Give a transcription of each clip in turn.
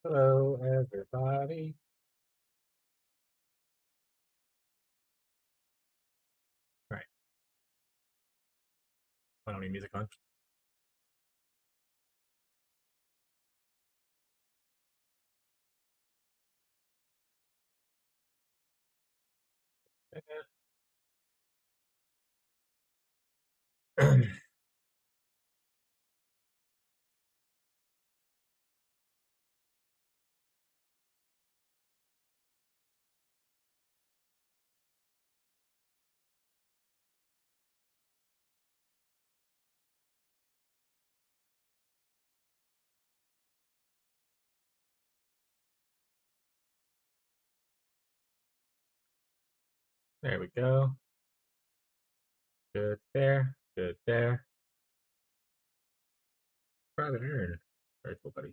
Hello, everybody. All right. I don't need music on. There we go. Good there. Good there. Private earn. Very cool, buddy.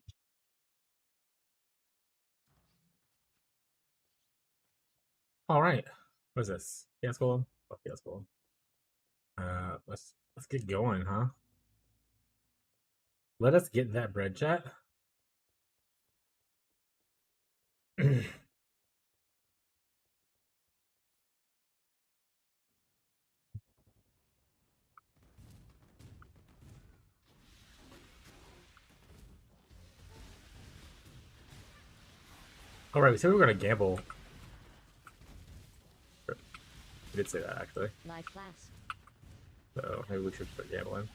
All right. What is this? Chaos Golem? Oh, Chaos Golem. Let's get going, huh? Let us get that bread, chat. All right, we said we were gonna gamble. We did say that actually. Live class. So maybe we should start gambling.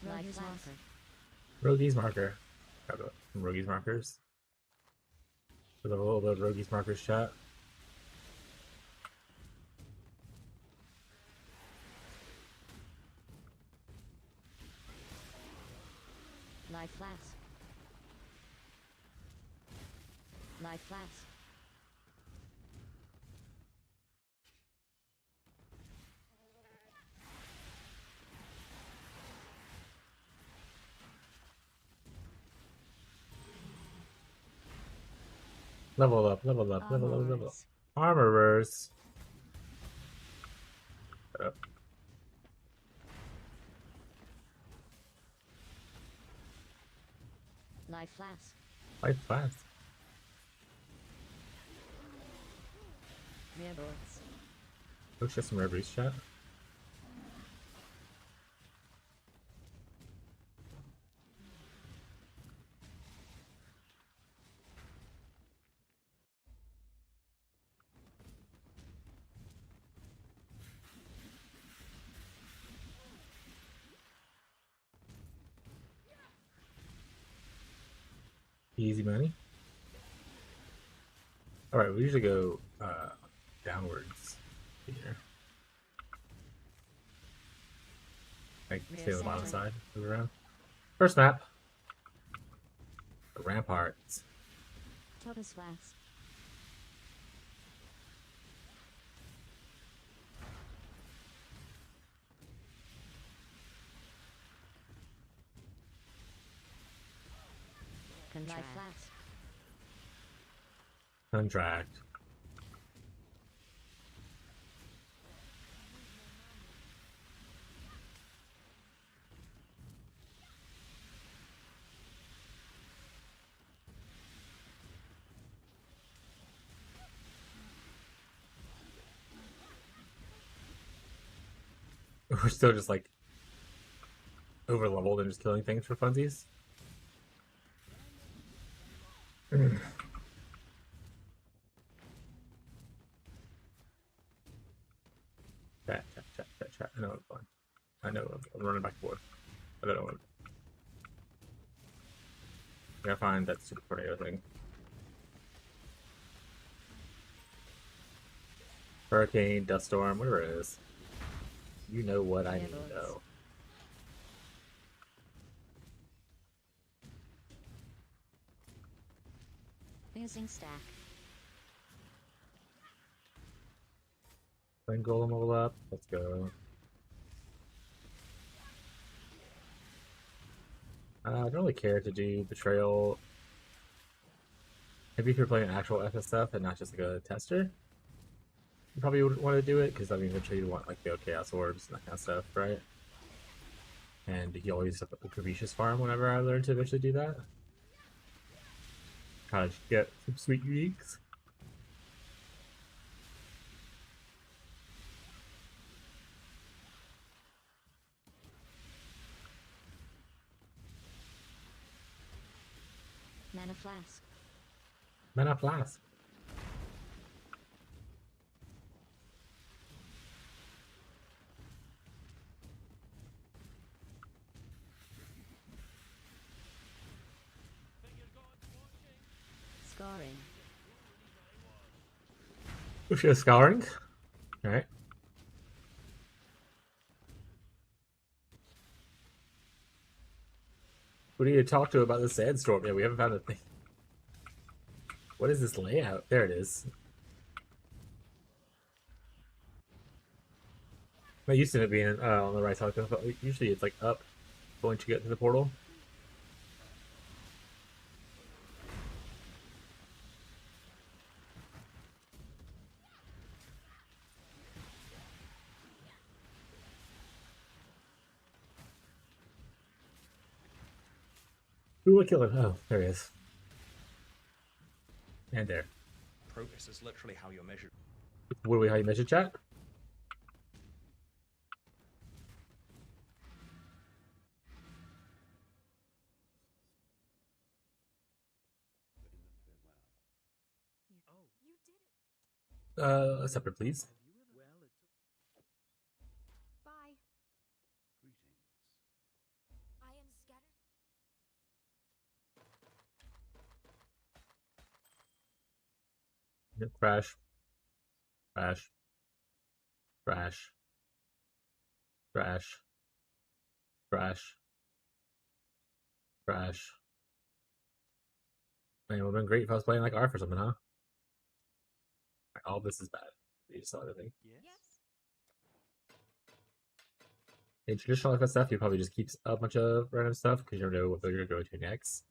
Live class. Rogue's marker. Got some Rogue's markers. For the little bit of Rogue's markers chat. Live class. Live class. Level up, level up, level up, level up. Armorers. Shut up. Live class. Life class. Rare boards. Looks just some rare boost chat. Easy money. Alright, we usually go downwards here. Like stay on the bottom side, move around. First map. The ramparts. Totus class. Contract. Live class. Contract. We're still just like over leveled and just killing things for funsies. Chat. I know I'm fine. I know I'm running back and forth. I don't know what. I gotta find that super tornado thing. Hurricane, dust storm, whatever it is. You know what I need to know. Using stack. Then golem level up. Let's go. I don't really care to do betrayal. Maybe if you're playing an actual SSF and not just like a tester, you probably would want to do it because I mean, eventually you want like the chaos orbs and that kind of stuff, right? And you always have a Gracious farm whenever I learn to eventually do that. Kind of get some sweet uniques. Mana flask. Mana flask. Scoring. Wish you a scouring. Alright. Who do you talk to about the sandstorm? Yeah, we haven't found a thing. What is this layout? There it is. I'm used to it being on the right side, but usually it's like up once you get to the portal. Who will kill him? Oh, there he is. And there. Progress is literally how you're measured. What do we how you measure chat? A separate, please. Bye. I am scattered. Yep, crash. Crash. Crash. Crash. Crash. Crash. Man, it would have been great if I was playing like ARF or something, huh? Like, all this is bad. You just saw everything. Yes. In traditional FSF, you probably just keep a bunch of random stuff because you don't know what they're going to go to next.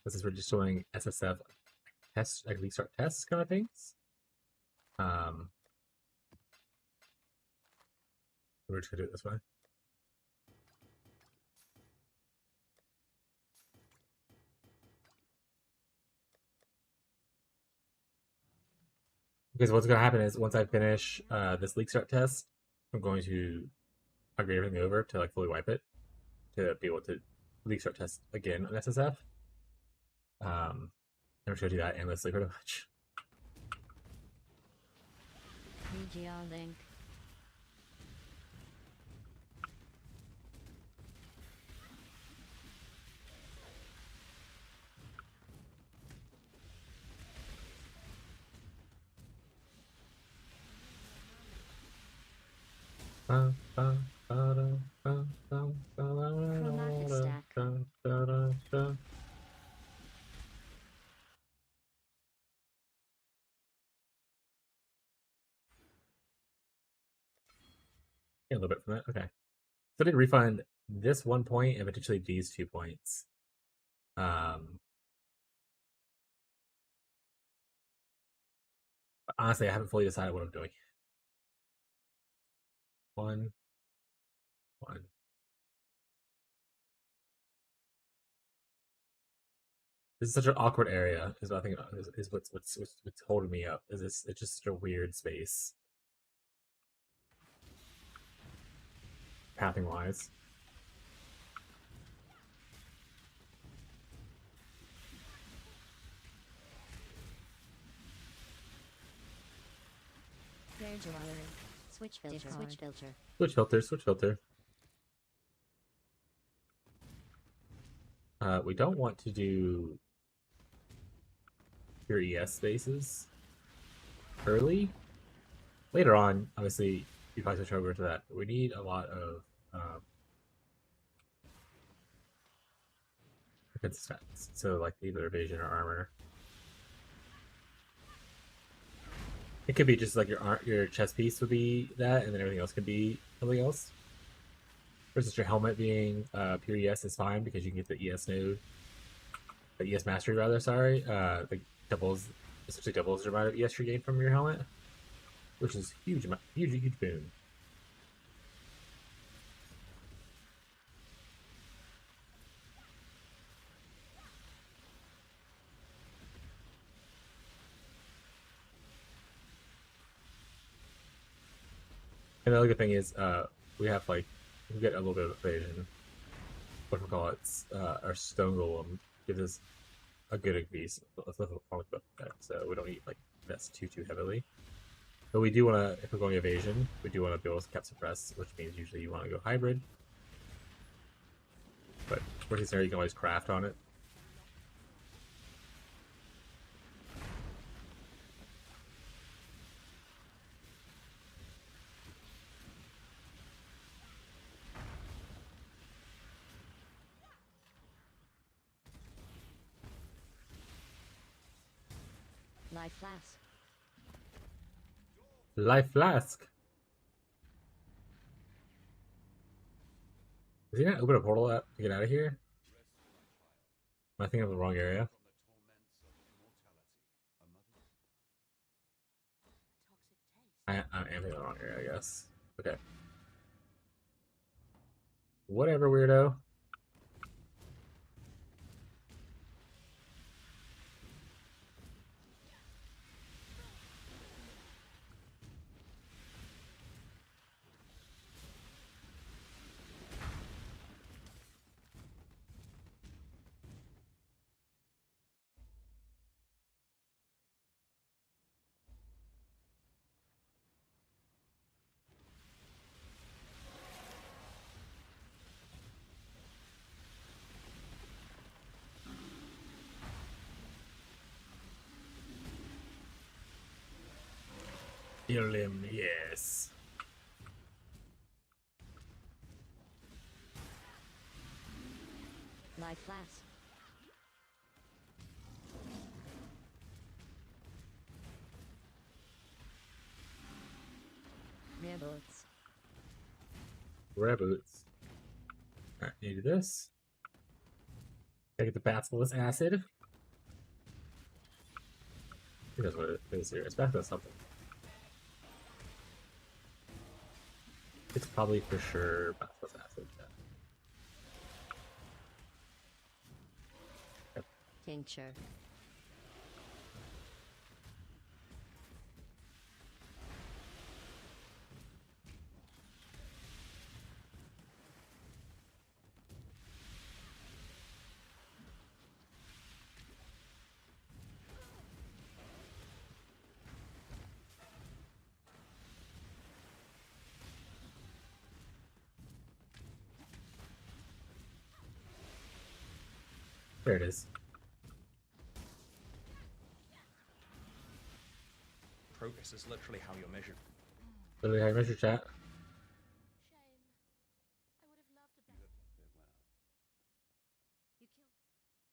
This is we're just doing SSF tests, like Leaguestart tests kind of things. We're just gonna do it this way. Because what's going to happen is once I finish this Leaguestart test, I'm going to upgrade everything over to like fully wipe it to be able to Leaguestart test again on SSF. I'm just going to do that endlessly pretty much. VGR link. Yeah, a little bit from that. Okay. So I did refund this 1 point and potentially these 2 points. But honestly, I haven't fully decided what I'm doing. 1, 1. This is such an awkward area. Is what I think is what's holding me up. Is this? It's just such a weird space, pathing wise. Switch filter. Switch filter. Switch filter. Switch filter. We don't want to do your ES spaces early. Later on, obviously, you probably switch over to that. But we need a lot of defense stats. So, like either vision or armor. It could be just like your chest piece would be that, and then everything else could be something else. Versus your helmet being pure ES is fine because you can get the ES node, the ES mastery rather. Sorry, like doubles, essentially doubles the amount of ES you gain from your helmet, which is huge, huge boon. And the other good thing is, we have like we get a little bit of evasion. What we call it, our stone golem gives us a good increase. So we don't need like this too heavily. But we do want to, if we're going evasion, we do want to build cap suppress, which means usually you want to go hybrid. But worst case scenario, you can always craft on it. Life flask. Life flask. Is he gonna open a portal to get out of here? Am I thinking of the wrong area? I am thinking of the wrong area, I guess. Okay. Whatever, weirdo. Heal him, yes. Life flask. Rare bullets. Rare boots. Alright, need to do this. Gotta get the Bacillus acid. Who knows what it is here? It's back to something. It's probably for sure Bacillus acid. Yeah. Tincture. There it is. Progress is literally how you're measured. Literally, how you measure chat. Shame. I would have loved a better. You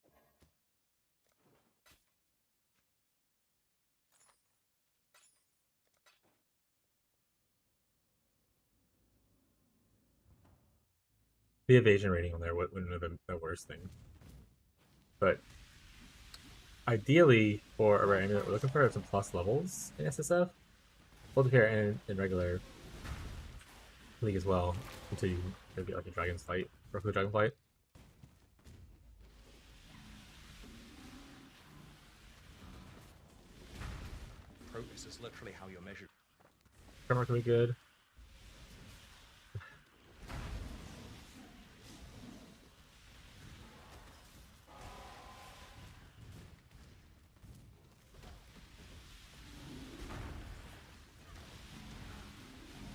killed. The evasion rating on there wouldn't have been the worst thing. But ideally, for a rare amulet, we're looking for some plus levels in SSF. Both here and in regular League as well, until you get like a Dragon's Fight, or the Dragon Fight. Progress is literally how you're measured. Camera can be good.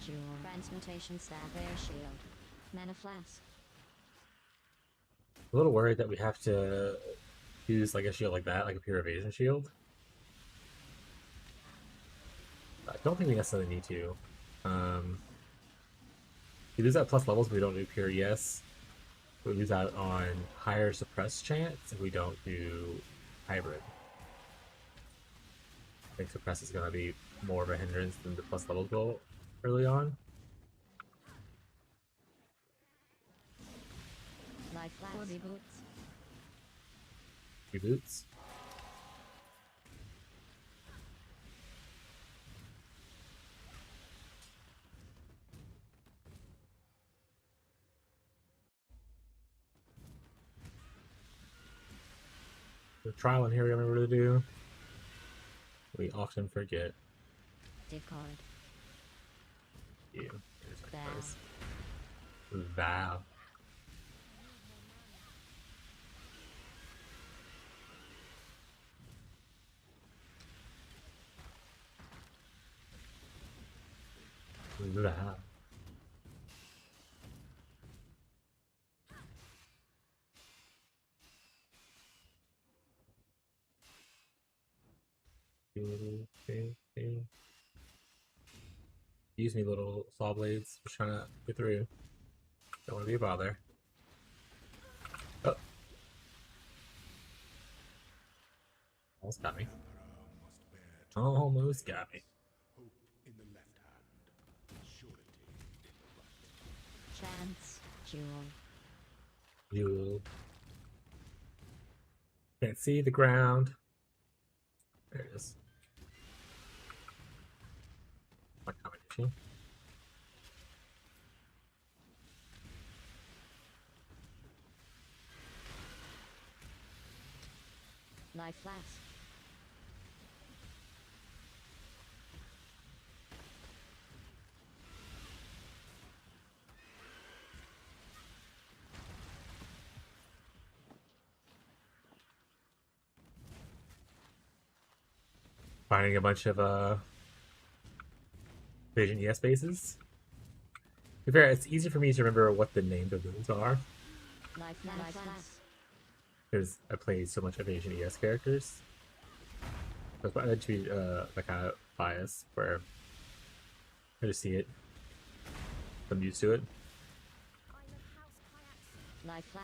Jewel. Transmutation staff. Rare shield. Mana flask. A little worried that we have to use like a shield like that, like a pure evasion shield. I don't think we necessarily need to. We lose out plus levels if we don't do pure ES. We lose out on higher suppress chance if we don't do hybrid. I think suppress is going to be more of a hindrance than the plus levels will early on. Life flash. Body boots. Reboots. The trial in here we remember to do. We often forget. Discard. You. Here's my Vow. price. Vow. Vow. Use me, little saw blades. Just trying to get through. Don't want to be a bother. Oh. Almost got me. Almost got me. Chance. Jewel. You can't see the ground. There it is. My combination. Life flash. Finding a bunch of Vision ES bases. To be fair, it's easy for me to remember what the names of those are Life flash. because I play so much Evasion ES characters. That's why I to be like kind of biased where I just see it. I'm used to it. Life flash.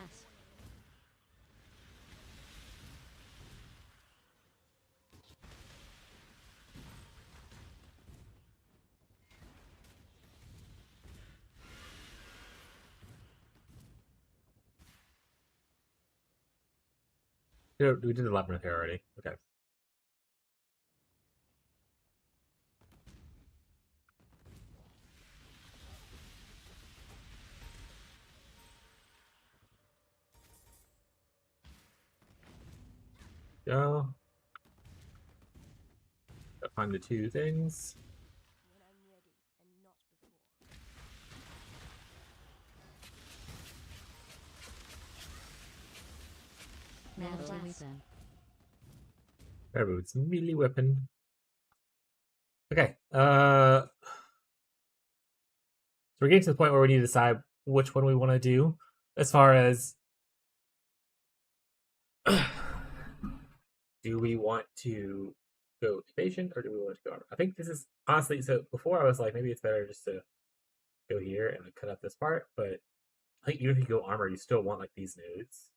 We did the labyrinth here already. Okay. Go. Find the two things. When I'm ready and not before. Metal weapon. It's a melee weapon. Okay. So we're getting to the point where we need to decide which one we want to do as far as do we want to go evasion or do we want to go armor? I think this is honestly so before I was like maybe it's better just to go here and like, cut out this part, but I think even if you go armor, you still want like these nodes.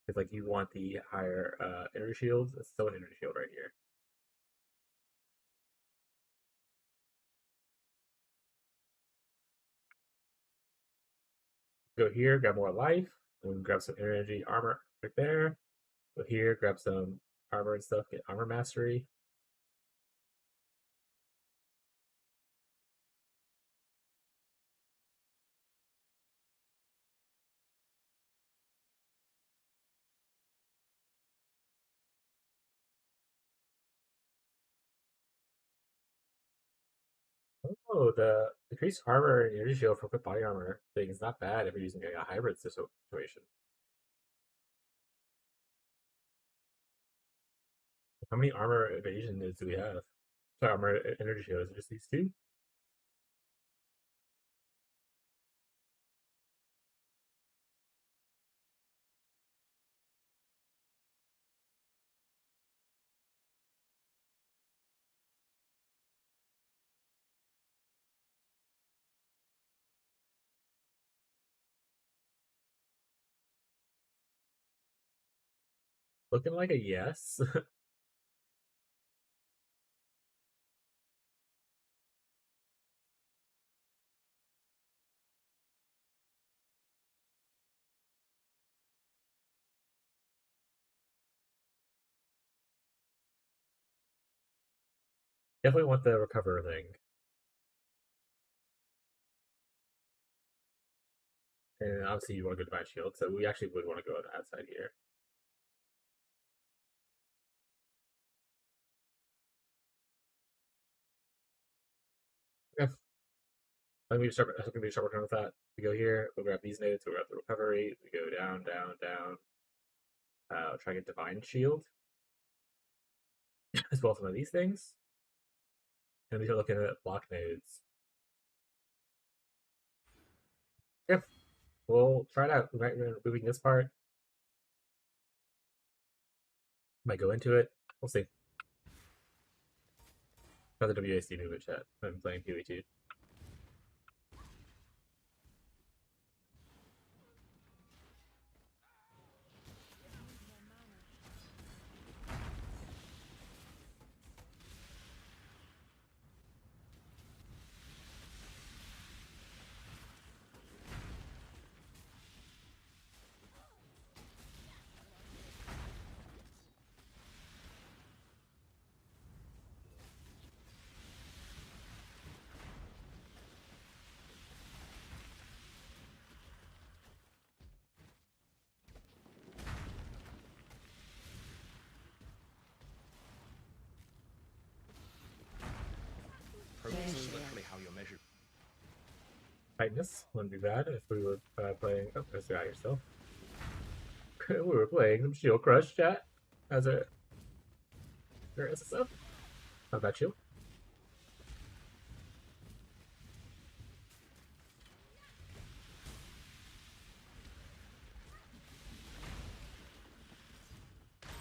Because like you want the higher energy shields. It's still an energy shield right here. Go here, grab more life, and grab some energy armor right there. Go here, grab some armor and stuff, get armor mastery. Oh, the increased armor and energy shield for quick body armor thing is not bad if you're using a hybrid situation. How many armor evasion nodes do we have? Sorry, armor energy shield. Is it just these two? Looking like a yes. Definitely want the recover thing. And obviously you want to go Divine Shield, so we actually would want to go on the outside here. Okay. Let me start working with that. We go here, we'll grab these nodes, we'll grab the recovery, we go down, down, down. Try to get Divine Shield. As well as some of these things. And we start looking at block nodes. Yeah. We'll try it out. We're moving this part. Might go into it. We'll see. How the WAC movement chat. I'm playing PvE2. Progress is literally how you're measured. Tightness wouldn't be bad if we were playing. Oh, there's the guy yourself. We were playing some Shield Crush chat as a SSF. How about you?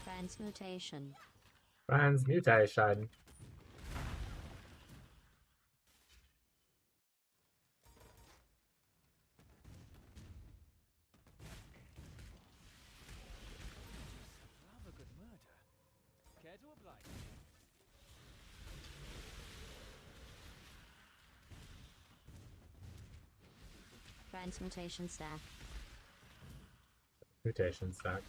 Transmutation. Transmutation. Love a good murder. Care to oblige? Transmutation stack. Mutation stack.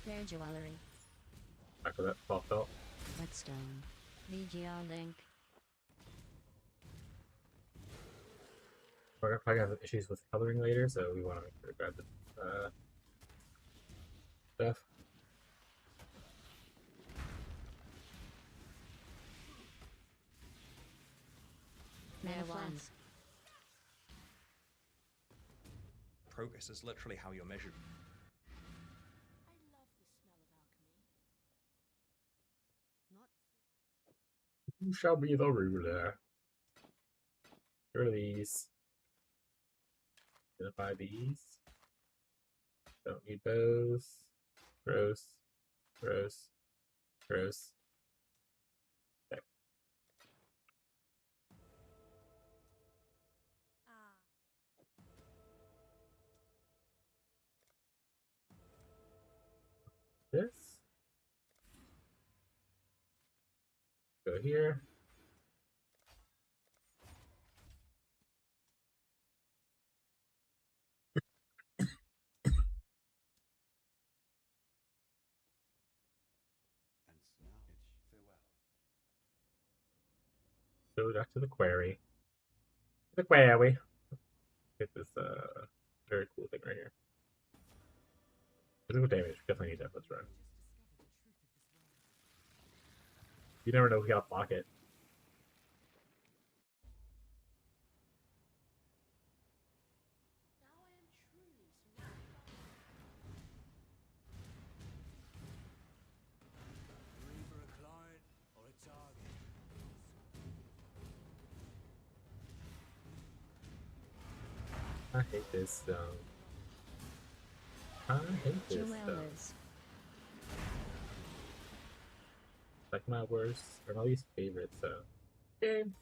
Rare jewelry. Back with that fall belt. Whetstone. VGR link. We're probably gonna have issues with coloring later, so we want to make sure to grab the stuff. Rare ones. Progress is literally how you're measured. I love the smell of alchemy. Who shall be the ruler? Here are these. Identify these. Don't need bows. Gross. Gross. Gross. Okay. This. Go here. Go back to the quarry. The quarry. Get this very cool thing right here. Physical damage. Definitely need that. Let's run. You never know who got block it. Now I am truly surrounded by Either a client or a target. I hate this stone. I hate this stone. Jewelers. Like my worst or my least favorite, so game.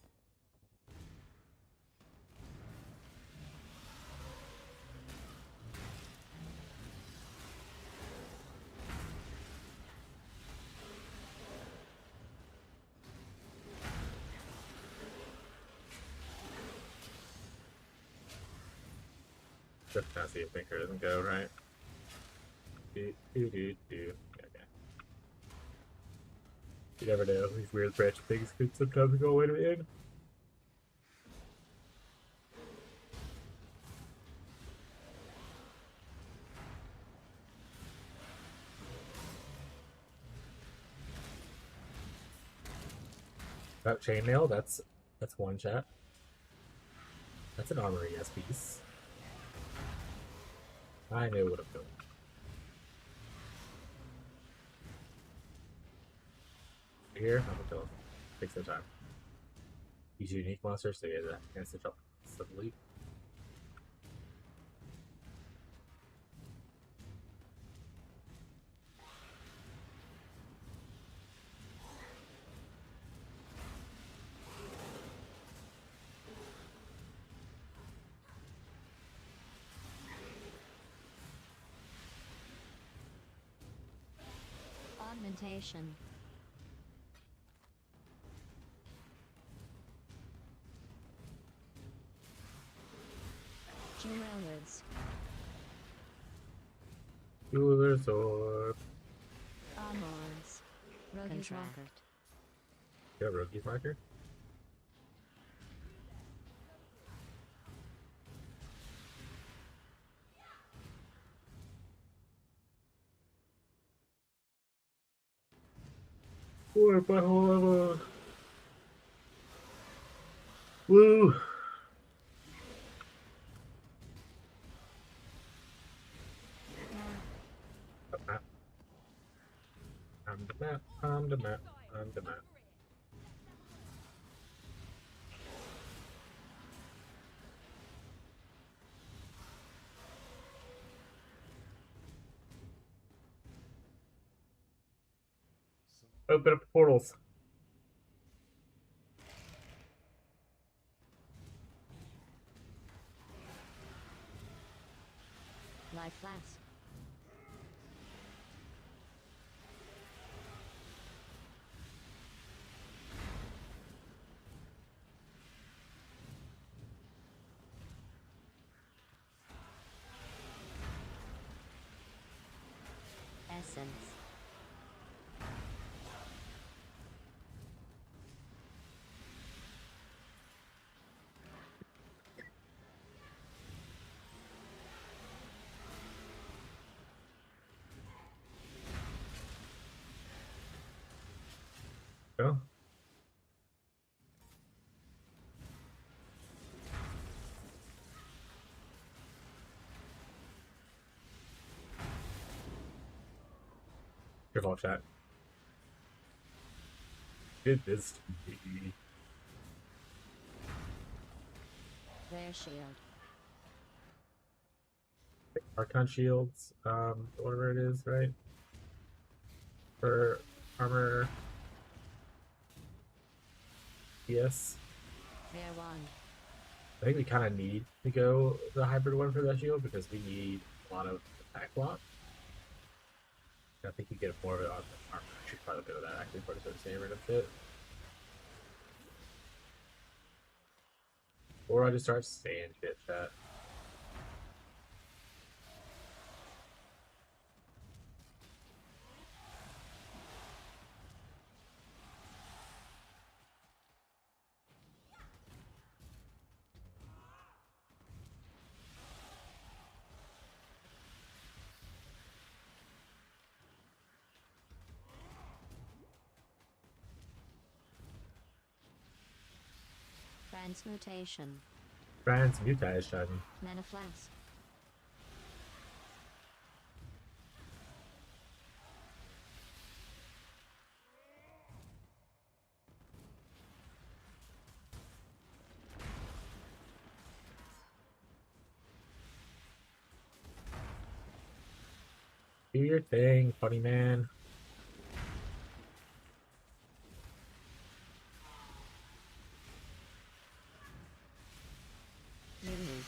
Just kind of see if Thinker doesn't go, right? Okay. You never know. These weird branch things could sometimes go in and in. That chainmail, that's one chat. That's an armory S piece. I know what I'm doing. Here, I'm gonna go. Takes some time. Use your unique monster so you get that chance to drop suddenly. Augmentation. Jewelers. Jeweler's Orb. Armors. Rogue's Market. You have Rogue's Marker? Or butthole. Woo! I'm the map, I'm the map, I'm the map. Open up portals. Life flask. Essence. Go. Your fault, chat. Did this to me. Their shield. Archon shields, whatever it is, right? For armor. Yes. Their one. I think we kind of need to go the hybrid one for that shield because we need a lot of attack block. I think you get more of it on the armor. I should probably go with that actually for the same rid of it. Or I just start saying shit, chat. Transmutation. Transmutation. Mana flask. Do your thing, funny man. Mutiny.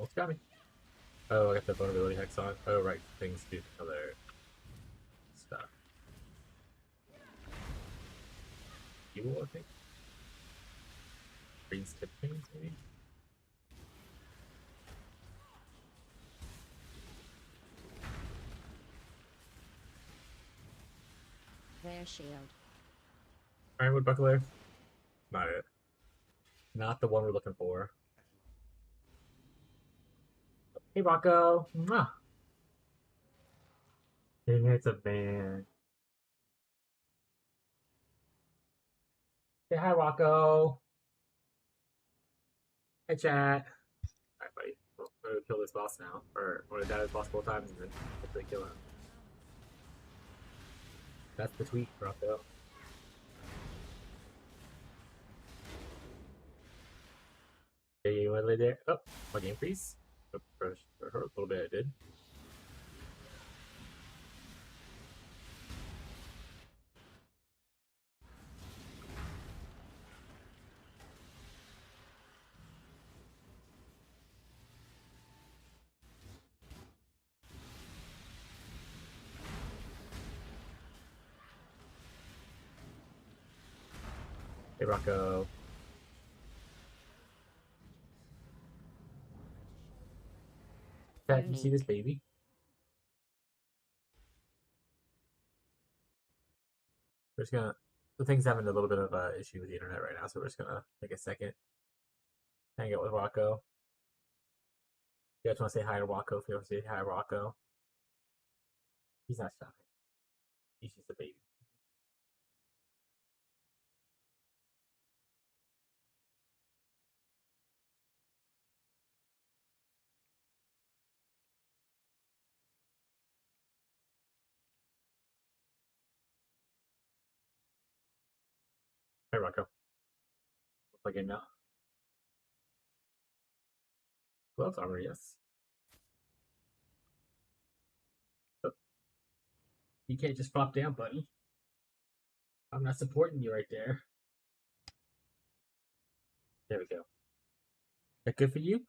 Almost got me. Oh, I got the vulnerability hex on. Oh, right. Things do other stuff. Evil, I think. Green skip things, maybe? Their shield. Ironwood Buckler. Not it. Not the one we're looking for. Hey, Rocco. Mwah. Dang, it's a man. Say hi, Rocco. Hey, chat. Alright, buddy. Well, I'm gonna kill this boss now. Or I'm gonna die this boss 4 times and then hopefully kill him. That's the tweet, Rocco. Yeah, you want to lay there? Oh, my game freeze. Oh, for her, a little bit I did. Hey, Rocco. Cat, you see this baby? We're just gonna. The thing's having a little bit of a issue with the internet right now, so we're just gonna take a second, hang out with Rocco. You guys want to say hi to Rocco? If you want to say hi to Rocco, he's not stopping. He's just a baby. Hey, Rocco. Plug in now. Gloves armor, yes. Oh, you can't just flop down, buddy. I'm not supporting you right there. There we go. That good for you?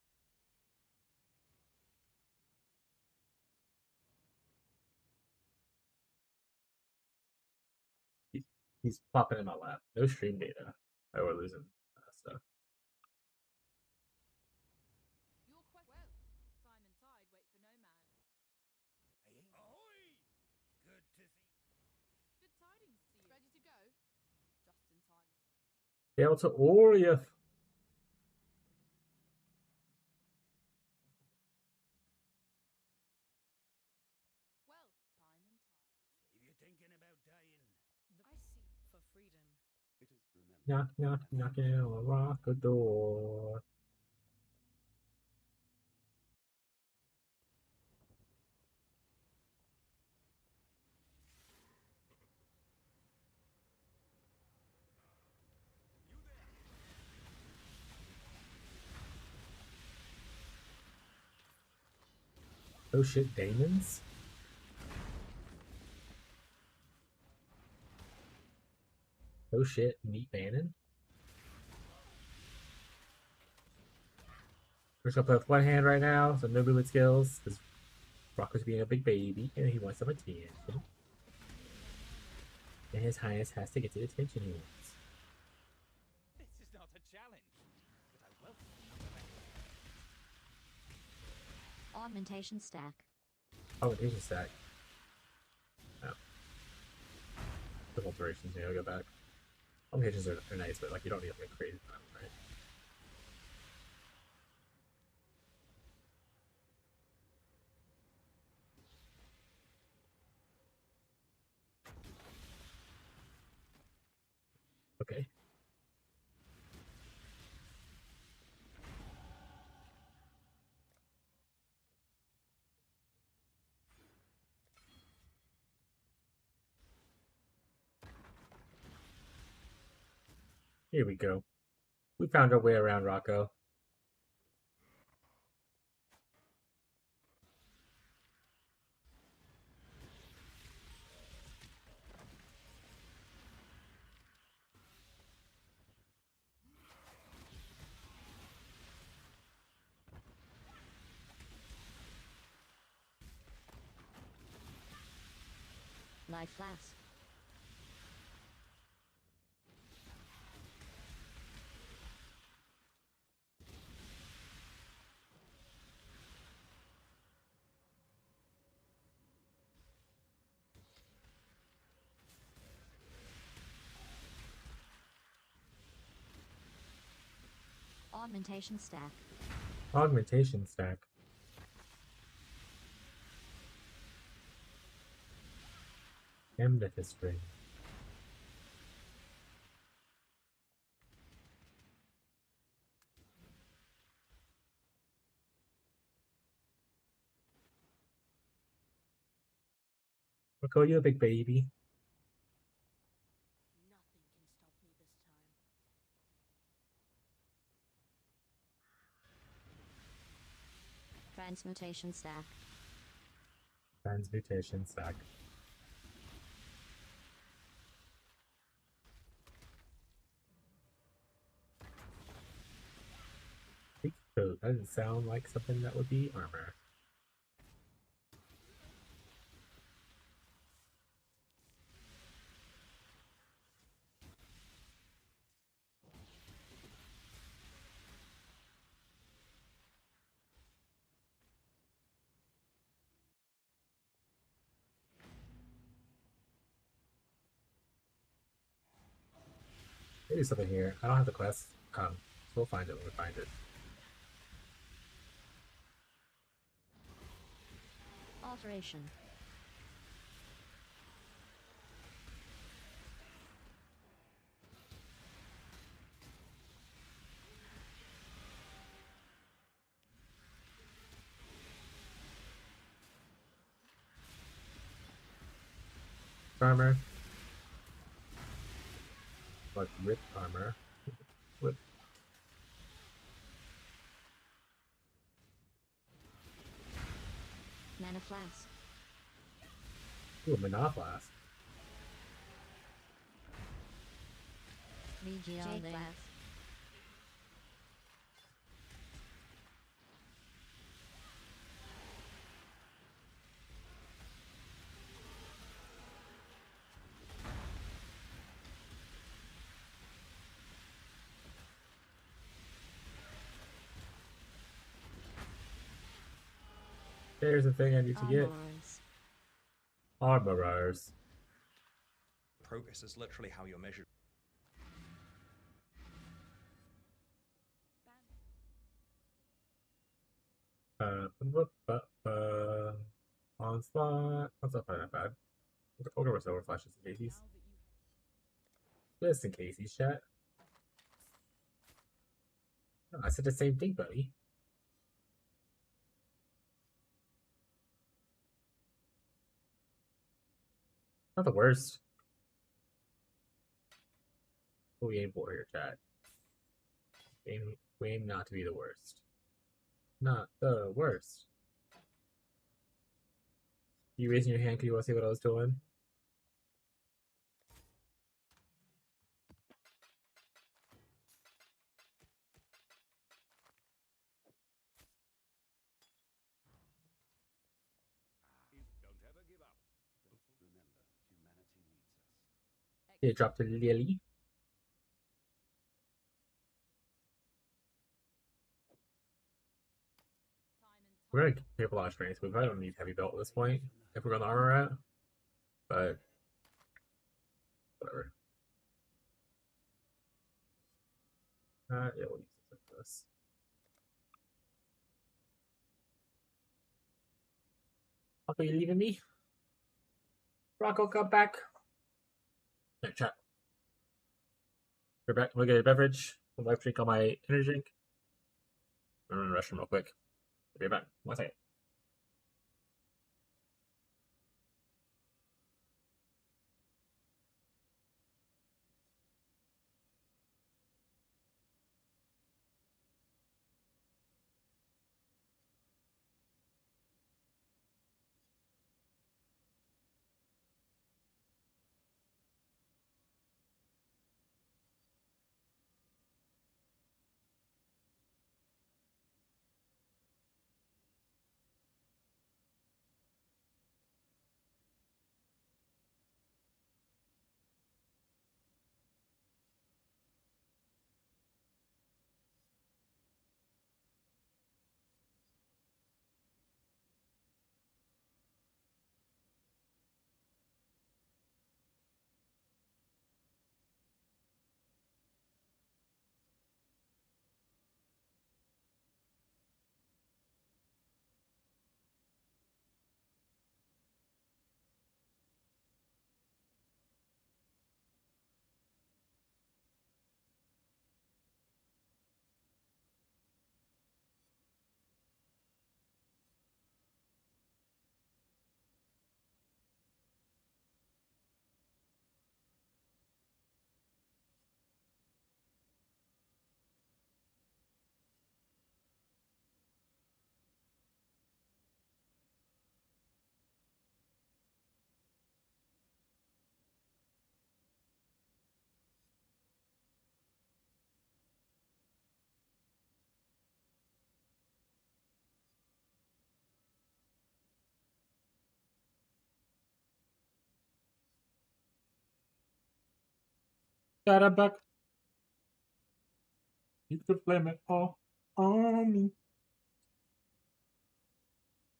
He's plopping in my lap. No stream data. Oh, we're losing stuff. Your quest. Well, time and tide wait for no man. Ahoy! Good to see. Good tidings to you. Ready to go? Just in time. Hail to Oriath. Well, time and tide. If you're thinking about dying, I see. For freedom. it is remembered. Knock, knock, knocking on a rock a door. Oh shit, Damon's? Oh shit, Meat Bannon? We're just gonna put one hand right now, so no movement skills, because Rocco's being a big baby, and he wants some attention. And His Highness has to get the attention he wants. this is not a challenge, but I welcome Augmentation stack. Augmentation stack. Oh. The alterations, I'll go back. Augmentations are nice, but like you don't need like crazy amount, right? Okay. Here we go. We found our way around Rocco. Life flask. Augmentation stack. Augmentation stack. History. I'll call you a big baby. Nothing can stop me this time. Transmutation stack. Transmutation stack. So that doesn't sound like something that would be armor. Maybe something here. I don't have the quest. So we'll find it when we find it. Alteration. Armor. Like rip armor. Whip. Mana flask. Ooh, Monoblast. Jade flask. There's a thing I need to get. Armorers. Progress is literally how you're measured. Onslaught. That's not that bad. We'll go with Silver Flashes and Casey's. Listen, Casey's chat. No, I said the same thing, buddy. Not the worst. We aim for here, chat. We aim not to be the worst. Not the worst. You raising your hand because you want to see what I was doing? Don't ever give up. Remember, humanity needs us. They dropped a lily. We're gonna pick up a lot of strength. We probably don't need heavy belt at this point if we're going to armor out. But whatever. Yeah, we'll use this like this. Rocco, you leaving me? Rocco, come back. Yeah, chat. We're back. We'll get a beverage. We'll life drink on my energy drink. I'm gonna rush him real quick. I'll be back. 1 second. Got a buck. You could blame it all on me.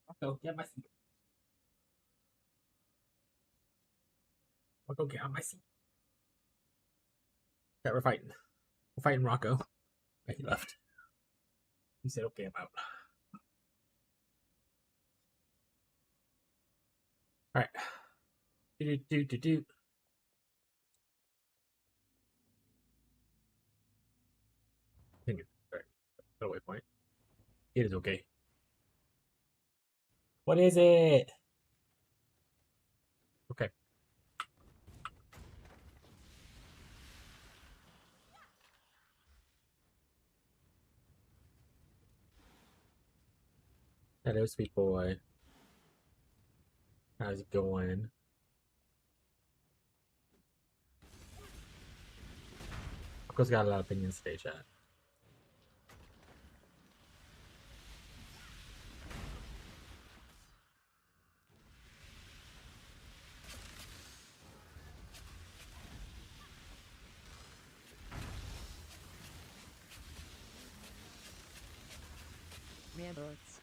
I'll go get my seat. I'll go get on my seat. Yeah, we're fighting. We're fighting Rocco. He left. He said, okay, I'm out. Alright. Do. Continue. Alright. No waypoint. It is okay. What is it? Okay. Hello, sweet boy. How's it going? Rocco's got a lot of opinions today, chat. Rearboards.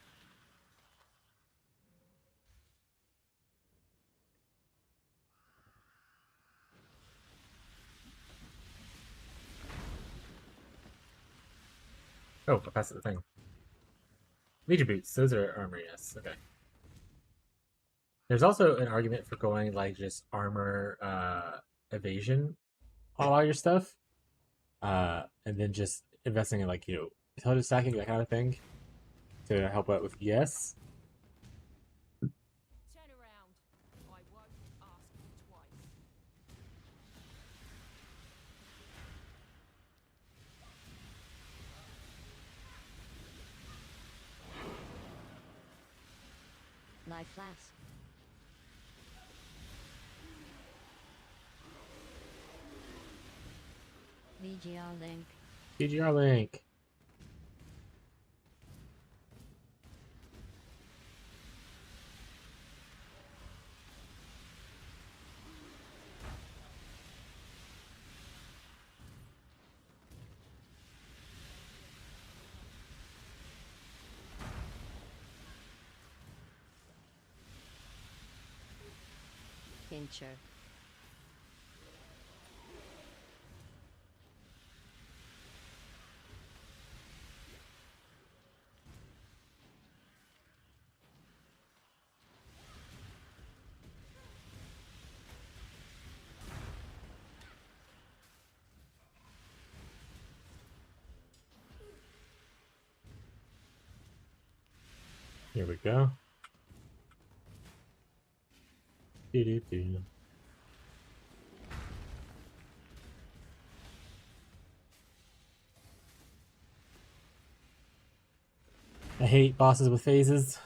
Oh, I passed the thing. Legion boots. Those are armor, yes. Okay. There's also an argument for going like just armor evasion on all your stuff. And then just investing in like, intelligence stacking, that kind of thing. To help out with ES. Turn around. I won't ask twice. Life flask. VGR link. PGR link. Pincher. Here we go. Do. I hate bosses with phases.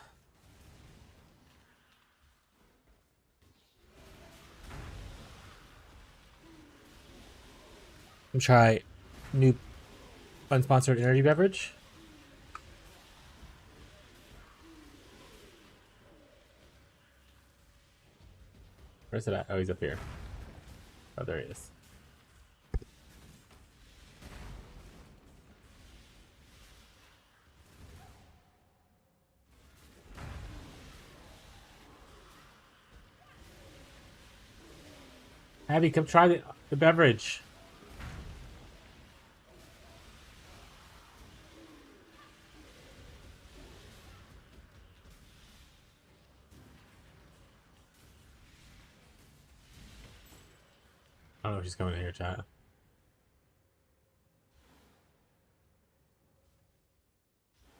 We'll try new unsponsored energy beverage. Where's it at? Oh, he's up here. Oh, there he is. Abby, come try the beverage. I don't know if she's coming in here, chat.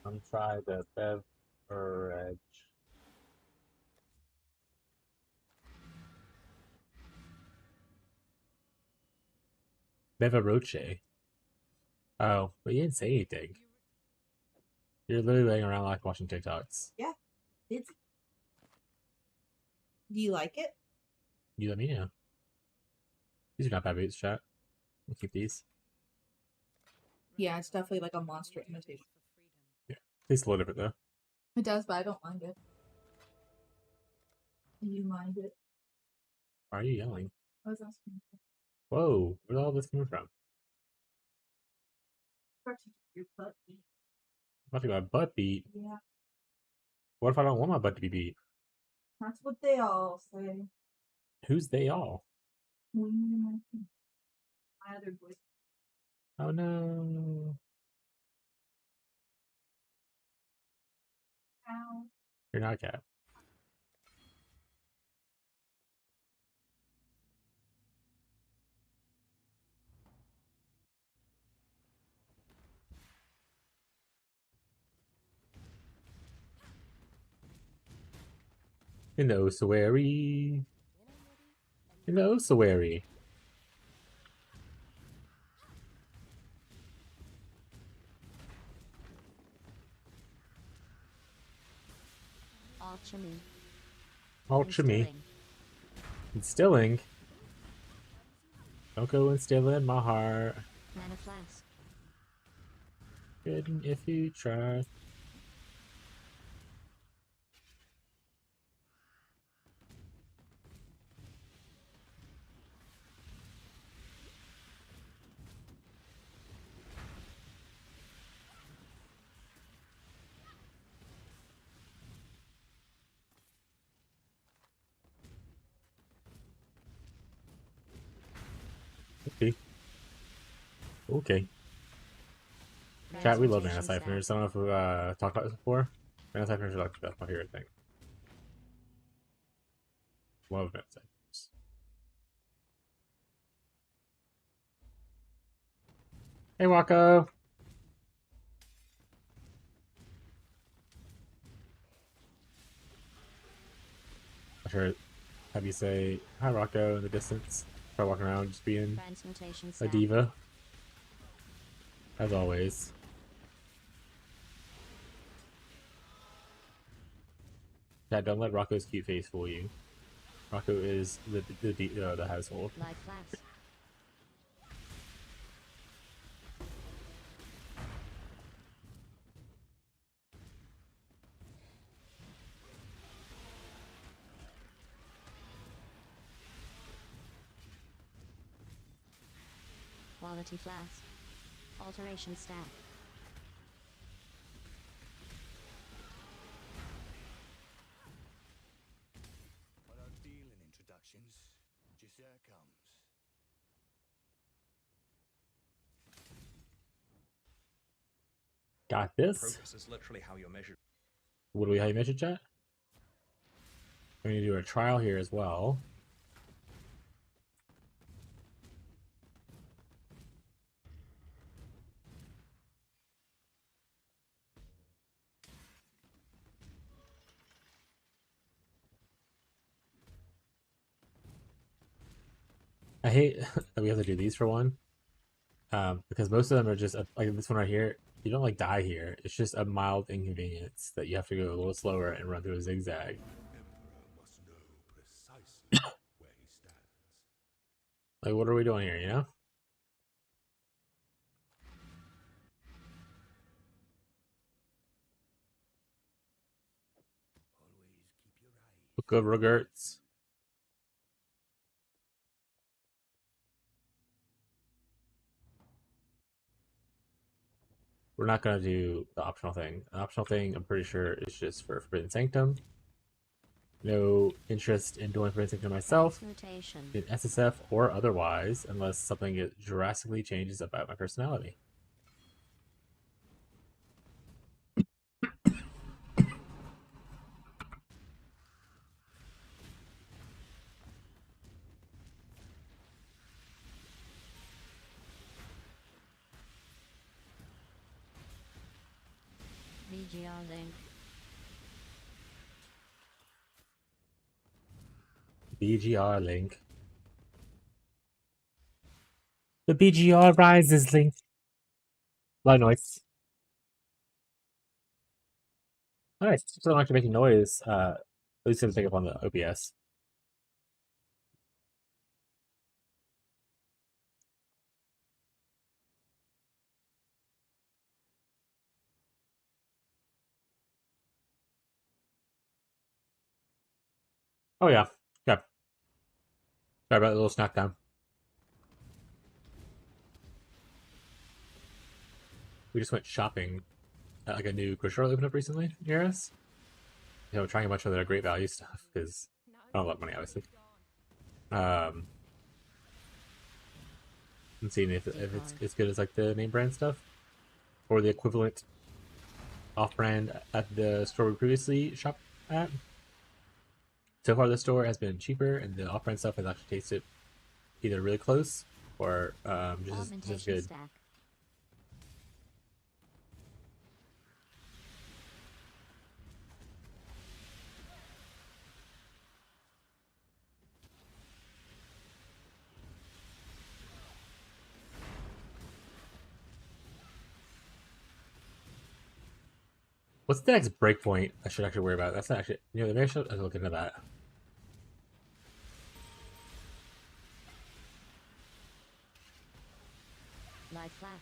Come try the beverage. Bevaroche. Oh, but you didn't say anything. You're literally laying around like watching TikToks. Yeah. It's. Do you like it? You let me know. These are not bad boots, chat. We'll keep these. Yeah, it's definitely like a monster imitation. Tastes a little different though. It does, but I don't mind it. Do you mind it? Why are you yelling? I was asking. Whoa, where's all this coming from? Your butt beat. I'm about to get my butt beat. Yeah, What if I don't want my butt to be beat? that's what they all say. Who's they all? When you mention my other voice. Oh no. Ow. You're not a cat. In the ossuary. In the ossuary. Alchemy. Alchemy. Instilling. Instilling. Don't go instilling my heart. Mana flask. Good if you try. Okay. Okay. Chat, we love mana Transmutation siphoners. I don't know if we've talked about this before. Mana siphoners are like that's my favorite thing. Love mana siphoners. Hey Wako! I sure have you say hi Rocco in the distance. Try walking around just being Transmutation a staff. diva. As always. Chat, don't let Rocco's cute face fool you. Rocco is the household. Life flask. Quality flask. Alteration staff. I don't deal in introductions. Just how it comes. Got this. Progress is literally how you're measured. What do we how you measure chat? We're gonna do a trial here as well. I hate that we have to do these for one. Because most of them are just like this one right here. You don't like die here. It's just a mild inconvenience that you have to go a little slower and run through a zigzag. Emperor must know precisely where he stands. Like, what are we doing here? You know? Always keep your eyes. Book of Regerts. We're not gonna do the optional thing. The optional thing, I'm pretty sure, is just for Forbidden Sanctum. No interest in doing Forbidden Sanctum myself, Transmutation. in SSF or otherwise, unless something drastically changes about my personality. VGR link. BGR link. The BGR rises link. Loud noise. Alright, so I'm actually making noise. At least gonna pick up on the OBS. Oh yeah. Yeah. Sorry about the little snack time. we just went shopping at like a new grocery store that opened up recently near us. You know, trying a bunch of their great value stuff because I don't have a lot of money, obviously. And seeing if it's as good as like the name brand stuff or the equivalent off-brand at the store we previously shopped at. So far, the store has been cheaper, and the off-brand stuff has actually tasted either really close or just as Augmentation good. stack. What's the next breakpoint I should actually worry about? That's not actually, you know, maybe I should look into that. Live flash.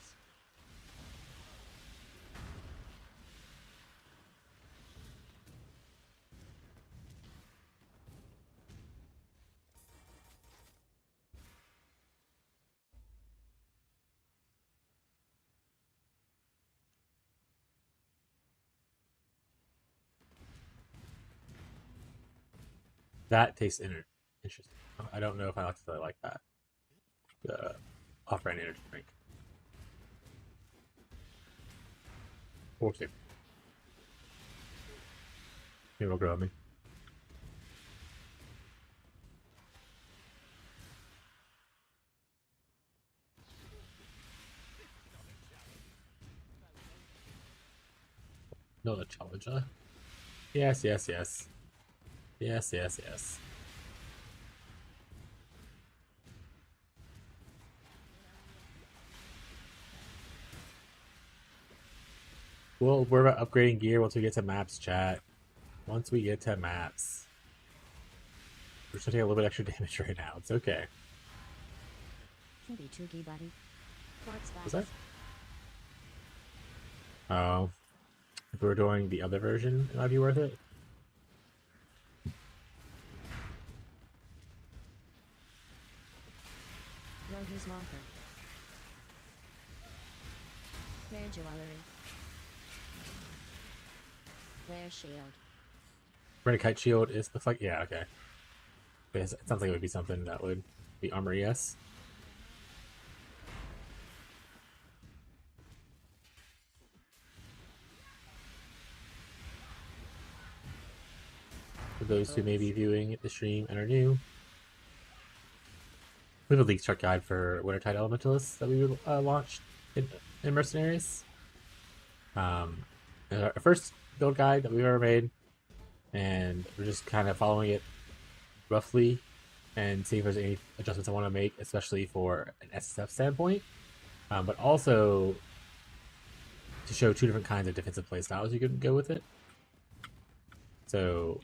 That tastes interesting. I don't know if I actually like that. The off-brand energy drink. Or two. Maybe it'll grow on me. No, the challenger. Yes, yes, yes. Yes, yes, yes. We'll worry about upgrading gear once we get to maps, chat. Once we get to maps. We're just taking a little bit extra damage right now. It's okay. Can be tricky, buddy. Was that? Oh. If we were doing the other version, it might be worth it. Rogue's marker. Rare jewelry. Rare shield. Renegade shield is looks like, yeah, okay. It sounds like it would be something that would be armor, yes. For those who may be viewing the stream and are new, we have a Leaguestart guide for Wintertide Elementalists that we launched in Mercenaries. It's our first build guide that we've ever made, and we're just kind of following it roughly and see if there's any adjustments I want to make, especially for an SSF standpoint, but also to show two different kinds of defensive playstyles you can go with it. So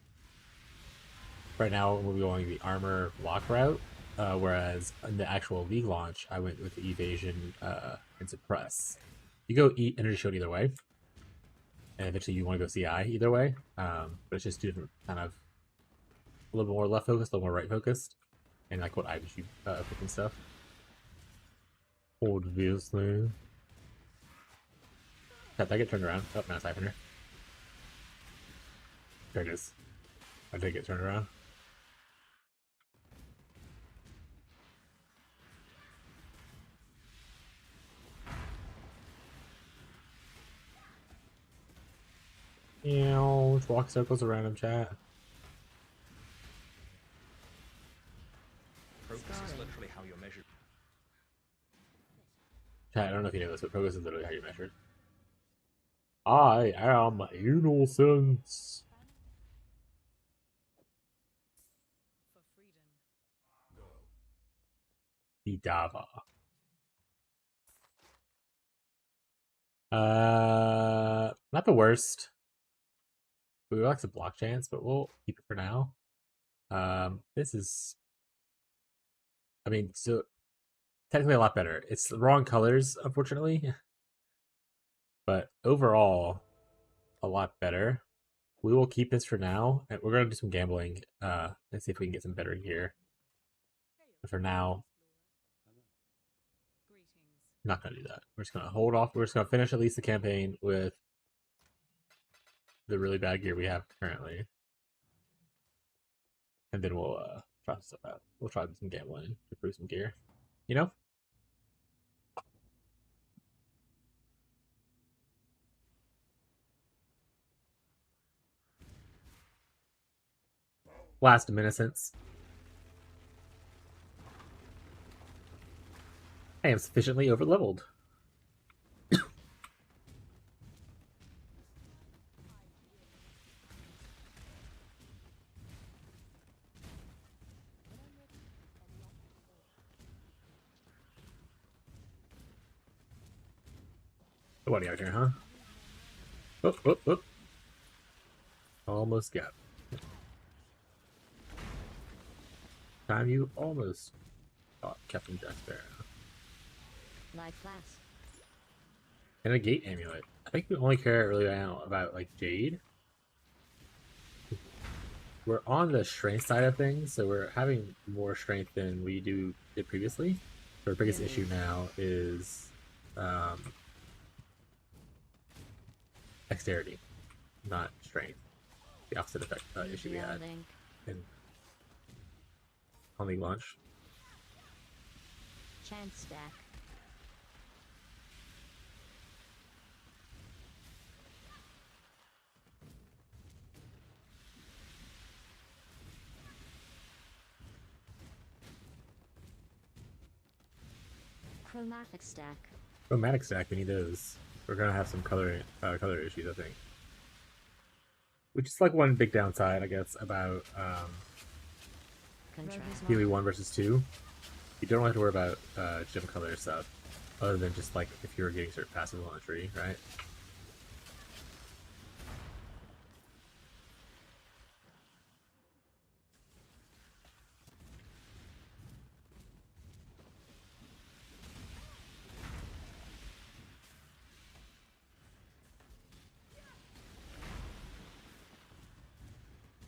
right now we'll be going the armor block route, whereas in the actual League launch, I went with the evasion and suppress. You go energy shield either way, and eventually you want to go CI either way, but it's just two different kind of a little bit more left focused, a little more right focused, and like what items you pick and stuff. Obviously. Did I get turned around? Oh, no, it's Siphoner. There it is. I did get turned around. Let's walk circles around him, chat. Progress is literally how you're measured. Chat, I don't know if you know this, but progress is literally how you're measured. I am innocence. For freedom. Vidava. Not the worst. We would like the block chance, but we'll keep it for now. This is, I mean, so technically a lot better. It's the wrong colors, unfortunately, but overall, a lot better. We will keep this for now, and we're gonna do some gambling. And see if we can get some better gear. But for now, Greetings. Not gonna do that. We're just gonna hold off. We're just gonna finish at least the campaign with the really bad gear we have currently, and then we'll try some stuff out. We'll try some gambling to improve some gear. You know. Blast of Innocence. I am sufficiently overleveled. Nobody out here, huh? Oh, oh, oh. Almost got it. Time you almost got Captain Jack Sparrow. Life flask. And a gate amulet. I think we only care really now about like Jade. We're on the strength side of things, so we're having more strength than we did previously. Our biggest issue now is dexterity, not strength. The opposite effect issue we had on League launch. Chance stack. Chromatic stack. Chromatic stack, we need those. We're gonna have some color issues, I think. Which is like one big downside, I guess, about PoE 1 versus 2. You don't have to worry about gem color stuff, other than just like if you're getting certain passive on a tree, right?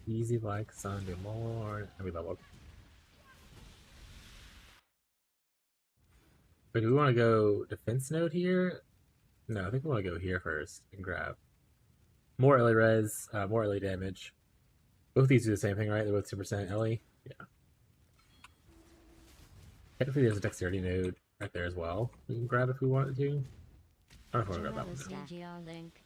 Easy like Sunday morning. And we level up. But do we want to go defense node here? No, I think we want to go here first and grab more LA res, more LA damage. Both these do the same thing, right? They're both 2% LA. Yeah. Technically, there's a dexterity node right there as well. We can grab if we wanted to. I don't know if we want to grab that one. Link.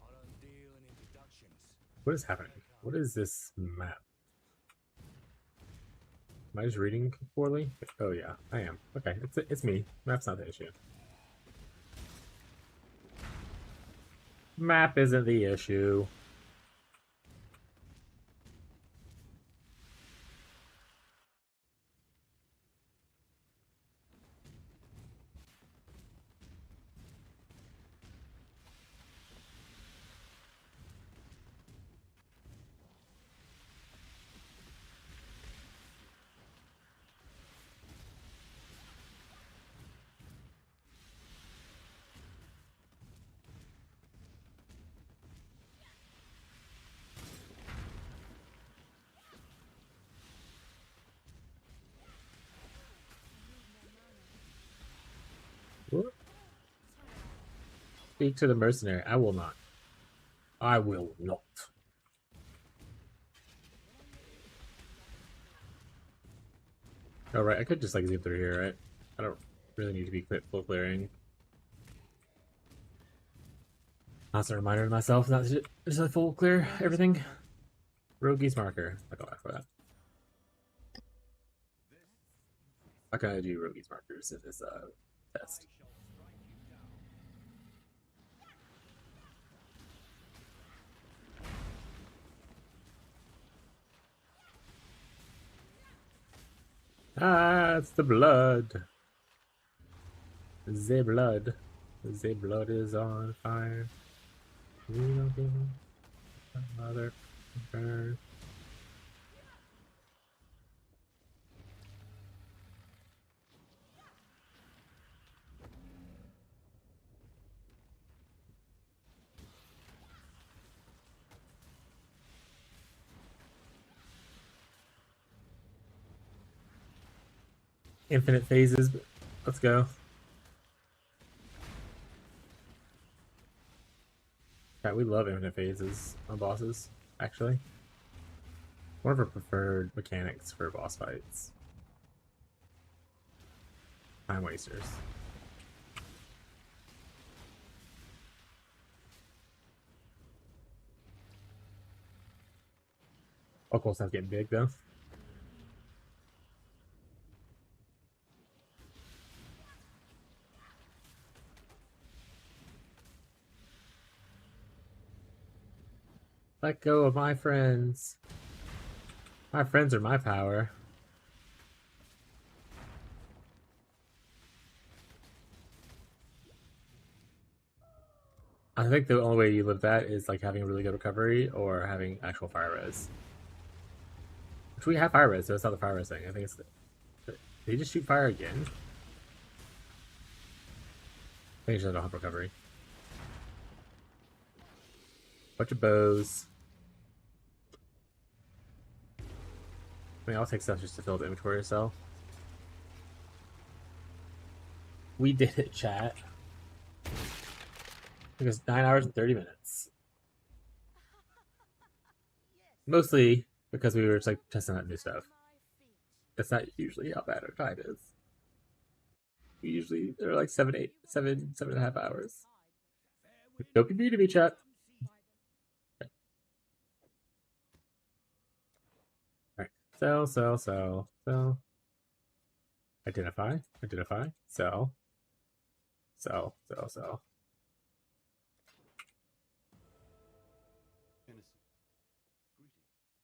I don't deal in introductions. What is happening? What is this map? Am I just reading poorly? Oh yeah, I am. Okay, it's me. Map's not the issue. Map isn't the issue. What? Speak to the mercenary. I will not. I will not. Oh, right. I could just like zoom through here, right? I don't really need to be full clearing. That's a reminder to myself not to just like full clear everything. Rogue's marker. I'll go back for that. How can I do Rogue's markers in this test? Ah, it's the blood. The blood. The blood is on fire. We don't give a mother. Infinite phases. Let's go. Yeah, we love infinite phases on bosses, actually. One of our preferred mechanics for boss fights. Time wasters. Oh, cool, sounds getting big though. Let go of my friends. My friends are my power. I think the only way you live that is like having a really good recovery or having actual fire res. Which we have fire res, so it's not the fire res thing. I think it's did he just shoot fire again? I think I don't have recovery. Bunch of bows. I mean, I'll take stuff just to fill the inventory yourself. We did it, chat. It took us 9 hours and 30 minutes. Mostly because we were just like testing out new stuff. That's not usually how bad our time is. We usually they're like 7.5 hours. Don't be mean to me, chat. Okay. Alright. Sell. Identify. Sell.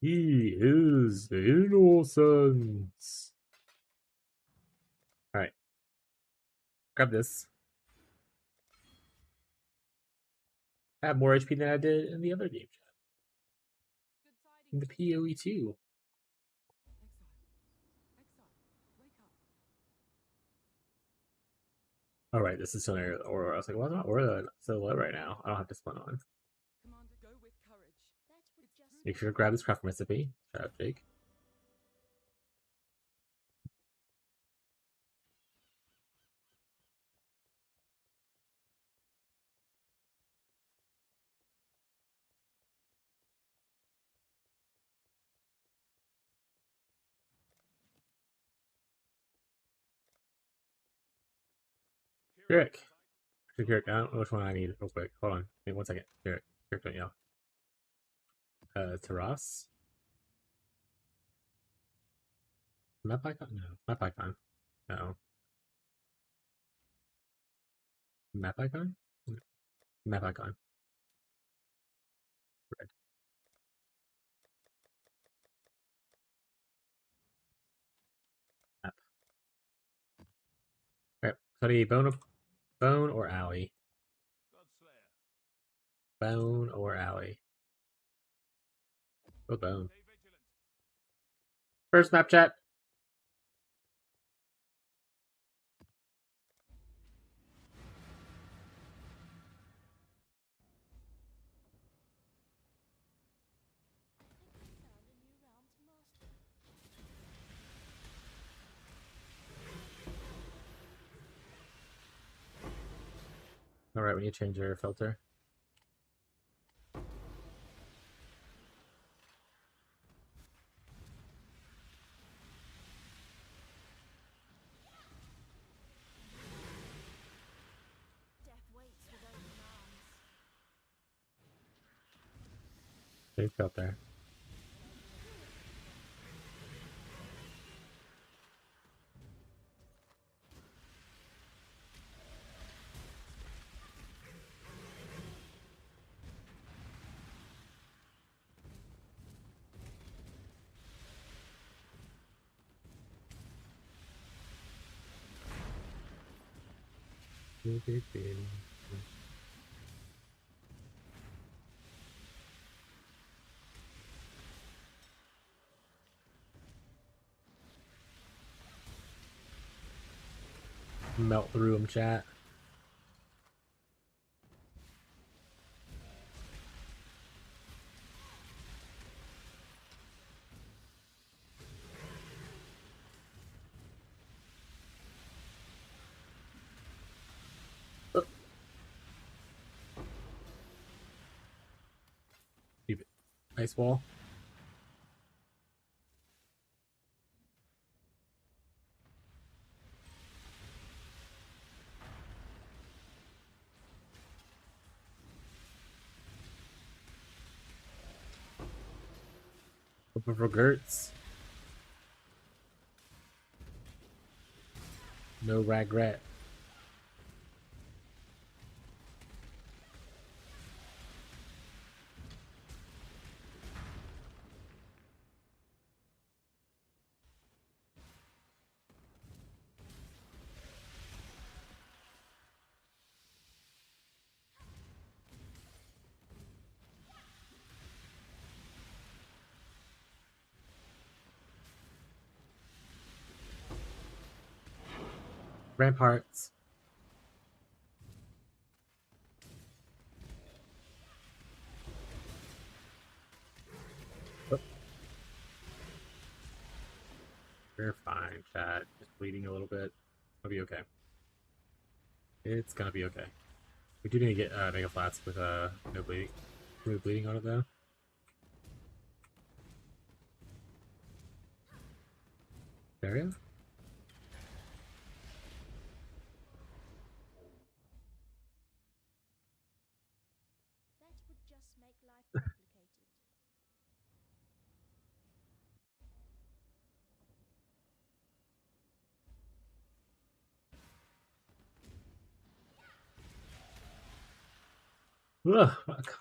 He is innocent. Alright. Grab this. I have more HP than I did in the other game. In the PoE 2. Alright, this is still near Aurora. I was like, why is not Aurora so low right now? I don't have discipline on. Commander, go with courage. Make sure to grab this craft recipe. Shout out, Jake. Kirik. Kirik, I don't know which one I need real quick. Hold on. Give me 1 second. Kirik, don't yell. Taras? Map icon? No. Map icon. No. Map icon? Map icon. Red. Map. Alright. So do you bone or alley? Bone or alley? Go bone. First map chat. Alright, we need to change your filter. Big filter. Melt through them, chat. ice wall. Open for Gertz. No regret. Ramparts. Oh. We're fine, chat. Just bleeding a little bit. It'll be okay. It's gonna be okay. We do need to get Mega Flats with no bleeding. No bleeding on it though. There you go. That would just make life complicated. Ugh, fuck.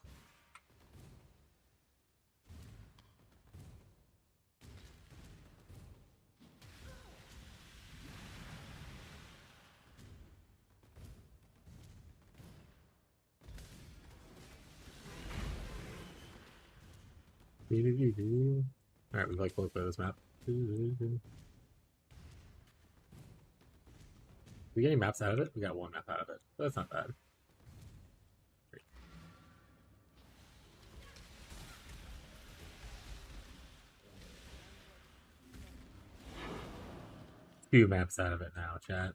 Alright, we like both of this map. We getting maps out of it? We got one map out of it. So that's not bad. Great. 2 maps out of it now, chat.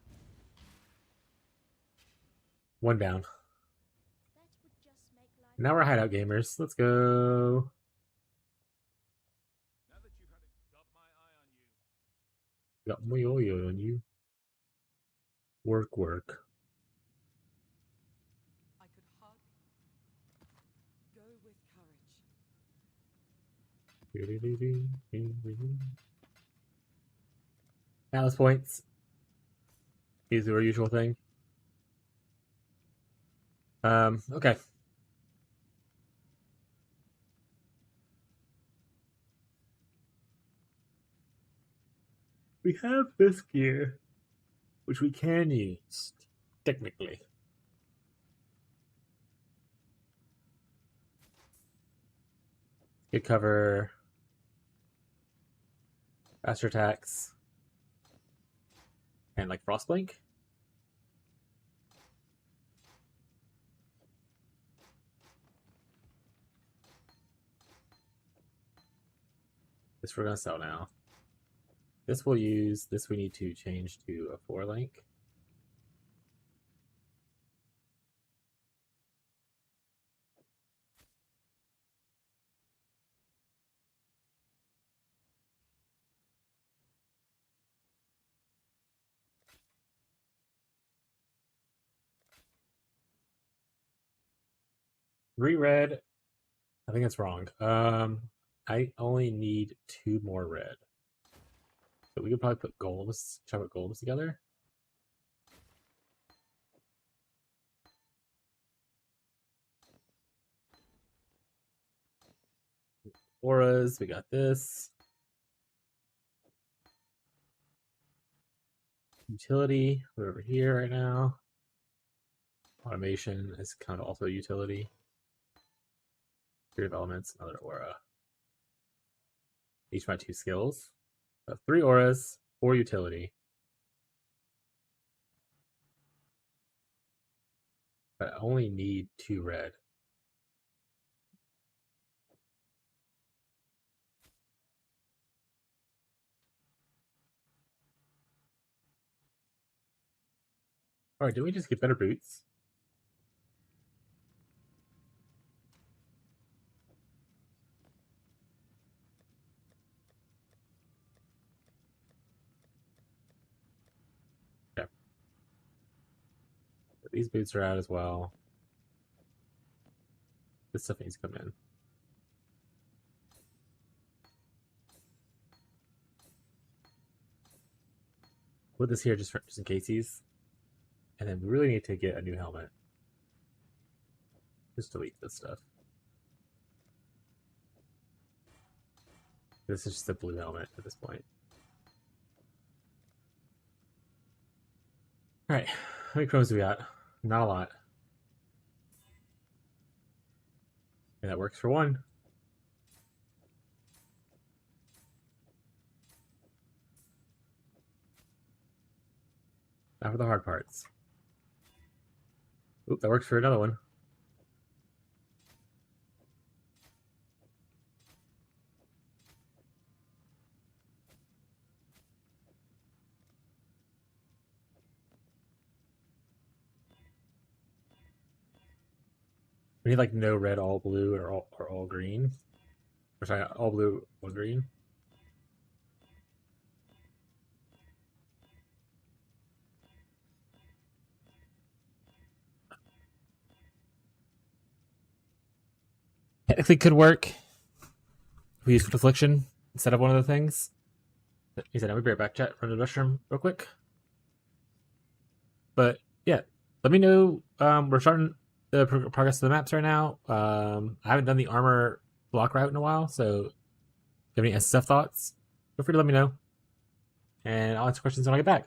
1 down. That would just make life Now we're hideout gamers. Let's go. Now that you've got my eye on you. Got my eye on you. Work, work. I could hug. Go with courage. Alice points. Is our usual thing. Okay. We have this gear, which we can use, technically. Could cover faster attacks and like Frostblink. This we're gonna sell now. This we'll use. This we need to change to a 4-link. Red. I think that's wrong. I only need 2 more red. So we could probably put golems, try to put golems together. Auras, we got this. Utility, we're over here right now. Automation is kind of also a utility. Creative elements, another aura. Each my 2 skills. 3 auras, 4 utility. But I only need 2 red. Alright, did we just get better boots? These boots are out as well. This stuff needs to come in. Put this here just in case. And then we really need to get a new helmet. Just delete this stuff. This is just a blue helmet at this point. Alright, how many chromes do we got? Not a lot. And that works for one. Now for the hard parts. Oop, that works for another one. We need like no red, all blue, or all green. Or sorry, all blue, all green. Technically could work. We use Affliction instead of one of the things. He said, I'll be right back, chat, from the restroom real quick. But yeah, let me know. We're starting the progress of the maps right now. I haven't done the armor block route in a while, so if you have any SSF thoughts, feel free to let me know. And I'll answer questions when I get back.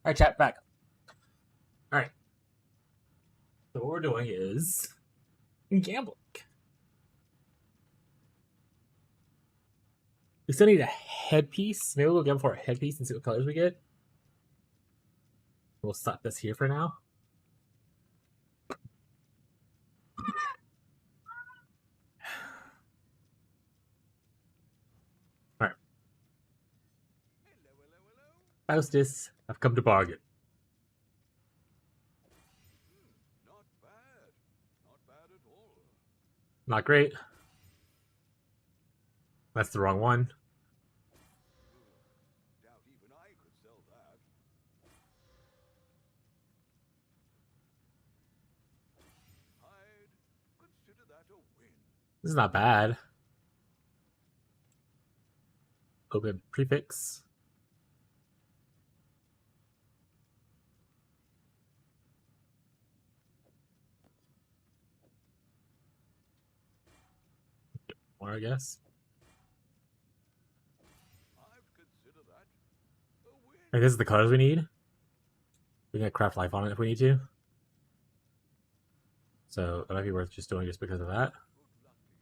Alright, chat, back. Alright. So what we're doing is gambling. We still need a headpiece. Maybe we'll go for a headpiece and see what colors we get. We'll stop this here for now. Alright. Hostess, I've come to bargain. Not bad. Not bad at all. Not great. That's the wrong one. Doubt even I could sell that. I'd consider that a win. This is not bad. Open prefix. More, I guess. I'd consider that a win. Like, this is the colors we need. We can craft life on it if we need to. So that might be worth just doing just because of that. Good luck to you.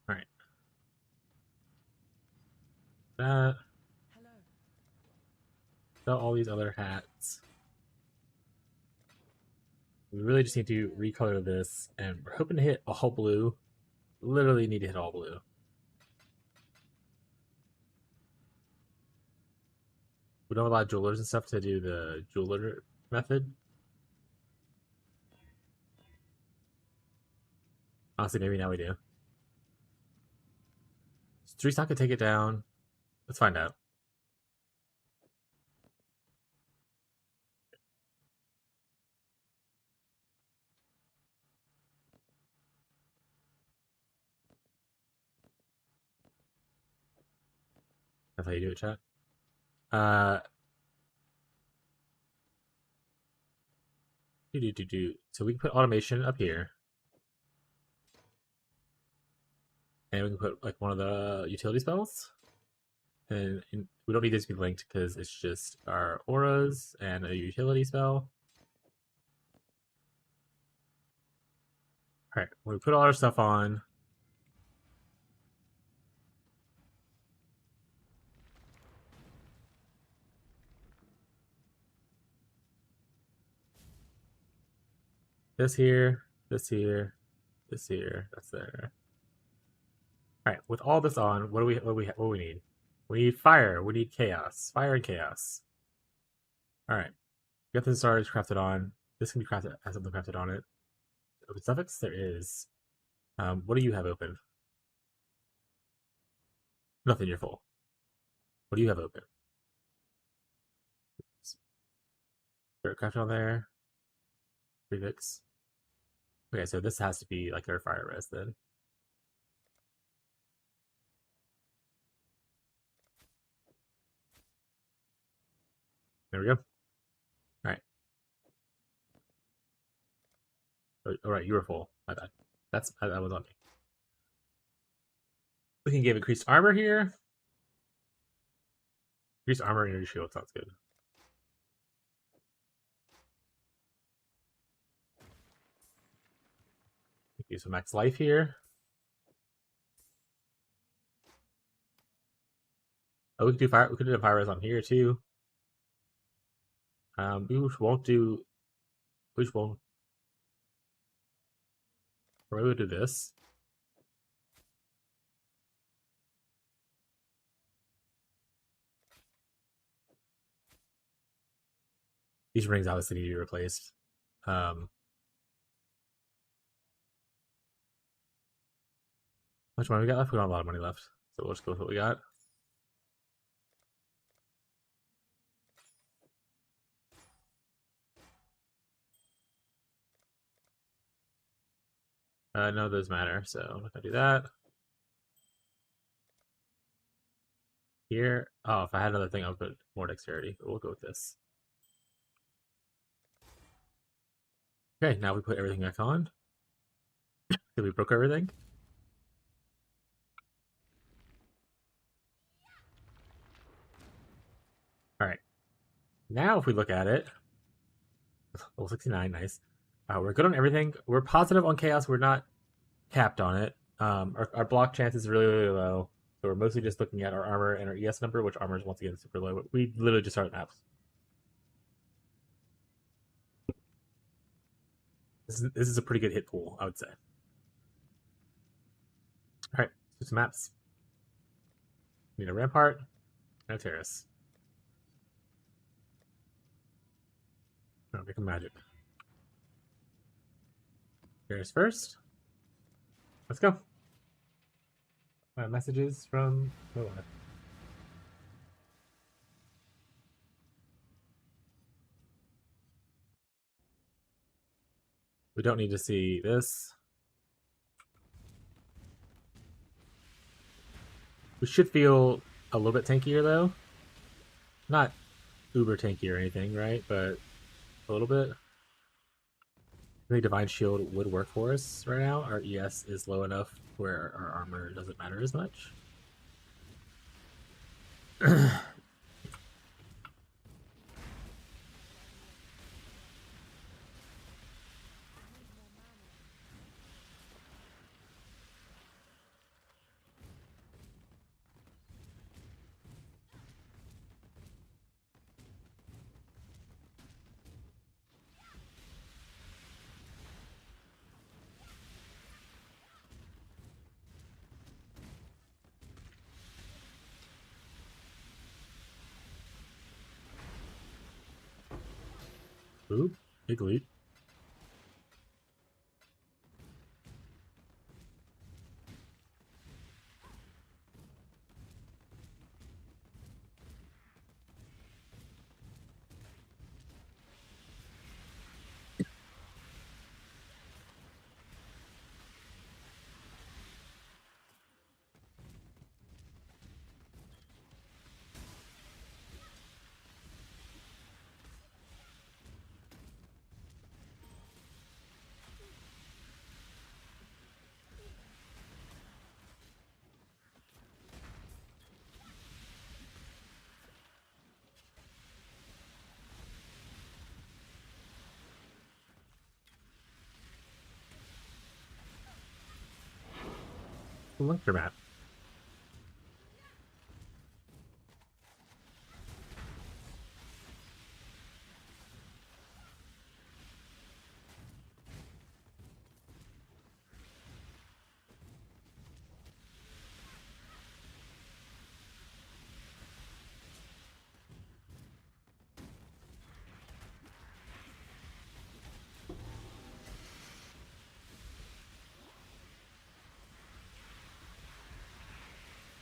Alright. That. Hello. Sell all these other hats. We really just need to recolor this, and we're hoping to hit all blue. Literally need to hit all blue. We don't have a lot of jewelers and stuff to do the jeweler method. Honestly, maybe now we do. Is 3 stock could take it down. Let's find out. That's how you do it, chat. So we can put automation up here. And we can put like one of the utility spells. And we don't need this to be linked because it's just our auras and a utility spell. Alright, when we put all our stuff on, this here, this here, this here, that's there. Alright, with all this on, what do we need? We need fire, we need chaos. Fire and chaos. Alright. Get the stars crafted on. This can be crafted, has something crafted on it. Open suffix? There is. What do you have open? Nothing, you're full. What do you have open? Spirit crafted on there. Prefix. Okay, so this has to be like our fire res then. There we go. Alright. Alright, you were full. My bad. That was on me. We can give increased armor here. Increased armor and energy shield sounds good. Do some max life here. Oh, we could do fire. We could do fire res on here too. We won't do. We won't. Or maybe we'll do this. These rings obviously need to be replaced. How much money we got left? We got a lot of money left. So we'll just go with what we got. None of those matter, so I'm not gonna do that. Here, oh, if I had another thing, I would put more dexterity, but we'll go with this. Okay, now we put everything back on. Did we broke everything? Alright. Now if we look at it, level 69, nice. We're good on everything. We're positive on chaos. We're not capped on it. Our block chance is really, really low. So we're mostly just looking at our armor and our ES number, which armor is once again super low. We literally just start maps. This is a pretty good hit pool, I would say. Alright, do some maps. We need a rampart and a terrace. Make a magic. Terrace first. Let's go. Messages from. Oh, we don't need to see this. We should feel a little bit tankier though. Not uber tanky or anything, right? But a little bit. I think Divine Shield would work for us right now. Our ES is low enough where our armor doesn't matter as much. Oop, big leap. Winter map.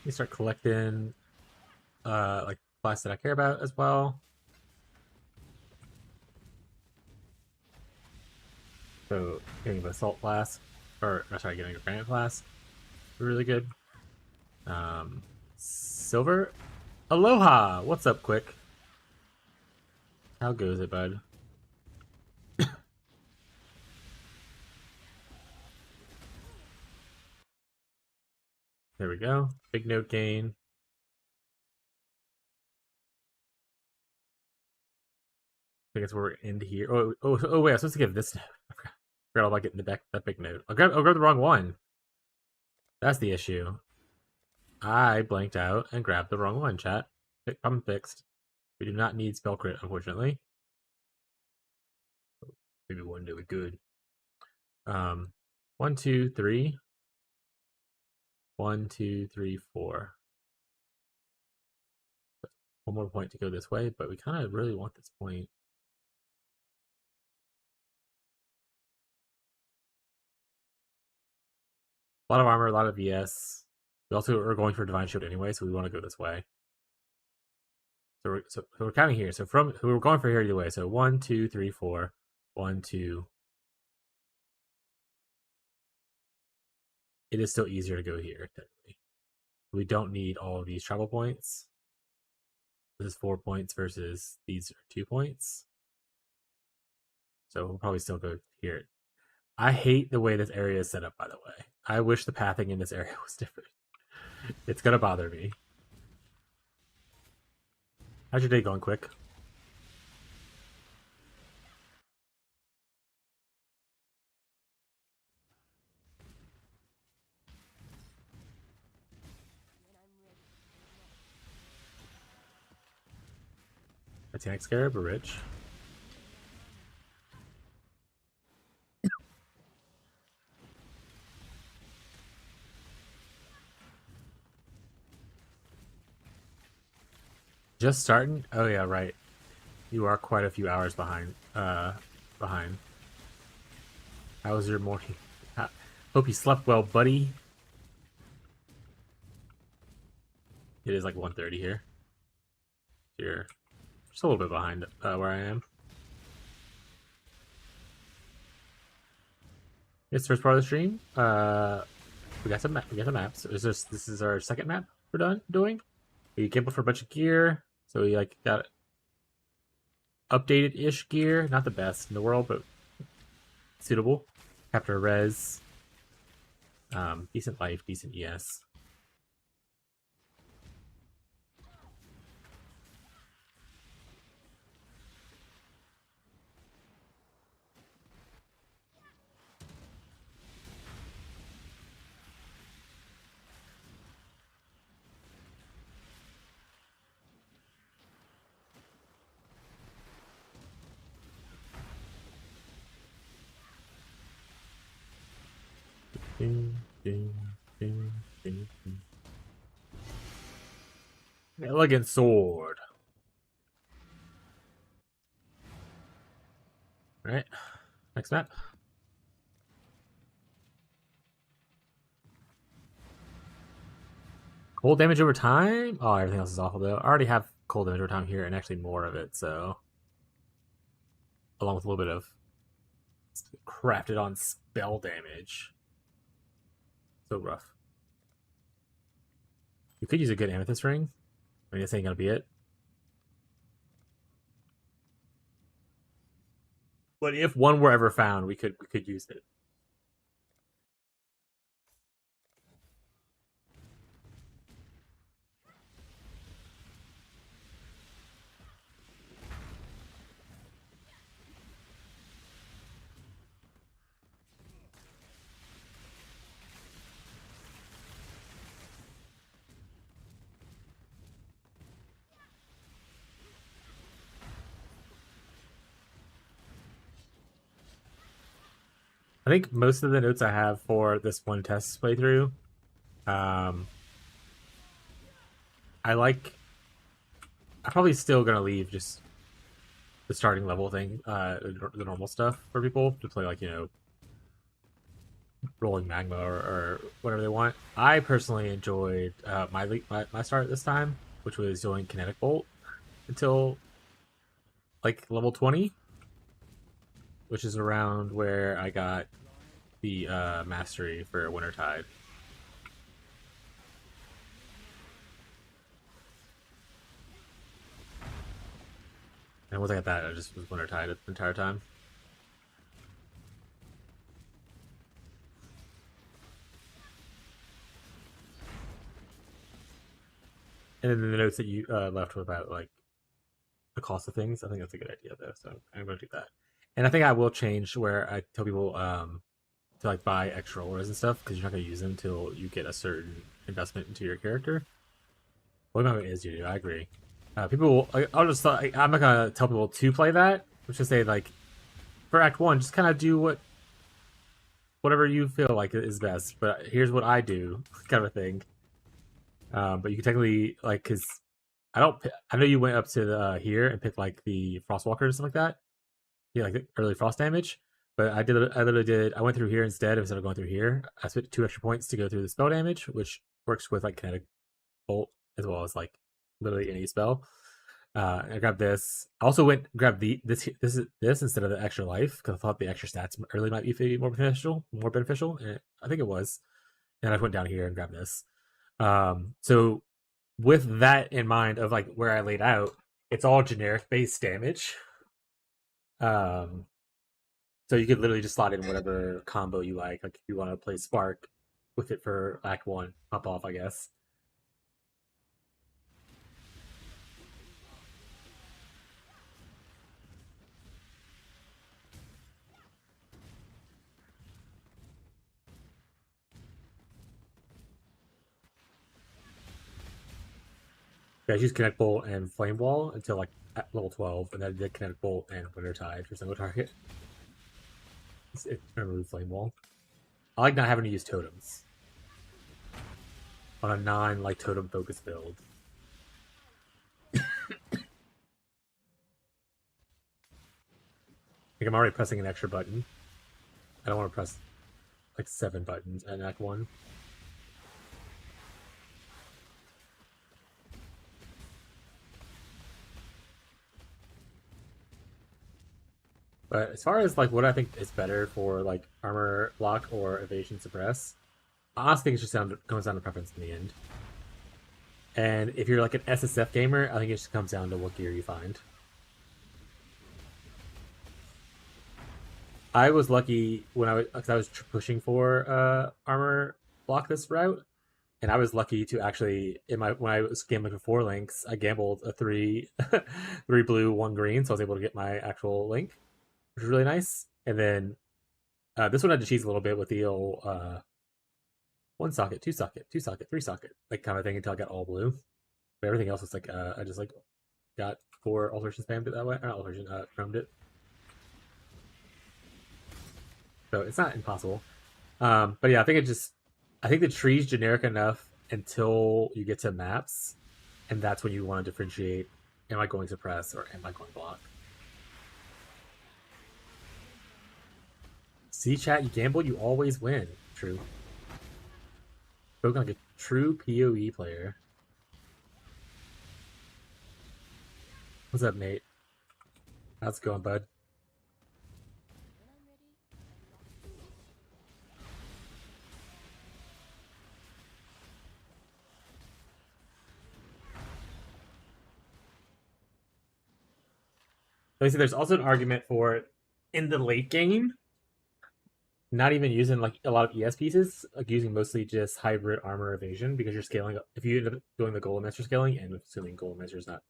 You start collecting like class that I care about as well. So getting the assault class, or sorry, getting a granite class, really good. Silver, aloha. What's up, Quick? How goes it, bud? There we go. Big note gain. I guess we're into here. Oh wait, I was supposed to give this. I forgot all about getting that big note. I'll grab the wrong one. That's the issue. I blanked out and grabbed the wrong one, chat. I'm fixed. We do not need spell crit, unfortunately. Maybe one day we could. 1, 2, 3. 1, 2, 3, 4. One more point to go this way, but we kind of really want this point. A lot of armor, a lot of VS. We also are going for Divine Shield anyway, so we want to go this way. So we're counting here. So we're going for here either way. So 1, 2, 3, 4. 1, 2. it is still easier to go here. Technically. We don't need all of these travel points. This is 4 points versus these are 2 points. So we'll probably still go here. I hate the way this area is set up, by the way. I wish the pathing in this area was different. It's gonna bother me. How's your day going, Quick? Titanic Scarab or Rich? Just starting? Oh yeah, right. You are quite a few hours behind. Behind. How was your morning? Hope you slept well, buddy. It is like 1:30 here. You're just a little bit behind where I am. It's first part of the stream. We got some maps. This is our second map we're doing. We came up for a bunch of gear, so we like got updated-ish gear. Not the best in the world, but suitable. Capture res. Decent life, decent ES. Ding, ding, ding, ding, ding. Elegant sword. All right, next map. Cold damage over time? Oh, everything else is awful though. I already have cold damage over time here and actually more of it, so. Along with a little bit of crafted on spell damage. So rough. You could use a good amethyst ring. I mean, this ain't gonna be it. But if one were ever found, we could use it. I think most of the notes I have for this one test playthrough, I'm probably still gonna leave just the starting level thing, the normal stuff for people to play, like, you know, rolling magma or whatever they want. I personally enjoyed my start this time, which was doing kinetic bolt until like level 20, which is around where I got the mastery for Wintertide. And once I got that, I just was Wintertide the entire time. And then the notes that you left were about like the cost of things. I think that's a good idea though, so I'm going to do that. And I think I will change where I tell people to like buy extra auras and stuff, because you're not going to use them until you get a certain investment into your character. What about it is you do? I agree. People will, I'm not going to tell people to play that. Let's just say, like, for Act 1, just kind of do whatever you feel like is best. But here's what I do, kind of a thing. But you can technically, like, because I know you went up to the here and picked like the Frostwalker and stuff like that. Yeah, like the early frost damage. But I went through here instead of going through here. I spent 2 extra points to go through the spell damage, which works with like kinetic bolt as well as like literally any spell. I grabbed this. I also grabbed this instead of the extra life, because I thought the extra stats early might be more beneficial. And I think it was. and I went down here and grabbed this. So with that in mind of like where I laid out, it's all generic base damage. Um, so you could literally just slot in whatever combo you like. Like if you want to play Spark with it for Act 1, pop off, I guess. Yeah, I use Connect Bolt and Flame Wall until like at level 12, and then I did Connect Bolt and Wintertide for single target. It removed Flame Wall. I like not having to use totems on a non like totem focused build. Like I'm already pressing an extra button. I don't want to press like 7 buttons in Act 1. But as far as like what I think is better for like armor lock or evasion suppress, I honestly think it just comes down to preference in the end. And if you're like an SSF gamer, I think it just comes down to what gear you find. I was lucky when because I was pushing for armor block this route, and I was lucky to actually when I was gambling for 4 links, I gambled a 3 3 blue 1 green, so I was able to get my actual link, which was really nice. And then this one I had to cheese a little bit with the old 1 socket, 2 socket, 2 socket, 3 socket, like kind of thing until I got all blue. But everything else was like I just like got 4 alteration spammed it that way. Not alteration, chromed it. So it's not impossible. But yeah, I think the tree's generic enough until you get to maps, and that's when you want to differentiate: am I going suppress or am I going block? See, chat, you gamble, you always win. True. Spoken like a true PoE player. What's up, Nate? How's it going, bud? There's also an argument for it in the late game, not even using like a lot of ES pieces, like using mostly just hybrid armor evasion, because you're scaling up. If you end up doing the Golem Master scaling, and assuming Golem Master is not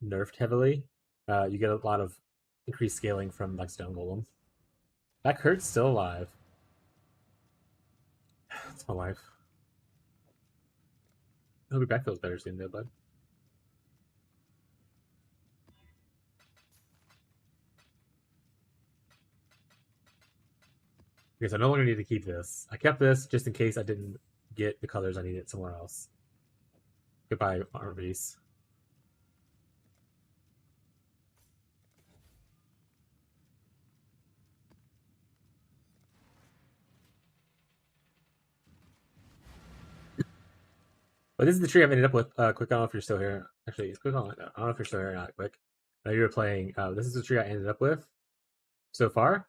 nerfed heavily, you get a lot of increased scaling from like Stone Golem. That Kurt's still alive. That's my life. He'll be back feels better soon though, bud. Okay, so I no longer need to keep this. I kept this just in case I didn't get the colors I needed somewhere else. Goodbye, armor beast. But this is the tree I've ended up with. Quick, I don't know if you're still here. Actually, it's quick on. I don't know if you're still here or not. Quick, I know you were playing. This is the tree I ended up with so far.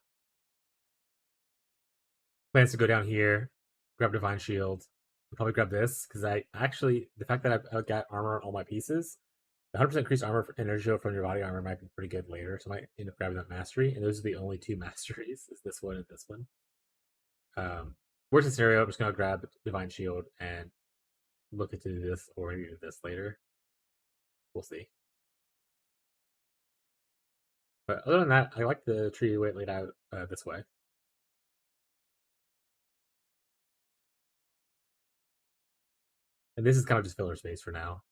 Plans to go down here, grab Divine Shield, probably grab this because I actually the fact that I've got armor on all my pieces, 100% increased armor for energy from your body armor might be pretty good later. So I might end up grabbing that mastery, and those are the only 2 masteries: is this one and this one. Worst case scenario, I'm just gonna grab Divine Shield and look into this or maybe do this later. We'll see. But other than that, I like the tree way it laid out this way. And this is kind of just filler space for now.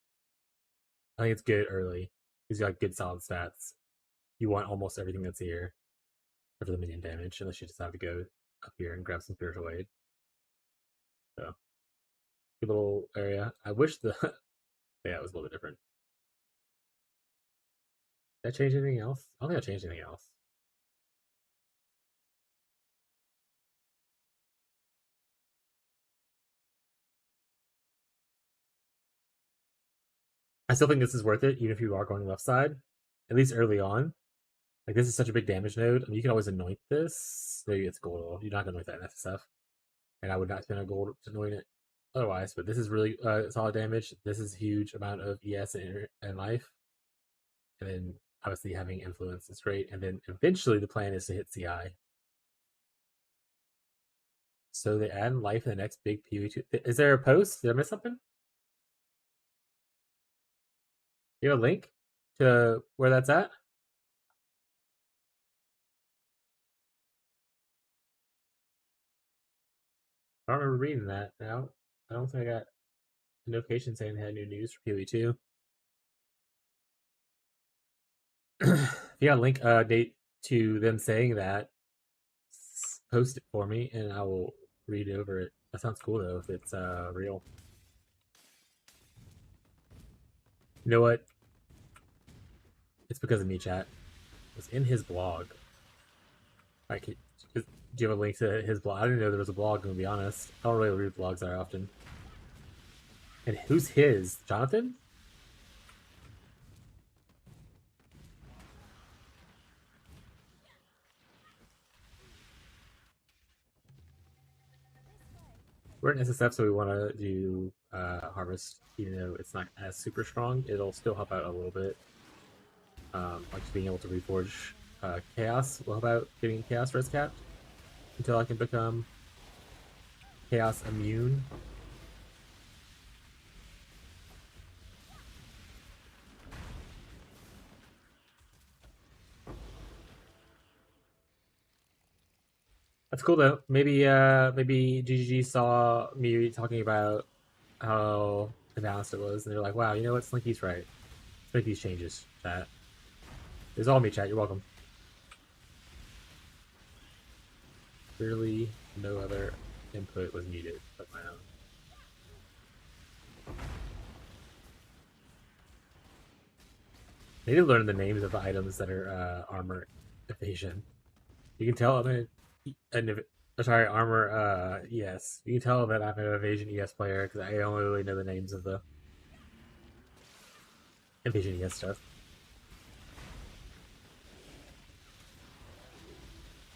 I think it's good early. He's got good solid stats. You want almost everything that's here for the minion damage, unless you decide to go up here and grab some spiritual aid. So, good little area. I wish the yeah, it was a little bit different. Did I change anything else? I don't think I changed anything else. I still think this is worth it, even if you are going left side, at least early on. Like, this is such a big damage node. I mean, you can always anoint this. Maybe it's gold. You're not going to anoint that in SSF. and I would not spend a gold to anoint it otherwise. But this is really solid damage. This is huge amount of ES and life, and then obviously having influence is great. And then eventually the plan is to hit CI. So they add life in the next big PvE2. Is there a post? Did I miss something? You have a link to where that's at? I don't remember reading that now. I don't think I got a notification saying they had new news for PoE2. If you got a link date to them saying that, post it for me and I will read over it. That sounds cool though if it's real. You know what? It's because of me, chat. It was in his blog. Do you have a link to his blog? I didn't know there was a blog, to be honest. I don't really read blogs that often. And who's his? Jonathan? We're in SSF, so we want to do Harvest, even though it's not as super strong. It'll still help out a little bit. Like just being able to reforge Chaos will help out getting Chaos res capped until I can become Chaos immune. That's cool though. Maybe GGG saw me talking about how imbalanced it was, and they're like, "Wow, you know what? Slinky's right. Let's make these changes." Chat. It's all me, chat. You're welcome. Clearly, no other input was needed but my own. They need to learn the names of the items that are armor evasion. You can tell I'm armor ES. You can tell that I'm an evasion ES player because I only really know the names of the evasion ES stuff.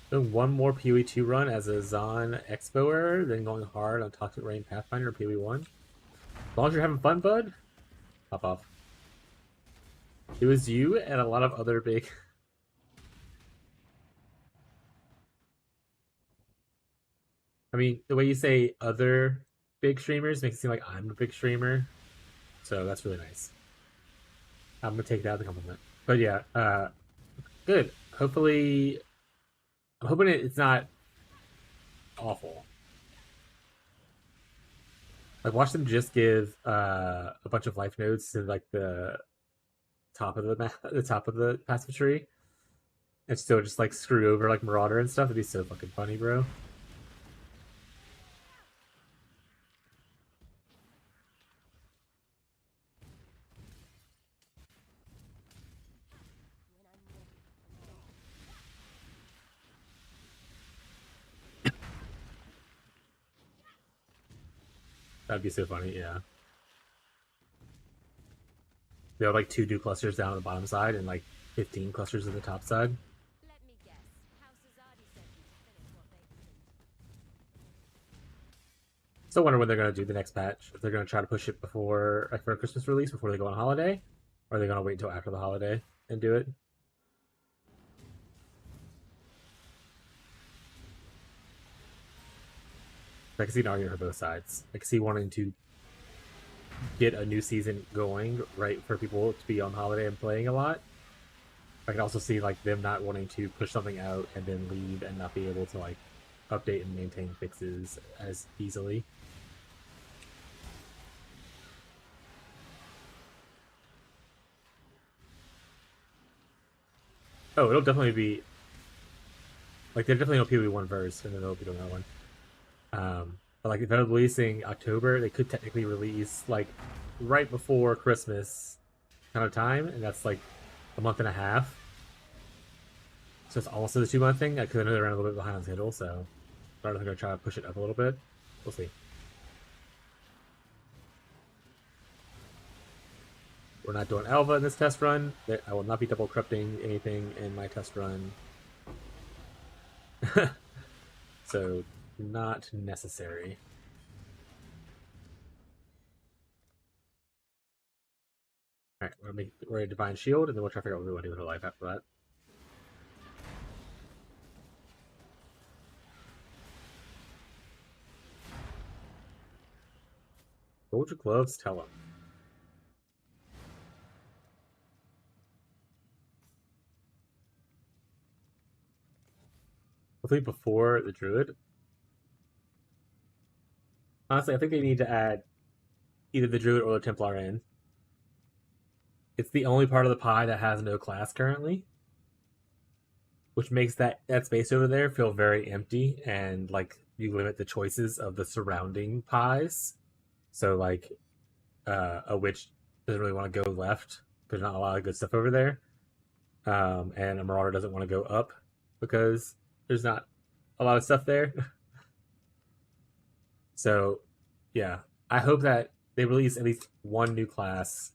Doing one more PoE2 run as a Zon Expoer, then going hard on Toxic Rain Pathfinder or PoE1. As long as you're having fun, bud, pop off. It was you and a lot of other big... I mean, the way you say other big streamers makes it seem like I'm a big streamer. So that's really nice. I'm going to take that as a compliment. But yeah, good. Hopefully... I'm hoping it's not awful. Like, watch them just give a bunch of life nodes to like the top of the top of the passive tree, and still just like screw over like Marauder and stuff. It'd be so fucking funny, bro. That'd be so funny, yeah. They have like 2 dew clusters down on the bottom side and like 15 clusters on the top side. Let me guess. House Azadi said you finished what they couldn't. Still wonder when they're gonna do the next patch. If they're gonna try to push it before, like for a Christmas release, before they go on holiday, or are they gonna wait until after the holiday and do it? I can see an argument for both sides. I can see wanting to get a new season going, right, for people to be on holiday and playing a lot. I can also see like them not wanting to push something out and then leave and not be able to like update and maintain fixes as easily. Oh, it'll definitely be like there's definitely no PoE1 verse, and then there'll be another one. But like if they're releasing October, they could technically release like right before Christmas kind of time, and that's like a month and a half. So it's also the 2-month thing. I could know they're running a little bit behind on schedule, so I don't know if they're gonna try to push it up a little bit. We'll see. We're not doing Alva in this test run. I will not be double corrupting anything in my test run. So not necessary. Alright, we're a Divine Shield, and then we'll try to figure out what we want to do with her life after that. What would your gloves tell him? Hopefully before the Druid. Honestly, I think they need to add either the Druid or the Templar in. It's the only part of the pie that has no class currently, which makes that space over there feel very empty, and like you limit the choices of the surrounding pies. So like a witch doesn't really want to go left. There's not a lot of good stuff over there, and a marauder doesn't want to go up because there's not a lot of stuff there. So yeah, I hope that they release at least one new class,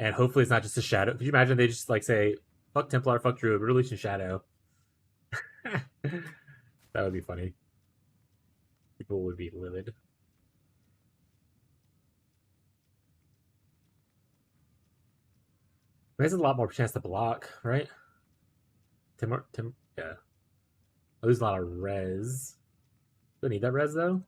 and hopefully it's not just a shadow. Could you imagine they just like say, "Fuck Templar, fuck Druid, we're releasing Shadow." That would be funny. People would be livid. There's a lot more chance to block, right? Yeah. I lose a lot of res. Do I need that res though?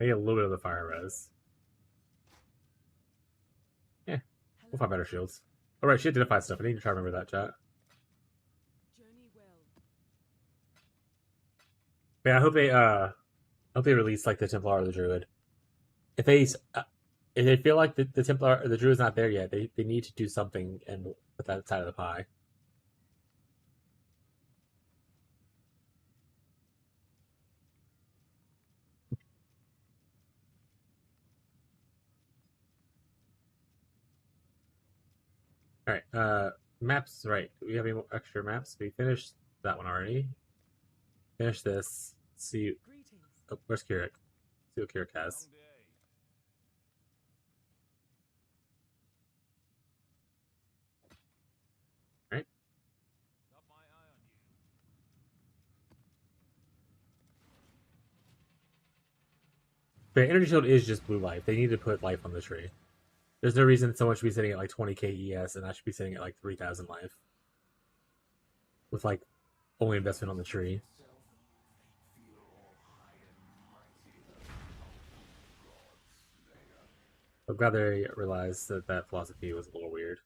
Maybe a little bit of the fire res. Yeah, we'll find better shields. All right, she identified stuff. I need to try to remember that, chat. Journey well. Man, I hope they release like the Templar or the Druid. If they feel like the Templar or the Druid's not there yet, they need to do something and put that side of the pie. All right, maps. Right, do we have any more extra maps? We finished that one already. Finish this. See, Greetings. oh, where's Kirik? See what Kirik has. Right. Got my eye on you. But energy shield is just blue life. They need to put life on the tree. There's no reason someone should be sitting at like 20k ES and I should be sitting at like 3,000 life. With like only investment on the tree. I'm glad they realized that that philosophy was a little weird,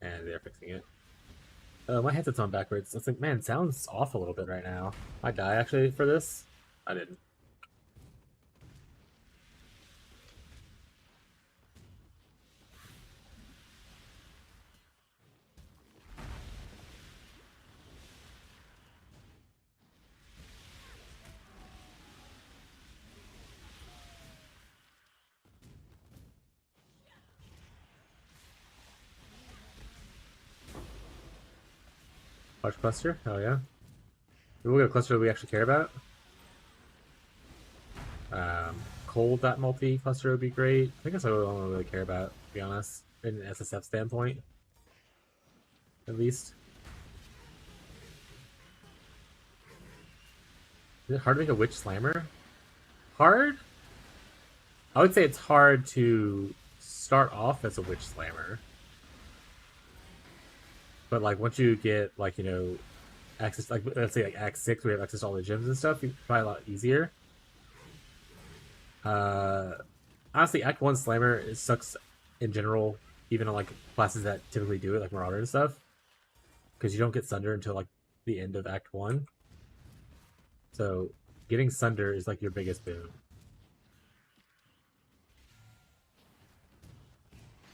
and they're fixing it. My headset's on backwards. It's like, man, it sounds off a little bit right now. I die actually for this? I didn't. Large cluster? Hell yeah. We'll get a cluster that we actually care about. Cold that multi cluster would be great. I think that's what I don't really care about, to be honest, in an SSF standpoint. At least. Is it hard to make a witch slammer? Hard? I would say it's hard to start off as a witch slammer. But like once you get like, you know, access, like let's say like Act 6 we have access to all the gyms and stuff, it's probably a lot easier. Honestly, Act 1 Slammer, it sucks in general, even on like classes that typically do it, like Marauder and stuff. Because you don't get Sunder until like the end of Act 1. So getting Sunder is like your biggest boon.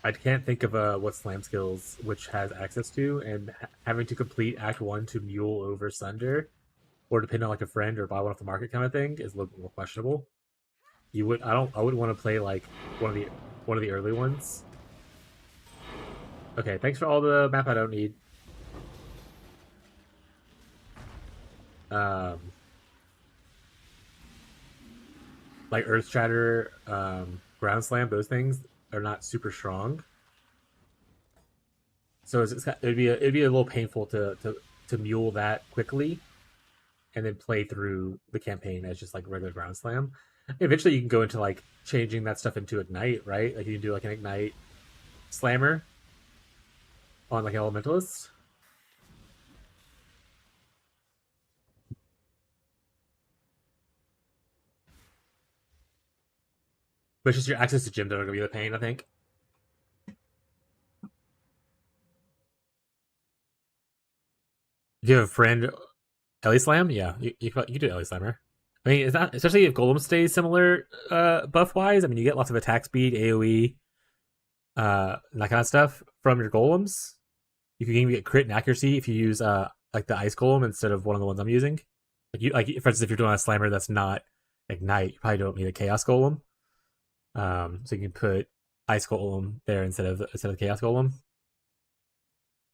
I can't think of what slam skills which has access to, and having to complete Act 1 to mule over Sunder, or depend on like a friend or buy one off the market kind of thing, is a little bit more questionable. I wouldn't want to play like one of the early ones. Okay, thanks for all the map I don't need. Like Earth Shatter, Ground Slam, those things are not super strong. So it'd be a little painful to mule that quickly, and then play through the campaign as just like regular ground slam. Eventually, you can go into like changing that stuff into ignite, right? Like you can do like an ignite slammer on like elementalist. But it's just your access to gym that are gonna be the pain, I think. If you have a friend, Ellie Slam, yeah, you do Ellie Slammer. I mean, it's not, especially if Golem stays similar buff wise. I mean, you get lots of attack speed, AoE, and that kind of stuff from your golems. You can even get crit and accuracy if you use like the ice golem instead of one of the ones I'm using. Like for instance, if you're doing a slammer that's not ignite, you probably don't need a chaos golem. So you can put ice golem there instead of the chaos golem.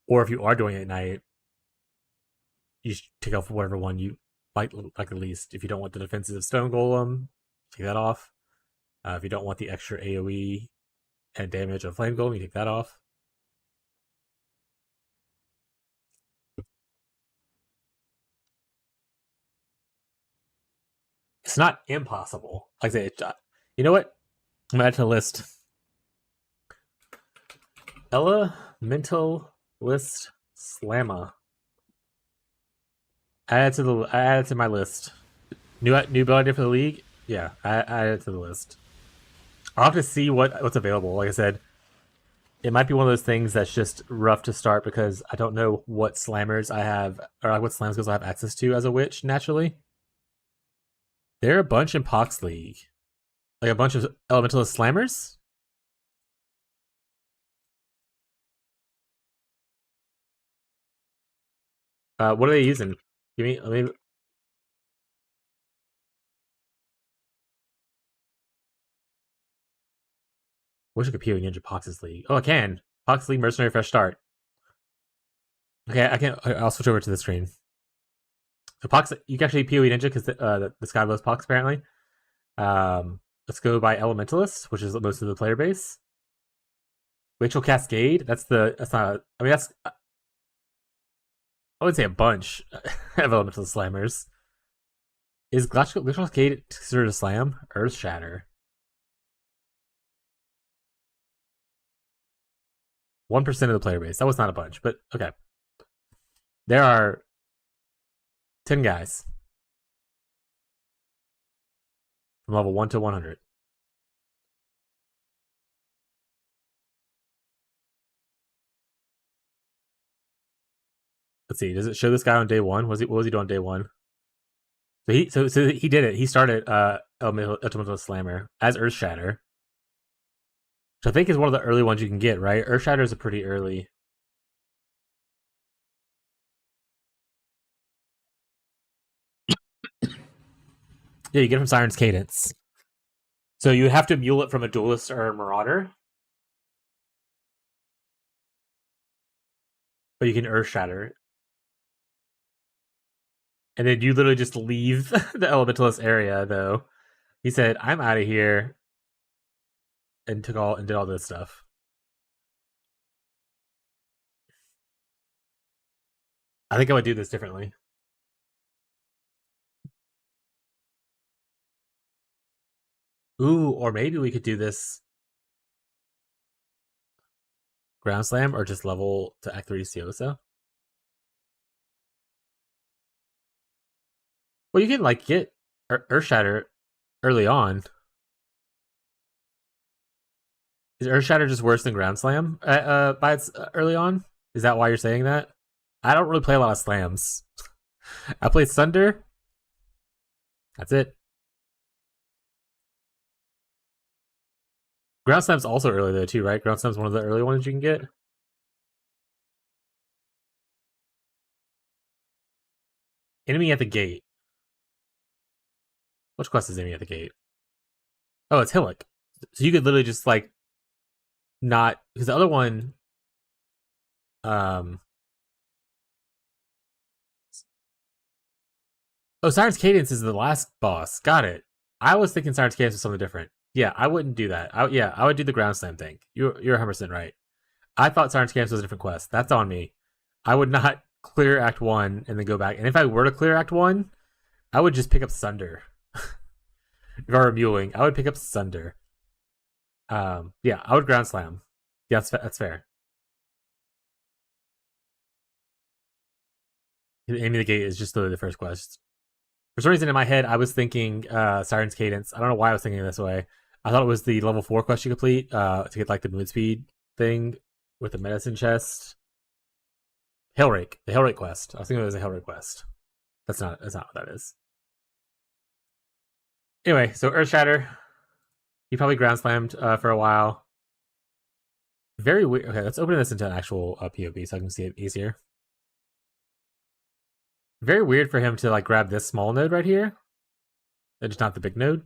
Or if you are doing ignite, you should take off whatever one you like the least. If you don't want the defenses of stone golem, take that off. If you don't want the extra AoE and damage of flame golem, you take that off. It's not impossible. Like I say, you know what? I'm gonna add to the list. Elemental list Slamma. I added to my list. New ability for the league. Yeah, I added to the list. I'll have to see what's available. Like I said, it might be one of those things that's just rough to start because I don't know what slammers I have or what slam skills I have access to as a witch naturally. There are a bunch in Pox League. Like a bunch of elementalist slammers. What are they using? Let me. Wish I could PoE Ninja Pox's League. Oh, I can. Pox League Mercenary Fresh Start. Okay, I can. I'll switch over to the screen. So Pox, you can actually PoE Ninja because the Sky loves Pox apparently. Let's go by Elementalist, which is most of the player base. Rachel Cascade. That's not. I mean, that's. I would say a bunch of Elemental Slammers. Is Glacial Cascade considered a slam? Earth Shatter. 1% of the player base. That was not a bunch, but okay. There are 10 guys. From level 1 to 100. Let's see. Does it show this guy on day 1? What was he doing on day 1? So he did it. He started Elemental Slammer as Earth Shatter, which I think is one of the early ones you can get. Right, Earth Shatter is a pretty early. Yeah, you get it from Siren's Cadence. So you have to mule it from a Duelist or a Marauder, but you can Earth Shatter. And then you literally just leave the Elementalist area, though. He said, "I'm out of here," and did all this stuff. I think I would do this differently. Ooh, or maybe we could do this Ground Slam or just level to Act 3 Siosa. Well, you can like get Earth Shatter early on. Is Earth Shatter just worse than Ground Slam by its early on? Is that why you're saying that? I don't really play a lot of slams. I play Thunder. That's it. Ground Slam's also early though too, right? Ground Slam's one of the early ones you can get. Enemy at the Gate. Which quest is Enemy at the Gate? Oh, it's Hillock. So you could literally just like not, because the other one oh, Siren's Cadence is the last boss. Got it. I was thinking Siren's Cadence was something different. Yeah, I wouldn't do that. I would do the Ground Slam thing. You're 100% right. I thought Siren's Cadence was a different quest. That's on me. I would not clear Act 1 and then go back. And if I were to clear Act 1, I would just pick up Sunder. If I were muling, I would pick up Sunder. Yeah, I would ground slam. Yeah, that's fair. Aiming the Gate is just the first quest. For some reason in my head, I was thinking Siren's Cadence. I don't know why I was thinking this way. I thought it was the level 4 quest you complete to get like the mood speed thing with the medicine chest. Hellrake. The Hellrake quest. I was thinking it was a Hellrake quest. That's not what that is. Anyway, so Earthshatter. He probably ground slammed for a while. Very weird. Okay, let's open this into an actual POV so I can see it easier. Very weird for him to like grab this small node right here. And just not the big node.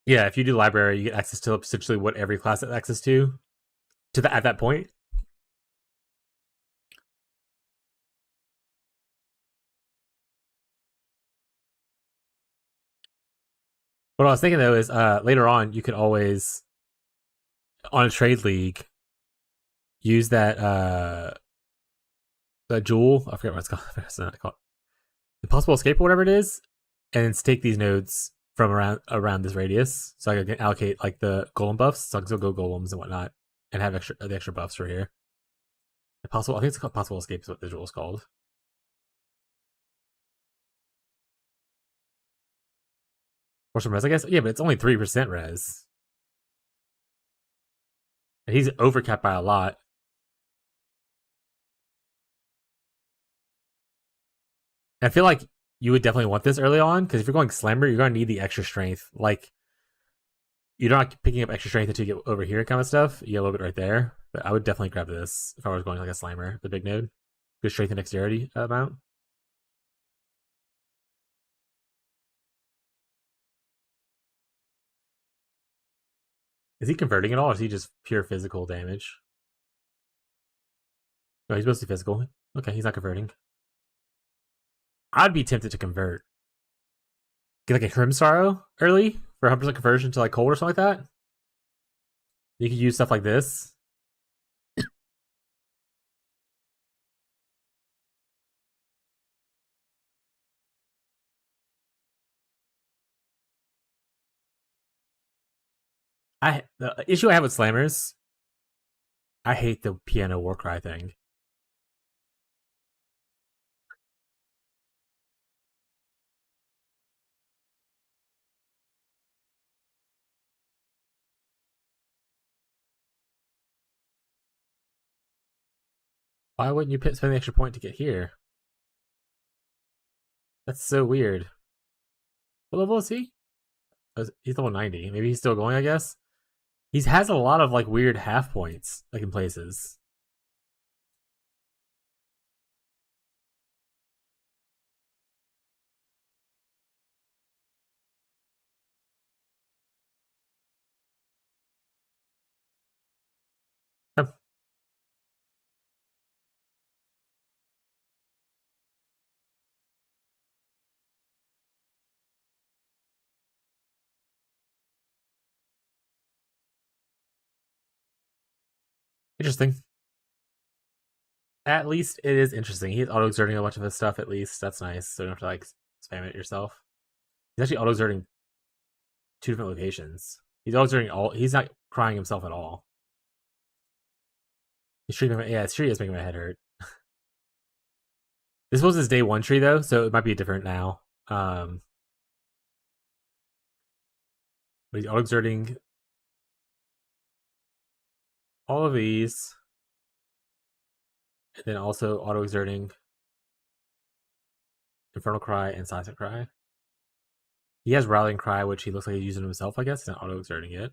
Yeah, if you do library, you get access to essentially what every class has access to at that point. What I was thinking though is later on you could always on a trade league use that jewel. I forget what it's called. It's not called. Impossible Escape or whatever it is, and take these nodes from around this radius, so I can allocate like the golem buffs, so I can still go golems and whatnot, and have the extra buffs for here. I think it's called Possible Escape is what the jewel is called. Or some res, I guess. Yeah, but it's only 3% res. And he's overcapped by a lot. And I feel like you would definitely want this early on, because if you're going Slammer, you're going to need the extra strength. Like, you're not picking up extra strength until you get over here kind of stuff. You get a little bit right there. But I would definitely grab this if I was going like a Slammer, the big node. Good strength and dexterity amount. Is he converting at all, or is he just pure physical damage? No, he's mostly physical. Okay, he's not converting. I'd be tempted to convert. Get like a Crim Sorrow early for 100% conversion to like cold or something like that. You could use stuff like this. The issue I have with Slammers, I hate the piano war cry thing. Why wouldn't you spend the extra point to get here? That's so weird. What level is he? He's level 90. Maybe he's still going, I guess. He has a lot of like weird half points, like in places. Interesting. At least it is interesting. He's auto-exerting a bunch of his stuff, at least. That's nice. So you don't have to like spam it yourself. He's actually auto-exerting 2 different locations. He's auto-exerting he's not crying himself at all. His tree, his tree is making my head hurt. This was his day 1 tree though, so it might be different now. But he's auto-exerting all of these. And then also auto-exerting Infernal Cry and Seismic Cry. He has Rallying Cry, which he looks like he's using himself, I guess. He's not auto-exerting it.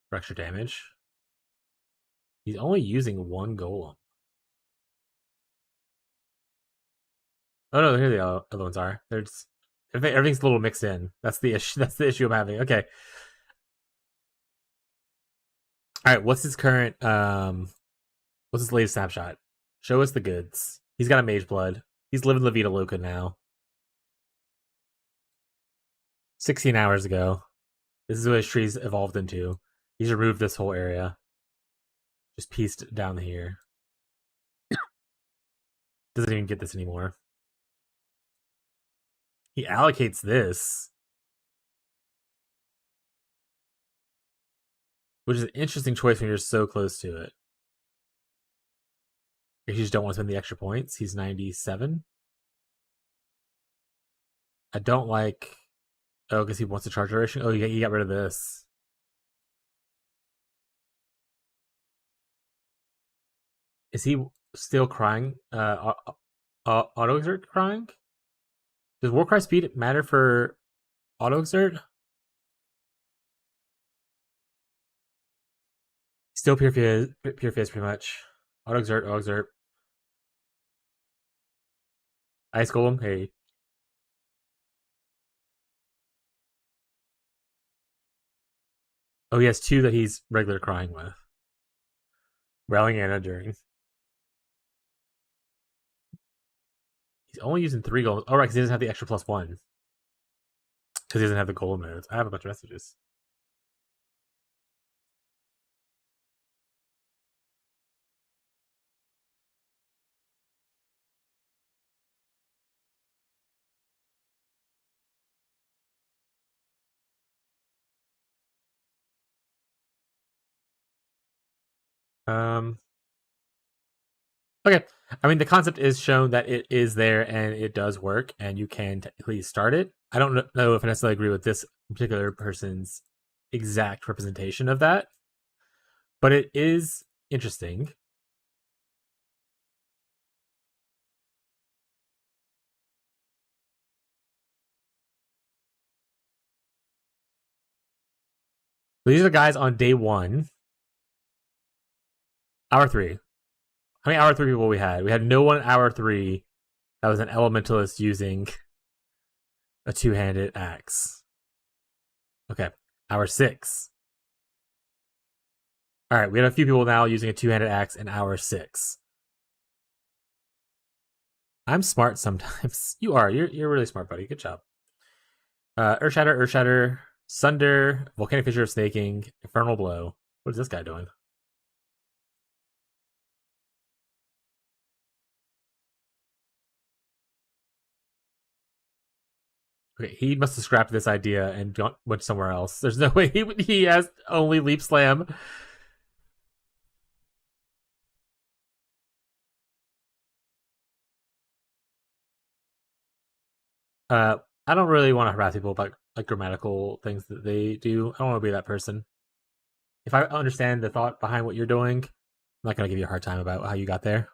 For extra damage. He's only using 1 golem. Oh no, here the other ones are. They're just everything's a little mixed in. That's the issue. That's the issue I'm having. Okay. All right. What's his current? What's his latest snapshot? Show us the goods. He's got a Mage Blood. He's living La Vida Loca now. 16 hours ago. This is what his trees evolved into. He's removed this whole area. Just pieced down here. Doesn't even get this anymore. He allocates this. Which is an interesting choice when you're so close to it. If you just don't want to spend the extra points. He's 97. I don't like... Oh, because he wants to charge duration? Oh, he got rid of this. Is he still crying? Auto exert crying? Does Warcry speed matter for auto exert? Still pure fizz pretty much. Auto exert. Ice Golem, hey. Oh, he has 2 that he's regular crying with. Rallying and Enduring. He's only using 3 golems. Oh, right, because he doesn't have the extra +1. Because he doesn't have the golem modes. I have a bunch of messages. Okay. I mean, the concept is shown that it is there and it does work, and you can technically start it. I don't know if I necessarily agree with this particular person's exact representation of that, but it is interesting. These are the guys on day 1. Hour 3. How many hour 3 people we had? We had no one hour 3 that was an elementalist using a 2-handed axe. Okay. Hour 6. Alright, we had a few people now using a 2-handed axe in hour 6. I'm smart sometimes. You are. You're really smart, buddy. Good job. Earthshatter, Sunder, Volcanic Fissure of Snaking, Infernal Blow. What is this guy doing? Okay, he must have scrapped this idea and went somewhere else. There's no way he has only Leap Slam. I don't really want to harass people about like grammatical things that they do. I don't want to be that person. If I understand the thought behind what you're doing, I'm not going to give you a hard time about how you got there.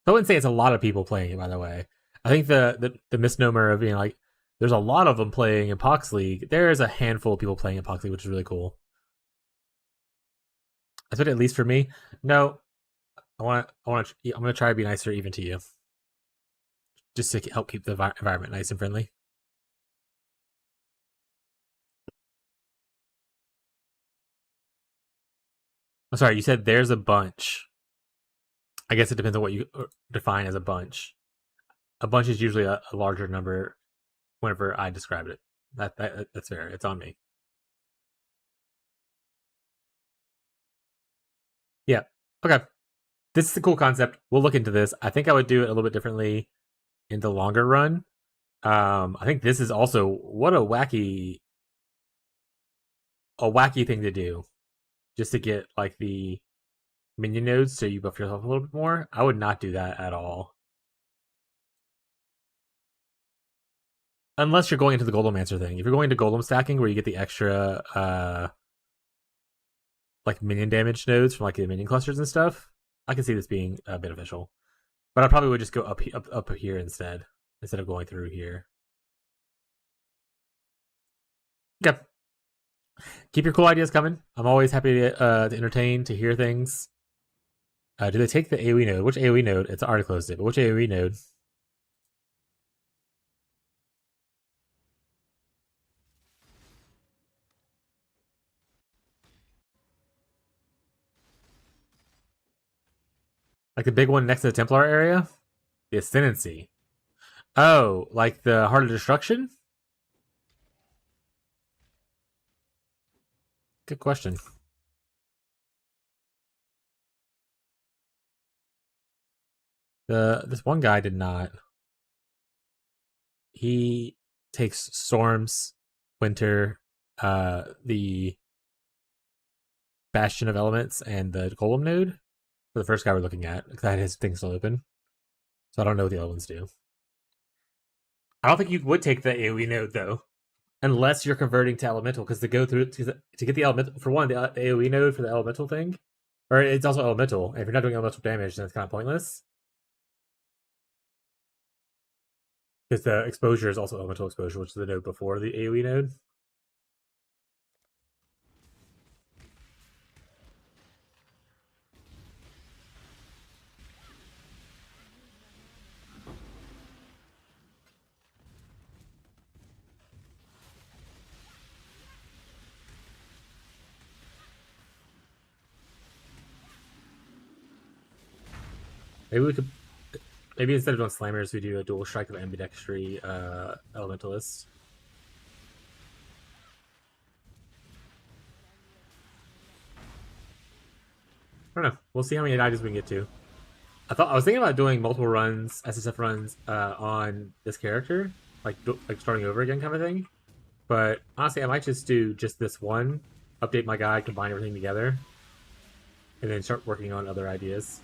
I wouldn't say it's a lot of people playing it, by the way. I think the misnomer of being like, there's a lot of them playing in Pox League. There is a handful of people playing in Pox League, which is really cool. That's what, at least for me. No, I'm gonna try to be nicer even to you, just to help keep the environment nice and friendly. I'm sorry, you said there's a bunch. I guess it depends on what you define as a bunch. A bunch is usually a larger number whenever I described it. That's fair. It's on me. Yeah. Okay. This is a cool concept. We'll look into this. I think I would do it a little bit differently in the longer run. I think this is also what a wacky thing to do, just to get like the minion nodes so you buff yourself a little bit more. I would not do that at all. Unless you're going into the Goldemancer thing. If you're going to Golem stacking where you get the extra like minion damage nodes from like the minion clusters and stuff, I can see this being beneficial. But I probably would just go up here instead of going through here. Okay. Keep your cool ideas coming. I'm always happy to entertain, to hear things. Do they take the AoE node? Which AoE node? It's already closed it, but which AoE node? Like the big one next to the Templar area? The Ascendancy. Oh, like the Heart of Destruction? Good question. This one guy did not. He takes Storms, Winter, the Bastion of Elements, and the Golem node for the first guy we're looking at, because I had his thing still open. So I don't know what the other ones do. I don't think you would take the AoE node though, unless you're converting to Elemental, because to go through to get the Elemental, for one, the AoE node for the Elemental thing, or it's also Elemental. And if you're not doing Elemental damage, then it's kind of pointless. Because the exposure is also Elemental exposure, which is the node before the AoE node. Maybe we could. Maybe instead of doing slammers, we do a dual strike of ambidextry elementalist. I don't know. We'll see how many items we can get to. I was thinking about doing multiple runs, SSF runs, on this character, like starting over again, kind of thing. But honestly, I might just do just this one, update my guide, combine everything together, and then start working on other ideas.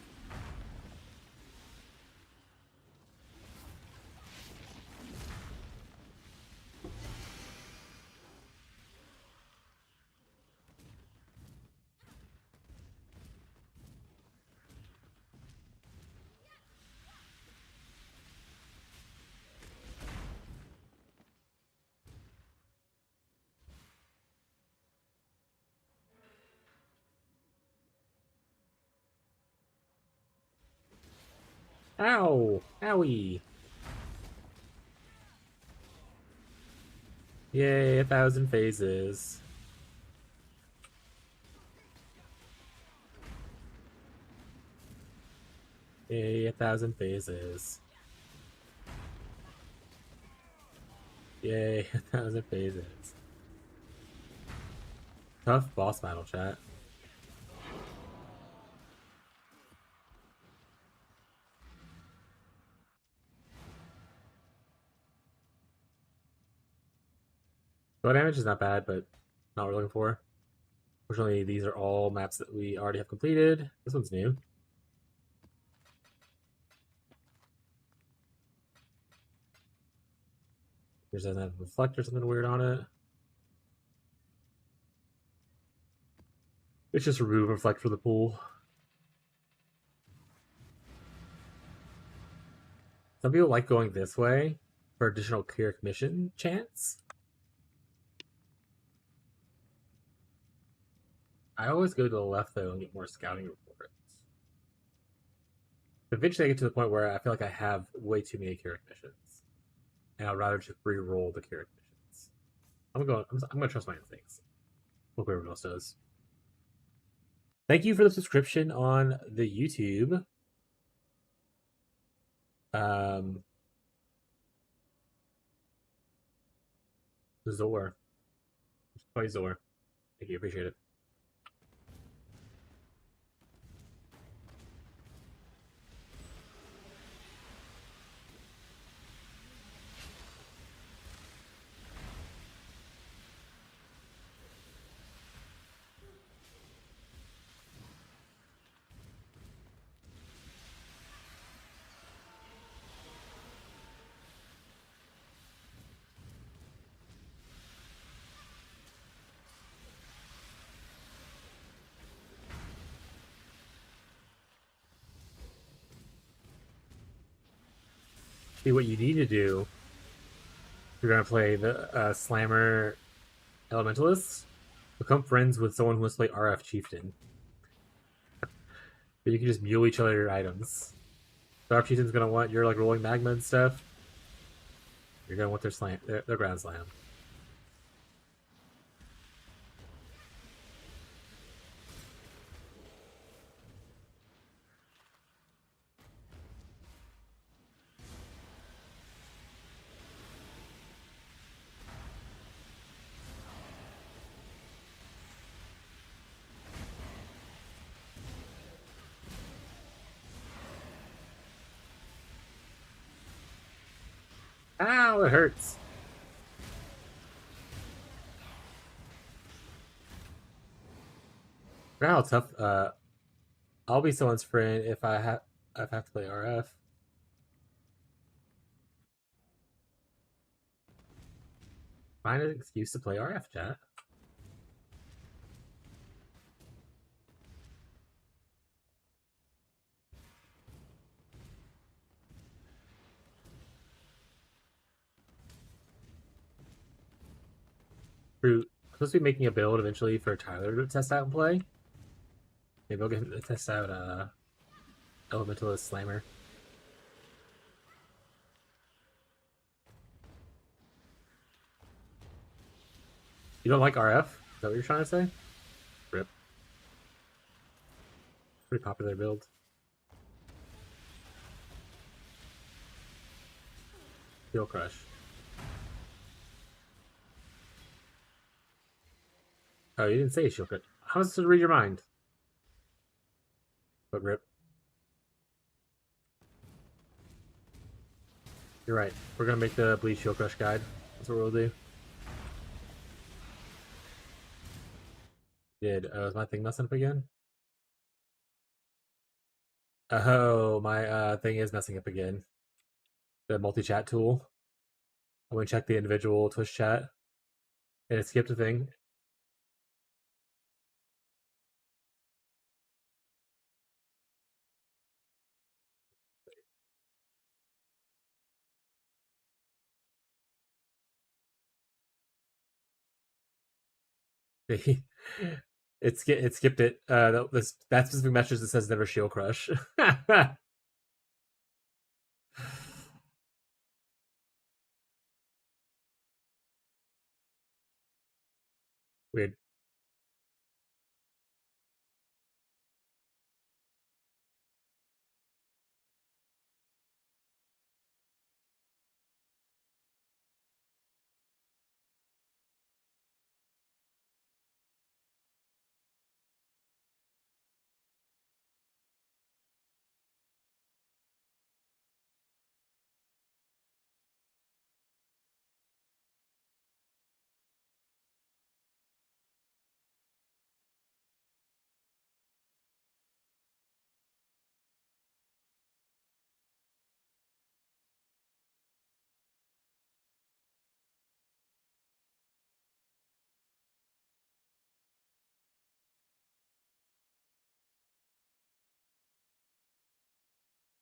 Ow! Owie! Yay, 1,000 phases. Yay, 1,000 phases. Yay, 1,000 phases. Tough boss battle, chat. Blow damage is not bad, but not what we're looking for. Fortunately, these are all maps that we already have completed. This one's new. There's a reflector, something weird on it. Let's just remove reflect from the pool. Some people like going this way for additional cleric mission chance. I always go to the left though and get more scouting reports. Eventually I get to the point where I feel like I have way too many cleric missions. And I'd rather just re-roll the cleric missions. I'm gonna trust my instincts. Hope everyone else does. Thank you for the subscription on the YouTube. Zor. Play Zor. Thank you, appreciate it. See, what you need to do, if you're going to play the Slammer Elementalist, become friends with someone who wants to play RF Chieftain. But you can just mule each other your items. The RF Chieftain's going to want your like rolling magma and stuff. You're going to want their ground slam. Ow, it hurts. Wow, tough. I'll be someone's friend if I have to play RF. Find an excuse to play RF, chat. I'm supposed to be making a build eventually for Tyler to test out and play. Maybe I'll get him to test out Elementalist Slammer. You don't like RF? Is that what you're trying to say? Rip. Pretty popular build. Steel Crush. Oh, you didn't say Shield Crush. How was to read your mind? But rip. You're right. We're gonna make the Bleed Shield Crush guide. That's what we'll do. Is my thing messing up again? Oh, my thing is messing up again. The multi-chat tool. I went and checked the individual Twitch chat, and it skipped a thing. It skipped it. That specific message that says never Shield Crush. Weird.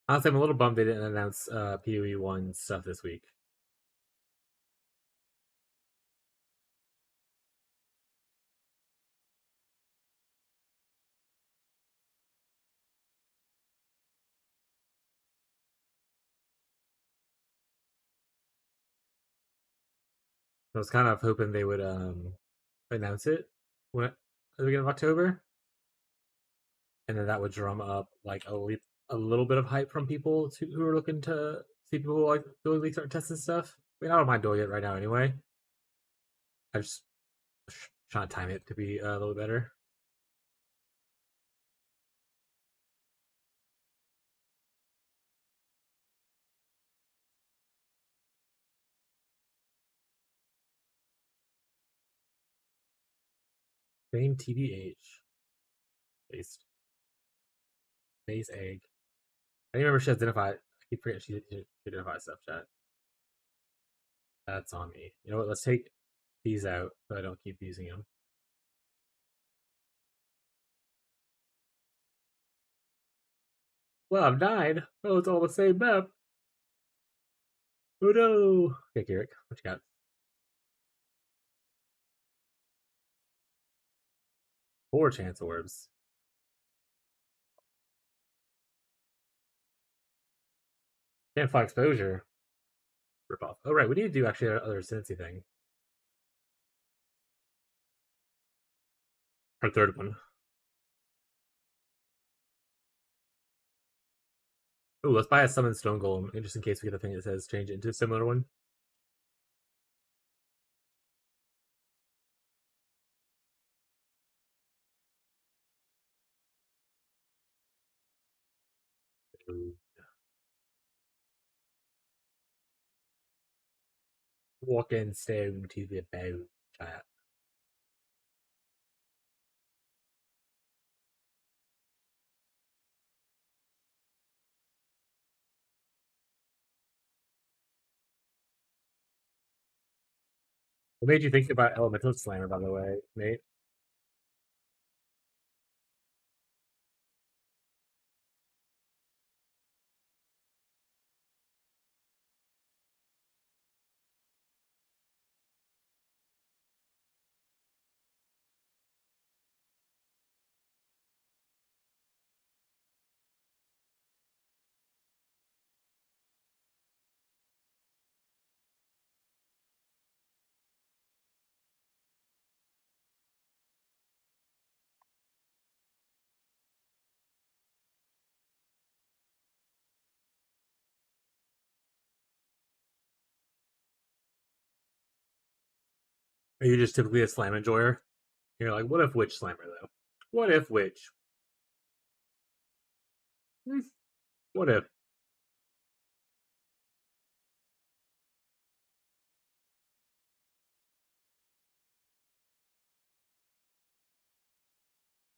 Honestly, I'm a little bummed they didn't announce PoE 1 stuff this week. I was kind of hoping they would announce it at the beginning of October, and then that would drum up like a little bit of hype from people who are looking to see people like doing leaks or testing stuff. I mean, I don't mind doing it right now anyway. I just trying to time it to be a little better. Same TBH. Based. Base egg. I remember she identified. I keep forgetting she identified stuff, chat. That's on me. You know what? Let's take these out so I don't keep using them. Well, I've died. Oh, it's all the same map. Oh no. Okay, Garrick, what you got? 4 chance orbs. Can't fly exposure. Rip off. Oh right, we need to do actually another ascendancy thing. Our third one. Oh, let's buy a summon stone golem just in case we get a thing that says change it into a similar one. walking stone to the bone, chat. What made you think about Elemental Slammer, by the way, Nate? Are you just typically a slam enjoyer? You're like, what if Witch Slammer, though? What if Witch? What if?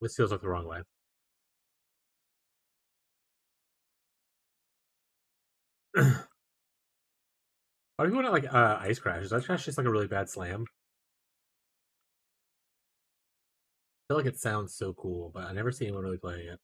This feels like the wrong way. Why do people not like Ice Crash? Is Ice Crash just like a really bad slam? I feel like it sounds so cool, but I never see anyone really playing it.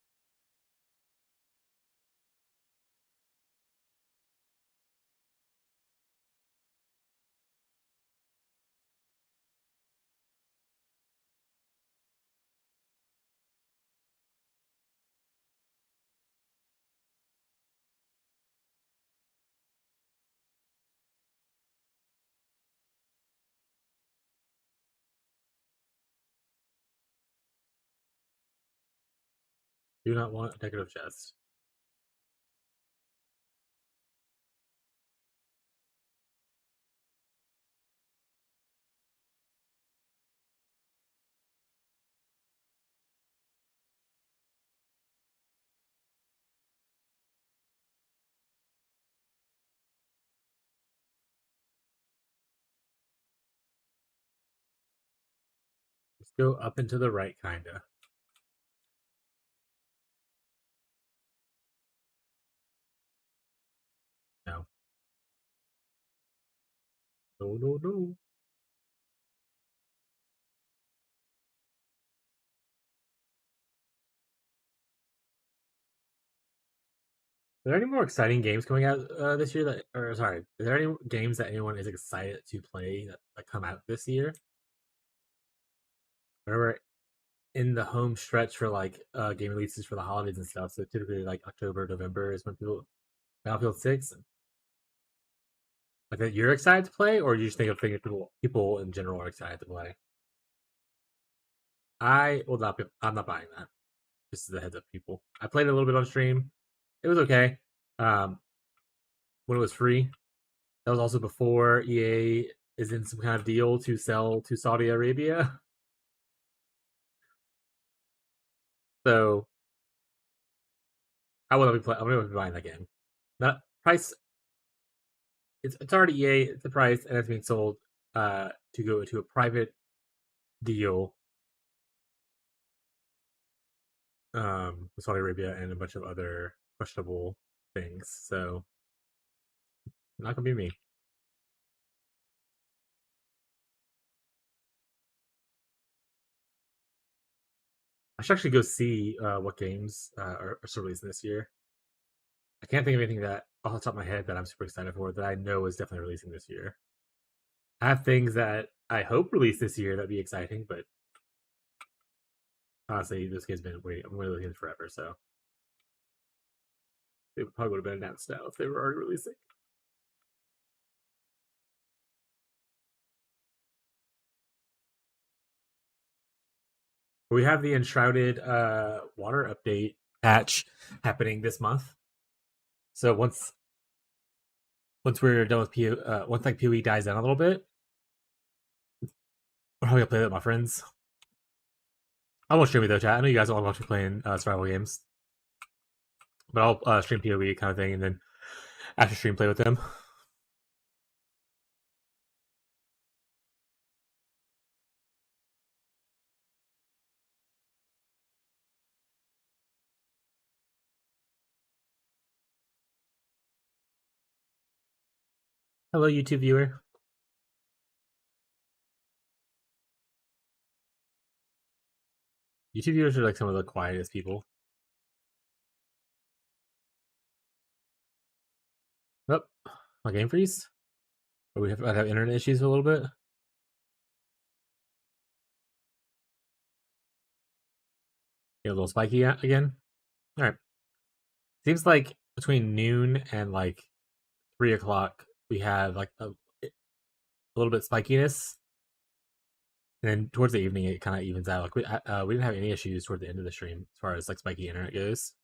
Do not want a decorative chest. Just go up and to the right, kinda. No. No, no, no. Are there any more exciting games coming out this year? Is there any games that anyone is excited to play that come out this year? Remember, in the home stretch for like game releases for the holidays and stuff. So typically, like October, November is when Battlefield 6. Like that, you're excited to play, or you just think of people in general are excited to play? I will not. I'm not buying that. Just as a heads up, people. I played a little bit on stream. It was okay. When it was free. That was also before EA is in some kind of deal to sell to Saudi Arabia. So I will be. I'm going to be buying that game. That price. It's already EA. It's the price, and it's being sold to go to a private deal with Saudi Arabia and a bunch of other questionable things. So not gonna be me. I should actually go see what games are still releasing this year. I can't think of anything that off the top of my head that I'm super excited for that I know is definitely releasing this year. I have things that I hope release this year that'd be exciting, but honestly, this game's been waiting. I'm waiting for forever, so they probably would have been announced now if they were already releasing. We have the Enshrouded water update patch happening this month. So once we're done with once like PoE dies down a little bit, we're probably gonna play that with my friends. I won't stream it though, chat. I know you guys all watch me playing survival games, but I'll stream PoE kind of thing, and then after stream play with them. Hello, YouTube viewer. YouTube viewers are like some of the quietest people. Oh, my game freeze? Or we have internet issues for a little bit? Get a little spiky again? Alright. Seems like between noon and like 3 o'clock, we have like a little bit spikiness. And then towards the evening, it kind of evens out. Like we didn't have any issues toward the end of the stream as far as like spiky internet goes.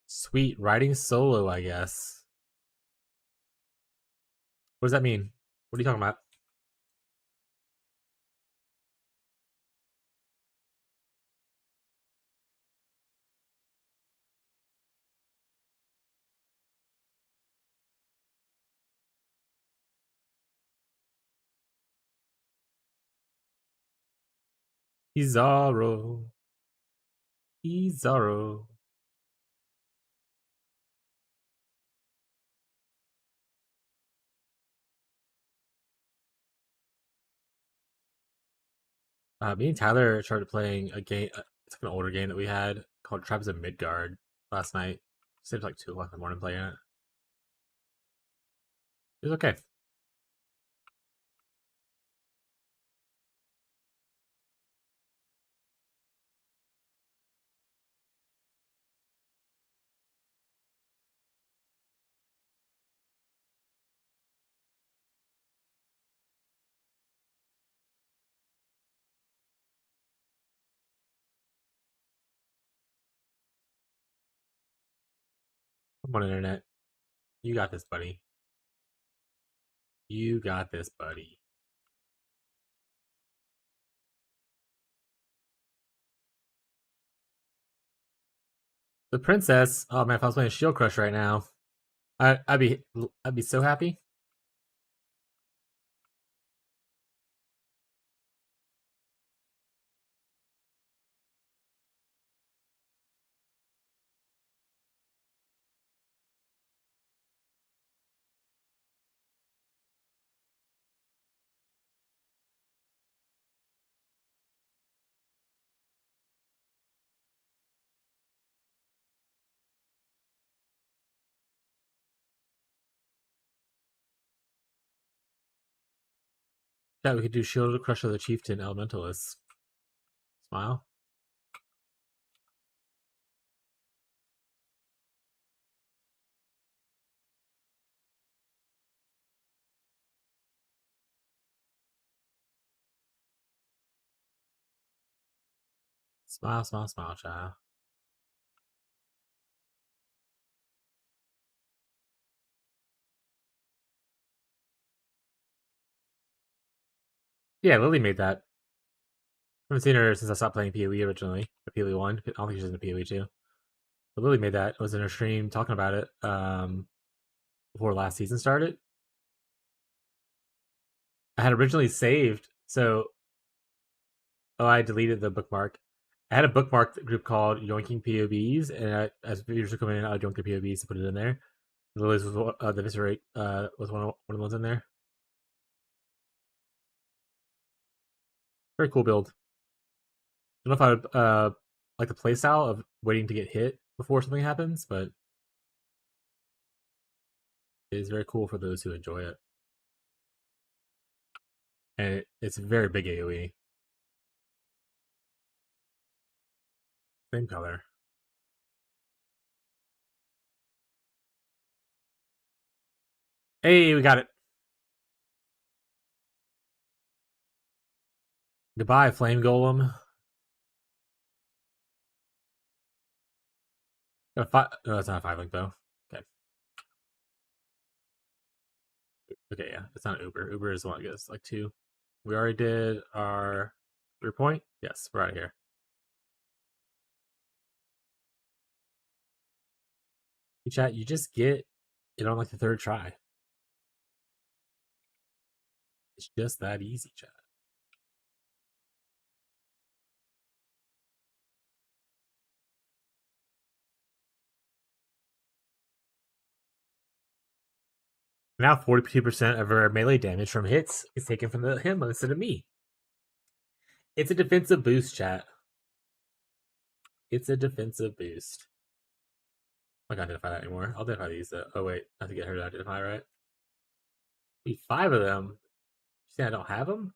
Sweet, riding solo, I guess. What does that mean? What are you talking about? Izaro. Izaro. Me and Tyler started playing a game. It's like an older game that we had called Tribes of Midgard last night. Stayed up like 2 o'clock in the morning playing it. It was okay. Come on, internet. You got this, buddy. You got this, buddy. The princess. Oh man, if I was playing Shield Crush right now, I'd be so happy. Yeah, we could do Shield Crush of the Chieftain Elementalists. Smile. Smile, smile, smile, child. Yeah, Lily made that. I haven't seen her since I stopped playing PoE originally. Or PoE 1. I don't think she's in the PoE 2. But Lily made that. I was in her stream talking about it before last season started. I had originally saved, so I deleted the bookmark. I had a bookmark group called Yoinking POBs, and as viewers were coming in, I would yoink the POBs to put it in there. Lily's was the Viscerate was one of the ones in there. Very cool build. I don't know if I would like the playstyle of waiting to get hit before something happens, but it is very cool for those who enjoy it. And it's very big AoE. Same color. Hey, we got it. Goodbye, Flame Golem. No, it's not a 5 link though. Okay. Okay, yeah. It's not Uber. Uber is the one that gets like 2. We already did our 3-point. Yes, we're out of here. Hey, chat, you just get it on like the 3rd try. It's just that easy, chat. Now 42% of her melee damage from hits is taken from him instead of me. It's a defensive boost, chat. It's a defensive boost. I can't identify that anymore. I'll identify these. Oh wait, I have to get her to identify, right? Need 5 of them. You saying I don't have them?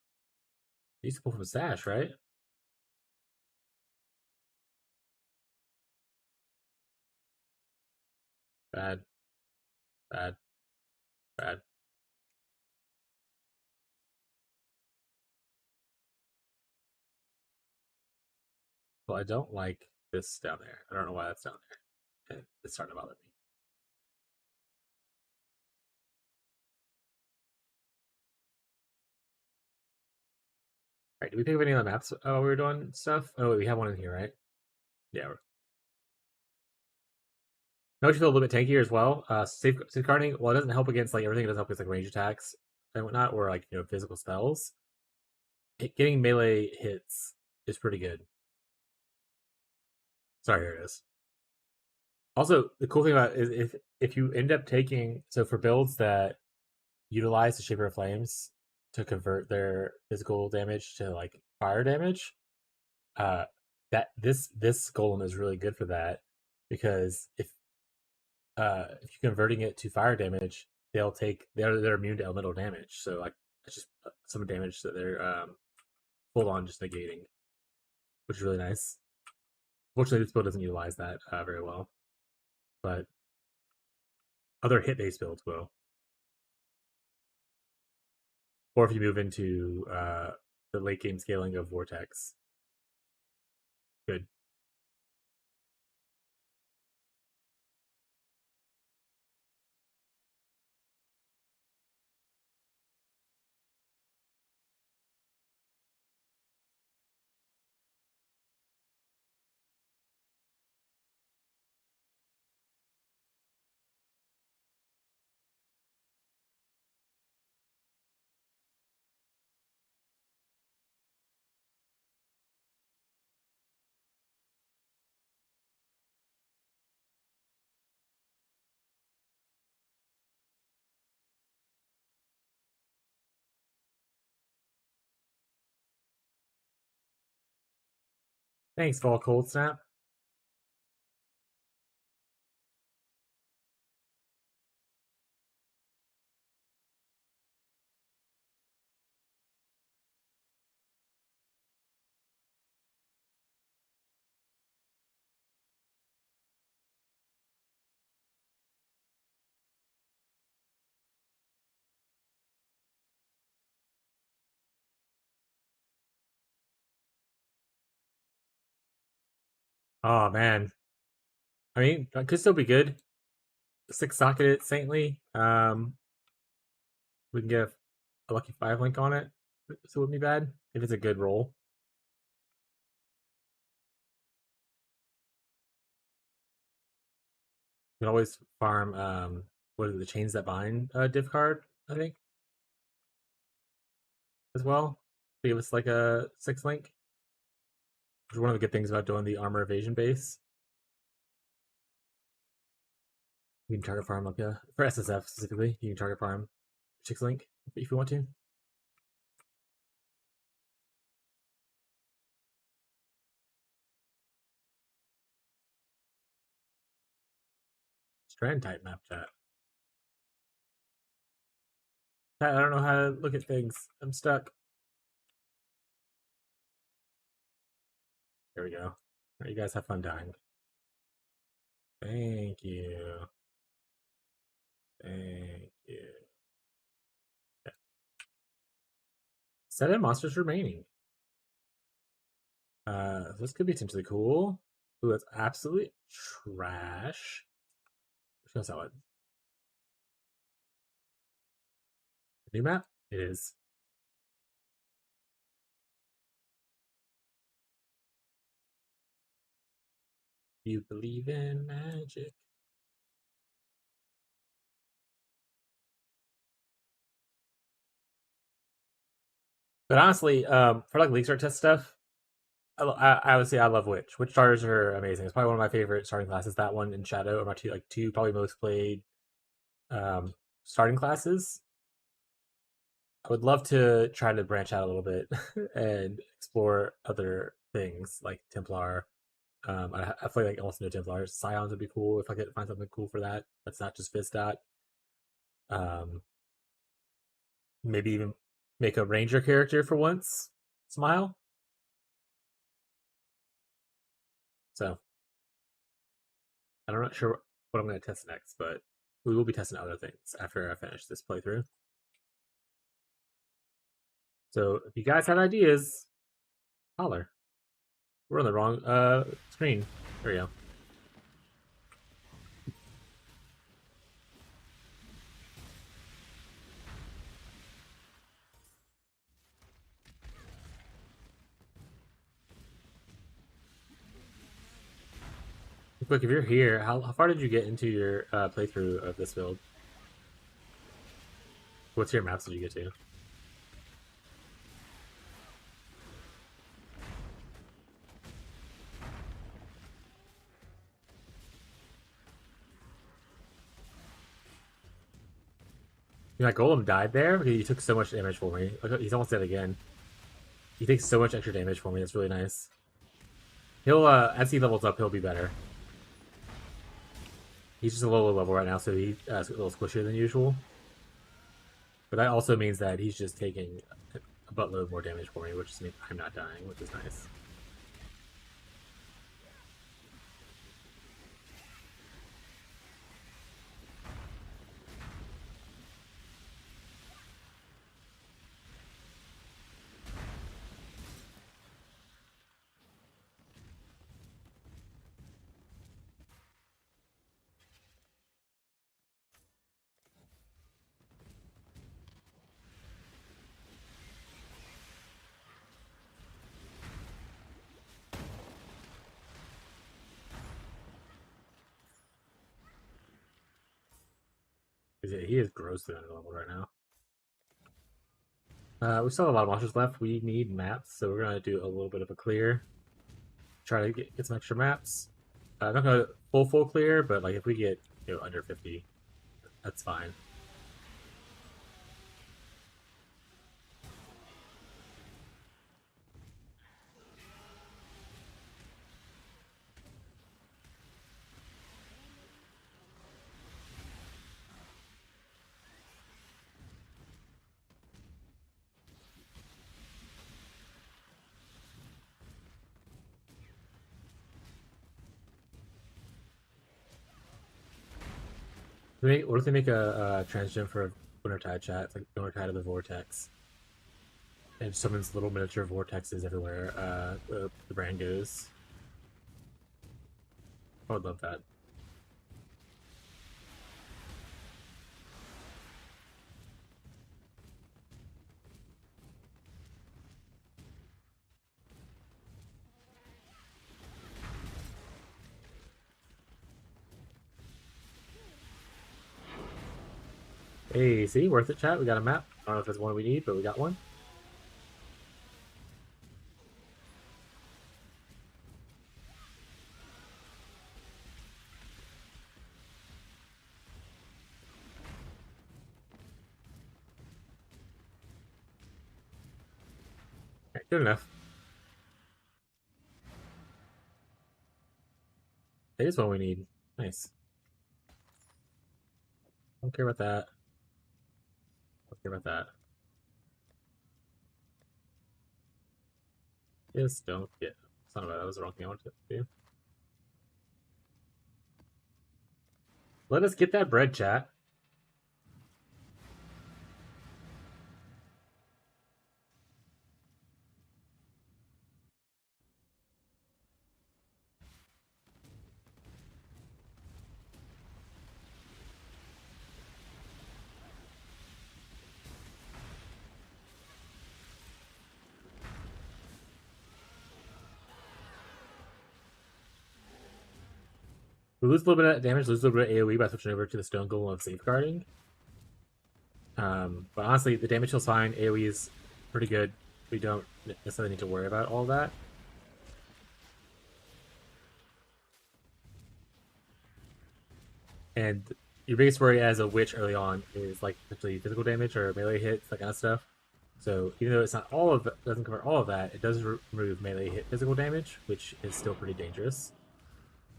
I used to pull from stash, right? Bad. Bad. Bad. Well, I don't like this down there. I don't know why that's down there. It's starting to bother me. Alright, did we pick up any of the maps we were doing stuff? Oh, wait, we have one in here, right? Yeah. No, you feel a little bit tankier as well. Safeguarding, well, it doesn't help against like everything. It doesn't help against like range attacks and whatnot, or like physical spells. Getting melee hits is pretty good. Sorry, here it is. Also, the cool thing about it is if you end up taking for builds that utilize the Shaper of Flames to convert their physical damage to like fire damage, that this golem is really good for that, because if you're converting it to fire damage, they're immune to elemental damage. So like it's just some damage that they're full on just negating, which is really nice. Fortunately, this build doesn't utilize that very well, but other hit-based builds will. Or if you move into the late game scaling of Vortex. Good. Thanks, Fall Cold Snap. Oh man, I mean, that could still be good. 6-socketed Saintly. We can get a lucky 5 link on it, so it wouldn't be bad if it's a good roll. You can always farm what is it, the Chains That Bind div card, I think, as well. Give us like a 6 link. Which is one of the good things about doing the armor evasion base. You can target farm like for SSF specifically, you can target farm 6 link if you want to. Strand type map chat. I don't know how to look at things. I'm stuck. There we go. Right, you guys have fun dying. Thank you. Thank you. Yeah. 7 monsters remaining. This could be potentially cool. Ooh, that's absolutely trash. Which one's that one? New map? It is. You believe in magic. But honestly, for like Leaguestart test stuff, I would say I love Witch. Witch starters are amazing. It's probably one of my favorite starting classes. That one and Shadow are my two probably most played starting classes. I would love to try to branch out a little bit and explore other things like Templar. I feel like also no Templars. Scions would be cool if I could find something cool for that. That's not just Vistat. Maybe even make a Ranger character for once. Smile. So I'm not sure what I'm going to test next, but we will be testing other things after I finish this playthrough. So if you guys have ideas, holler. We're on the wrong screen. There we go. Quick, if you're here, how far did you get into your playthrough of this build? What tier maps did you get to? My golem died there because he took so much damage for me. Look, he's almost dead again. He takes so much extra damage for me. That's really nice. He'll as he levels up, he'll be better. He's just a lower level right now, so he's a little squishier than usual. But that also means that he's just taking a buttload more damage for me, which means I'm not dying, which is nice. He is grossly underleveled right now. We still have a lot of monsters left. We need maps, so we're gonna do a little bit of a clear. Try to get some extra maps. Not gonna full clear, but like if we get under 50, that's fine. What if they make a transgem for Wintertide chat? It's like Wintertide of the Vortex. And summons little miniature vortexes everywhere the brand goes. I would love that. Hey, see? Worth it, chat. We got a map. I don't know if it's one we need, but we got one. Alright, good enough. It is one we need. Nice. Don't care about that. Don't care about that. Just don't get. Son of a, that was the wrong thing I wanted to do. Let us get that bread, chat. We lose a little bit of damage, lose a little bit of AoE by switching over to the Stone Golem of Safeguarding. But honestly, the damage feels fine. AoE is pretty good. We don't necessarily need to worry about all that. And your biggest worry as a witch early on is like potentially physical damage or melee hits, that kind of stuff. So even though it's not all of it, doesn't cover all of that, it does remove melee hit physical damage, which is still pretty dangerous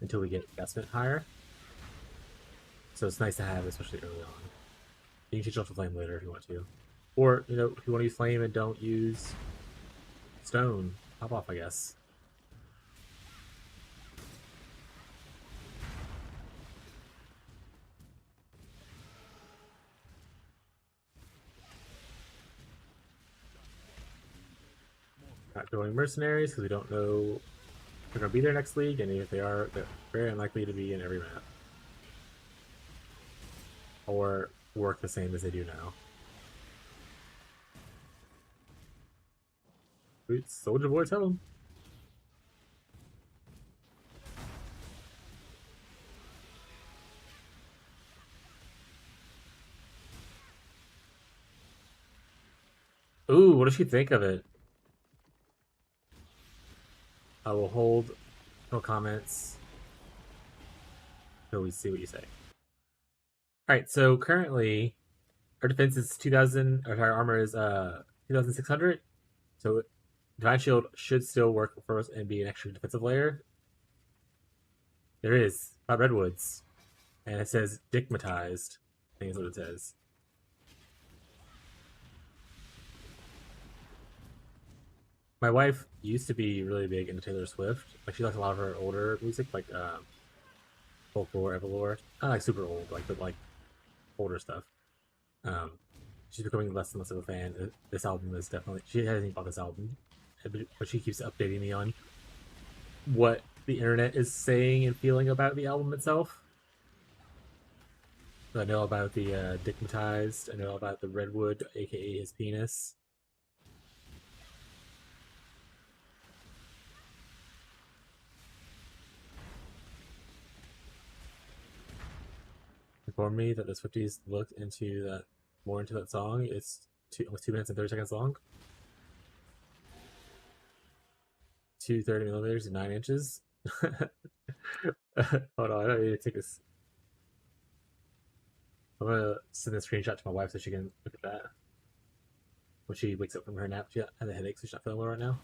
until we get investment higher. So it's nice to have, especially early on. You can change off the flame later if you want to, or if you want to use flame and don't use stone, pop off, I guess. Not going mercenaries because we don't know if they're going to be there next league, and if they are, they're very unlikely to be in every map or work the same as they do now. Sweet Soldier Boy, tell him. Ooh, what does she think of it? I will hold no comments until we see what you say. Alright, so currently our defense is 2000, or our armor is 2600. So Divine Shield should still work for us and be an extra defensive layer. There is 5 redwoods. And it says digmatized. I think is what it says. My wife used to be really big into Taylor Swift. Like she likes a lot of her older music, like folklore, Everlore. Not like super old, but like older stuff. She's becoming less and less of a fan. This album is definitely, she hasn't even bought this album, but she keeps updating me on what the internet is saying and feeling about the album itself. So I know about the digmatized. I know about the redwood, aka his penis. Informed me that the Swifties looked into that more into that song. It's almost 2 minutes and 30 seconds long. 230 millimeters and 9 inches. Hold on, I don't need to take this. I'm gonna send a screenshot to my wife so she can look at that when she wakes up from her nap. She has a headache, so she's not feeling well right now.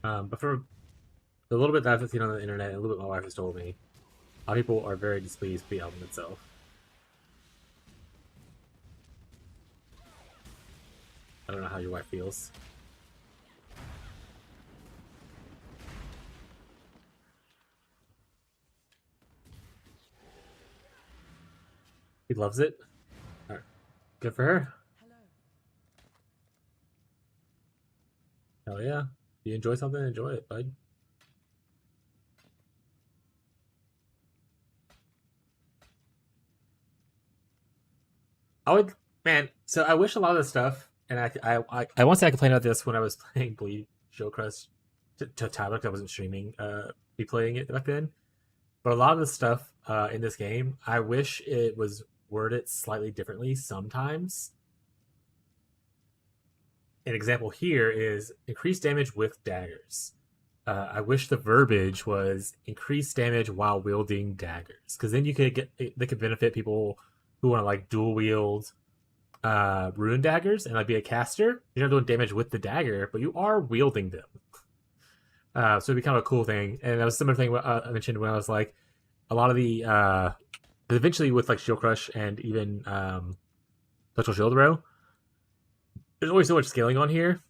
But for the little bit that I've seen on the internet and a little bit my wife has told me, a lot of people are very displeased with the album itself. I don't know how your wife feels. He loves it. All right. Good for her. Hell yeah. If you enjoy something, enjoy it, bud. I would, man. So I wish a lot of this stuff, and I once I complained about this when I was playing Bleed Show Crush to Tyler because I wasn't streaming, be playing it back then. But a lot of the stuff in this game, I wish it was worded slightly differently sometimes. An example here is increased damage with daggers. I wish the verbiage was increased damage while wielding daggers, because then you could they could benefit people who want to like dual wield rune daggers and like be a caster. You're not doing damage with the dagger, but you are wielding them. So it'd be kind of a cool thing. And that was a similar thing I mentioned when I was like, a lot of the eventually with like Shield Crush and even Special Shield Row, there's always so much scaling on here.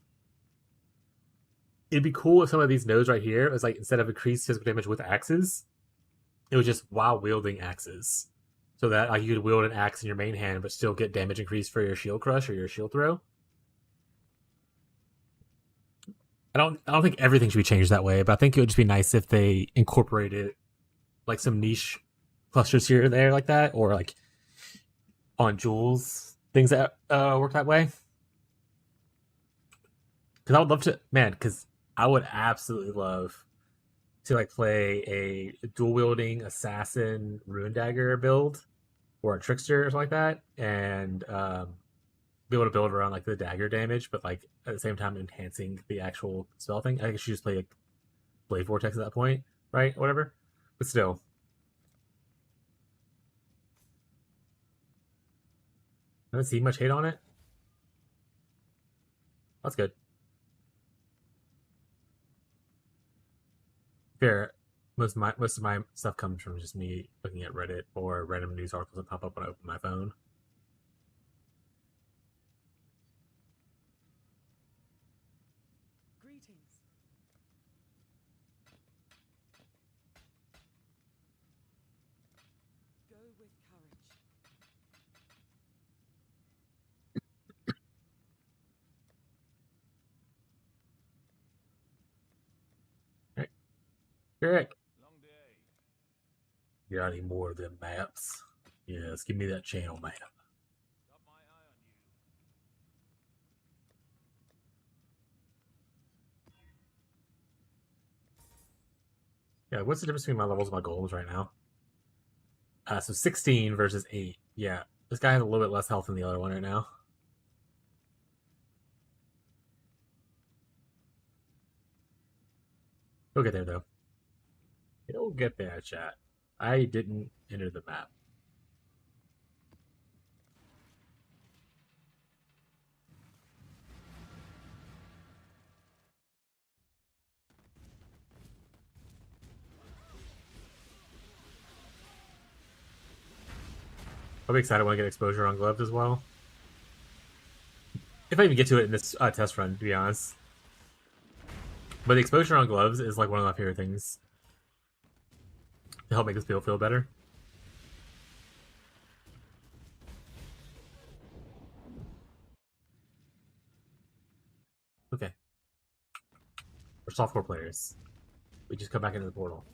It'd be cool if some of these nodes right here was like, instead of increased physical damage with axes, it was just while wielding axes. So that like you could wield an axe in your main hand but still get damage increase for your Shield Crush or your Shield Throw. I don't think everything should be changed that way, but I think it would just be nice if they incorporated like some niche clusters here or there like that, or like on jewels, things that work that way. Because I would love to, man, because I would absolutely love to like play a dual wielding assassin rune dagger build or a trickster or something like that, and be able to build around like the dagger damage, but like at the same time enhancing the actual spell thing. I think I should just play like Blade Vortex at that point, right? Whatever. But still. I don't see much hate on it. That's good. Fair. Most of my stuff comes from just me looking at Reddit or random news articles that pop up when I open my phone. Greetings. Go with courage. Alright. Eric. Long day. You got any more of them maps? Yes, give me that channel map. Got my eye on you. Yeah, what's the difference between my levels and my golems right now? So 16 versus 8. Yeah, this guy has a little bit less health than the other one right now. He'll get there, though. He'll get there, chat. I didn't enter the map. I'll be excited when I get exposure on gloves as well. If I even get to it in this test run, to be honest. But the exposure on gloves is like one of my favorite things to help make this feel better. Okay. We're softcore players. We just come back into the portal.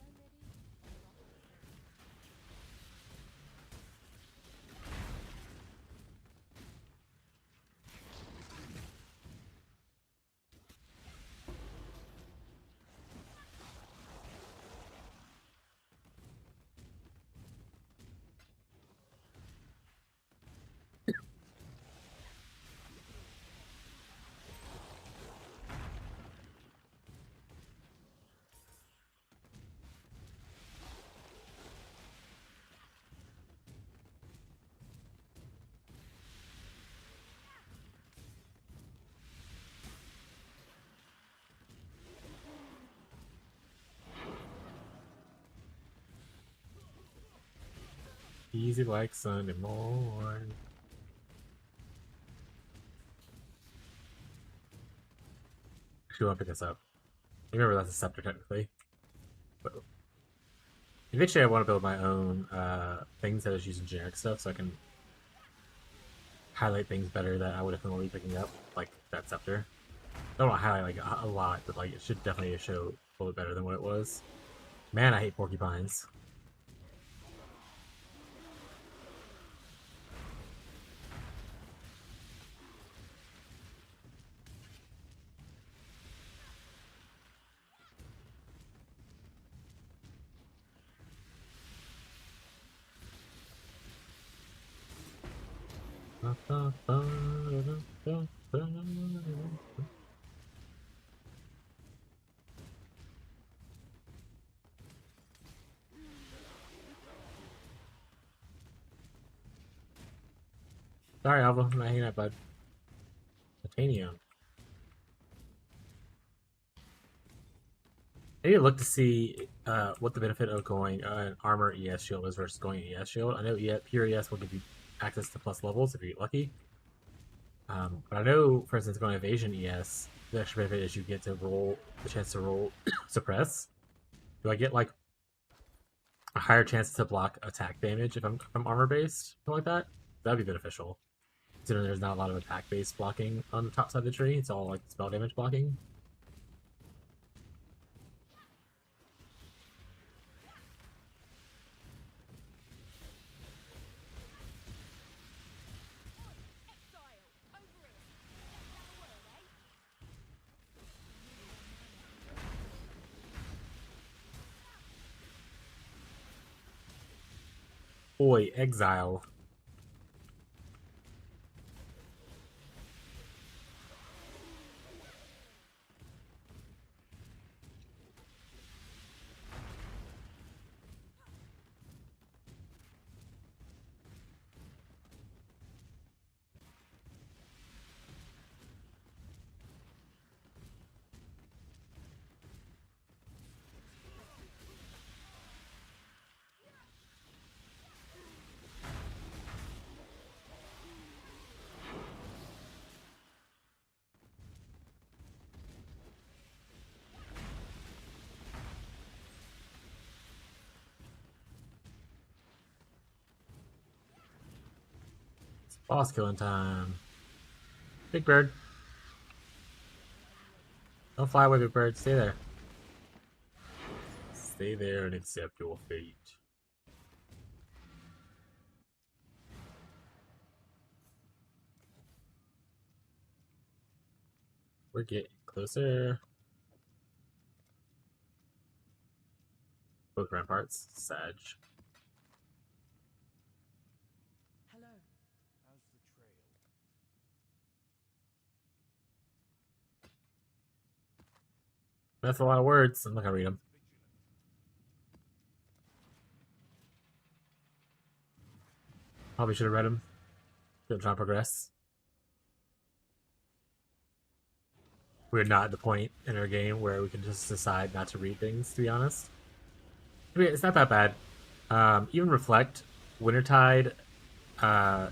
Easy like Sunday morning. Actually, I'll pick this up. Remember, that's a scepter, technically. But eventually, I want to build my own things that is using generic stuff, so I can highlight things better that I would definitely be picking up, like that scepter. I don't want to highlight like a lot, but like it should definitely show a little bit better than what it was. Man, I hate porcupines. Sorry, Alva, I'm not hanging out, bud. Titanium. I need to look to see what the benefit of going an armor ES shield is versus going an ES shield. I know pure ES will give you access to plus levels if you get lucky. But I know, for instance, going evasion ES, the extra benefit is you get to roll the chance to roll suppress. Do I get like a higher chance to block attack damage if I'm armor based, something like that? That'd be beneficial. Considering there's not a lot of attack based blocking on the top side of the tree, it's all like spell damage blocking. Boy, exile. Boss killing time. Big bird. Don't fly away, big bird. Stay there. Stay there and accept your fate. We're getting closer. Both ramparts. Sag. Hello. How's the trail? That's a lot of words. I'm not gonna read them. Probably should have read them. Still trying to progress. We're not at the point in our game where we can just decide not to read things, to be honest. I mean, it's not that bad. Even Reflect, Wintertide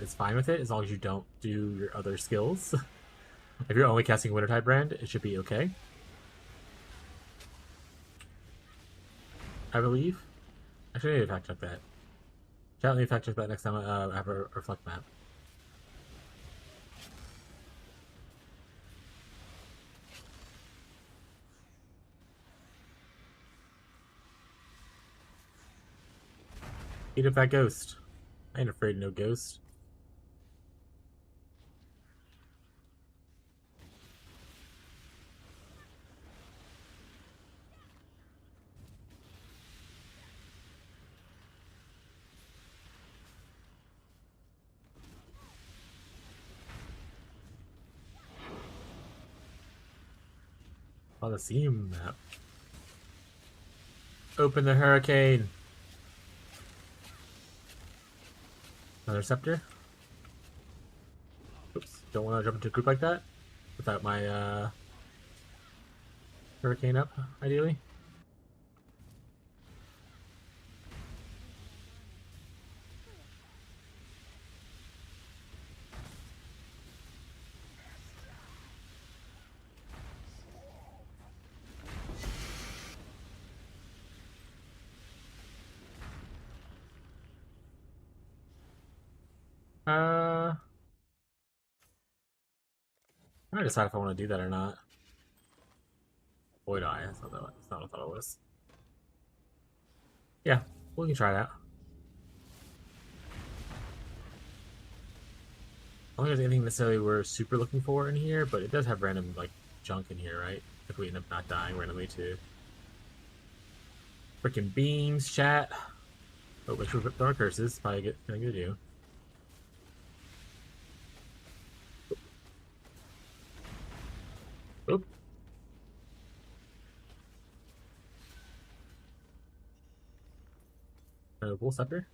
is fine with it as long as you don't do your other skills. If you're only casting Wintertide brand, it should be okay. I believe. Actually, I need to fact check that. Chat, let me fact check that next time I have a Reflect map. Eat up that ghost. I ain't afraid of no ghost. On the seam map. Open the hurricane. Another scepter. Oops, don't want to jump into a group like that without my hurricane up, ideally. I'm gonna decide if I want to do that or not. Void Eye, that's not what I thought it was. Yeah, we can try that. I don't think there's anything necessarily we're super looking for in here, but it does have random like junk in here, right? If we end up not dying randomly too. Freaking beams, chat. Oh, make sure we put Dark Curses. Probably gonna go do. Oop. Bull Scepter.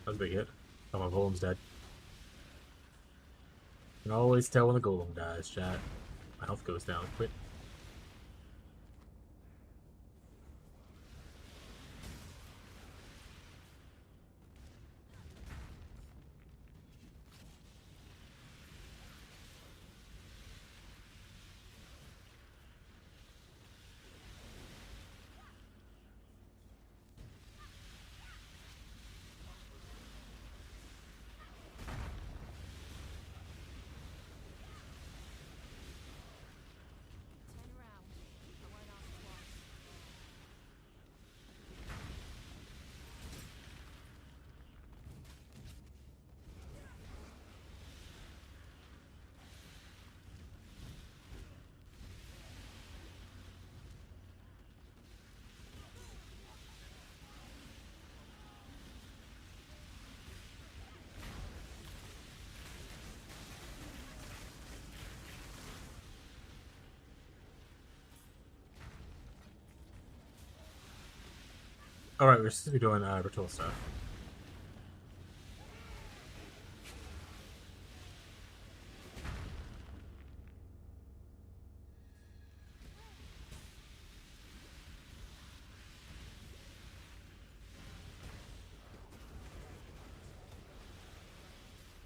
That was a big hit. Oh, my Golem's dead. You can always tell when the Golem dies, chat. My health goes down quick. Alright, we're supposed to be doing ritual stuff.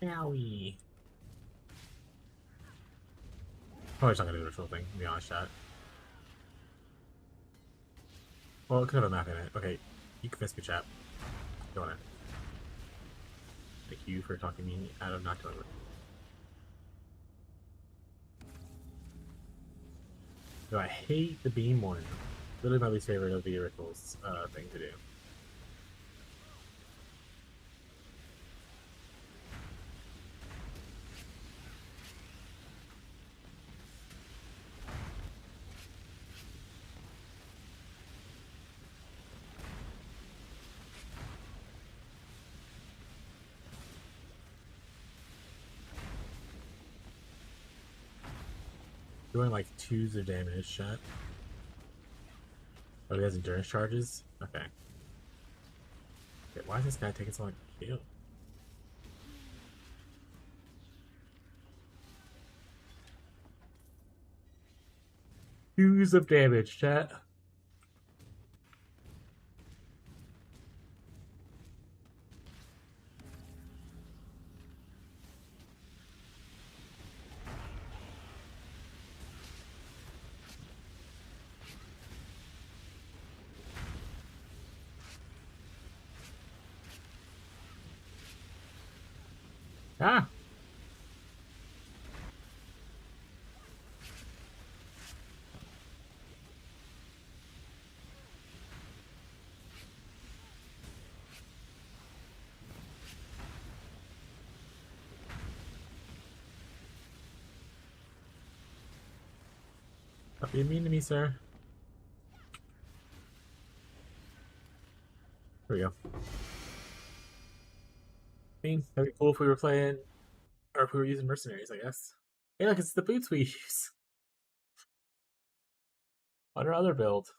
Owie. Probably not gonna do the full thing, to be honest, chat. Well, it could have a map in it. Okay, you convinced me, chat. Go on it. Thank you for talking me out of not doing it. No, I hate the beam one. Literally my least favorite of the rituals thing to do. Doing like 2s of damage, chat. Oh, he has endurance charges? Okay. Okay, why is this guy taking so long to kill? Twos of damage, chat. Ah! Stop being mean to me, sir. There we go. I mean, that'd be cool if we were playing, or if we were using mercenaries, I guess. Hey, look, it's the boots we use on our other build.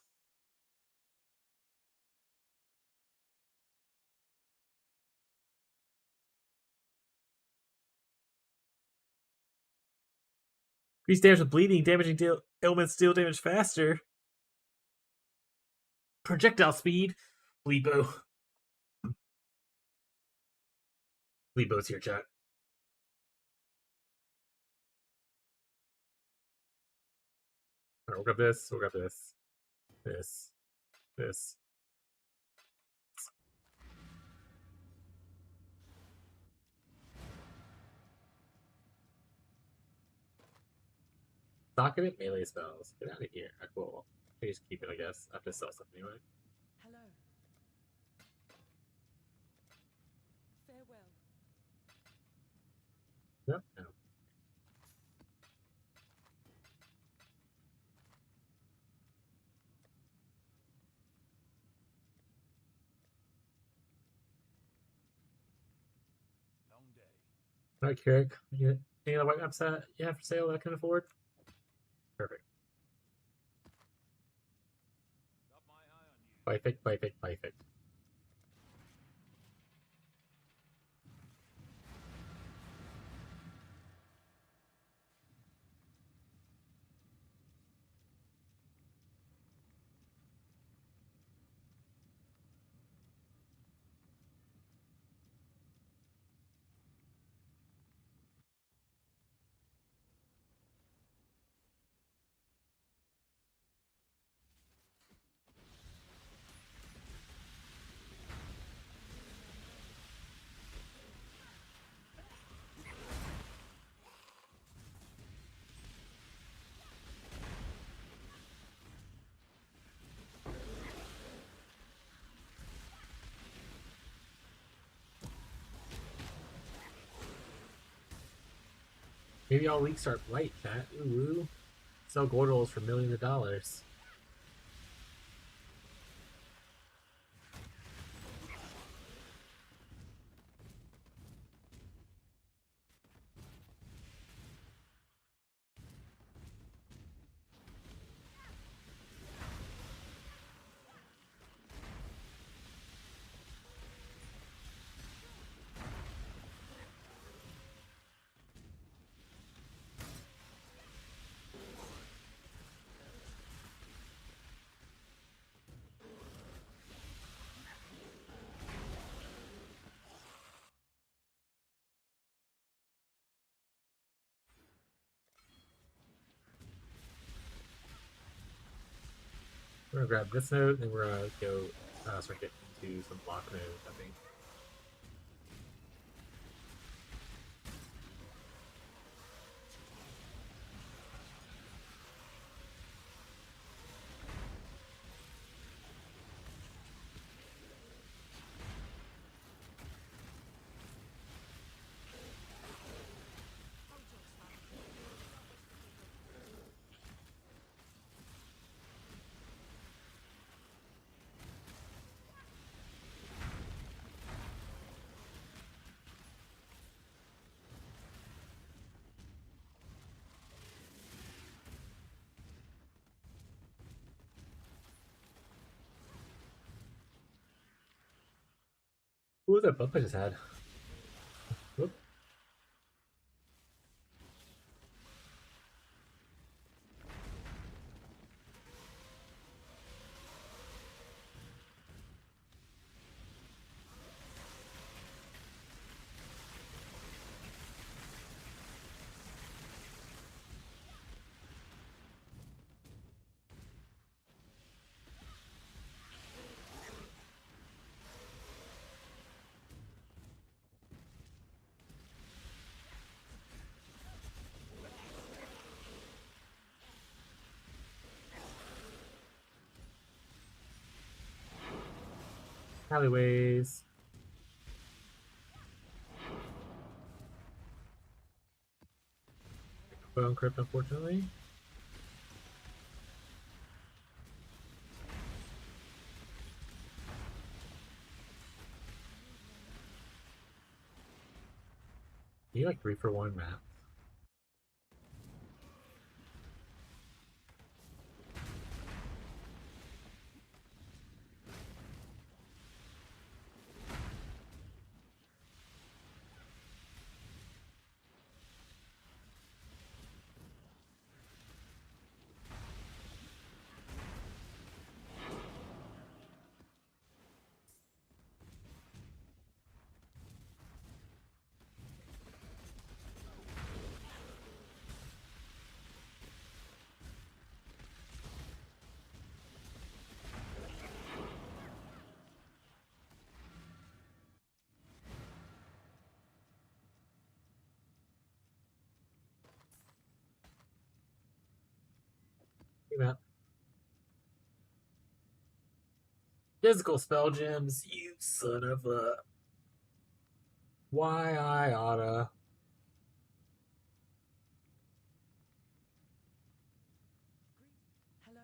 Increase damage with bleeding, damaging ailments deal damage faster. Projectile speed. Bleed bow. Bleed bow's here, chat. Alright, we'll grab this, we'll grab this. This. Document melee spells. Get out of here. Right, cool. I just keep it, I guess. I have to sell stuff anyway. Hello. Farewell. Yep. No. Long day. Alright, Keurig. Any other white maps that you have for sale that I can afford? Perfect. Got my eye on you. Perfect. Maybe I'll Leaguestart Light, chat. Ooh. Sell gold rolls for millions of dollars. gonna grab this node, and we're gonna go start getting into some block nodes, I think. What was that bump I just had? Whoop. Alleyways. Bone crypt, unfortunately. You like 3-for-1 map. Map. Physical spell gems, you son of a. Why I oughta. Hello.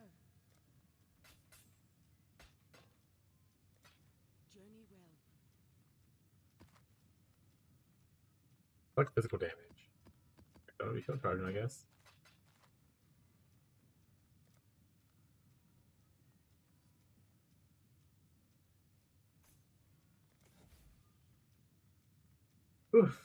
Journey well. What physical damage? Oh, we shield charging, I guess. Oof.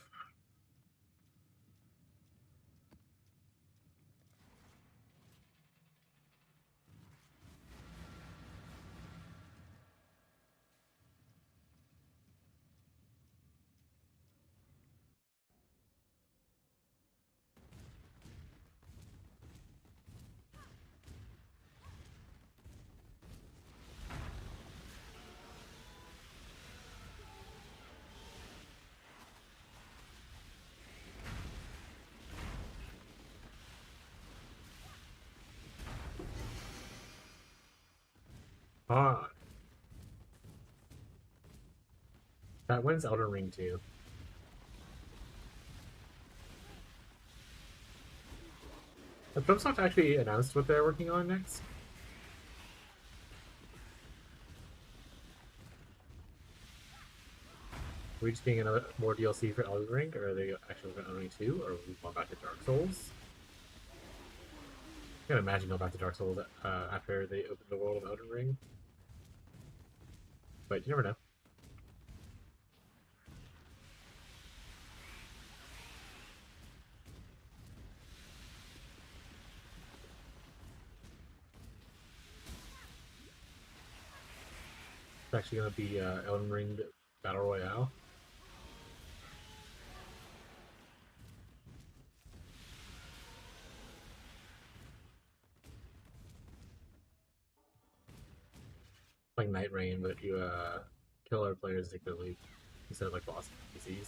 Ah. When's Elden Ring 2? Have FromSoft actually announced what they're working on next? Are we just being another more DLC for Elden Ring, or are they actually going to Elden Ring 2, or are we going back to Dark Souls? I can't imagine going back to Dark Souls after they open the world of Elden Ring. But you never know. It's actually going to be Elden Ring Battle Royale. playing Night Rain, but you kill our players secretly instead of like boss PCs.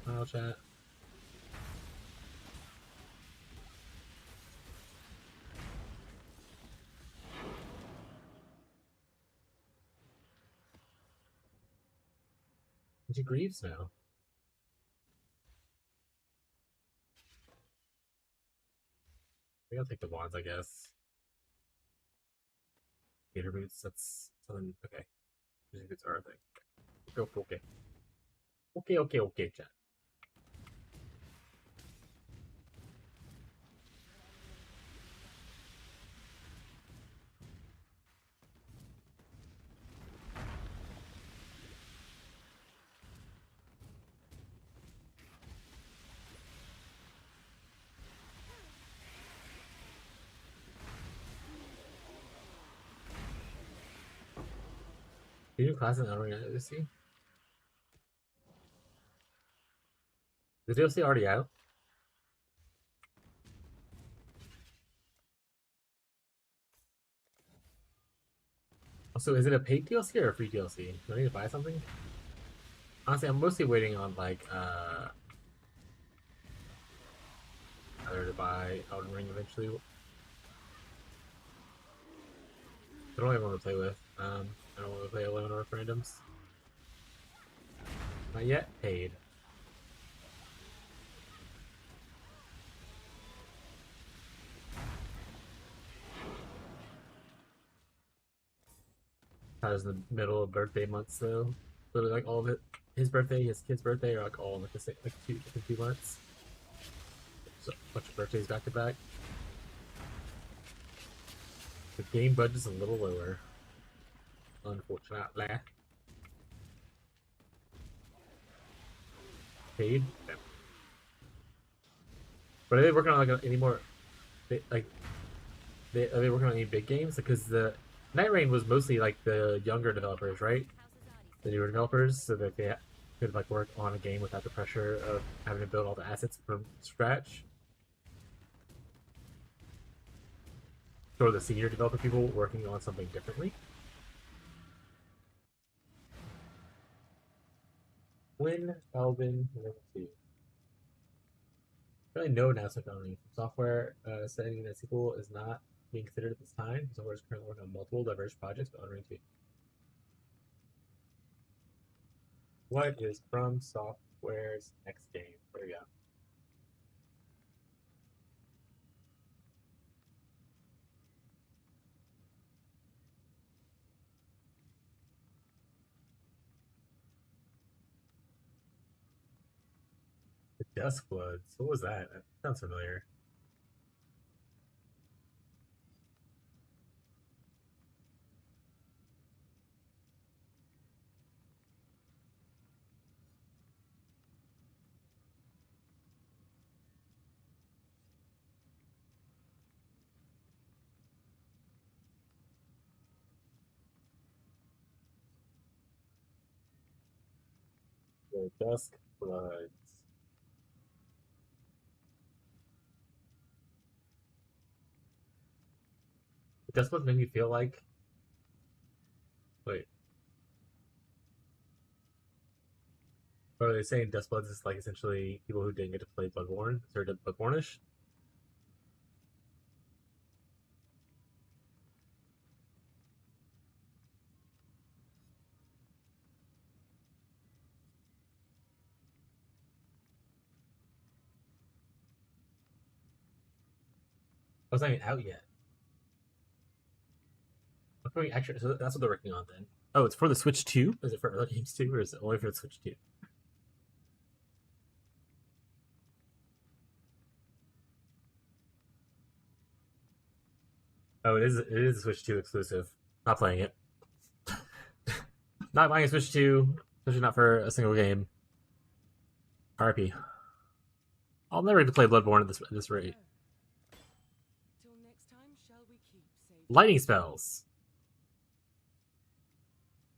Smile chat. She grieves now. Maybe I'll take the wands, I guess. Gator boots, that's something. Okay. Usually boots are a thing. Okay. Okay, chat. Do you do class in Elring DLC? The DLC already out? Also, is it a paid DLC or a free DLC? Do I need to buy something? Honestly, I'm mostly waiting on like either to buy Elden Ring eventually. I don't have one to play with. I don't want to play 11 referendums. Not yet. Paid. I was in the middle of birthday months though. Literally like all of it. His birthday, his kid's birthday are like all in like the same, like two months. So a bunch of birthdays back to back. The game budget's a little lower. Unfortunately. Paid? Yeah. But are they working on like any more are they working on any big games? Because the Night Rain was mostly like the younger developers, right? The newer developers, so that they could like work on a game without the pressure of having to build all the assets from scratch. So the senior developer people working on something differently. When Alvin, let's see. Really no announcement on software setting that sequel is not being considered at this time. Software is currently working on multiple diverse projects, but Unreal 2. What is From Software's next game? There we go. The Duskbloods. What was that? That sounds familiar. The Duskbloods. The Duskbloods made me feel like. Wait. Or are they saying Duskbloods is like essentially people who didn't get to play Bloodborne? Is there Bloodborne-ish? Oh, it's not even out yet. Actually, so that's what they're working on then. Oh, it's for the Switch 2? Is it for other games too, or is it only for the Switch 2? Oh, it is a Switch 2 exclusive. Not playing it. Not buying a Switch 2, especially not for a single game. RIP. I'll never get to play Bloodborne at this rate. Till next time, shall we keep safe? Lightning spells.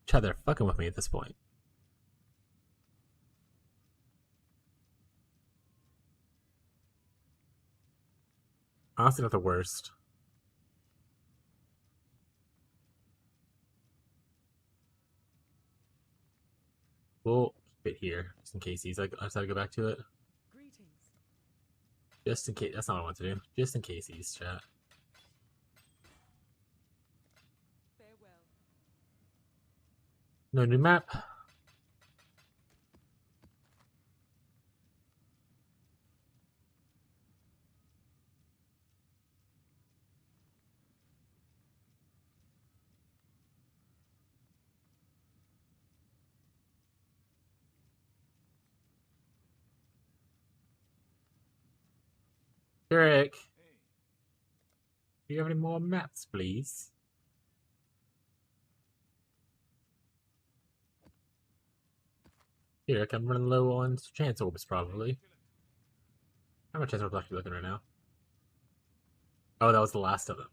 Chad, they're fucking with me at this point. Honestly, not the worst. We'll keep it here, just in case he's like, I just gotta go back to it. Greetings. Just in case. That's not what I want to do. Just in case he's chat. Farewell. No new map. Eric, do you have any more maps, please? Eric, I'm running low on chance orbs, probably. How much chance orbs actually looking right now? Oh, that was the last of them.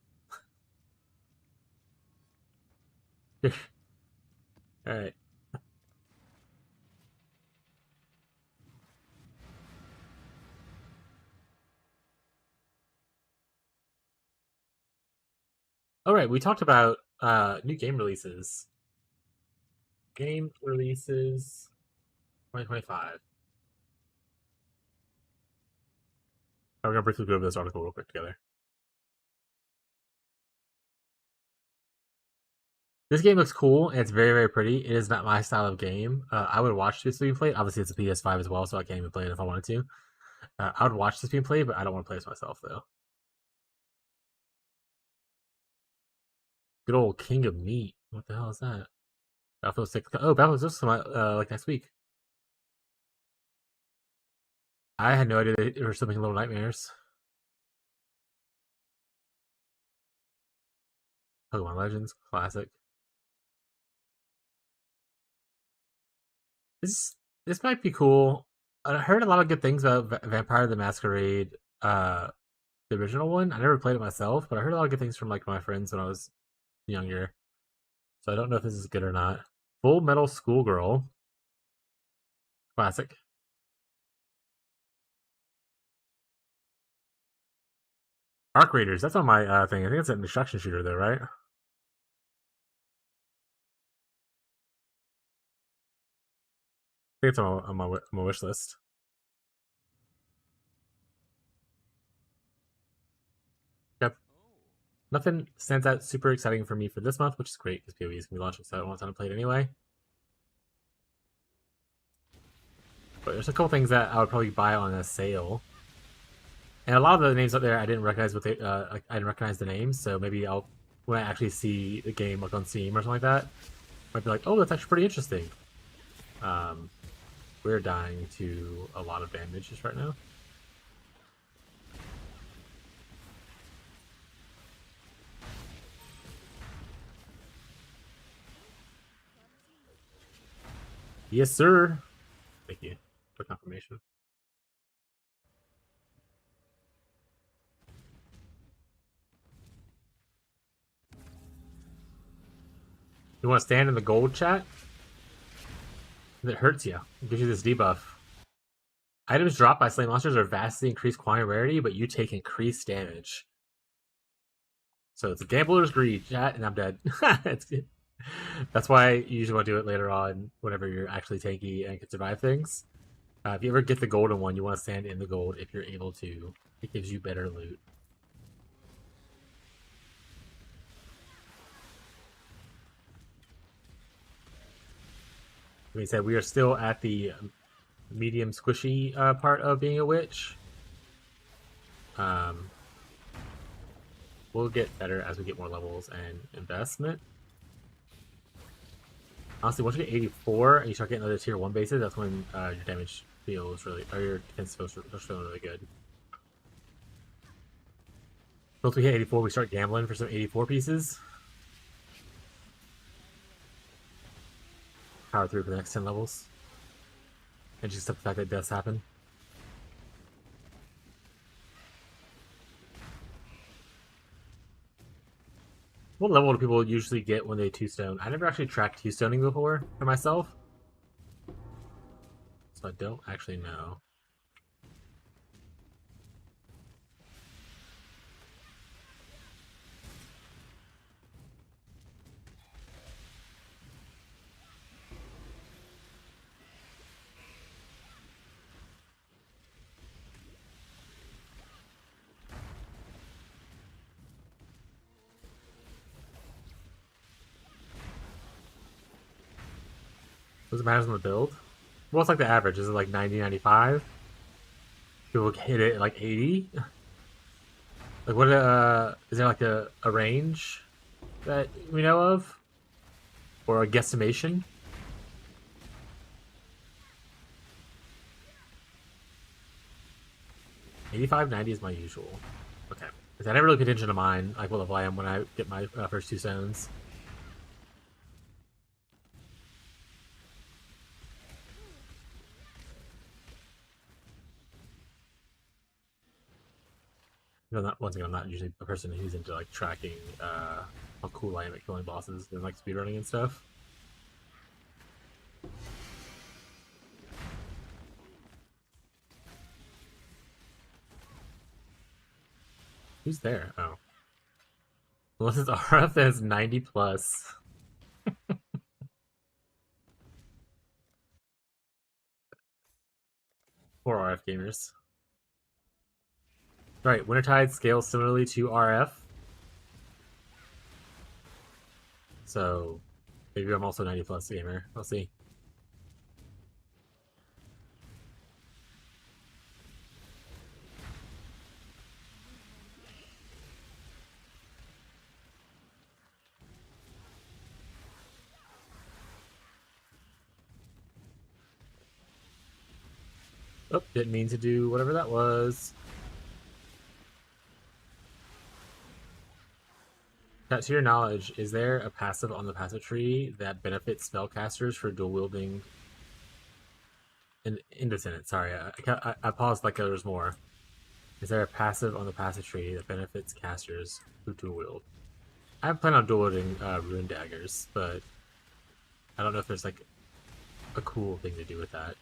Alright. Alright, we talked about new game releases. Game releases 2025. We're gonna briefly go over this article real quick together. This game looks cool and it's very, very pretty. It is not my style of game. I would watch this being played. Obviously, it's a PS5 as well, so I can't even play it if I wanted to. I would watch this being played, but I don't want to play this myself, though. Good old King of Meat. What the hell is that? Battlefield 6. Oh, Battlefield 6 come out like next week. I had no idea there were something Little Nightmares. Pokemon Legends, classic. This might be cool. I heard a lot of good things about Vampire the Masquerade, the original one. I never played it myself, but I heard a lot of good things from like my friends when I was younger. So I don't know if this is good or not. Full Metal Schoolgirl, classic. Arc Raiders, that's on my thing. I think it's an destruction shooter, though, right? I think it's on my wish list. Yep. Nothing stands out super exciting for me for this month, which is great because PoE is going to be launching, so I don't want time to play it anyway. But there's a couple things that I would probably buy on a sale. And a lot of the names out there, I didn't recognize what they. I didn't recognize the names, so maybe I'll, when I actually see the game like on Steam or something like that, might be like, oh, that's actually pretty interesting. We're dying to a lot of damage just right now. Yes, sir. Thank you for confirmation. You want to stand in the gold, chat? It hurts you. It gives you this debuff. Items dropped by slain monsters are vastly increased quantity rarity, but you take increased damage. So it's a gambler's greed, chat, and I'm dead. It's good. That's why you usually want to do it later on, whenever you're actually tanky and can survive things. If you ever get the golden one, you want to stand in the gold if you're able to. It gives you better loot. Like I said, we are still at the medium squishy part of being a witch. We'll get better as we get more levels and investment. Honestly, once you get 84 and you start getting other tier 1 bases, that's when your damage feels really, or your defense feels feeling really good. Once we hit 84, we start gambling for some 84 pieces. Power through for the next 10 levels. And just accept the fact that deaths happen. What level do people usually get when they two-stone? I never actually tracked two-stoning before for myself. So I don't actually know. Does it matter on the build? What's like the average? Is it like 90, 95? People hit it at like 80? Like what is there like a range that we know of? Or a guesstimation? 85, 90 is my usual. Okay. Is that never really contingent on mine, like what level I am when I get my first 2 stones? Once again, I'm not usually a person who's into like tracking how cool I am at killing bosses and like speedrunning and stuff. Who's there? Oh. Unless it's RF that has 90 plus. Poor RF gamers. Right, Wintertide scales similarly to RF. So maybe I'm also 90 plus gamer. We'll see. Oh, didn't mean to do whatever that was. To your knowledge, is there a passive on the passive tree that benefits spellcasters for dual wielding? Indecent. Sorry, I paused like there was more. Is there a passive on the passive tree that benefits casters who dual wield? I plan on dual wielding rune daggers, but I don't know if there's like a cool thing to do with that.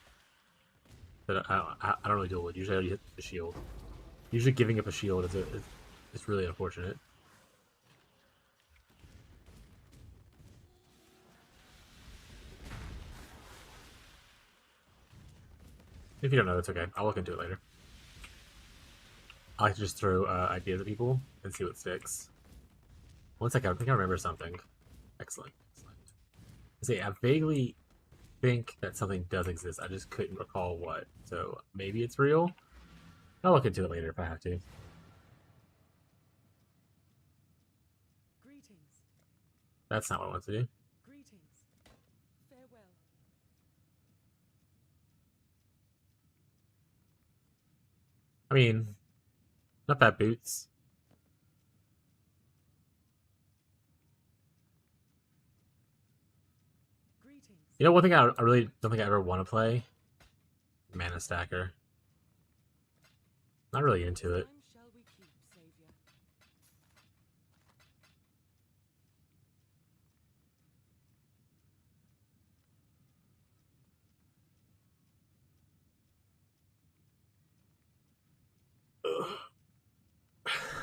But I don't really dual wield. Usually, I already hit the shield. Usually, giving up a shield is really unfortunate. If you don't know, that's okay. I'll look into it later. I like to just throw ideas at people and see what sticks. One second, I think I remember something. Excellent. Excellent. See, I vaguely think that something does exist. I just couldn't recall what. So maybe it's real. I'll look into it later if I have to. Greetings. That's not what I want to do. Greetings. Farewell. I mean, not bad boots. Greetings. You know, one thing I really don't think I ever want to play? Mana Stacker. Not really into it. Time shall we keep, Savior?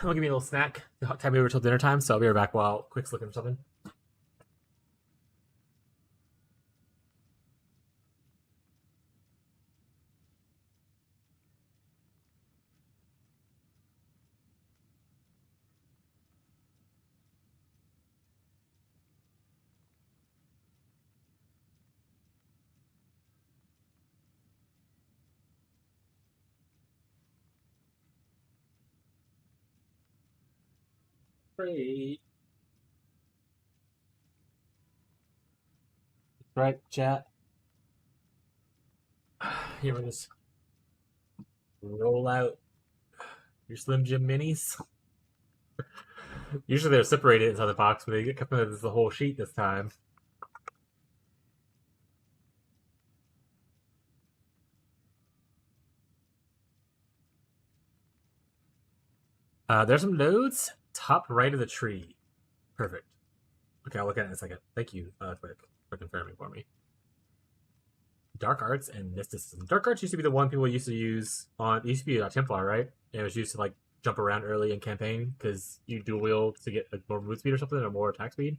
I'll give me a little snack. Time me over till dinner time, so I'll be right back while Quick's looking for something. Great. Right, chat. Here we just roll out your Slim Jim minis. Usually they're separated inside the box, but they get cut into the whole sheet this time. There's some nodes top right of the tree. Perfect. Okay, I'll look at it in a second. Thank you, Quick, for confirming for me. Dark Arts and Mysticism. Dark Arts used to be the one people used to use on. It used to be a Templar, right? And it was used to like jump around early in campaign because you dual wield to get like, more move speed or something, or more attack speed.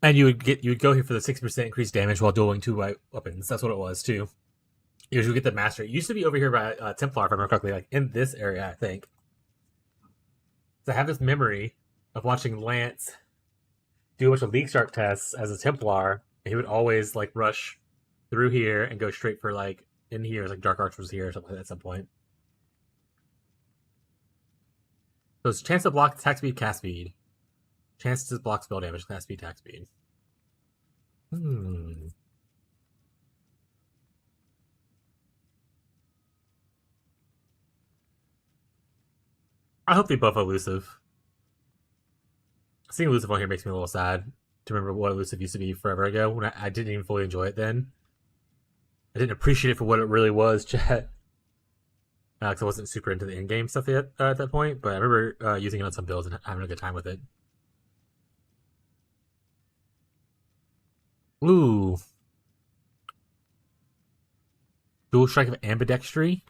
And you would go here for the 6% increased damage while dueling 2 weapons. That's what it was too. You usually get the master. It used to be over here by Templar, if I remember correctly, like in this area, I think. So I have this memory of watching Lance do a bunch of Leaguestart tests as a Templar, and he would always like rush through here and go straight for like in here, like Dark Arch was here or something at some point. So it's chance to block, attack speed, cast speed. Chance to block spell damage, cast speed, attack speed. I hope they buff elusive. Seeing elusive on here makes me a little sad to remember what elusive used to be forever ago when I didn't even fully enjoy it then. I didn't appreciate it for what it really was, chat. Because I wasn't super into the in-game stuff yet at that point, but I remember using it on some builds and having a good time with it. Ooh. Dual Strike of Ambidextry.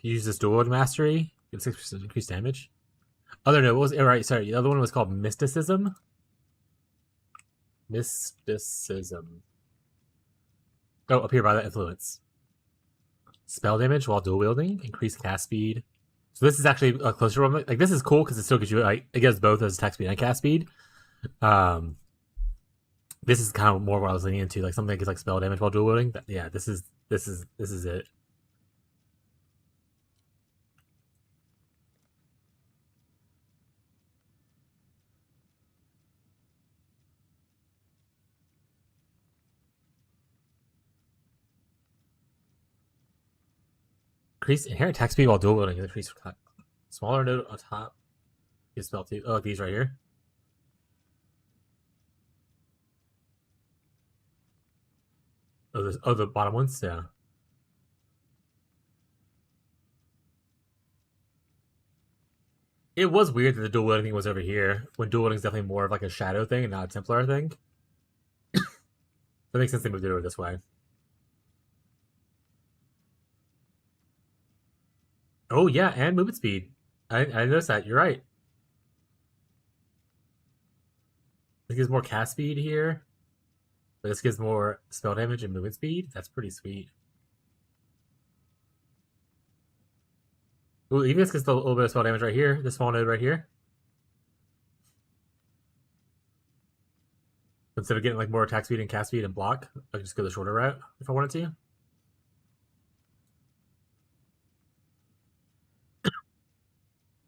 You use this dual mastery. Get 6% increased damage. Other no, what was it? Right, sorry. The other one was called Mysticism. Mysticism. Oh, up here by the influence. Spell damage while dual wielding. Increased cast speed. So this is actually a closer one. Like this is cool because it still gives you like it gives both as attack speed and cast speed. This is kind of more what I was leaning into, like something that gives like spell damage while dual wielding. Yeah, this is it. Increase inherent attack speed while dual wielding. Increase smaller node on top. Get spell too. Oh, these right here. Oh, the bottom ones. Yeah. It was weird that the dual wielding thing was over here when dual wielding is definitely more of like a shadow thing and not a Templar thing. That makes sense they moved it over this way. Oh yeah, and movement speed. I noticed that. You're right. This gives more cast speed here, but this gives more spell damage and movement speed. That's pretty sweet. Ooh, even this gets a little bit of spell damage right here. This small node right here. Instead of getting like more attack speed and cast speed and block, I can just go the shorter route if I wanted to.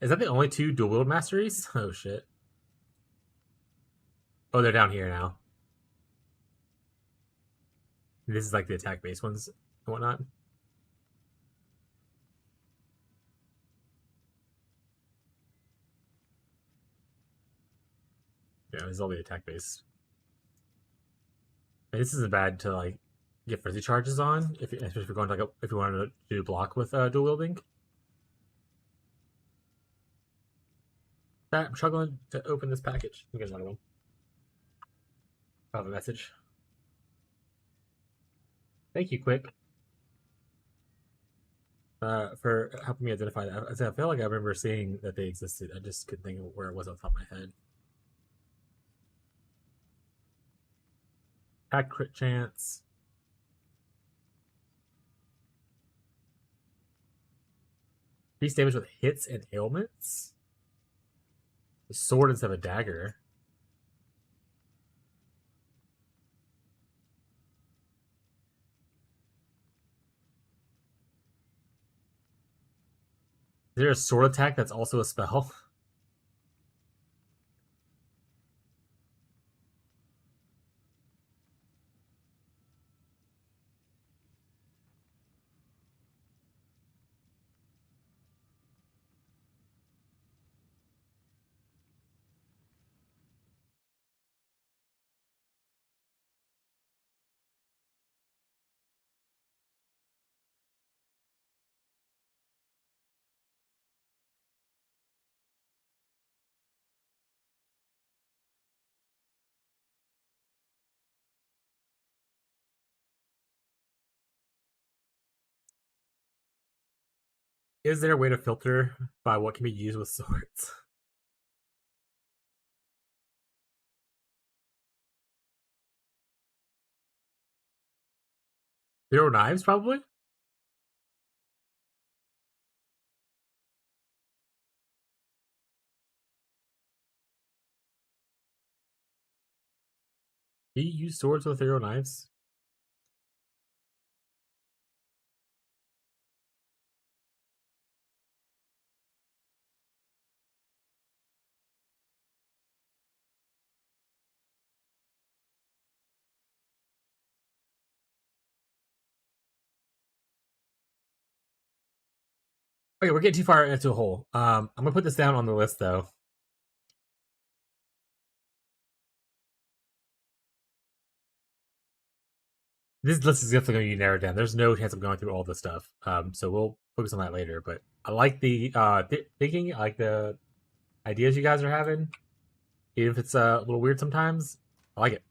Is that the only 2 dual wield masteries? Oh shit. Oh, they're down here now. This is like the attack base ones and whatnot. Yeah, this is all the attack base. This isn't bad to like get frenzy charges on, especially if you're going to like if you wanted to do block with dual wielding. I'm struggling to open this package. Here's another one. I have a message. Thank you, Quick, for helping me identify that. I feel like I remember seeing that they existed. I just couldn't think of where it was off the top of my head. Attack crit chance. Increase damage with hits and ailments. The sword instead of a dagger. Is there a sword attack that's also a spell? Is there a way to filter by what can be used with swords? Zero Knives, probably? Do you use swords with Zero Knives? Okay, we're getting too far into a hole. I'm gonna put this down on the list though. This list is definitely going to be narrowed down. There's no chance of going through all this stuff. So we'll focus on that later. But I like the thinking, I like the ideas you guys are having, even if it's a little weird sometimes. I like it.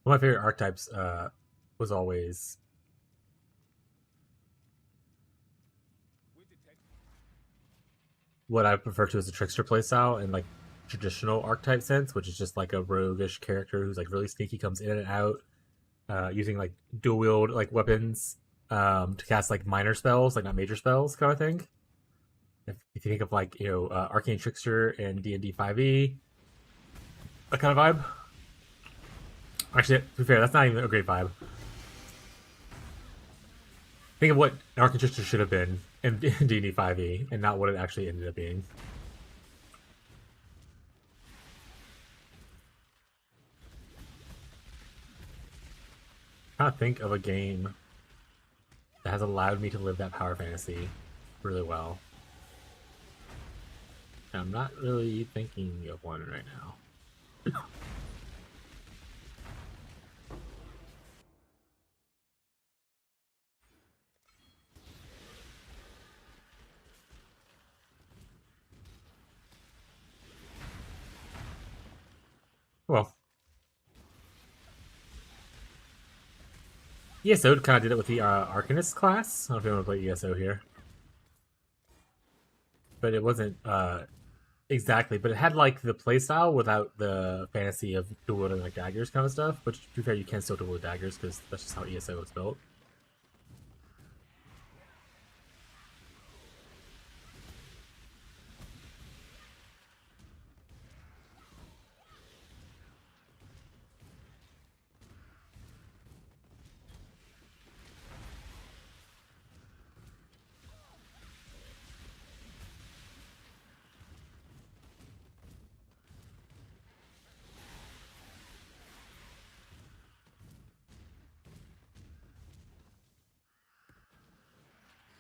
One of my favorite archetypes was always what I prefer to as a trickster playstyle in like traditional archetype sense, which is just like a roguish character who's like really sneaky, comes in and out, using like dual wield like weapons to cast like minor spells, like not major spells, kind of thing. If you think of like Arcane Trickster and D&D 5e, that kind of vibe. Actually, to be fair, that's not even a great vibe. Think of what Arcane Trickster should have been in D&D 5e, and not what it actually ended up being. I think of a game that has allowed me to live that power fantasy really well. And I'm not really thinking of one right now. Well, ESO kind of did it with the Arcanist class. I don't know if you want to play ESO here. But it wasn't exactly, but it had like the playstyle without the fantasy of dual wielding like daggers kind of stuff. Which, to be fair, you can still dual wield daggers because that's just how ESO was built.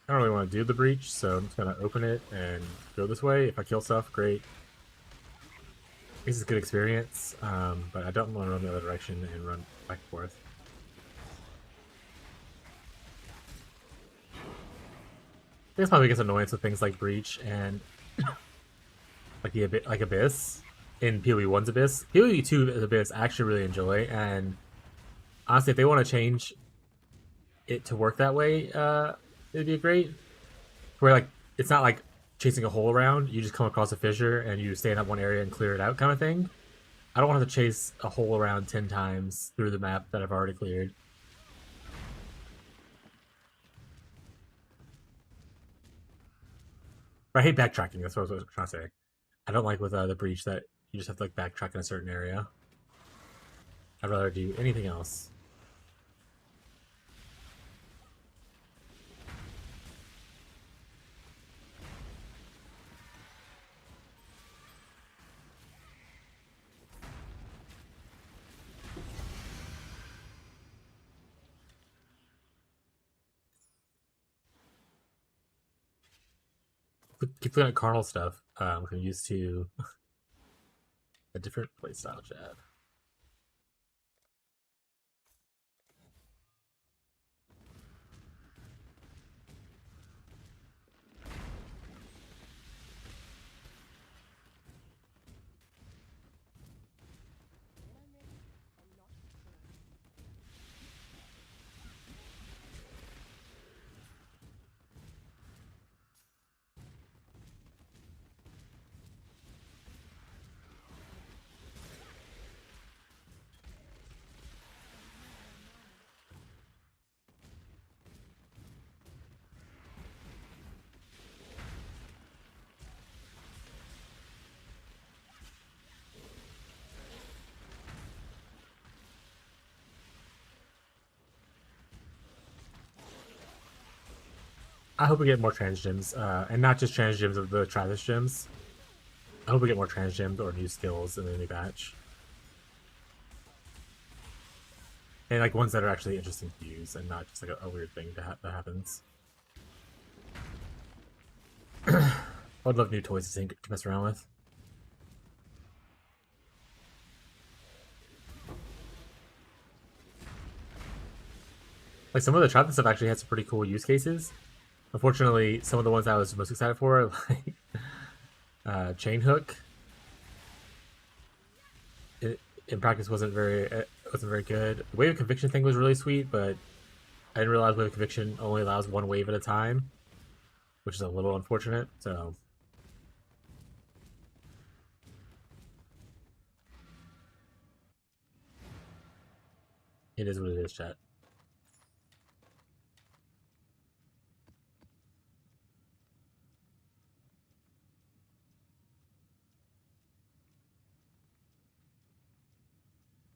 I don't really want to do the breach, so I'm just gonna open it and go this way. If I kill stuff, great. This is a good experience, but I don't want to run the other direction and run back and forth. That's my biggest annoyance with things like breach and like the Abyss in PoE 1's Abyss. PoE 2's Abyss I actually really enjoy, and honestly, if they want to change it to work that way, it'd be great. Where like it's not like chasing a hole around, you just come across a fissure and you stay in that one area and clear it out kind of thing. I don't want to have to chase a hole around 10 times through the map that I've already cleared. But I hate backtracking, that's what I was trying to say. I don't like with the breach that you just have to like backtrack in a certain area. I'd rather do anything else. Keep looking at carnal stuff. I'm used to a different playstyle, Chad. I hope we get more trans gyms, and not just trans gyms of the Travis gyms. I hope we get more trans gyms or new skills in the new batch. And like ones that are actually interesting to use and not just like a weird thing that happens. I'd love new toys to mess around with. Like some of the Travis stuff actually had some pretty cool use cases. Unfortunately, some of the ones I was most excited for, like chain hook, in practice wasn't very good. The wave of conviction thing was really sweet, but I didn't realize wave of conviction only allows one wave at a time, which is a little unfortunate. So it is what it is, chat.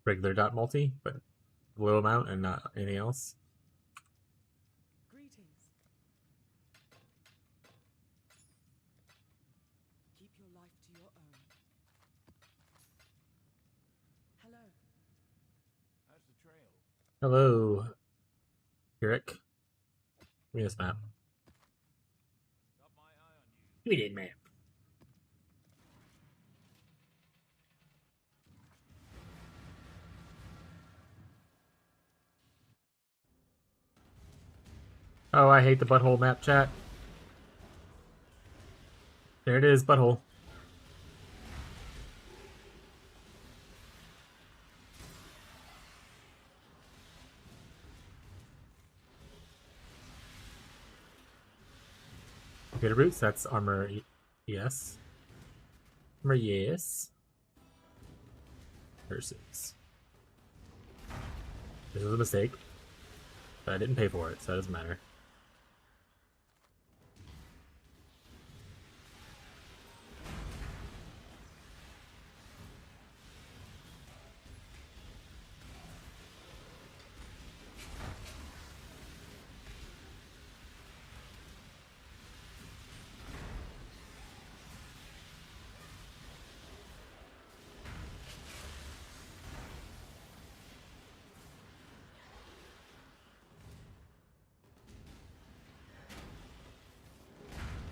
Regular dot multi, but low amount and not anything else. Greetings. Keep your life to your own. Hello. How's the trail? Hello, Eric. Give me this map. Got my eye on you. Give me that map. Oh, I hate the butthole map, chat. There it is, butthole. Computer roots, that's armor, yes. Armor, yes. Versus. This was a mistake, but I didn't pay for it, so it doesn't matter.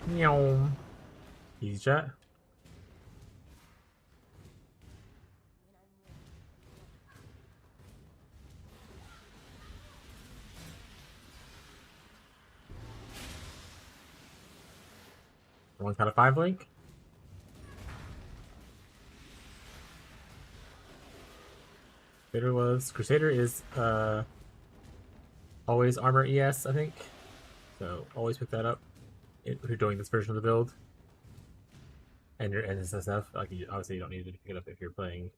Meow. Easy chat. One kind of 5 link. Crusader is always armor ES, I think. So always pick that up if you're doing this version of the build. And your SSF, like obviously you don't need to pick it up if you're playing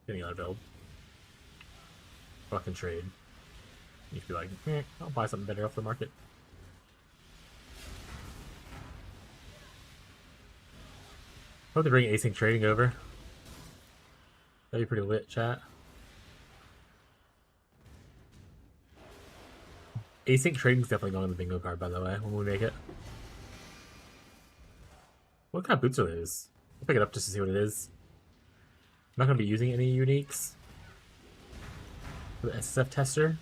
any other build. Fucking trade. You could be like, I'll buy something better off the market. Hope they bring async trading over. That'd be pretty lit, chat. Async trading's definitely going on the bingo card, by the way, when we make it. What kind of boots are those? I'll pick it up just to see what it is. I'm not going to be using any uniques for the SSF tester.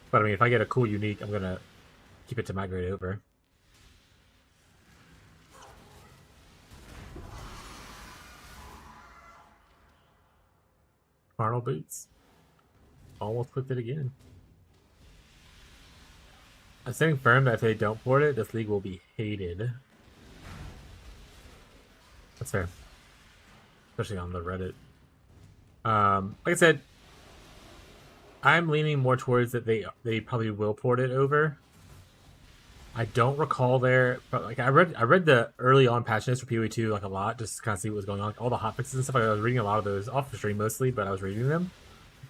But I mean, if I get a cool unique, I'm going to keep it to migrate over. Carnal boots. Almost clicked it again. I'm standing firm that if they don't port it, this league will be hated. That's fair. Especially on the Reddit. Like I said, I'm leaning more towards that they probably will port it over. I don't recall but like I read the early on patch notes for PoE2 like a lot, just to kind of see what was going on. Like, all the hotfixes and stuff. Like, I was reading a lot of those off the stream mostly, but I was reading them.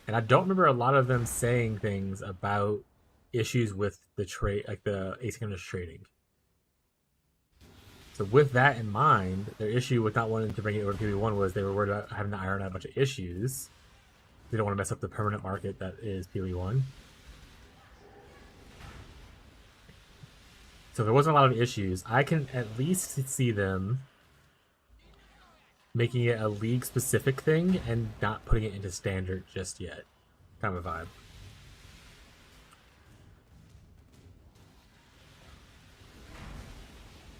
And I don't remember a lot of them saying things about issues with the trade, like the asynchronous trading. So with that in mind, their issue with not wanting to bring it over to PoE1 was they were worried about having to iron out a bunch of issues. They don't want to mess up the permanent market that is PoE1. So there wasn't a lot of issues. I can at least see them making it a league-specific thing and not putting it into standard just yet. Kind of a vibe.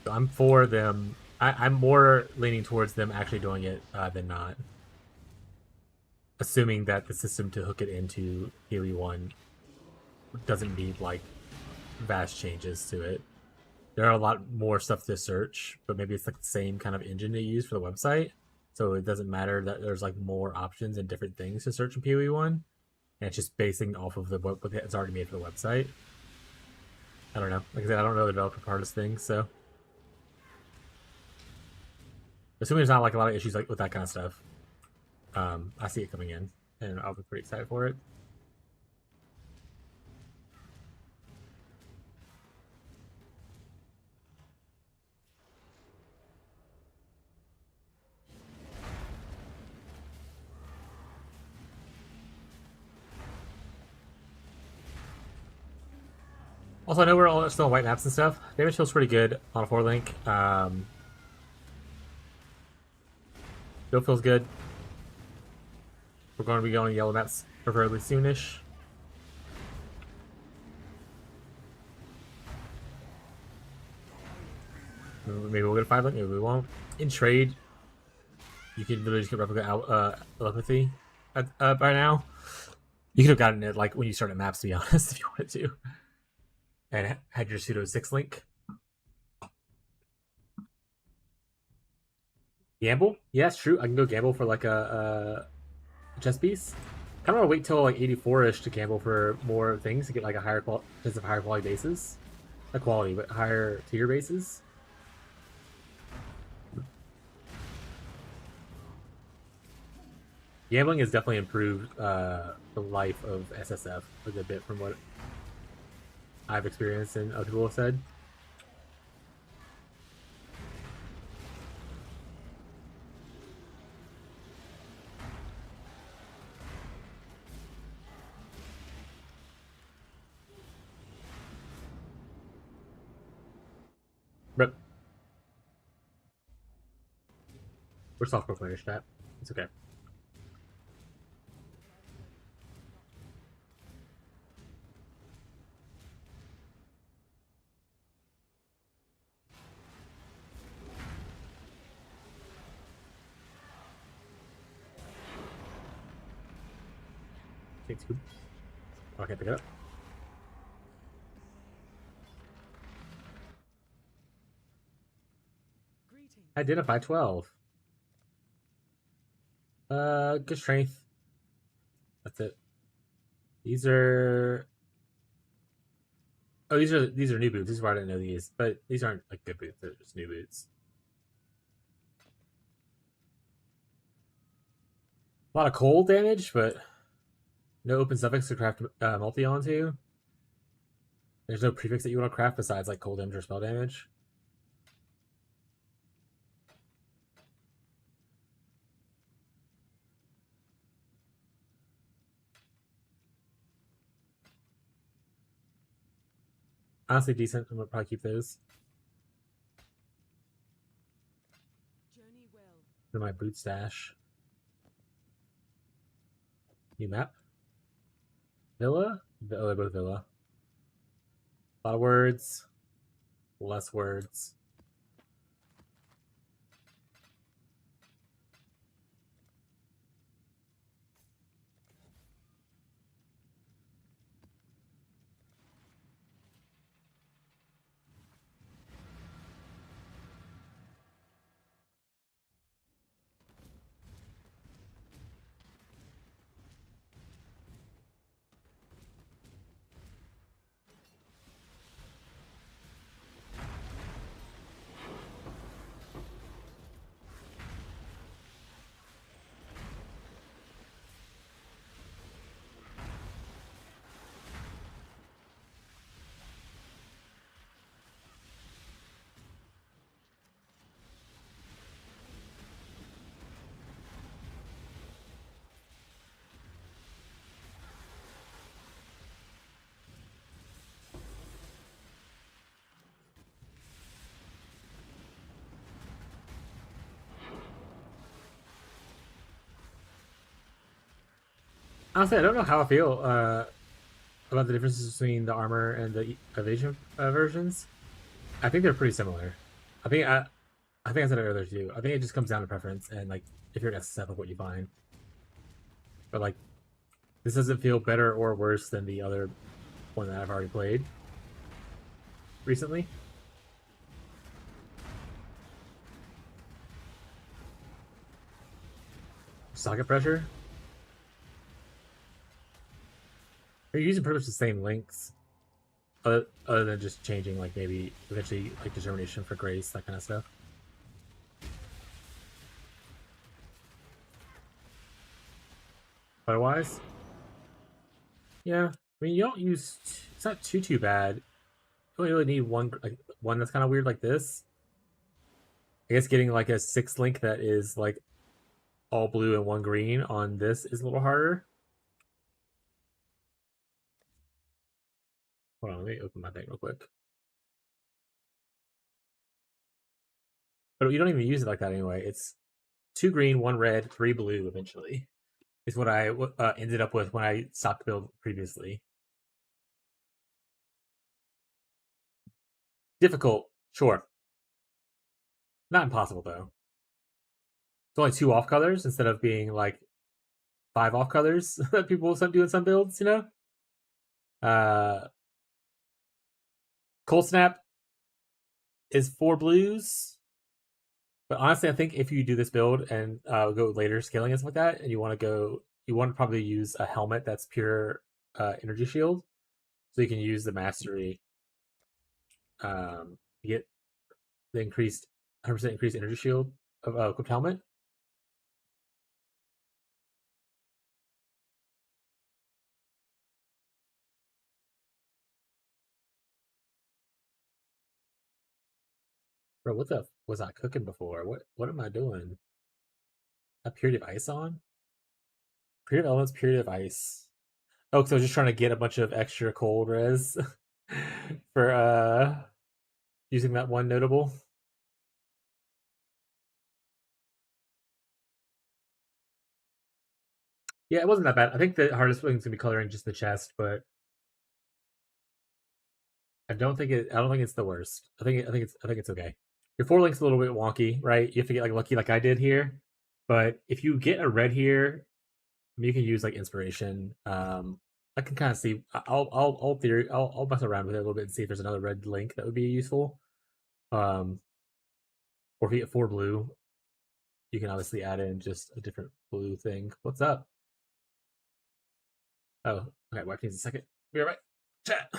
So I'm for them. I'm more leaning towards them actually doing it than not. Assuming that the system to hook it into Healy 1 doesn't need, like, vast changes to it. There are a lot more stuff to search, but maybe it's like the same kind of engine they use for the website. So it doesn't matter that there's like more options and different things to search in PoE 1. And it's just basing off of what it's already made for the website. I don't know. Like I said, I don't know the developer part of this thing, so. Assuming there's not like a lot of issues like with that kind of stuff. I see it coming in, and I'll be pretty excited for it. Also, I know we're all still on white maps and stuff. Damage feels pretty good on a 4-link. Build feels good. We're going to be going yellow maps preferably soonish. Maybe we'll get a 5-link, maybe we won't. In trade, you can literally just get replica telepathy by now. You could have gotten it like when you started maps, to be honest, if you wanted to. And had your pseudo 6-link. Gamble? Yeah, it's true. I can go gamble for like a chess piece. I kind of want to wait till like 84-ish to gamble for more things to get like a higher quality bases. Not quality, but higher tier bases. Gambling has definitely improved the life of SSF a good bit from what I've experienced and other people have said. But we're softcore players, chat. It's okay. Thanks, Scoop. Okay, pick it up. Identify 12. Good strength. That's it. These are. Oh, these are new boots. This is why I didn't know these, but these aren't like good boots. They're just new boots. A lot of cold damage, but no open suffix to craft multi onto. There's no prefix that you want to craft besides like cold damage or spell damage. Honestly, decent. I'm gonna probably keep those. Journey well. In my boot stash. New map. Villa? Oh, they're both Villa. A lot of words. Less words. Honestly, I don't know how I feel about the differences between the armor and the evasion versions. I think they're pretty similar. I think I think I said it earlier too. I think it just comes down to preference and like if you're an SSF of what you find. But like this doesn't feel better or worse than the other one that I've already played recently. Socket pressure. You're using pretty much the same links, other than just changing like maybe eventually like determination for grace, that kind of stuff. Otherwise, yeah. I mean, you don't use. It's not too bad. You only really need one that's kind of weird like this. I guess getting like a 6 link that is like all blue and one green on this is a little harder. Hold on, let me open my thing real quick. But you don't even use it like that anyway. It's 2 green, 1 red, 3 blue eventually. Is what I ended up with when I stopped the build previously. Difficult, sure. Not impossible though. It's only 2 off colors instead of being like 5 off colors that people will do in some builds, you know? Cold Snap is 4 blues. But honestly, I think if you do this build and go later scaling and stuff like that, and you want to probably use a helmet that's pure energy shield, so you can use the mastery to get the 100% increased energy shield of equipped helmet. Bro, what the was I cooking before? What am I doing? A period of ice on? Period of elements, period of ice. Oh, because I was just trying to get a bunch of extra cold res for using that one notable. Yeah, it wasn't that bad. I think the hardest thing's gonna be coloring just the chest, but I don't think it's the worst. I think it's okay. Your 4 link's a little bit wonky, right? You have to get like lucky like I did here. But if you get a red here, you can use like inspiration. I can kind of see. I'll mess around with it a little bit and see if there's another red link that would be useful. Or if you get 4 blue, you can obviously add in just a different blue thing. What's up? Oh, okay. Wipe needs a second. Be right back. Chat.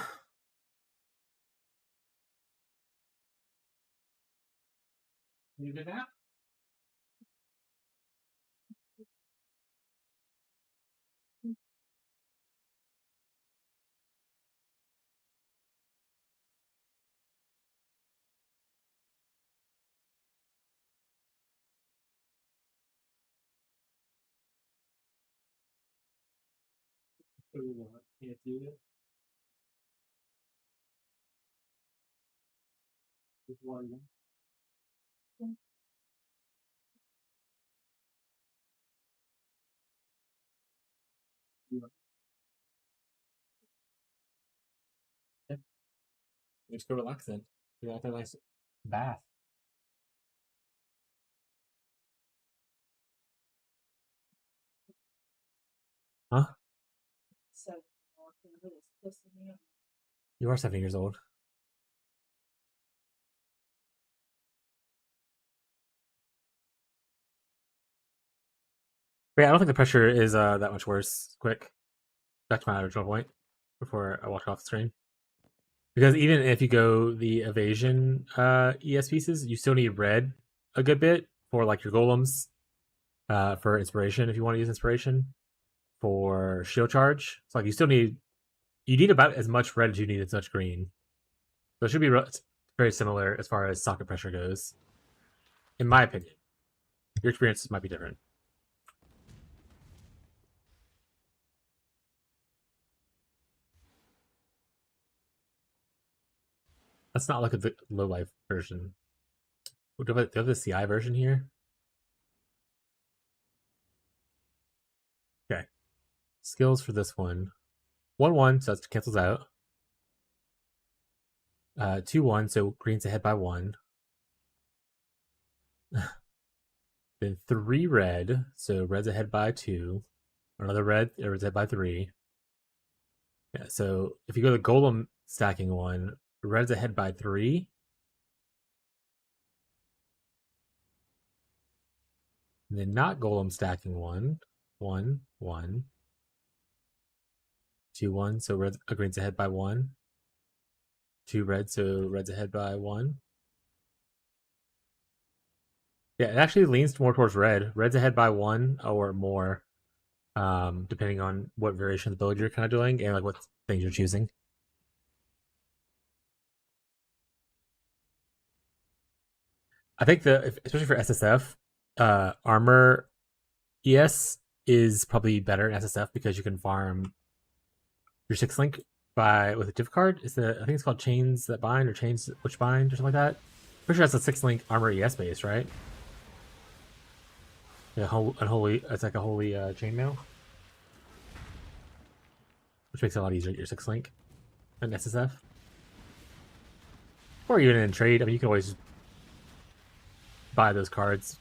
You good now? Can't do it. With one. Yeah. Just go relax then. You have a nice bath. Huh? You are 7 years old. But yeah, I don't think the pressure is that much worse. Quick. Back to my original point before I walk off the screen. Because even if you go the evasion ES pieces, you still need red a good bit for like your golems, for inspiration if you want to use inspiration, for shield charge. It's like you need about as much red as you need as much green. So it should be very similar as far as socket pressure goes, in my opinion. Your experiences might be different. Let's not look at the low life version. Do I have the CI version here? Okay. skills for this one. 1-1, so that cancels out. 2-1, so green's ahead by 1. Then 3 red, so red's ahead by 2. Another red, red's ahead by 3. Yeah, so if you go to the golem stacking one, red's ahead by 3. And then not golem stacking one, 1, 1. 2-1, so green's ahead by 1. 2 red, so red's ahead by 1. Yeah, it actually leans more towards red. Red's ahead by 1 or more, depending on what variation of the build you're kind of doing and like what things you're choosing. I think especially for SSF, armor ES is probably better in SSF because you can farm your 6-link with a div card. I think it's called Chains That Bind or Chains Which Bind or something like that. Pretty sure that's a 6-link armor ES base, right? Yeah, unholy. It's like a holy chainmail, which makes it a lot easier to get your 6-link in SSF, or even in trade. I mean, you can always buy those cards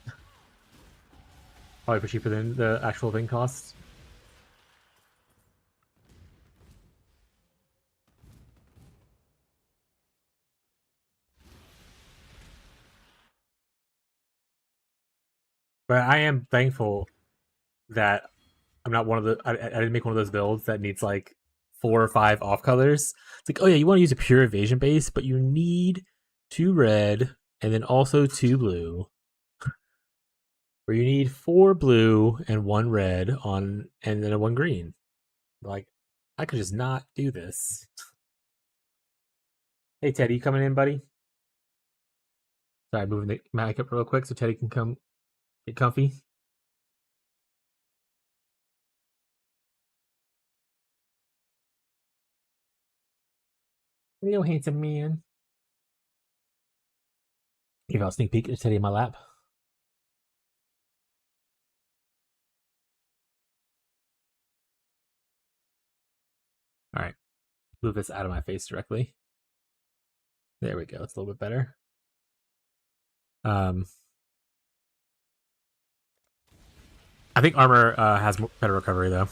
probably for cheaper than the actual thing costs. But I am thankful that I'm not one of the. I didn't make one of those builds that needs like 4 or 5 off colors. It's like, oh yeah, you want to use a pure evasion base, but you need 2 red and then also 2 blue. Or you need 4 blue and 1 red and then a 1 green. Like, I could just not do this. Hey Teddy, you coming in, buddy? Sorry, moving the mic up real quick so Teddy can come get comfy. Hello, handsome man. Give out a sneak peek at Teddy in my lap. All right, move this out of my face directly. There we go. It's a little bit better. I think armor has better recovery though.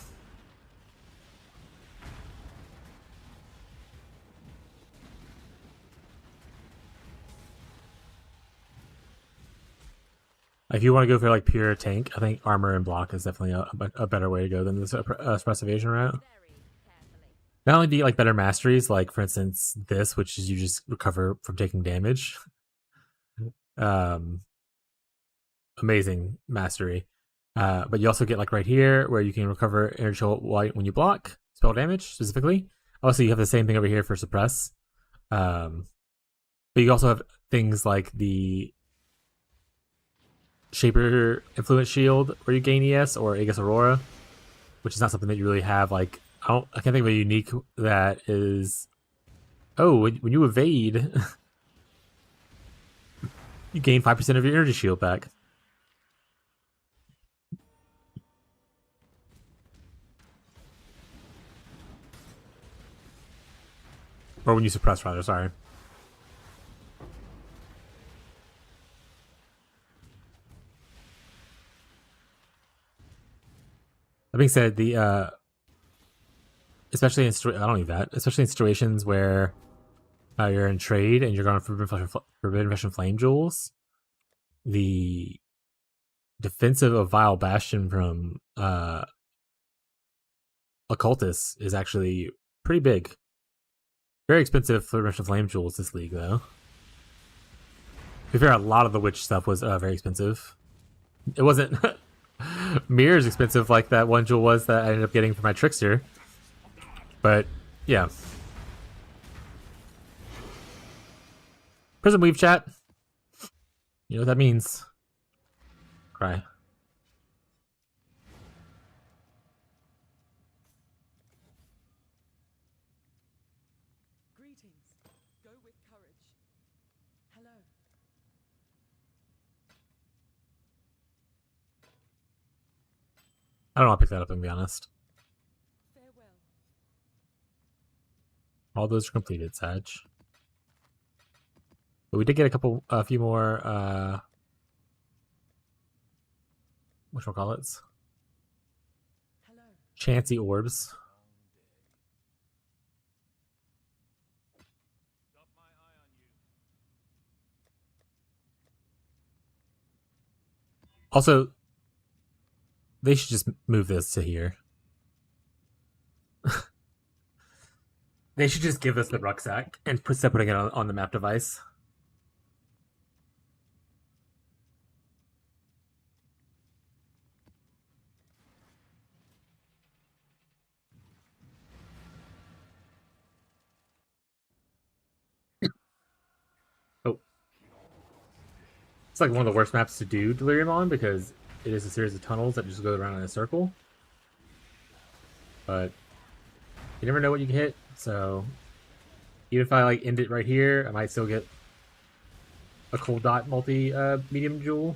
If you want to go for like pure tank, I think armor and block is definitely a better way to go than the suppress evasion route. Not only do you get like better masteries, like for instance this, which is you just recover from taking damage. Amazing mastery. But you also get like right here where you can recover energy white when you block spell damage specifically. Also, you have the same thing over here for suppress. But you also have things like the Shaper Influence Shield where you gain ES, or Aegis Aurora, which is not something that you really have. Like I can't think of a unique that is. Oh, when you evade, you gain 5% of your energy shield back. Or when you suppress, rather. Sorry. That being said, especially in I don't need that. Especially in situations where you're in trade and you're going for Forbidden Flesh and Flame Jewels, the defensive of Vile Bastion from Occultus is actually pretty big. Very expensive Forbidden Flesh and Flame Jewels this league, though. To be fair, a lot of the witch stuff was very expensive. It wasn't mirrors expensive like that one jewel was that I ended up getting for my Trickster. But, yeah. Prism Weave chat. You know what that means. Cry. Greetings. Go with courage. Hello. I don't know, I'll pick that up and be honest. All those are completed, Sag. But we did get a few more, whatchamacallits? Chancy orbs. Also, they should just move this to here. They should just give us the rucksack and putting it on the map device. Oh. It's like one of the worst maps to do Delirium on because it is a series of tunnels that just go around in a circle. But you never know what you can hit, so even if I like end it right here, I might still get a cold dot multi medium jewel.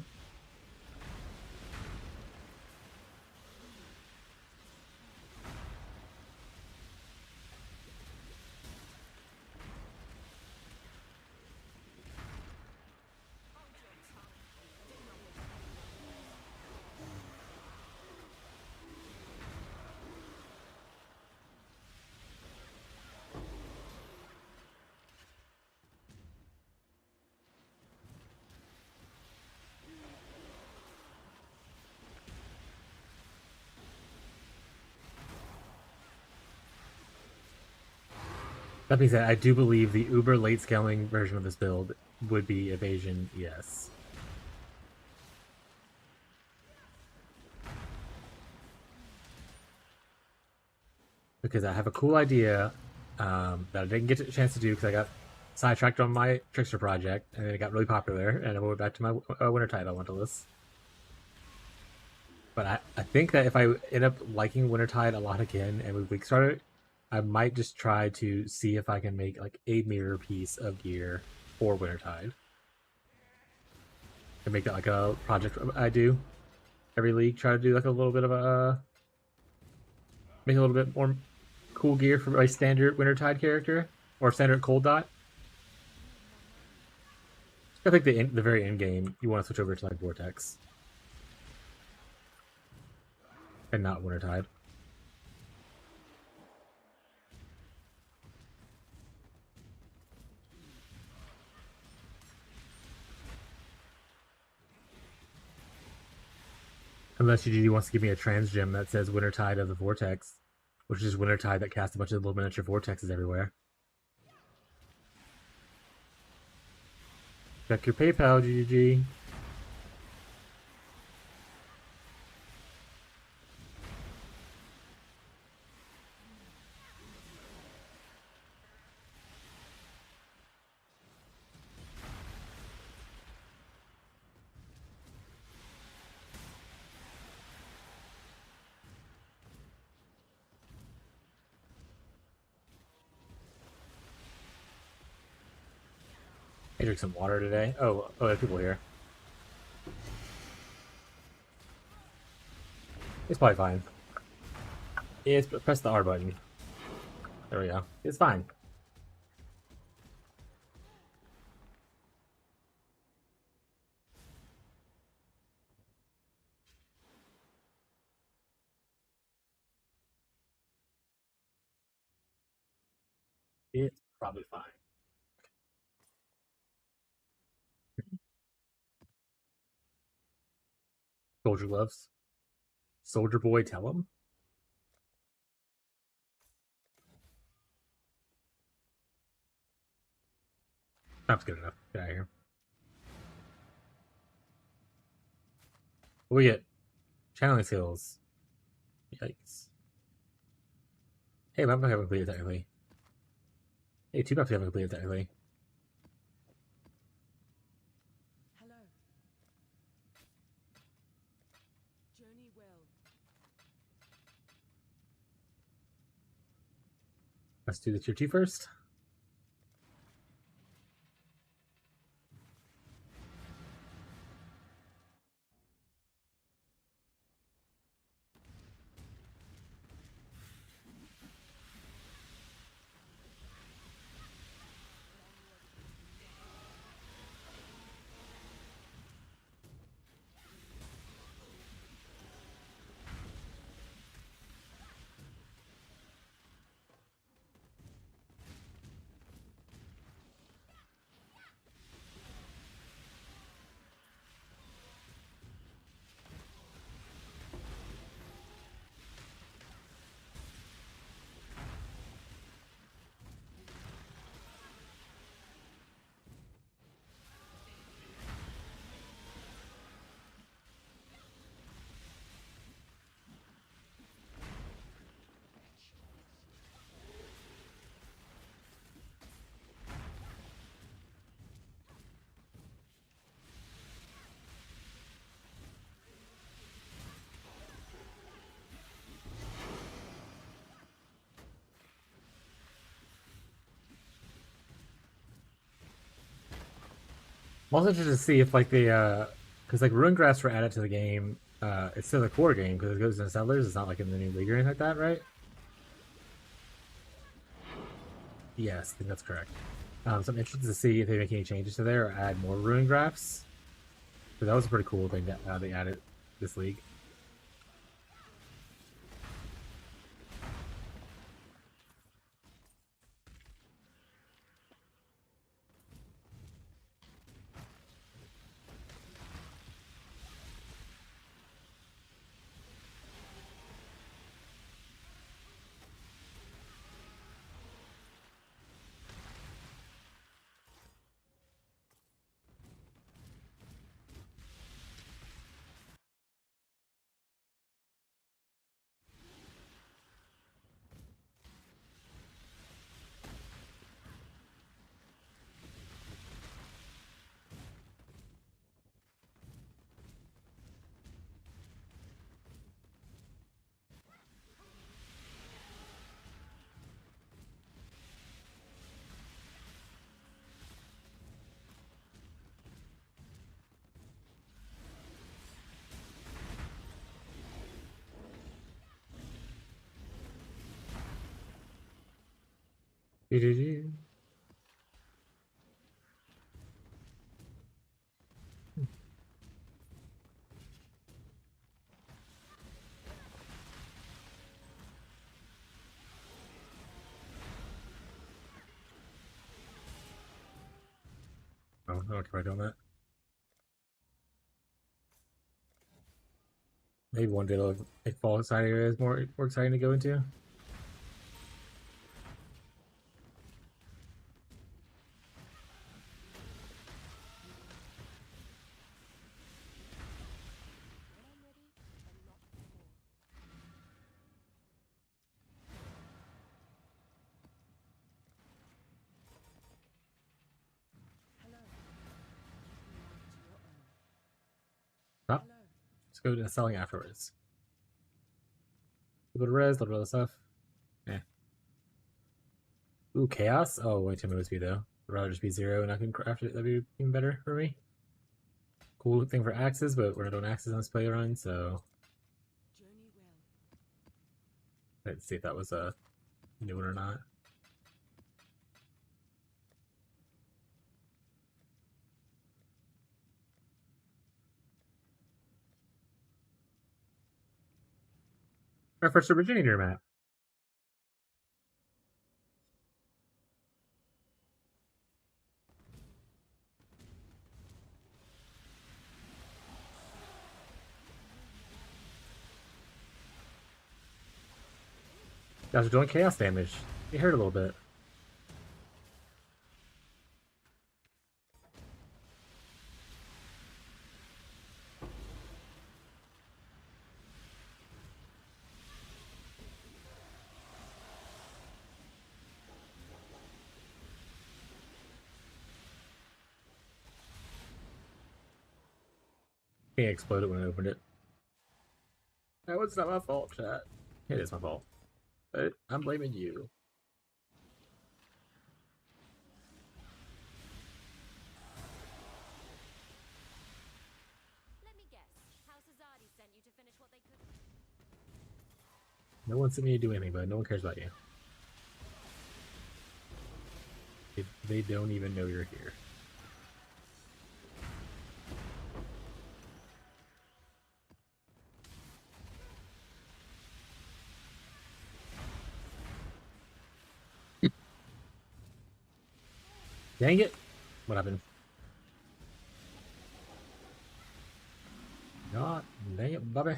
That being said, I do believe the uber late scaling version of this build would be evasion, yes. Because I have a cool idea that I didn't get a chance to do because I got sidetracked on my Trickster project and then it got really popular and I went back to my Wintertide Elementalist. But I think that if I end up liking Wintertide a lot again and we week start it, I might just try to see if I can make like a mirror piece of gear for Wintertide. And make that like a project I do every league. Try to do like a little bit of a make a little bit more cool gear for my standard Wintertide character or standard Cold Dot. I think the very end game you want to switch over to like Vortex and not Wintertide. Unless GG wants to give me a trans gem that says Wintertide of the Vortex, which is Wintertide that casts a bunch of little miniature vortexes everywhere. Check your PayPal, GG. I drink some water today. Oh, there's people here. It's probably fine. It's press the R button. There we go. It's fine. It's probably fine. Soldier gloves. Soldier boy, tell him. That's good enough. Get out of here. What we get? Channeling skills. Yikes. Hey, my buff haven't completed technically. Hey, two buffs haven't completed technically. Hello. Journey well. Let's do the tier 2 first. I'm also interested to see if like the because like ruin grass were added to the game. It's still the core game because it goes in settlers. It's not like in the new league or anything like that, right? Yes, I think that's correct. So I'm interested to see if they make any changes to there or add more ruin graphs. Because that was a pretty cool thing that they added this league. Do-do-do. Oh, I don't care about doing that. Maybe one day they'll make fall side areas more exciting to go into. When I'm ready, but not before. Hello. Life to your own. Oh, Hello. let's go to selling afterwards. A little bit of res, a little bit of stuff. Eh. Ooh, chaos? Oh, way too many be though. I'd rather just be 0 and I can craft it. That'd be even better for me. Cool thing for axes, but we're not doing axes on this play run, so Journey well. let's see if that was a new one or not. Our first originator map. Guys are doing chaos damage. You heard a little bit. He exploded when I opened it. That was not my fault, chat. It is my fault. But I'm blaming you. Let me guess. House Azadi sent you to finish what they couldn't. No one sent me to do anything, but no one cares about you. They don't even know you're here. Dang it! What happened? God dang it, Bobby.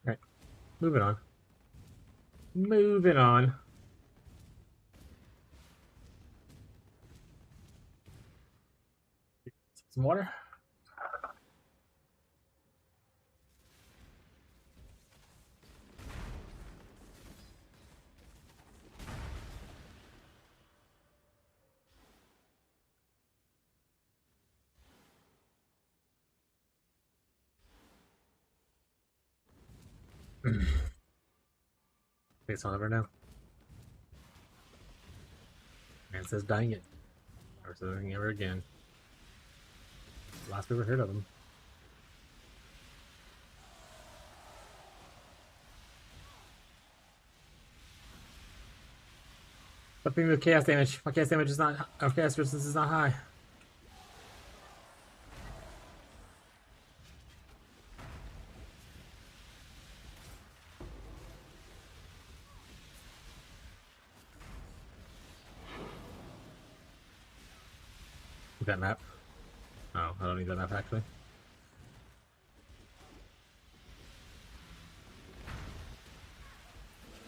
Alright, moving on. Moving on. Some water. It's on over now. Man says dying it. Never says anything ever again. Last we ever heard of him. Something with chaos damage. My chaos damage is not. Our chaos resistance is not high. That map. Oh, I don't need that map actually.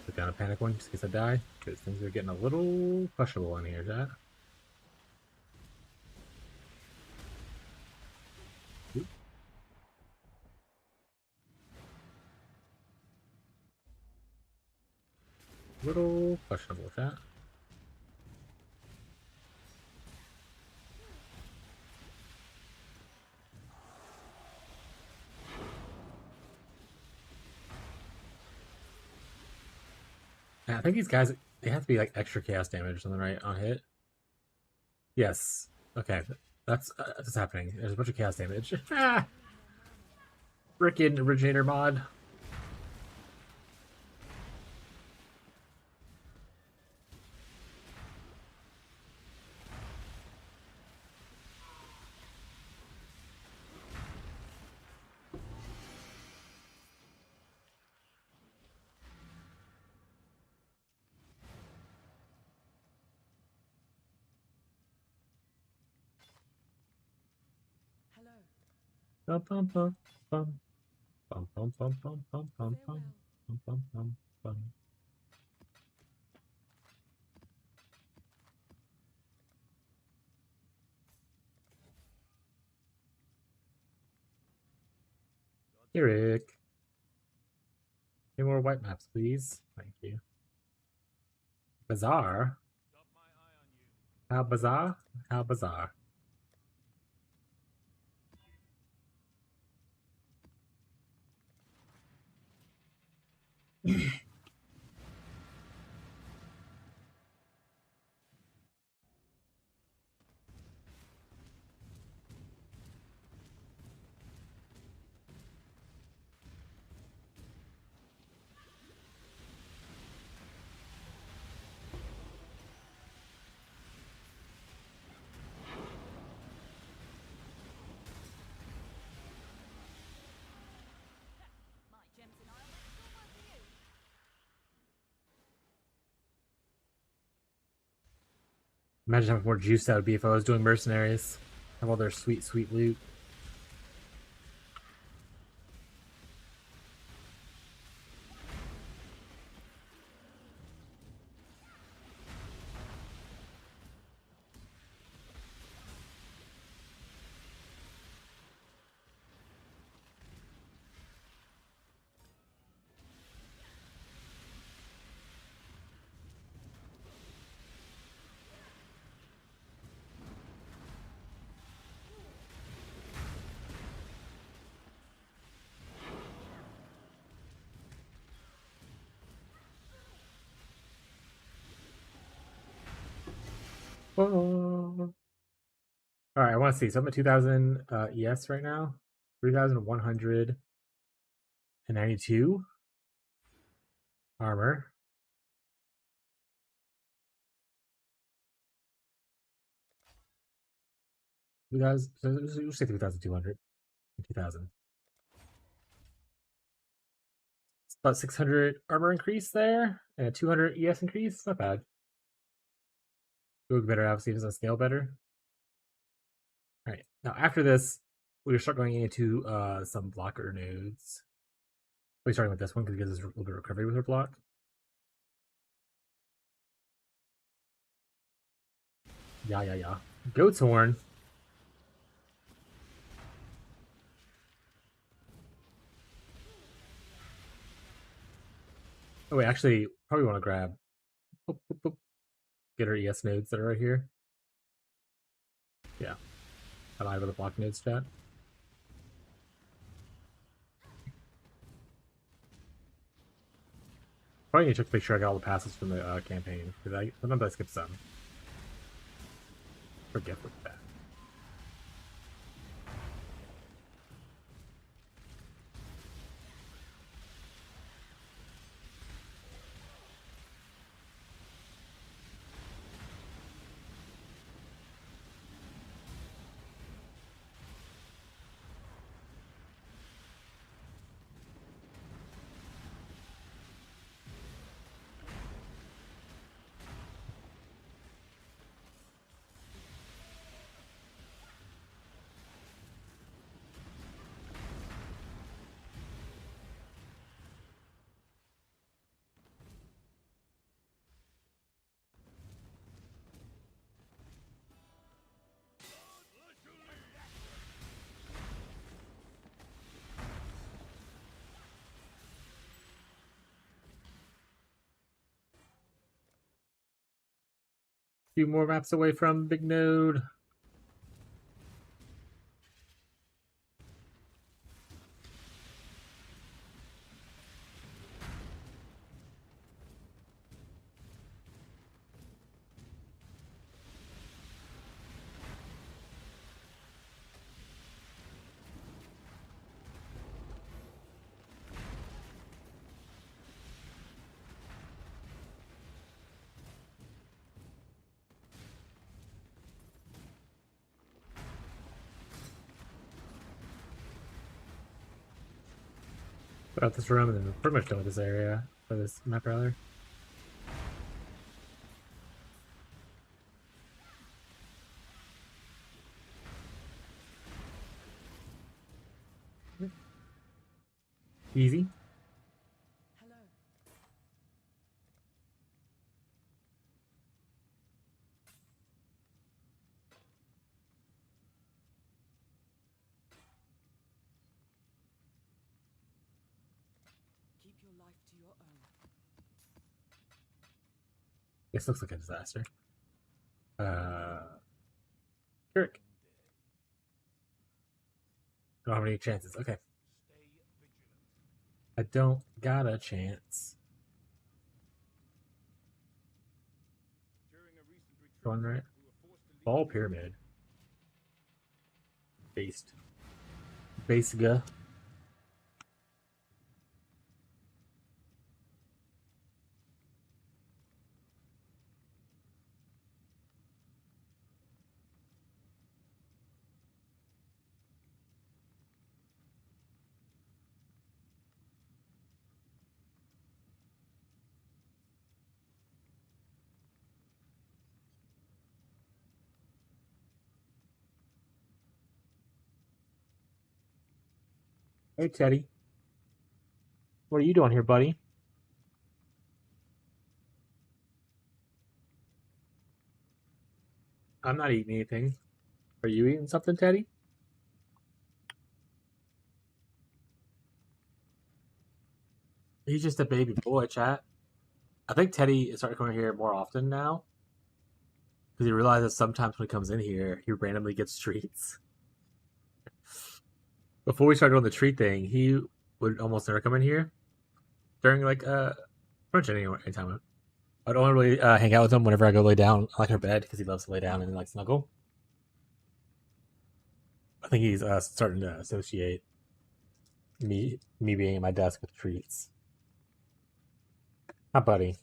Put down a panic one just in case I die, because things are getting a little questionable in here, chat. Oop. Little questionable, chat. I think these guys, they have to be like extra chaos damage or something, right? On hit. Yes. Okay. That's what's happening. There's a bunch of chaos damage. Ah! Frickin' originator mod. Hello. Bum bum bum bum bum bum bum bum bum bum bum bum bum bum. Eric. Any more white maps, please? Thank you. Bizarre? Got my eye on you. How bizarre? How bizarre. My gems and I'll make it all work for you. Imagine how much more juice that would be if I was doing mercenaries. Have all their sweet, sweet loot. Oh. All right, I want to see. So I'm at 2,000 ES right now. 3,192 armor. You guys, so we'll say 3,200. 2,000. It's about 600 armor increase there, and a 200 ES increase. Not bad. It would be better, obviously, does it scale better? All right. Now, after this, we start going into some blocker nodes. We're starting with this one because it gives us a little bit of recovery with our block. Yeah. Goat's horn. Oh wait, actually, probably want to grab. Get our ES nodes that are right here. Yeah. I don't have the block nodes chat. Probably need to check to make sure I got all the passes from the campaign, because sometimes I skip some. Forget with that. Few more maps away from Big Node. Put out this room and then we're pretty much done with this area, or this map rather. Easy. Hello. Keep your life to your own. This looks like a disaster. Eric. Don't have any chances. Okay. I don't got a chance. Going right. Ball pyramid. Based. Basiga. Hey Teddy. What are you doing here, buddy? I'm not eating anything. Are you eating something, Teddy? He's just a baby boy, chat. I think Teddy is starting to come here more often now. Because he realizes sometimes when he comes in here, he randomly gets treats. Before we started doing the treat thing, he would almost never come in here. During like pretty much any time. I'd only really hang out with him whenever I go lay down like her bed because he loves to lay down and like snuggle. I think he's starting to associate me being at my desk with treats. Hi, buddy.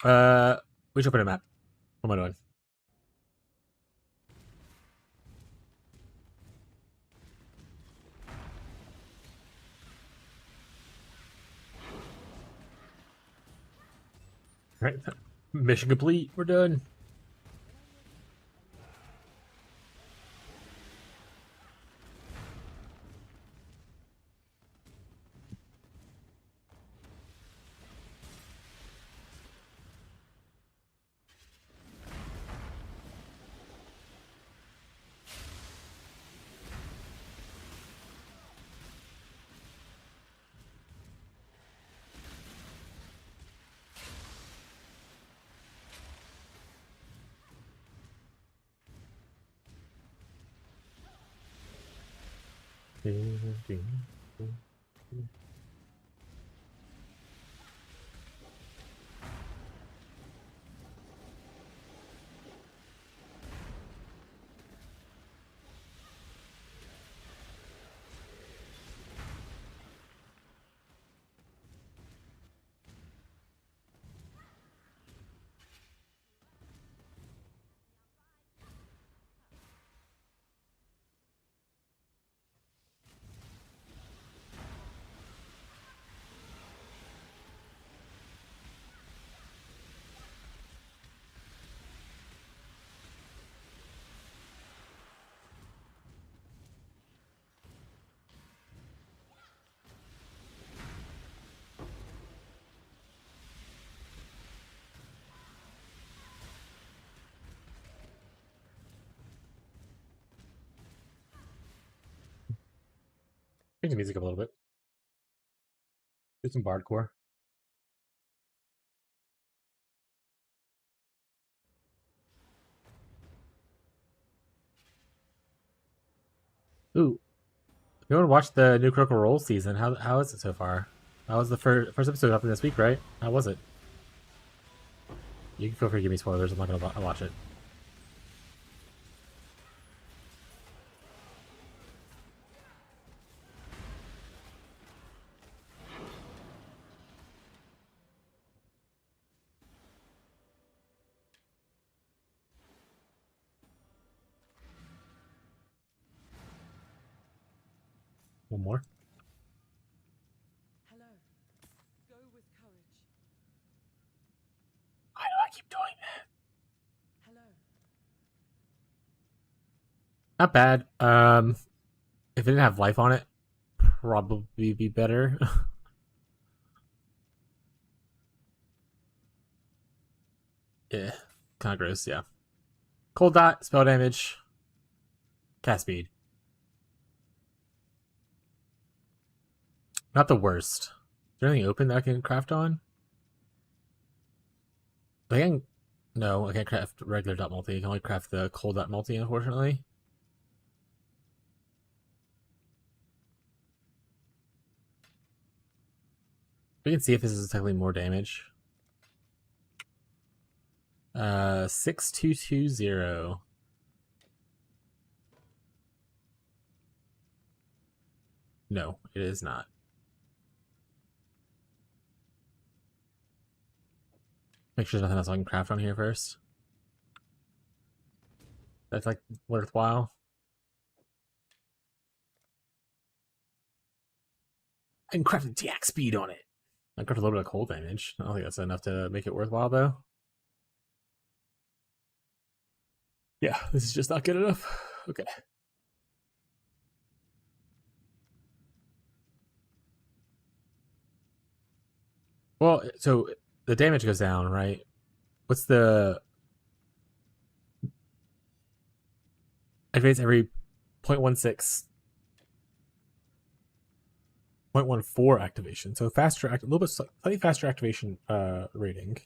All right. We should put a map. What am I doing? All right. Mission complete. We're done. Change the music up a little bit. Do some bardcore. Ooh, you want to watch the new Critical Role season? How is it so far? That was the first episode up this week, right? How was it? You can feel free to give me spoilers. I'm not gonna watch it. One more. Hello. Go with courage. Why do I keep doing that? Hello. Not bad. If it didn't have life on it, probably be better. Yeah, kind of gross. Yeah. Cold dot, spell damage, cast speed. Not the worst. Is there anything open that I can craft on? I can. No, I can't craft regular dot multi. I can only craft the cold dot multi, unfortunately. We can see if this is technically more damage. 6220. No, it is not. Make sure there's nothing else I can craft on here first. That's like worthwhile. I can craft attack speed on it. I craft a little bit of cold damage. I don't think that's enough to make it worthwhile, though. Yeah, this is just not good enough. Okay. Well, so the damage goes down, right? What's the... Activates every 0.16, 0.14 activation. So faster, a little bit slightly faster activation rating.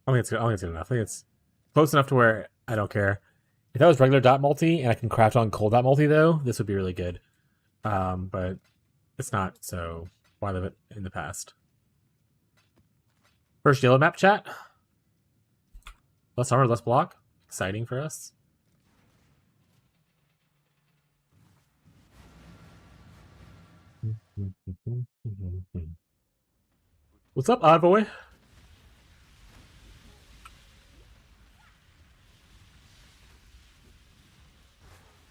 I think it's good. I think it's good enough. I think it's close enough to where I don't care. If that was regular dot multi and I can craft on cold dot multi, though, this would be really good. But it's not, so why live it in the past? First yellow map chat. Less armor, less block. Exciting for us. What's up, odd boy?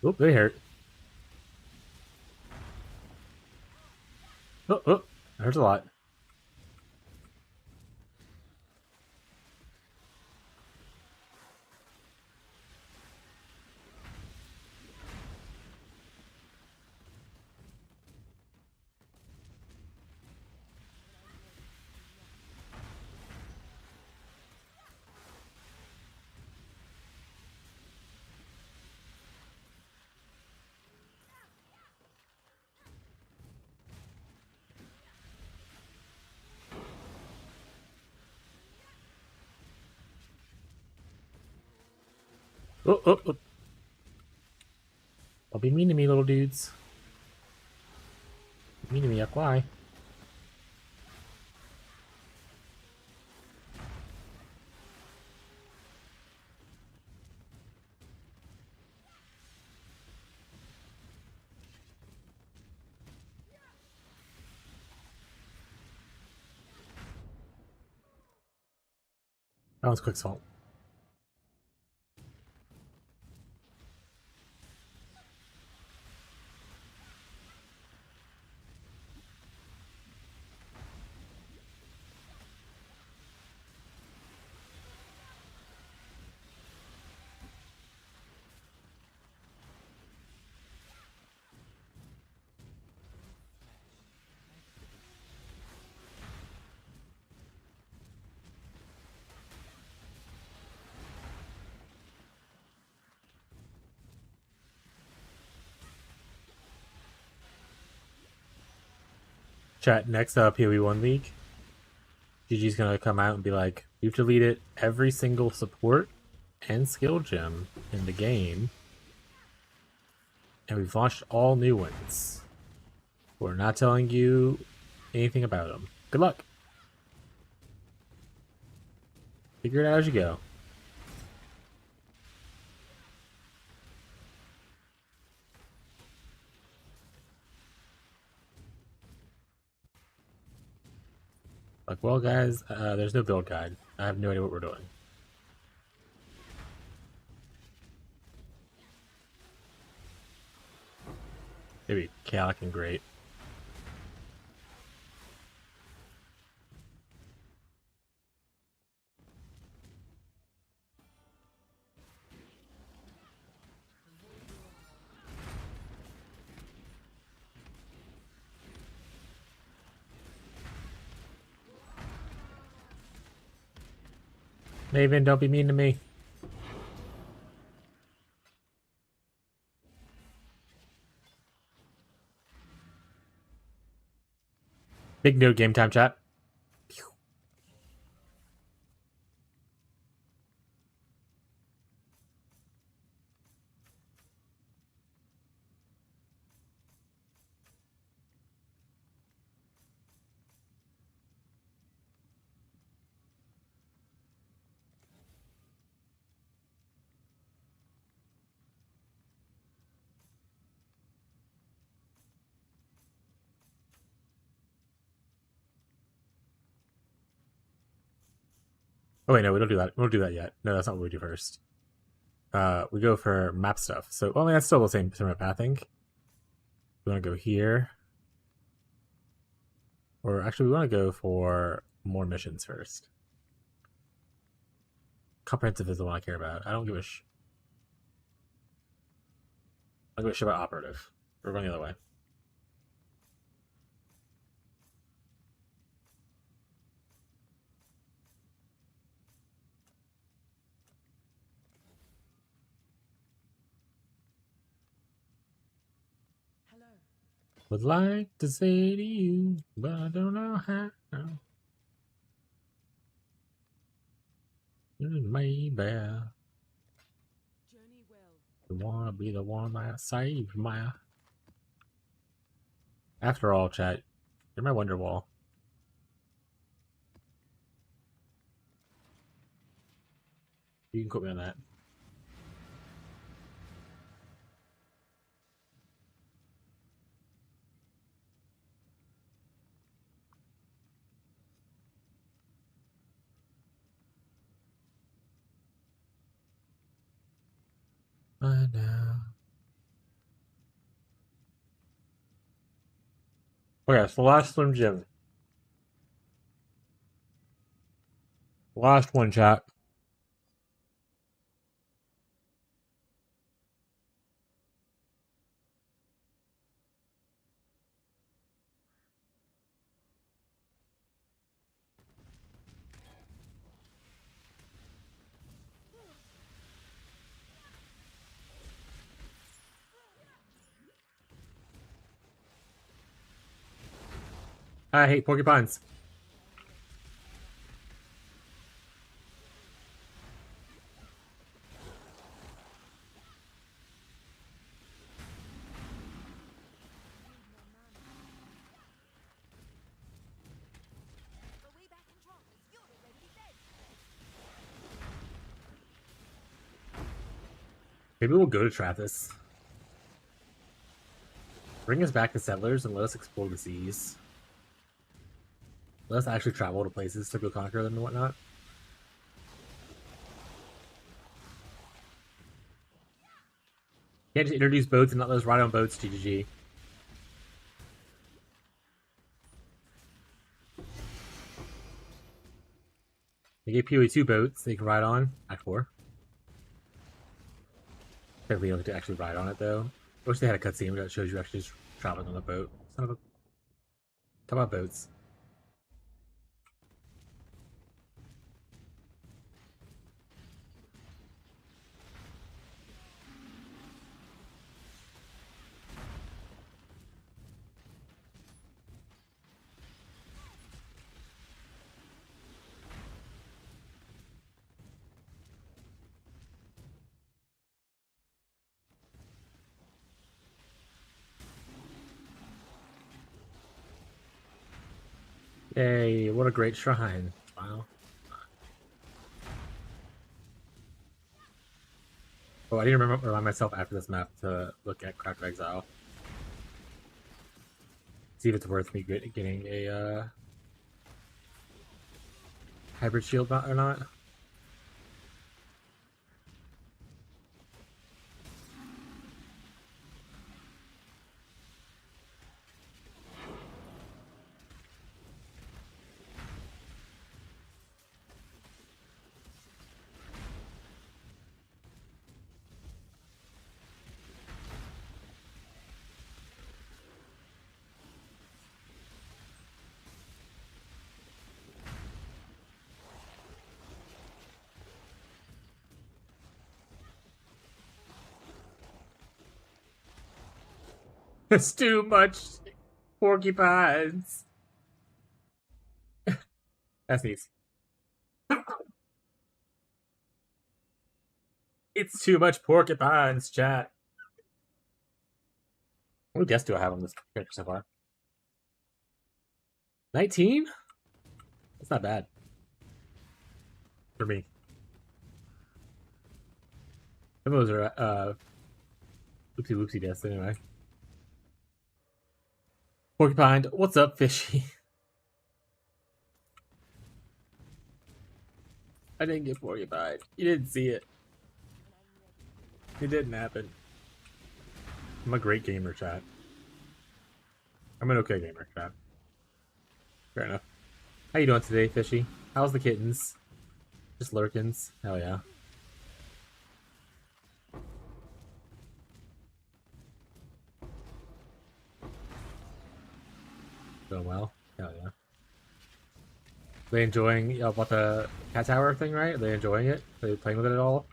Oh, they hurt. Oh, that hurts a lot. Oh, oh, oh. Don't be mean to me, little dudes. Mean to me, why? That was quick salt. Chat, next up, PoE1 League. GG's gonna come out and be like, we've deleted every single support and skill gem in the game, and we've launched all new ones. We're not telling you anything about them. Good luck. Figure it out as you go. Like, well, guys, there's no build guide. I have no idea what we're doing. Maybe Calic and Great. Maven, don't be mean to me. Big no game time, chat. Oh wait, no, we don't do that. We don't do that yet. No, that's not what we do first. We go for map stuff. So, well, I mean, that's still the same path, I think. We want to go here. Or actually, we want to go for more missions first. Comprehensive is the one I care about. I don't give a I don't give a shit about operative. We're going the other way. Would like to say to you, but I don't know how. Maybe Journey well. you wanna be the one that saves my. After all, chat, you're my wonder wall. You can quote me on that. I know. Okay, so last Slim Jim. Last one, chat. I hate porcupines. Maybe we'll go to Trathis. Bring us back to settlers and let us explore the seas. Let us actually travel to places to go conquer them and whatnot. Can't just introduce boats and not let us ride on boats, GGG. They gave PoE 2 boats they can ride on. Act 4. Technically, you don't get to actually ride on it, though. I wish they had a cutscene that shows you actually just traveling on a boat. Son of a... Talk about boats. Yay, what a great shrine. Wow. Oh, I need to remind myself after this map to look at Craft of Exile. See if it's worth me getting a hybrid shield or not. It's too much porcupines. That's neat. It's too much porcupines, chat. What guess do I have on this character so far? 19? That's not bad. For me. Some of those are, whoopsie deaths anyway. Porcupine, what's up, fishy? I didn't get porcupine. You didn't see it. It didn't happen. I'm a great gamer, chat. I'm an okay gamer, chat. Fair enough. How you doing today, fishy? How's the kittens? Just lurkins? Hell yeah. Doing well? Hell yeah. They enjoying about the cat tower thing, right? Are they enjoying it? Are they playing with it at all?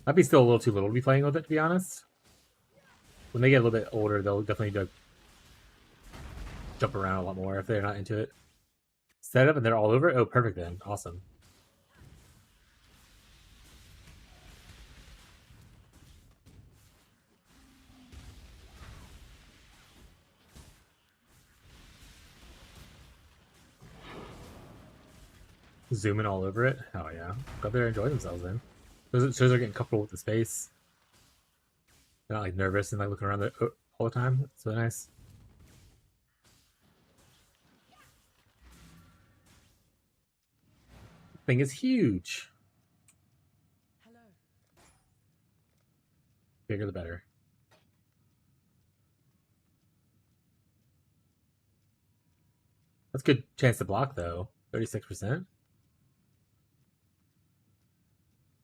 Might be still a little too little to be playing with it, to be honest. When they get a little bit older, they'll definitely jump around a lot more if they're not into it. Set up and they're all over it? Oh, perfect then. Awesome. Zooming all over it? Hell yeah. Glad they're enjoying themselves then. Shows they're getting comfortable with the space. They're not like nervous and like looking around all the time. It's really nice. Thing is huge. Hello. Bigger the better. That's a good chance to block though. 36%.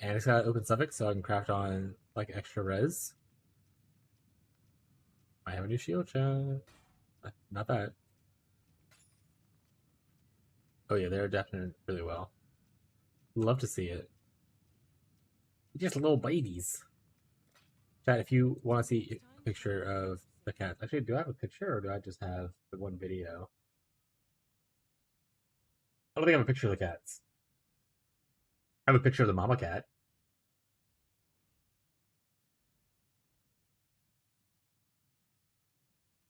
And it's got open suffix, so I can craft on like extra res. I have a new shield, chat. Not bad. Oh yeah, they're definitely really well. Love to see it. Just little babies. Chat, if you want to see a picture of the cats. Actually, do I have a picture or do I just have the one video? I don't think I have a picture of the cats. I have a picture of the mama cat.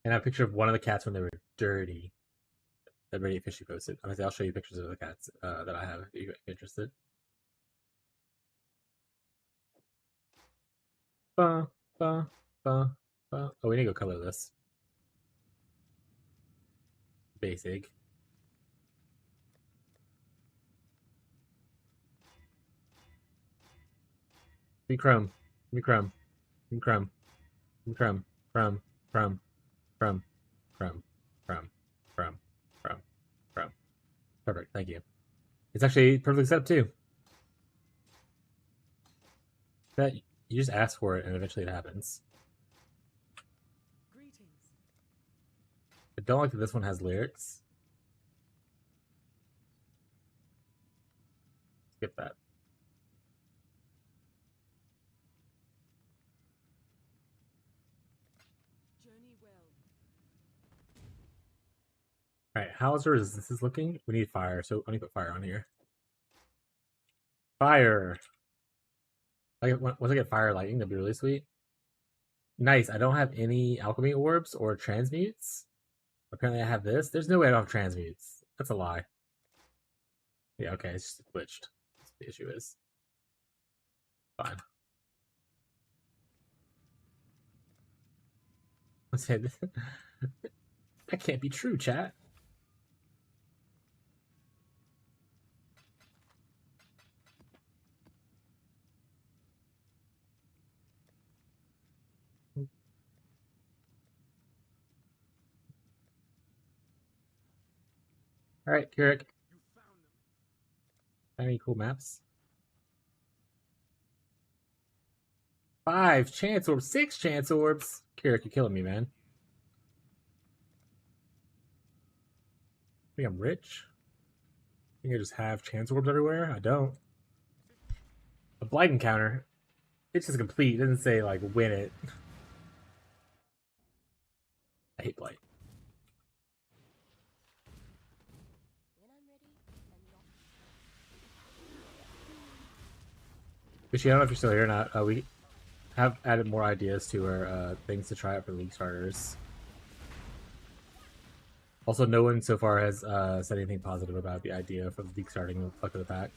And I have a picture of one of the cats when they were dirty. That Ready Fishy posted. I'll show you pictures of the cats that I have if you're interested. Ba, ba, ba, ba. Oh, we need to go color this. Basic. Be chrome. Be chrome. Be chrome. Be chrome. Chrome. Chrome. Chrome. Chrome. Chrome. Chrome. Chrome. Chrome. Perfect. Thank you. It's actually perfectly set up too. That you just ask for it and eventually it happens. Greetings. I don't like that this one has lyrics. Skip that. Journey well. Alright, how's our resistance looking? We need fire, so I need to put fire on here. Fire! Once I get fire lighting, that'd be really sweet. Nice, I don't have any alchemy orbs or transmutes. Apparently I have this. There's no way I don't have transmutes. That's a lie. Yeah, okay, it's just glitched. That's what the issue is. Fine. Let's say this. That can't be true, chat. Alright, Kirik. Any cool maps? 5 chance orbs, 6 chance orbs. Kirik, you're killing me, man. Think I'm rich? Think I just have chance orbs everywhere? I don't. A blight encounter. It's just complete. It doesn't say like win it. I hate blight. When I'm ready and not. Fishy, I don't know if you're still here or not. We have added more ideas to our things to try out for League starters. Also, no one so far has said anything positive about the idea for the League starting Luck of the Pack.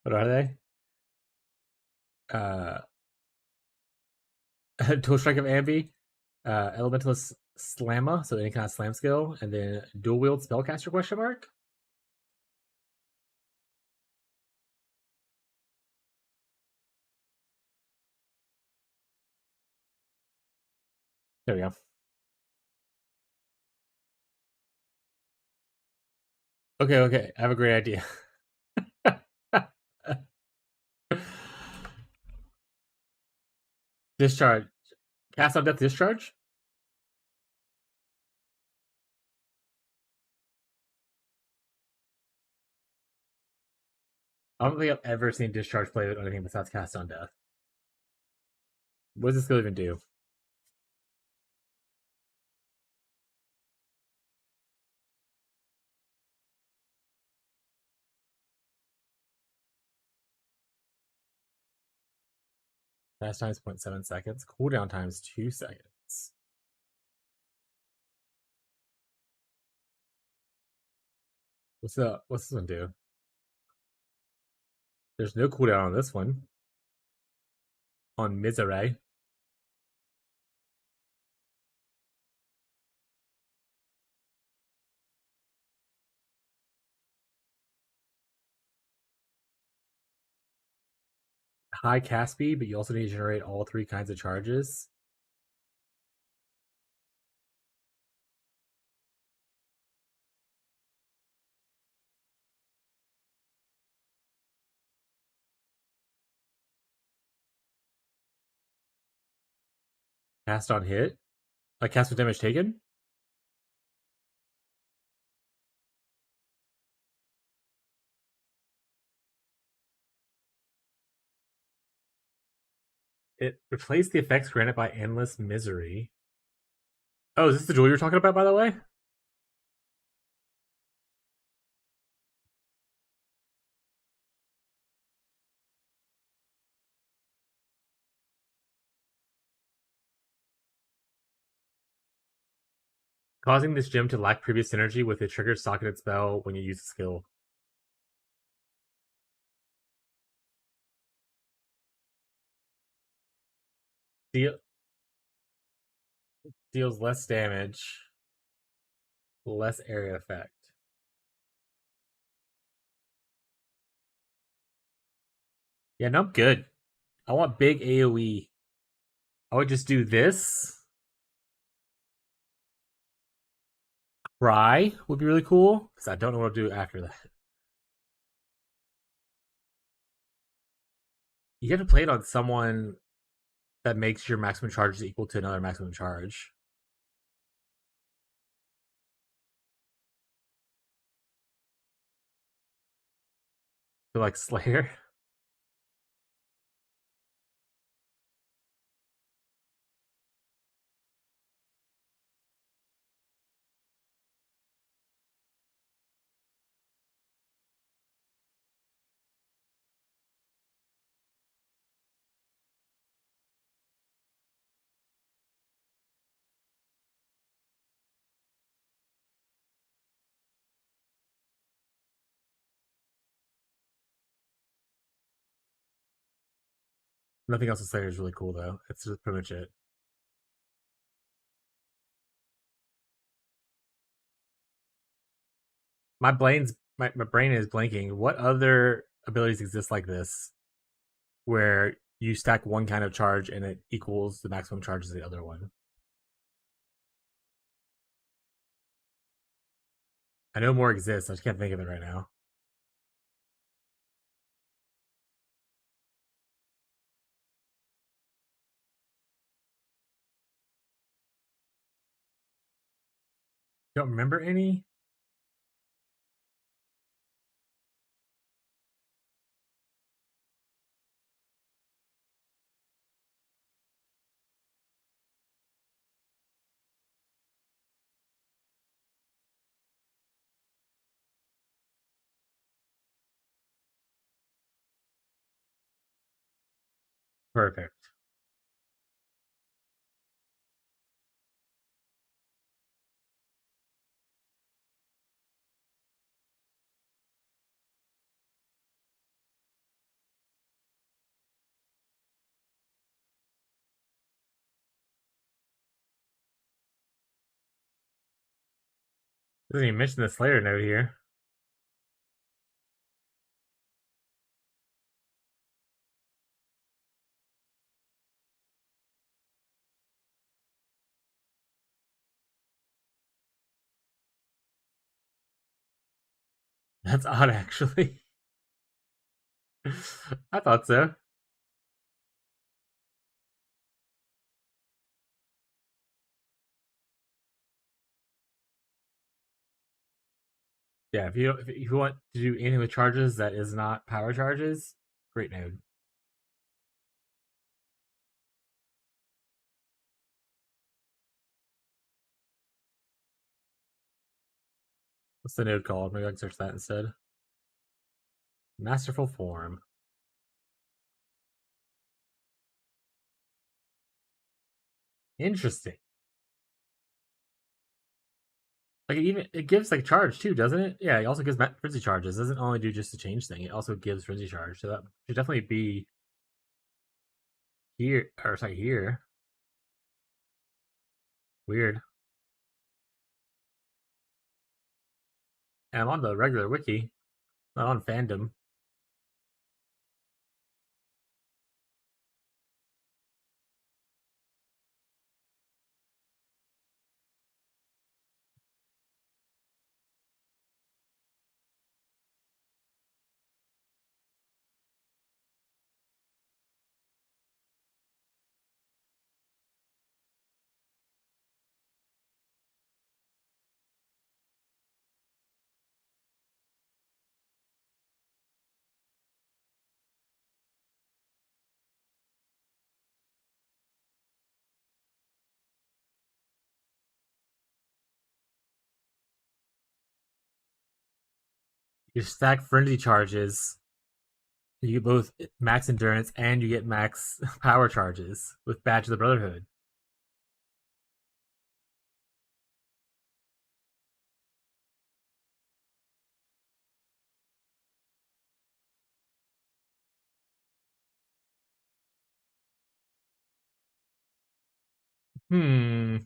What are they? Dual Strike of Ambi, Elementalist Slamma, so any kind of slam skill, and then Dual Wield Spellcaster question mark? There we go. Okay, I have a great idea. Discharge. Cast on Death Discharge? I don't think I've ever seen Discharge play with anything besides Cast on Death. What does this skill even do? Fast time is 0.7 seconds. Cooldown time is 2 seconds. What's this one do? There's no cooldown on this one. On Misery. High cast speed, but you also need to generate all 3 kinds of charges. Cast on hit. Like cast with damage taken. It replaced the effects granted by Endless Misery. Oh, is this the jewel you're talking about, by the way? Causing this gem to lack previous synergy with a triggered socketed spell when you use a skill. Deals less damage, less area effect. Yeah, no, I'm good. I want big AoE. I would just do this. Cry would be really cool, because I don't know what to do after that. You have to play it on someone that makes your maximum charge equal to another maximum charge. So like Slayer. Nothing else in Slayer is really cool though. That's just pretty much it. My brain is blanking. What other abilities exist like this, where you stack one kind of charge and it equals the maximum charge of the other one? I know more exists. I just can't think of it right now. Don't remember any. Perfect. Doesn't even mention the Slayer note here. That's odd, actually. I thought so. Yeah, if you want to do anything with charges that is not power charges, great node. What's the node called? Maybe I can search that instead. Masterful form. Interesting. Like it gives like charge too, doesn't it? Yeah, it also gives frenzy charges. It doesn't only do just the change thing. It also gives frenzy charge. So that should definitely be here, or sorry, here. Weird. And I'm on the regular wiki, not on fandom. You stack frenzy charges. You get both max endurance and you get max power charges with Badge of the Brotherhood. Hmm.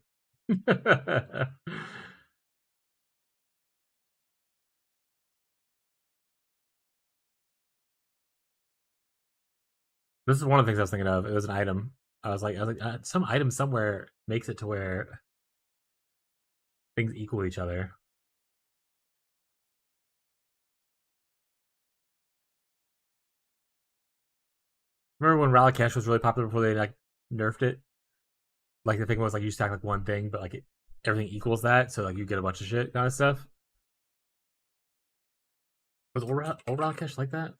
This is one of the things I was thinking of. It was an item. I was like, some item somewhere makes it to where things equal each other. Remember when Ralakesh was really popular before they like nerfed it? Like the thing was like you stack like one thing, but like everything equals that, so like you get a bunch of shit kind of stuff. Was old Ralakesh like that?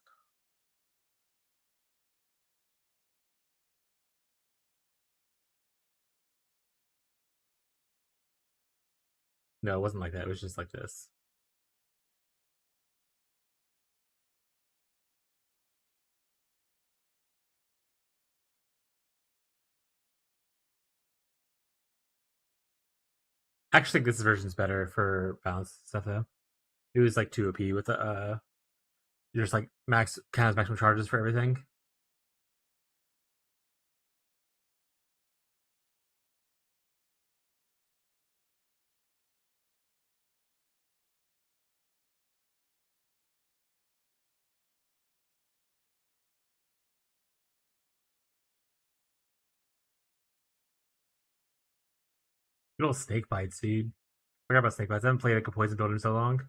No, it wasn't like that. It was just like this. I actually think this version's better for balance stuff though. It was like 2 OP with the just like maximum charges for everything. Good old snake bites, dude. Forgot about snake bites. I haven't played like a poison builder in so long.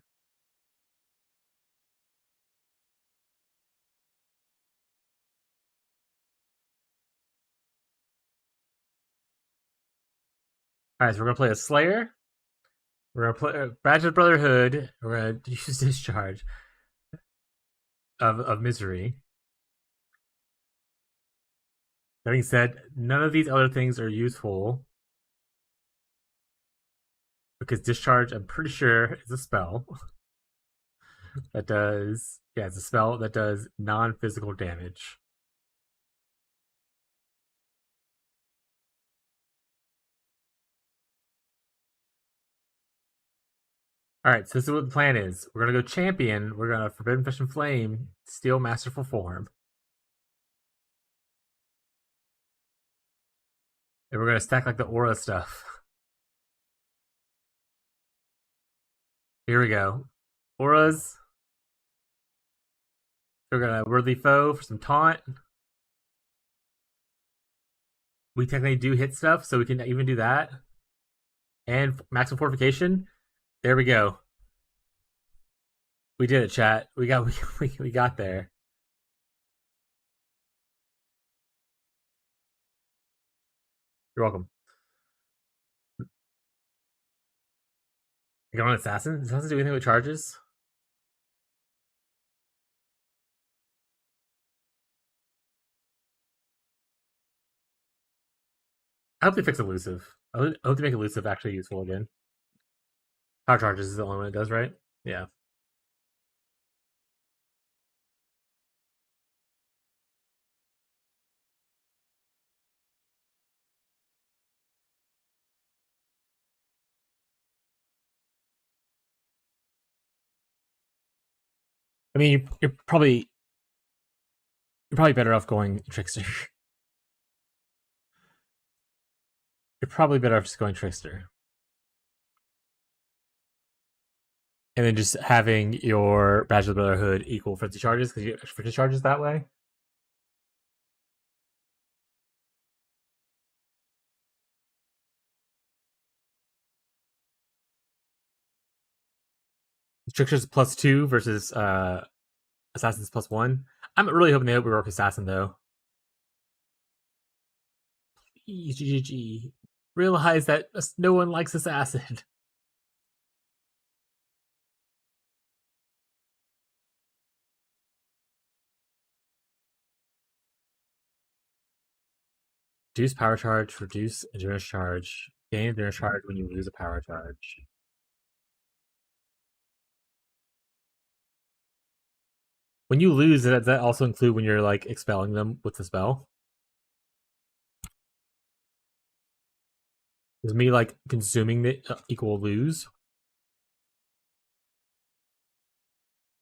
Alright, so we're gonna play a Slayer. We're gonna play Badge of Brotherhood. We're gonna use Discharge of Misery. That being said, none of these other things are useful. Because Discharge, I'm pretty sure, is a spell that does it's a spell that does non-physical damage. Alright, so this is what the plan is. We're gonna go champion, we're gonna Forbidden Fish and Flame, steal Masterful Form. And we're gonna stack like the aura stuff. Here we go. Auras. We're gonna Worthy Foe for some taunt. We technically do hit stuff, so we can even do that. And maximum fortification. There we go. We did it, chat. We got there. You're welcome. You got on Assassin? Does Assassin do anything with charges? I hope they fix elusive. I hope they make elusive actually useful again. Power charges is the only one it does, right? Yeah. I mean, you're probably better off going Trickster. You're probably better off just going Trickster. And then just having your Badge of the Brotherhood equal 50 charges, because you get 50 charges that way. Trickster's +2 versus Assassin's +1. I'm really hoping they work Assassin though. Please, GGG. Realize that no one likes Assassin. Reduce power charge, reduce endurance charge, gain endurance charge when you lose a power charge. When you lose, does that also include when you're like expelling them with the spell? Is me like consuming the equal lose?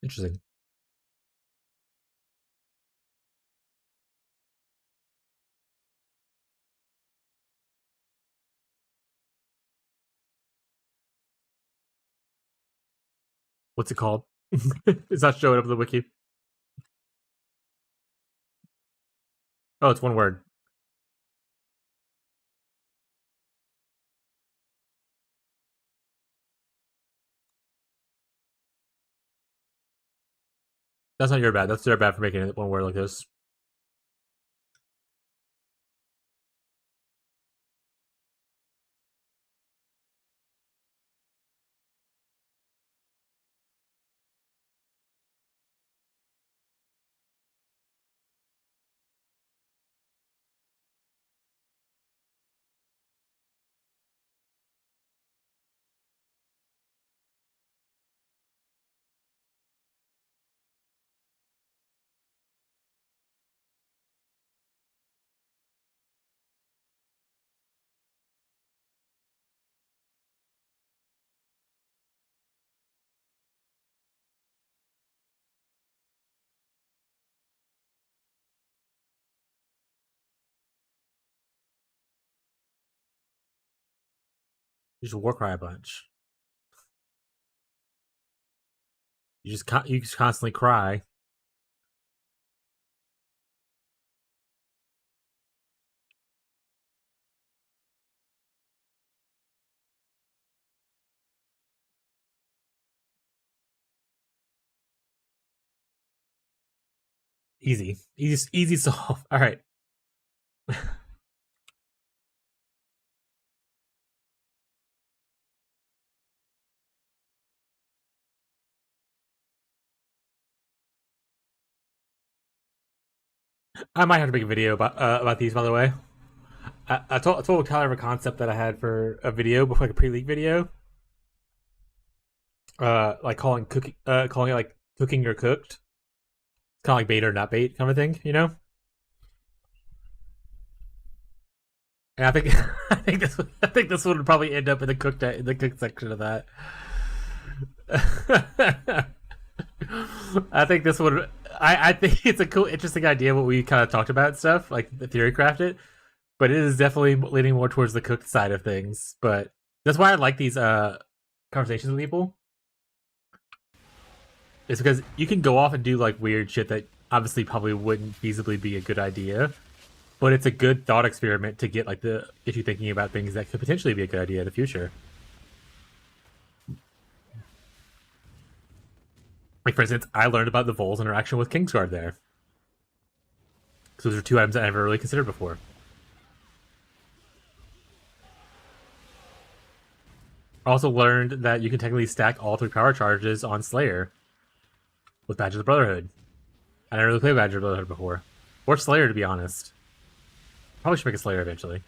Interesting. What's it called? It's not showing up in the wiki. Oh, it's one word. That's not your bad. That's their bad for making it one word like this. You just war cry a bunch. You just constantly cry. Easy solve. All right. I might have to make a video about these. By the way, I told Tyler a concept that I had for a video before, like a pre-league video. Like calling it like cooking or cooked. It's kind of like bait or not bait kind of thing, you know. And I think I think this would probably end up in the cooked section of that. I think this would. I think it's a cool, interesting idea. What we kind of talked about and stuff, like the theory craft it, but it is definitely leaning more towards the cooked side of things. But that's why I like these conversations with people. It's because you can go off and do like weird shit that obviously probably wouldn't feasibly be a good idea, but it's a good thought experiment to get get you thinking about things that could potentially be a good idea in the future. Like, for instance, I learned about the Vol's interaction with Kingsguard there. So those are two items I never really considered before. I also learned that you can technically stack all 3 power charges on Slayer with Badge of the Brotherhood. I never really played Badge of the Brotherhood before. Or Slayer, to be honest. Probably should make a Slayer eventually.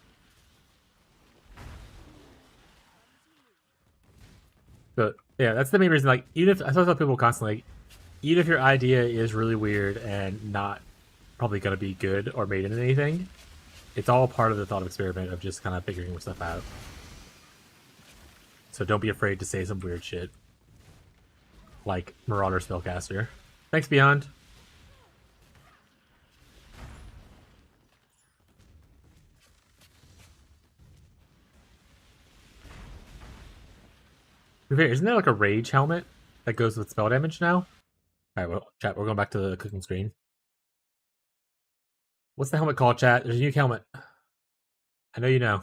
But yeah, that's the main reason. Like, even if I tell people constantly, like, even if your idea is really weird and not probably going to be good or made into anything, it's all part of the thought experiment of just kind of figuring stuff out. So don't be afraid to say some weird shit, like Marauder Spellcaster. Thanks, Beyond. Isn't there like a rage helmet that goes with spell damage now? Alright, well, chat, we're going back to the cooking screen. What's the helmet called, chat? There's a unique helmet. I know you know.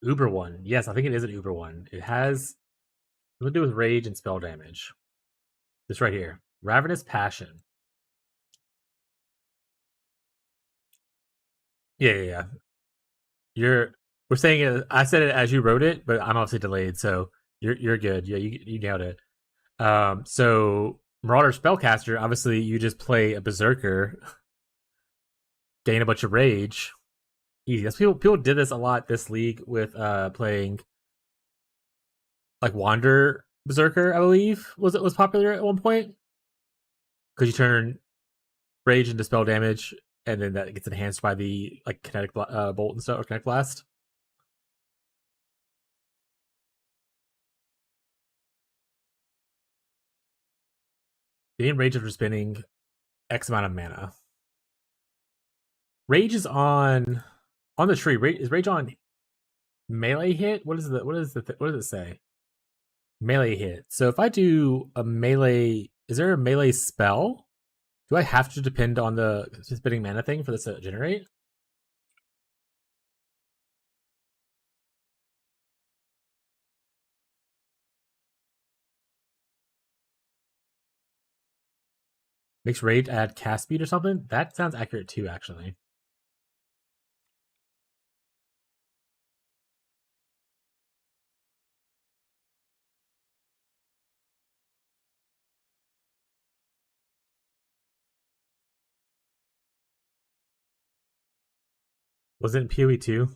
Uber one. Yes, I think it is an Uber one. It has something to do with rage and spell damage. This right here. Ravenous Passion. Yeah. We're saying it. I said it as you wrote it, but I'm obviously delayed, so you're good. Yeah, you nailed it. So Marauder Spellcaster, obviously you just play a Berserker, gain a bunch of rage. Easy. That's people did this a lot this league with playing like Wander Berserker, I believe was popular at one point. Because you turn rage into spell damage, and then that gets enhanced by the like kinetic bolt and stuff, or kinetic blast. Gain rage after spending X amount of mana. Rage is on the tree. Is rage on melee hit. What does it say? Melee hit. So if I do a melee, is there a melee spell? Do I have to depend on the spinning mana thing for this to generate? Makes rage add cast speed or something? That sounds accurate too, actually. Was it in PoE 2?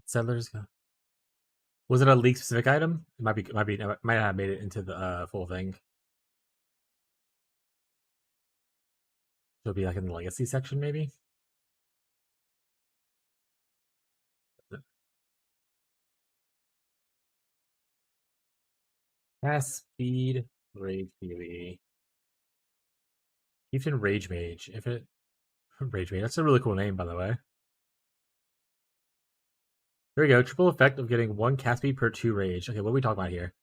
Settlers. Was it a league specific item? It might not have made it into the full thing. It'll be like in the legacy section, maybe. Fast speed, rage PoE. Chieftain Rage Mage. If it Rage Mage, that's a really cool name, by the way. There we go. Triple effect of getting 1 cast speed per 2 rage. Okay, what are we talking about here?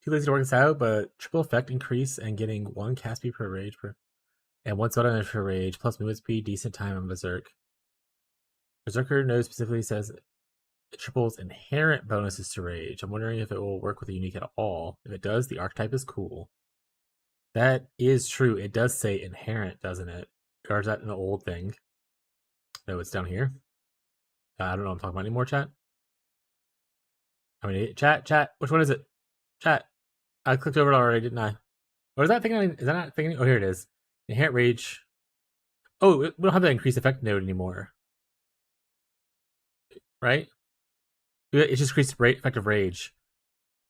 Too lazy to work this out, but triple effect increase and getting 1 cast speed per rage per and 1 spell damage per rage plus movement speed, decent time on Berserk. Berserker node specifically says it triples inherent bonuses to rage. I'm wondering if it will work with a unique at all. If it does, the archetype is cool. That is true. It does say inherent, doesn't it? Or is that an old thing? No, it's down here. I don't know what I'm talking about anymore, chat. I mean, chat. Which one is it? Chat. I clicked over it already, didn't I? Or is that thing? Is that not thing? Oh, here it is. Inherent rage. Oh, we don't have that increased effect node anymore, right? It's just increased effective rage.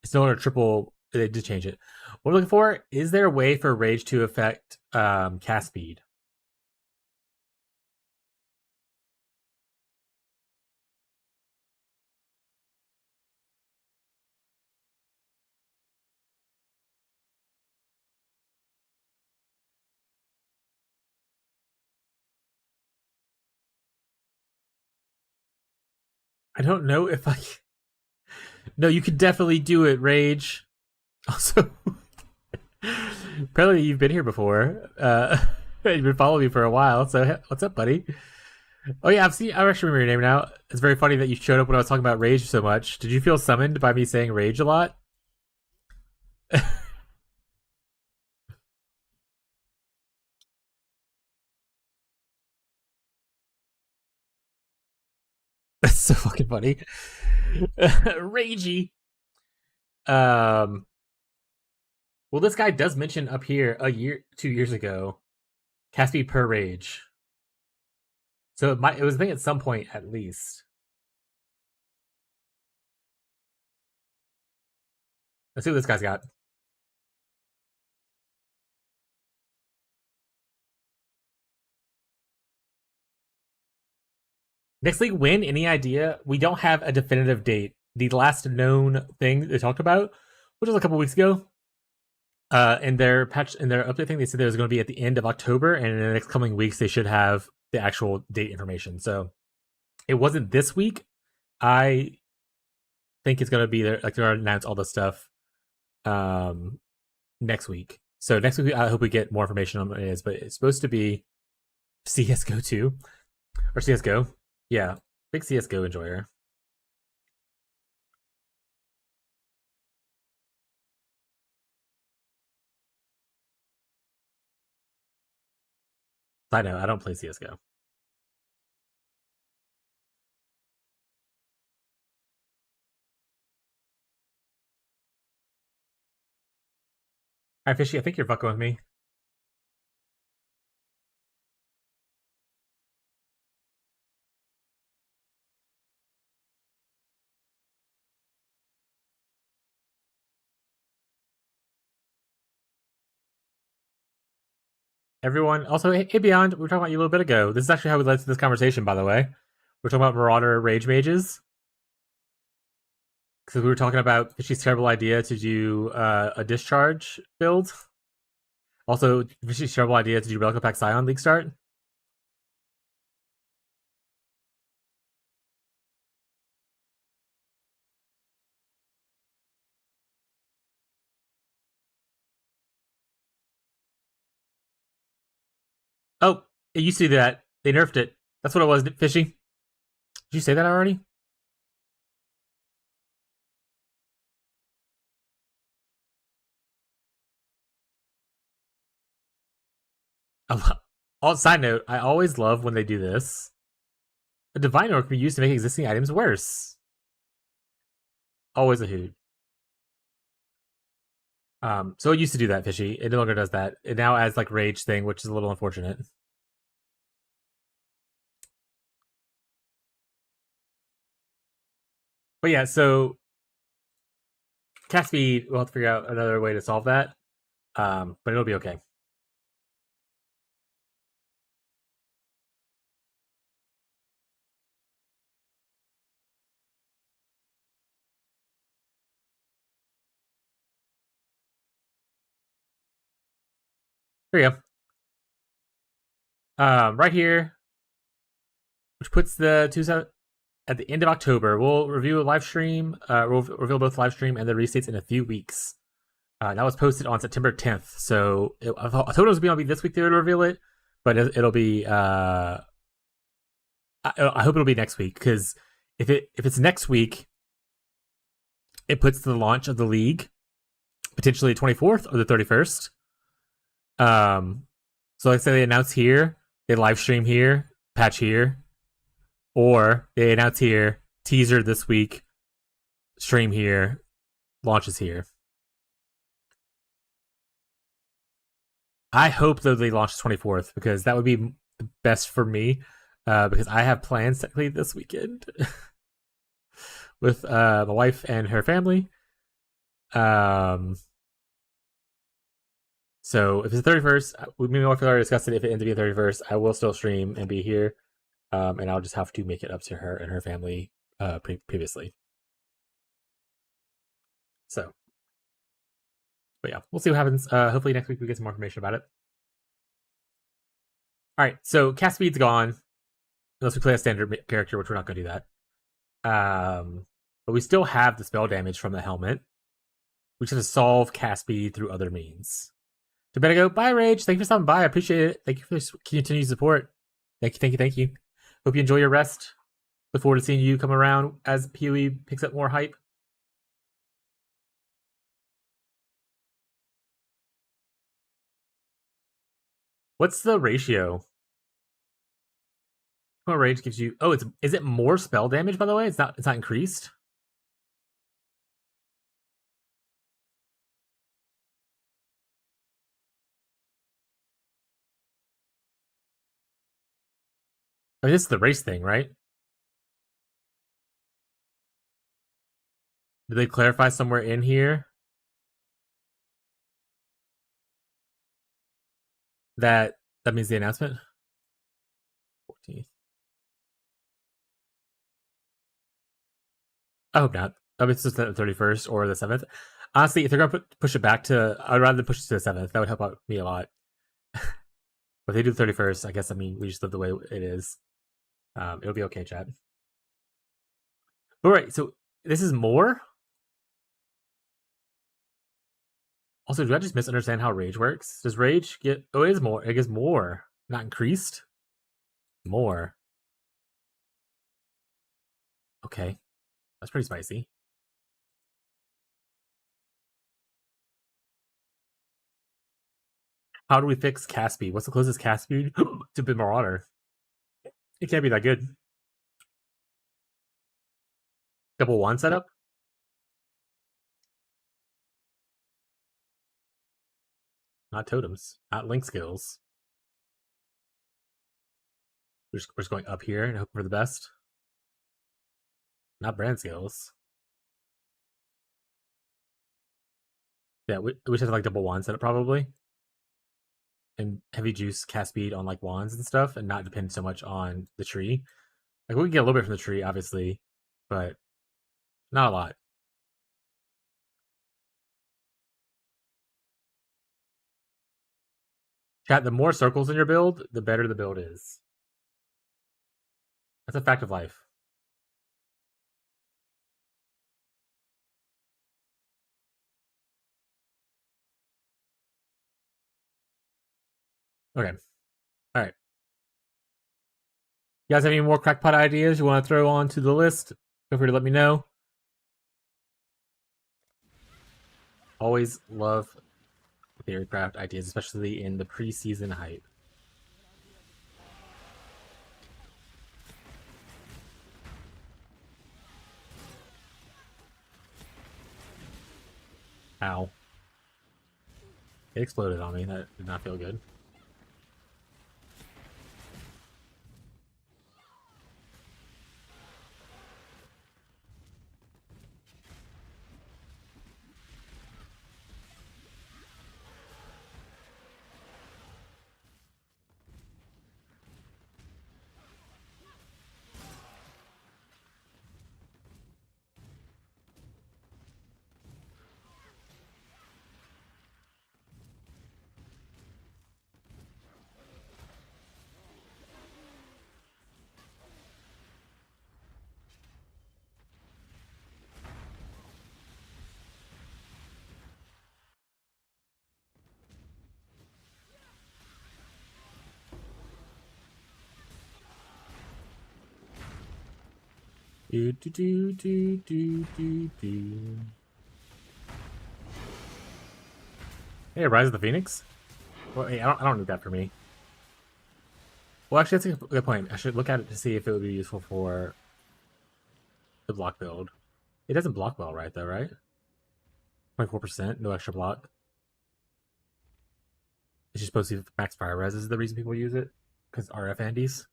It's no longer triple. They did change it. What I'm looking for is there a way for rage to affect cast speed? I don't know if I. No, you could definitely do it, Rage. Also, apparently you've been here before. You've been following me for a while. So what's up, buddy? Oh yeah, I actually remember your name now. It's very funny that you showed up when I was talking about Rage so much. Did you feel summoned by me saying Rage a lot? That's so fucking funny. Ragey. Well, this guy does mention up here 2 years ago, cast speed per rage. So it was a thing at some point at least. Let's see what this guy's got. Next league win, any idea? We don't have a definitive date. The last known thing they talked about, which was a couple weeks ago, in their update thing, they said it was going to be at the end of October, and in the next coming weeks they should have the actual date information. So it wasn't this week. I think it's going to be there. Like they're going to announce all the stuff next week. So next week I hope we get more information on what it is. But it's supposed to be CS:GO 2 or CS:GO. Yeah, big CS:GO enjoyer. I know, I don't play CS:GO. Hi, Fishy, I think you're fucking with me. everyone. Also, hey Beyond, we were talking about you a little bit ago. This is actually how we led to this conversation, by the way. We're talking about Marauder Rage Mages. Because we were talking about Fishy's terrible idea to do a discharge build. Also, Fishy's terrible idea to do Relic Pack Scion League Start. Oh, it used to do that. They nerfed it. That's what it was, Fishy. Did you say that already? On side note, I always love when they do this. A divine orc can be used to make existing items worse. Always a hoot. So it used to do that, Fishy. It no longer does that. It now adds like rage thing, which is a little unfortunate. But yeah, so cast speed, we'll have to figure out another way to solve that. But it'll be okay. There you go. Right here, which puts the 2 at the end of October. We'll review a live stream. We'll reveal both live stream and the restates in a few weeks. That was posted on September 10th. So I thought it was going to be this week they would reveal it, but it'll be. I hope it'll be next week, because if it's next week, it puts the launch of the league potentially the 24th or the 31st. So let's say they announce here, they live stream here, patch here, or they announce here, teaser this week, stream here, launches here. I hope though they launch the 24th, because that would be the best for me, because I have plans technically this weekend with my wife and her family. So if it's the 31st, me and my wife already discussed it. If it ends up being the 31st, I will still stream and be here, and I'll just have to make it up to her and her family previously. So, but yeah, we'll see what happens. Hopefully next week we get some more information about it. All right, so cast speed's gone, unless we play a standard character, which we're not going to do that. But we still have the spell damage from the helmet. We just have to solve cast speed through other means. To better go, bye Rage. Thank you for stopping by. I appreciate it. Thank you for continued support. Thank you. Hope you enjoy your rest. Look forward to seeing you come around as PoE picks up more hype. What's the ratio? What Rage gives you? Oh, is it more spell damage, by the way? It's not increased. I mean, this is the race thing, right? Did they clarify somewhere in here that means the announcement? 14th. I hope not. I mean, it's just the 31st or the 7th. Honestly, if they're going to push it back to, I'd rather push it to the 7th. That would help out me a lot. But if they do the 31st, I guess, we just live the way it is. It'll be okay, chat. All right, so this is more? Also, do I just misunderstand how rage works? Does rage get... Oh, it is more. It gets more. Not increased? More. Okay. That's pretty spicy. How do we fix cast speed? What's the closest cast speed to Bid Marauder? It can't be that good. Double one setup? Not totems. Not link skills. We're just going up here and hoping for the best. Not brand skills. Yeah, we should have like double one setup probably. and heavy juice cast speed on like wands and stuff, and not depend so much on the tree. Like we can get a little bit from the tree, obviously, but not a lot. Chat, the more circles in your build, the better the build is. That's a fact of life. Okay. All right. You guys have any more crackpot ideas you want to throw onto the list? Feel free to let me know. Always love theorycraft ideas, especially in the preseason hype. Ow. It exploded on me. That did not feel good. Do do do do do do do. Hey, Rise of the Phoenix. Well, hey, I don't need that for me. Well, actually, that's a good point. I should look at it to see if it would be useful for the block build. It doesn't block well, right? Though, right? 24%, no extra block. It's just supposed to be max fire res is the reason people use it, because RF Andes.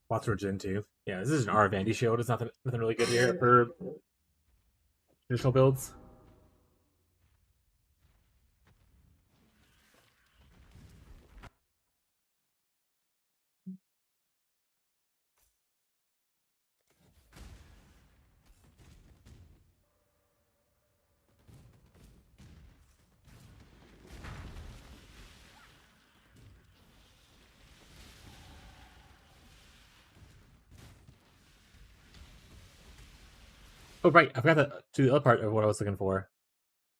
Lots of Gen 2. Yeah, this is an RF Andy shield. It's nothing really good here for traditional builds. Oh, right. I forgot to do the other part of what I was looking for.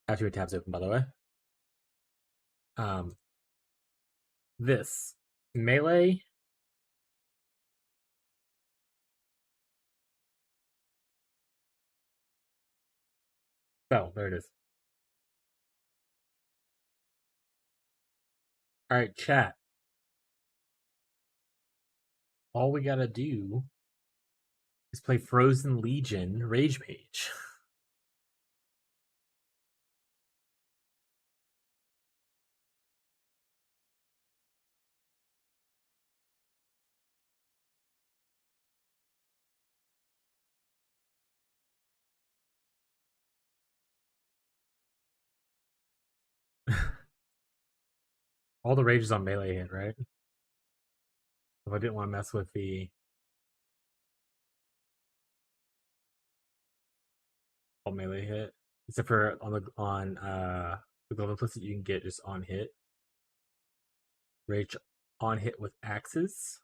I have two tabs open, by the way. This melee. Oh, there it is. All right, chat. All we gotta do is play Frozen Legion Rage Mage. All the rage is on melee hit, right? If I didn't want to mess with the all melee hit, except for on the global implicit, you can get just on hit. Rage on hit with axes.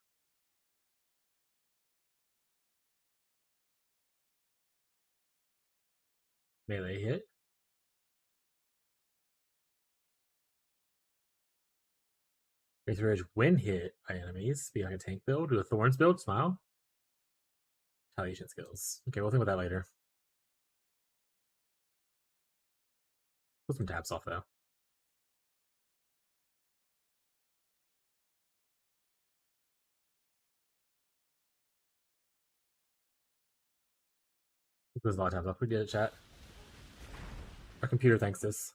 Melee hit. Raise Rage when hit by enemies. Be like a tank build. Do a Thorns build. Smile. Retaliation skills. Okay, we'll think about that later. Put some tabs off though. There's a lot of tabs off. We did it, chat. Our computer thanks this.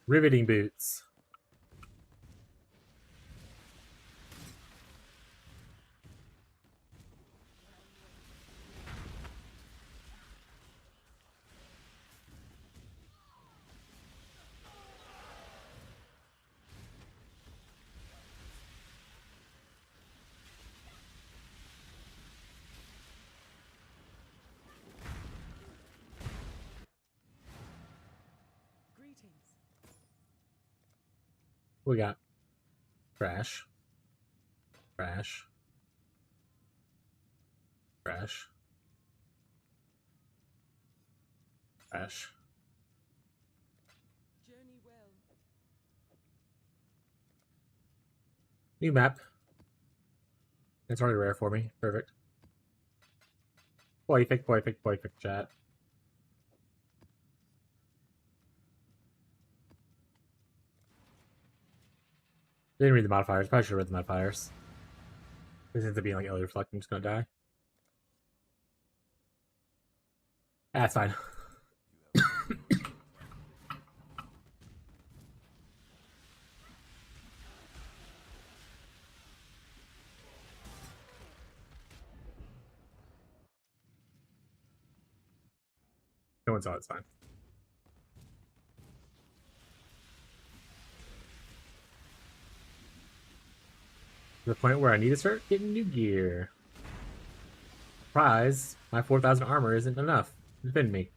Riveting boots. We got trash. Trash. Trash. Trash. Journey well. New map. It's already rare for me. Perfect. Perfect, chat. Didn't read the modifiers. Probably should have read the modifiers. This ends up being like Ellie Reflect. I'm just gonna die. That's fine. No one saw it. It's fine. To the point where I need to start getting new gear. Surprise! My 4,000 armor isn't enough to defend me.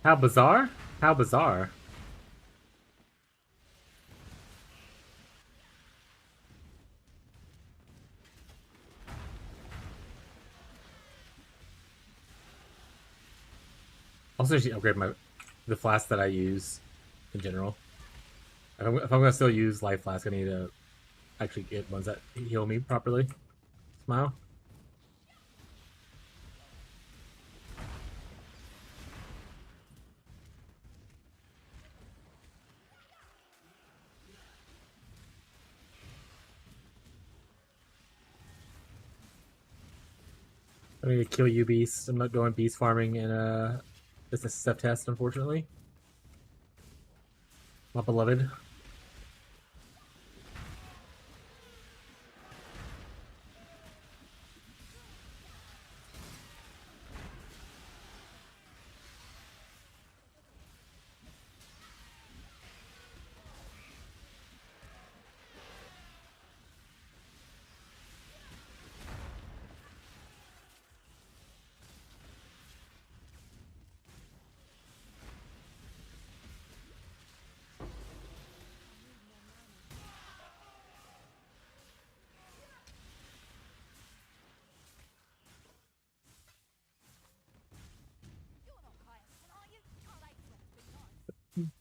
How bizarre? How bizarre. Also, should upgrade the flask that I use in general. If I'm gonna still use life flask, I need to actually get ones that heal me properly. Smile. I need to kill you, beast. I'm not going beast farming in this SSF test, unfortunately. My beloved.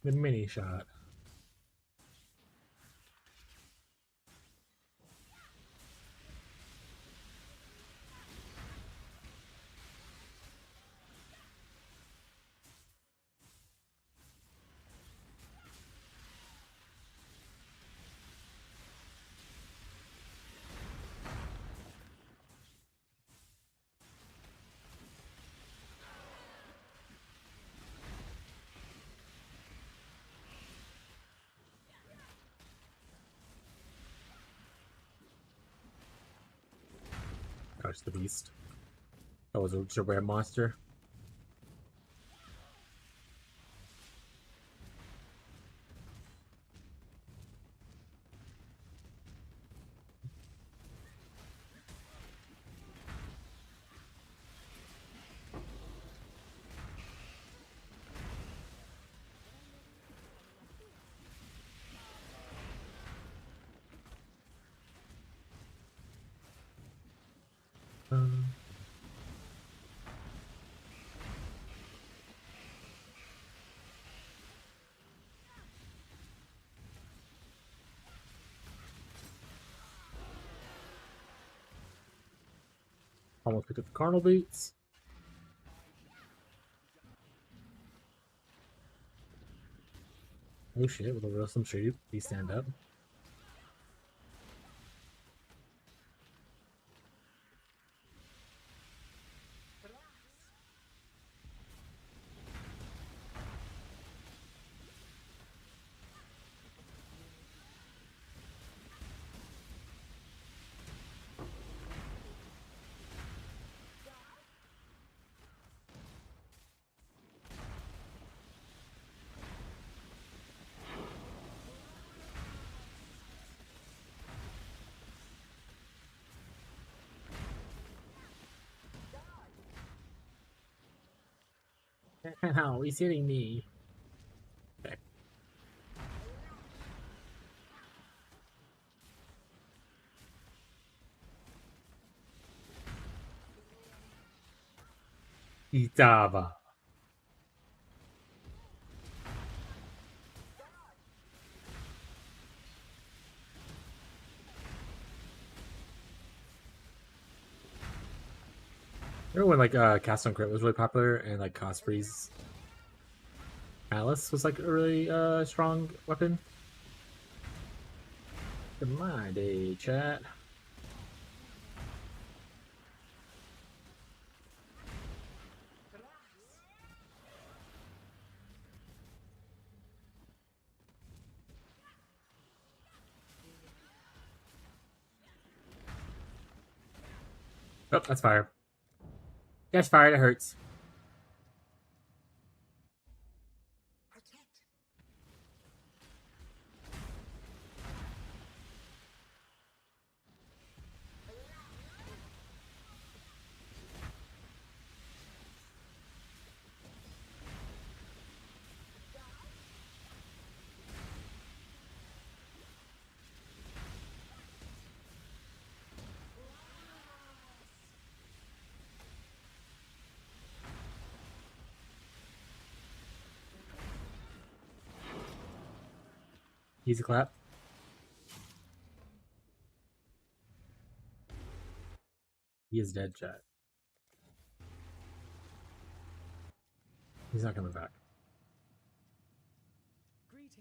The mini shot. Gosh, the beast. That was a rare monster. Almost picked up the Carnal Boots. Oh shit, with a real some shoot. He stand up. Ow, he's hitting me. Okay. Itaba. Remember when like Cast on Crit was really popular and like Cosprey's Alice was like a really strong weapon? In my day, chat. Oh, that's fire. That's fire, it hurts. Easy clap. He is dead, chat. He's not coming back. Greetings.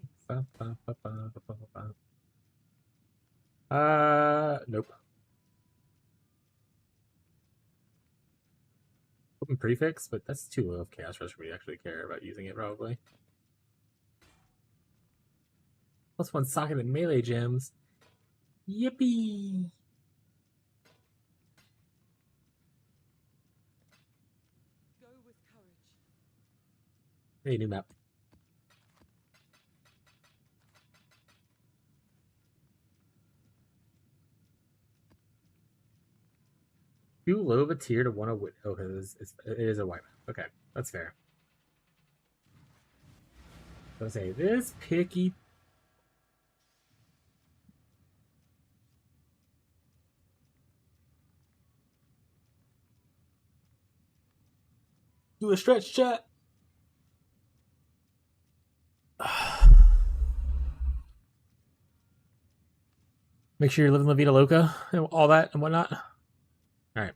Nope. Open prefix, but that's too low of chaos rush for me to actually care about using it, probably. +1 socket and melee gems. Yippee! Go with courage. Hey, new map. Too low of a tier to want to win. Oh, because it is a white map. Okay, that's fair. So say this picky. Do a stretch, chat. Make sure you're living La Vida Loca and all that and whatnot. All right.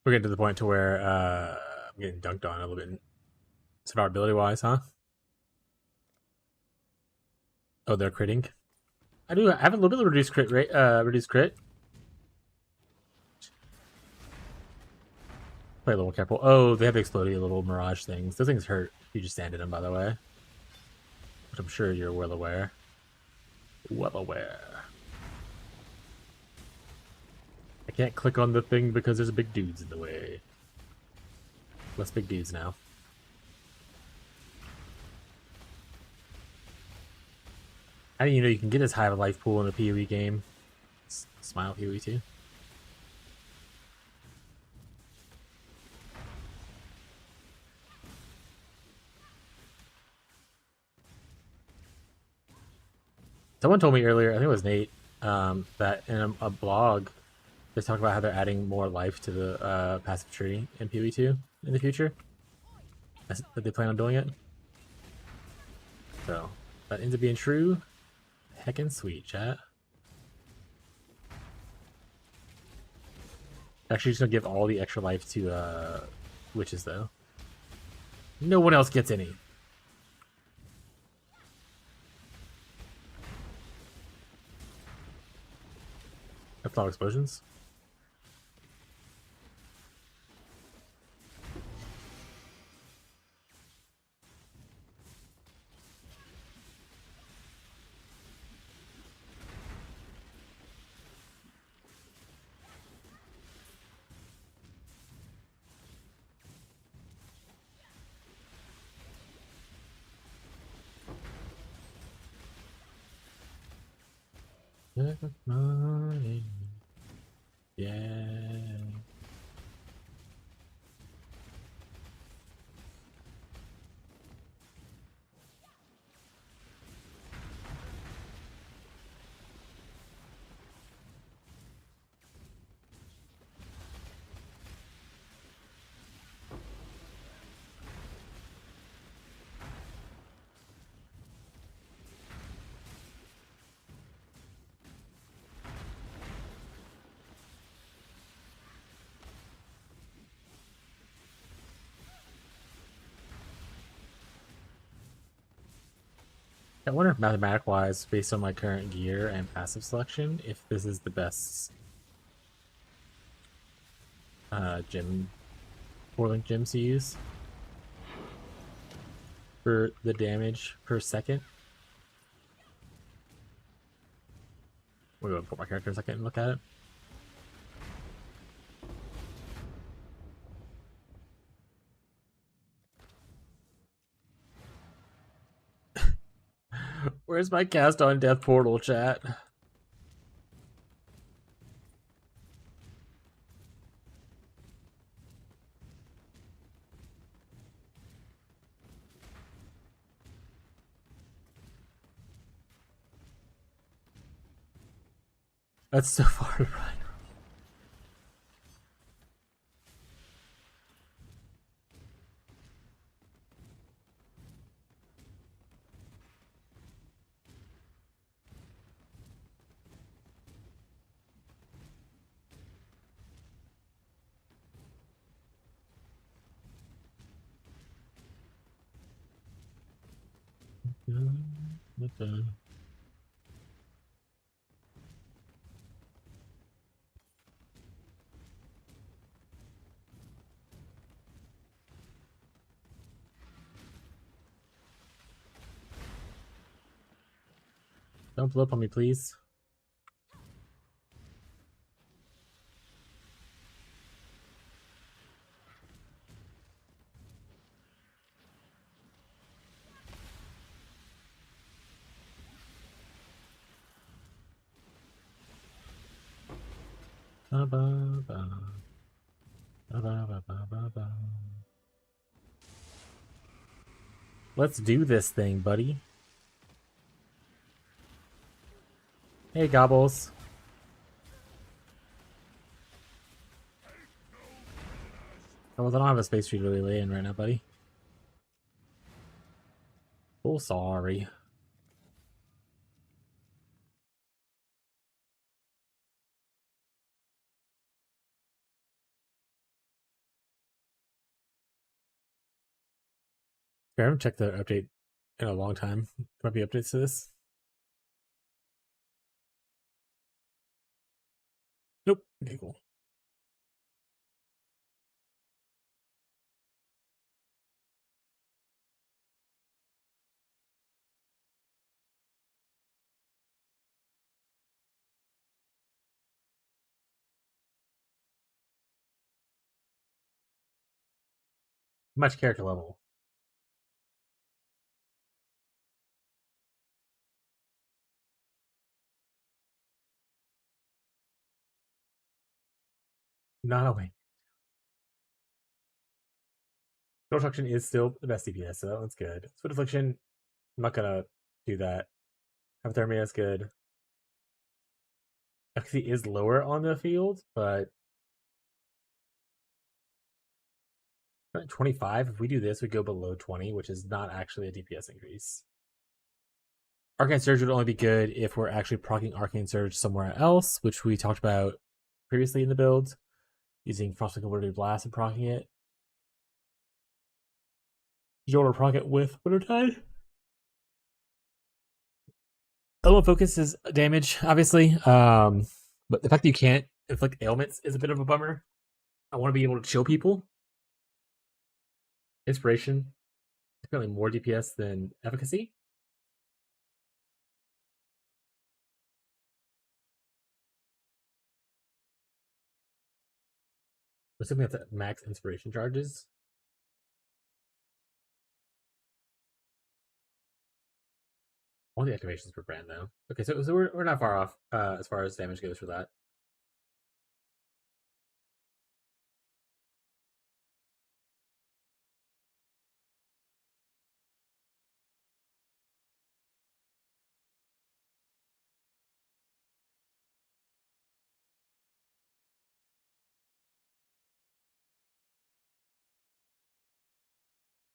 We're getting to the point to where I'm getting dunked on a little bit survivability wise, huh? Oh, they're critting. I have a little bit of reduced crit rate. Reduced crit. Play a little careful. Oh, they have exploding little mirage things. Those things hurt. You just stand in them, by the way. Which I'm sure you're well aware. Well aware. I can't click on the thing because there's big dudes in the way. Less big dudes now. How do you know you can get this high of a life pool in a PoE game? Smile PoE too. Someone told me earlier, I think it was Nate, that in a blog, they talk about how they're adding more life to the passive tree in PoE2 in the future. That they plan on doing it. So, that ends up being true. Heckin' sweet, chat. Actually, just gonna give all the extra life to witches, though. No one else gets any. That's all explosions. Money. Yeah. I wonder if mathematic-wise, based on my current gear and passive selection, if this is the best gym, 4-link gyms to use for the damage per second. We're going to put my character a second and look at it. Where's my cast on death portal chat? That's so far to run. Don't blow up on me, please. Let's do this thing, buddy. Hey, Gobbles. Gobbles, I don't have a space for you to really lay in right now, buddy. Oh, sorry. I haven't checked the update in a long time. Might be updates to this. Nope. Okay, cool. Much character level. Not away. Total Destruction is still the best DPS, so that one's good. Swift Affliction, I'm not gonna do that. Hypothermia is good. Efficacy is lower on the field, but 25. If we do this, we go below 20, which is not actually a DPS increase. Arcane Surge would only be good if we're actually proccing Arcane Surge somewhere else, which we talked about previously in the build, using Frosting Converted Blast and proccing it. You don't want to proc it with Wintertide. Element Focus is damage, obviously, but the fact that you can't inflict ailments is a bit of a bummer. I want to be able to chill people. Inspiration is apparently more DPS than efficacy. Assuming that's at max inspiration charges. All the activations per brand though. Okay, so we're not far off as far as damage goes for that.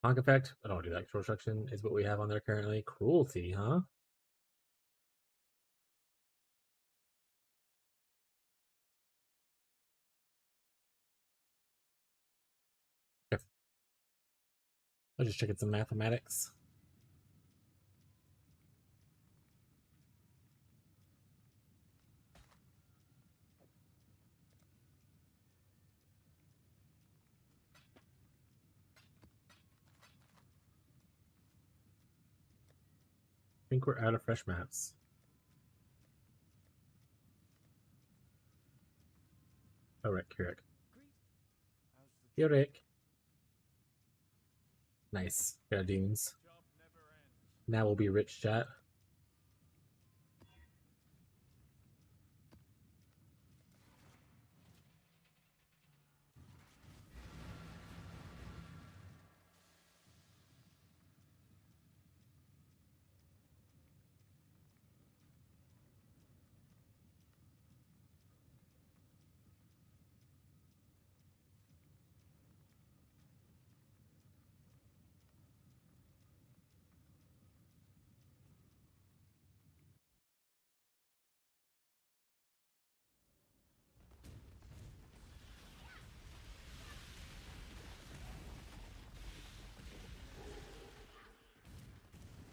Honk effect. I don't do that. Control destruction is what we have on there currently. Cruelty, huh? Okay. I'll just check some mathematics. I think we're out of fresh maps. Oh, Rick, Rick. Yo, Rick. Nice. Got dunes. Now we'll be rich, chat.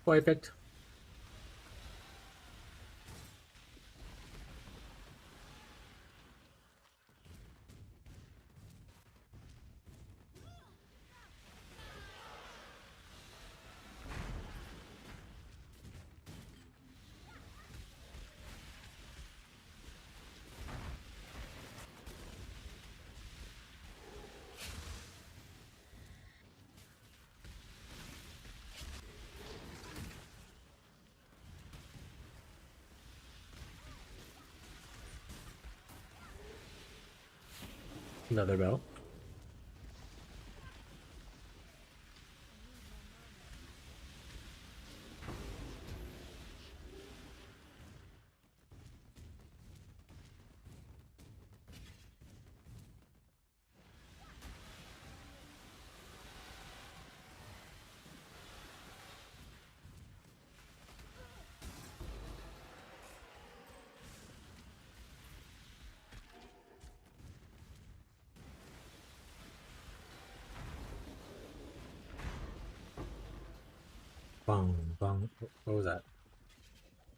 Perfect. Another belt. Bong, bong. What was that?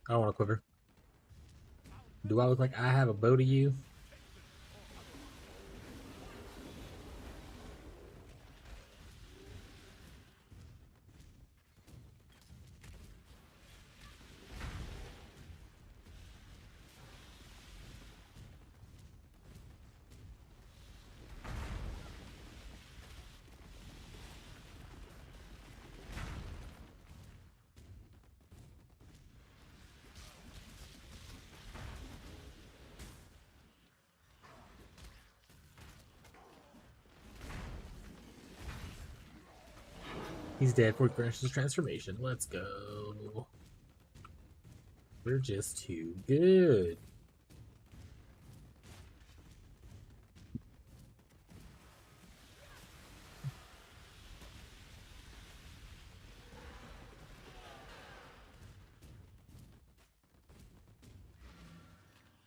I don't want to quiver. Do I look like I have a bow to you? He's dead for Grash's transformation. Let's go. We're just too good.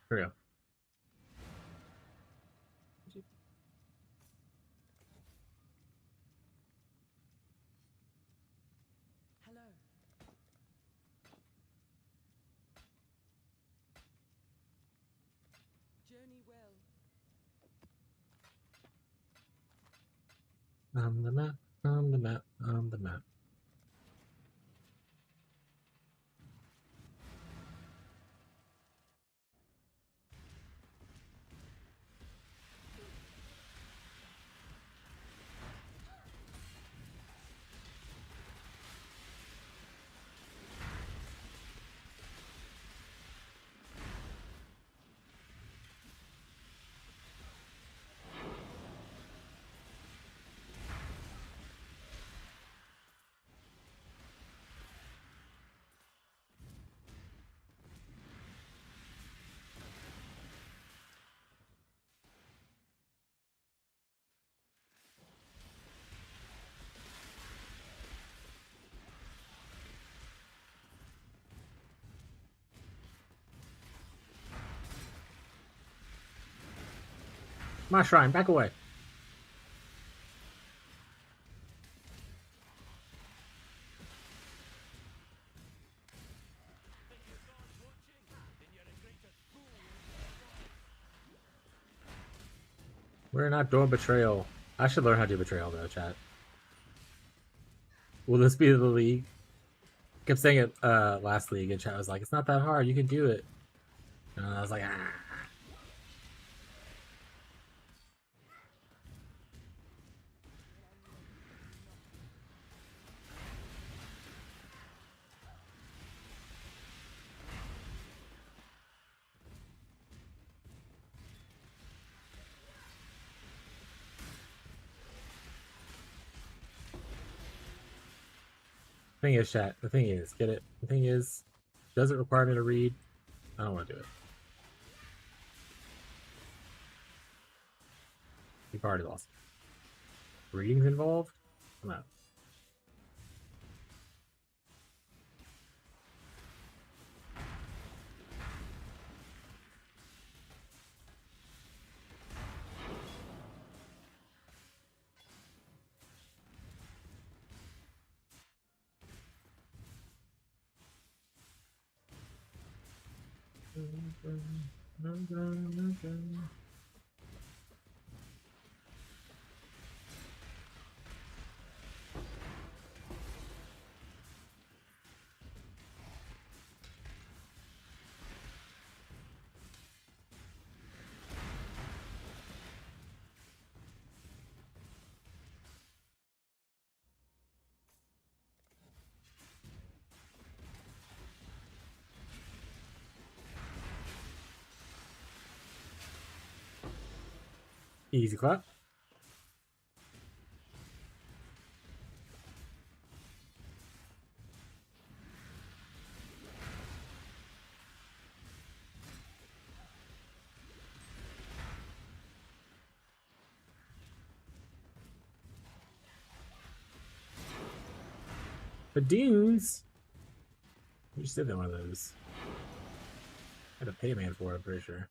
Here we go. Hello. Journey well. On the map, on the map, on the map. My shrine, back away. We're not doing betrayal. I should learn how to do betrayal though, chat. Will this be the league? Kept saying it last league, and chat was like, "It's not that hard. You can do it." And I was like, "Ah." Thing is, chat. The thing is, get it. The thing is, does it require me to read? I don't want to do it. You've already lost. Reading's involved? I'm out. Easy clap. The dunes. You just did one of those. I had to pay a man for it, I'm pretty sure.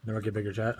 Never get bigger, chat.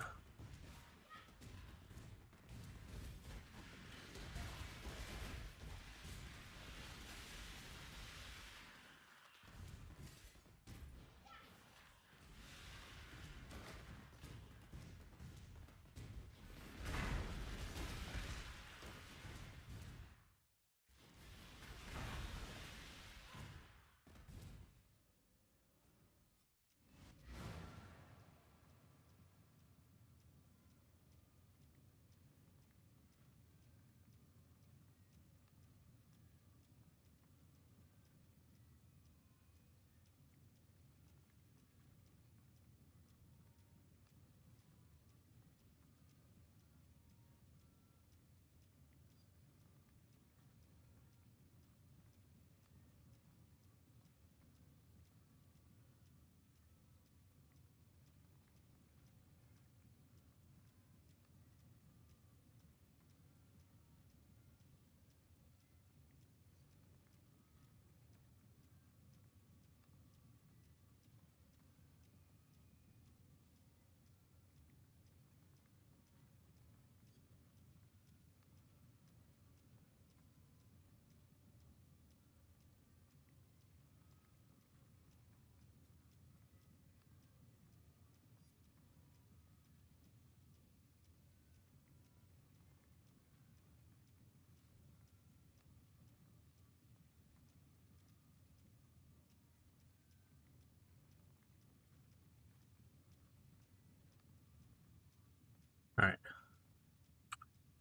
Alright.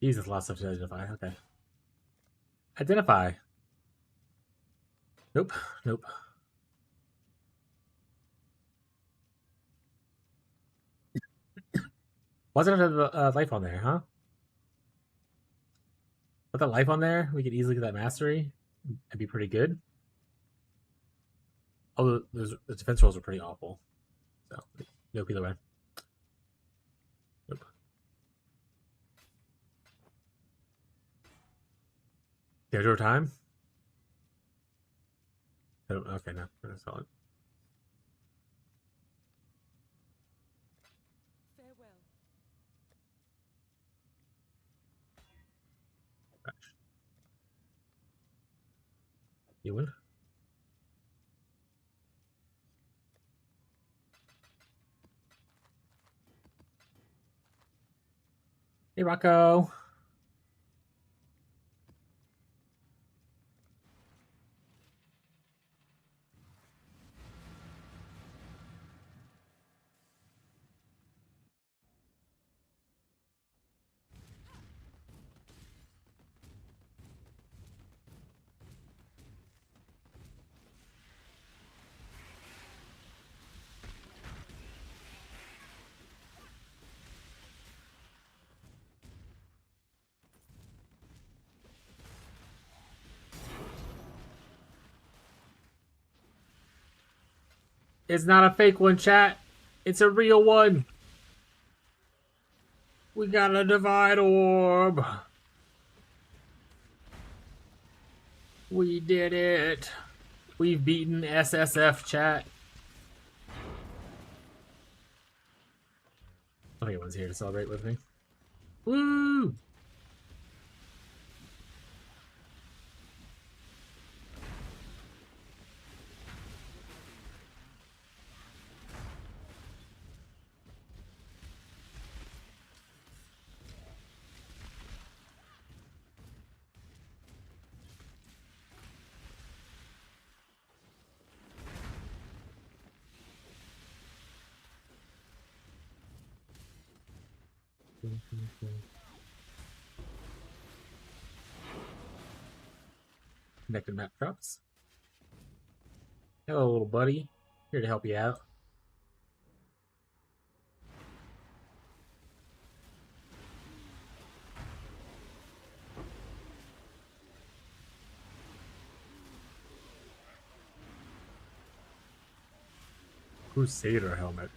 Jesus, lots of stuff to identify. Okay. Identify. Nope. Nope. Why does it have life on there, huh? Put that life on there, we could easily get that mastery and be pretty good. Although the defense rolls are pretty awful. So, nope, either way. Nope. Damage over time? Oh, okay, no. That's solid. Farewell. You win. Hey, Rocco. It's not a fake one, chat. It's a real one. We got a divide orb. We did it. We've beaten SSF, chat. I think everyone's here to celebrate with me. Woo! Connected map drops. Hello, little buddy. Here to help you out. Crusader helmet.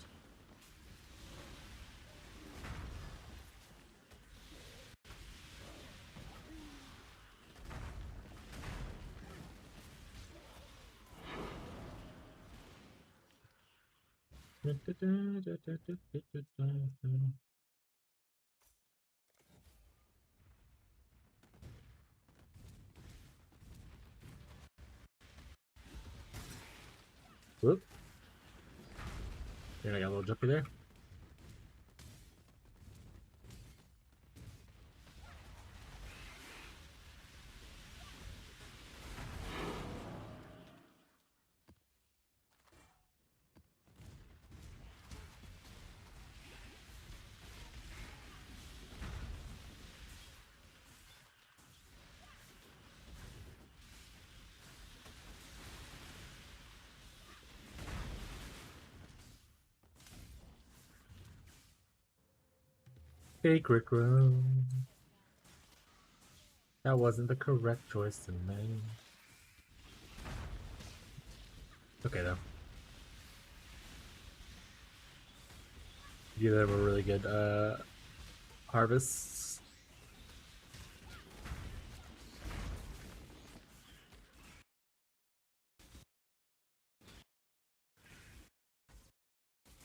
Whoop. There, I got a little jumpy there. Fake Rickroom. That wasn't the correct choice to make. Okay, though. Either were really good harvests.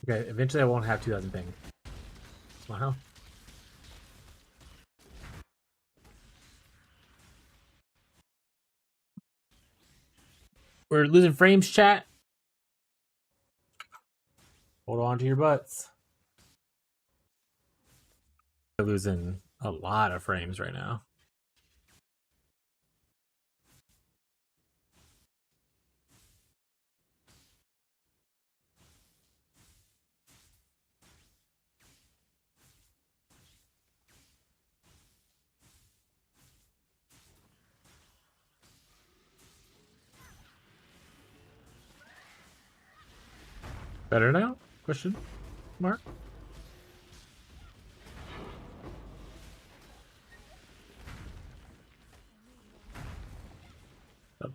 Okay, eventually I won't have 2,000 ping. Wow. We're losing frames, chat. Hold on to your butts. We're losing a lot of frames right now. Better now? Question mark? Oh.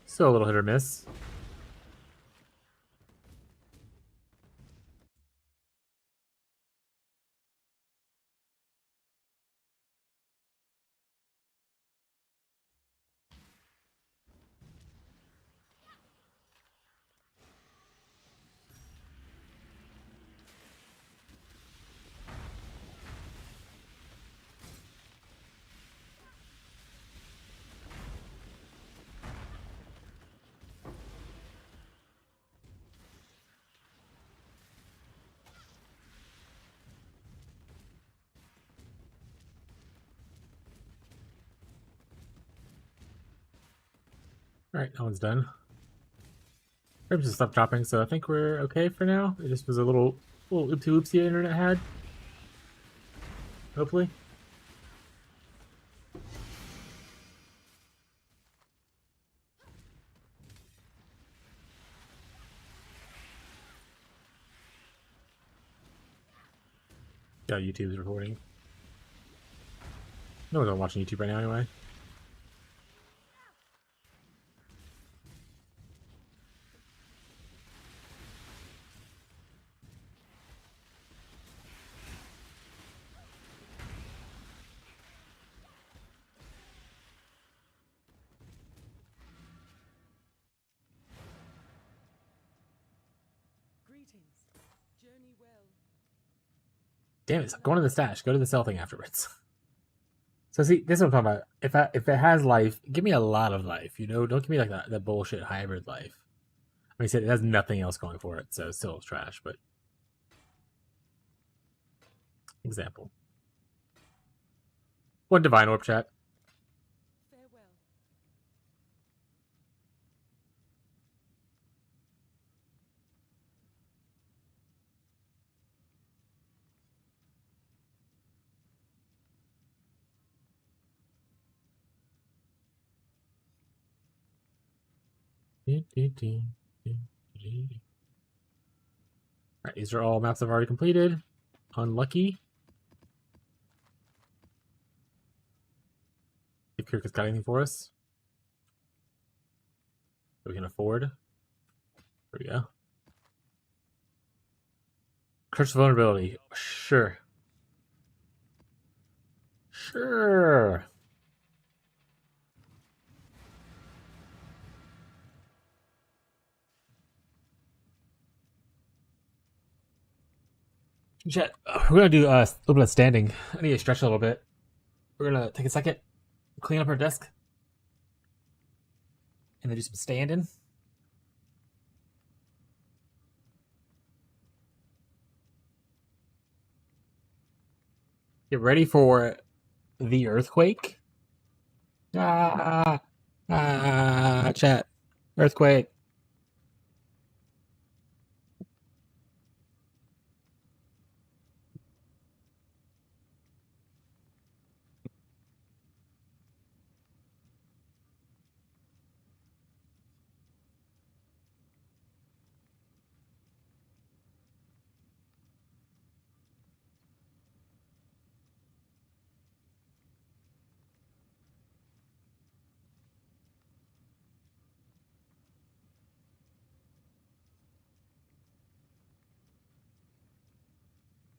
Still a little hit or miss. Alright, that one's done. Frames just stopped dropping, so I think we're okay for now. It just was a little oopsie the internet had. Hopefully. Yeah, YouTube's recording. No one's watching YouTube right now anyway. Greetings. Journey well. Damn it, go into the stash. Go to the sell thing afterwards. So see, this is what I'm talking about. If it has life, give me a lot of life, you know? Don't give me like that bullshit hybrid life. Like I said, it has nothing else going for it, so it's still trash, but example. One divine orb chat. Farewell. Alright, these are all maps I've already completed. Unlucky. If Kirk has got anything for us that we can afford. There we go. Curse of vulnerability. Sure. Sure. Chat, we're gonna do a little bit of standing. I need to stretch a little bit. We're gonna take a second, clean up our desk, and then do some standing. Get ready for the earthquake. Chat. Earthquake.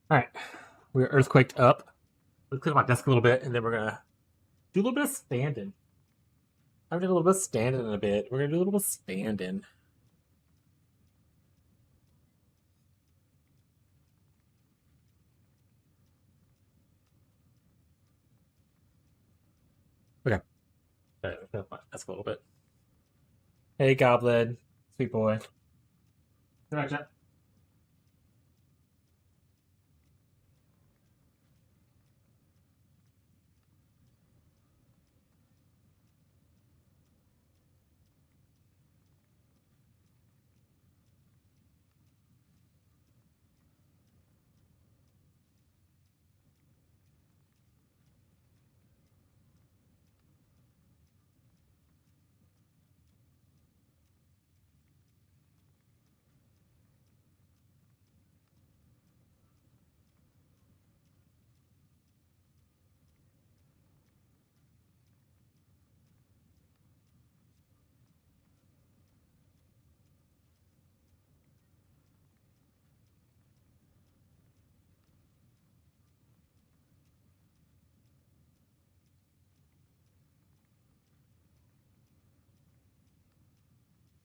Alright. We're earthquaked up. Let's clean up my desk a little bit, and then we're gonna do a little bit of standing. I'm doing a little bit of standing in a bit. We're gonna do a little bit of standing. Okay. Alright, clean up my desk a little bit. Hey, Goblin. Sweet boy. Good night, chat.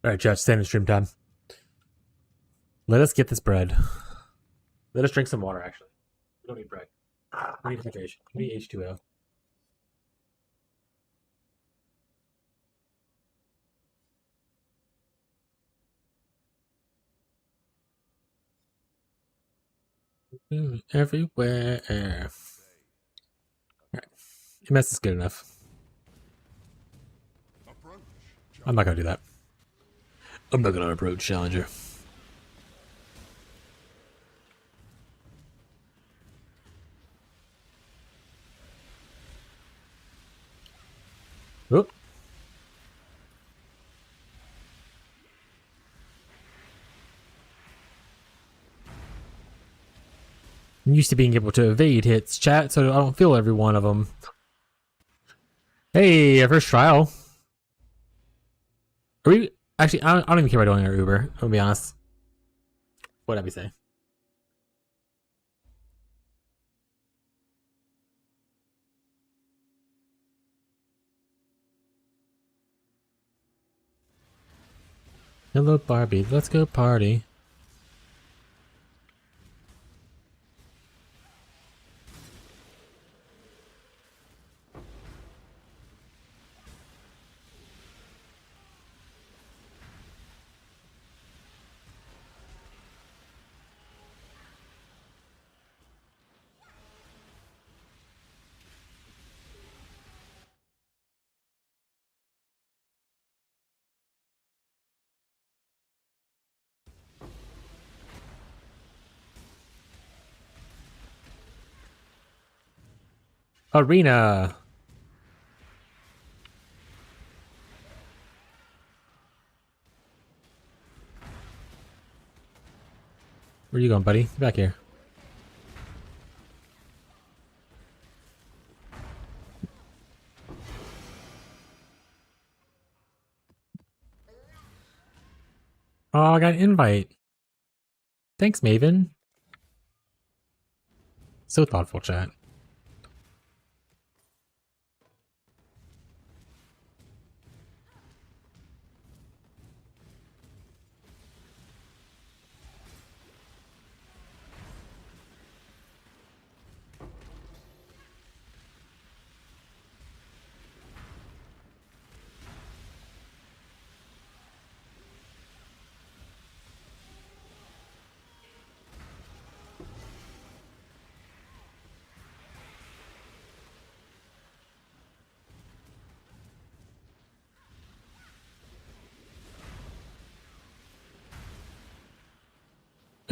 Alright, chat, standing stream time. Let us get this bread. Let us drink some water, actually. We don't need bread. We need hydration. We need H2O. Everywhere. Alright. MS is good enough. Approach, I'm not gonna do that. I'm not gonna approach Challenger. Oop. I'm used to being able to evade hits, chat, so I don't feel every one of them. Hey, first trial. Are we actually? I don't even care about doing our Uber. I'm gonna be honest. Whatever you say. Hello, Barbie. Let's go party. Arena. Where you going, buddy? Get back here. Oh, I got an invite. Thanks, Maven. So thoughtful, chat.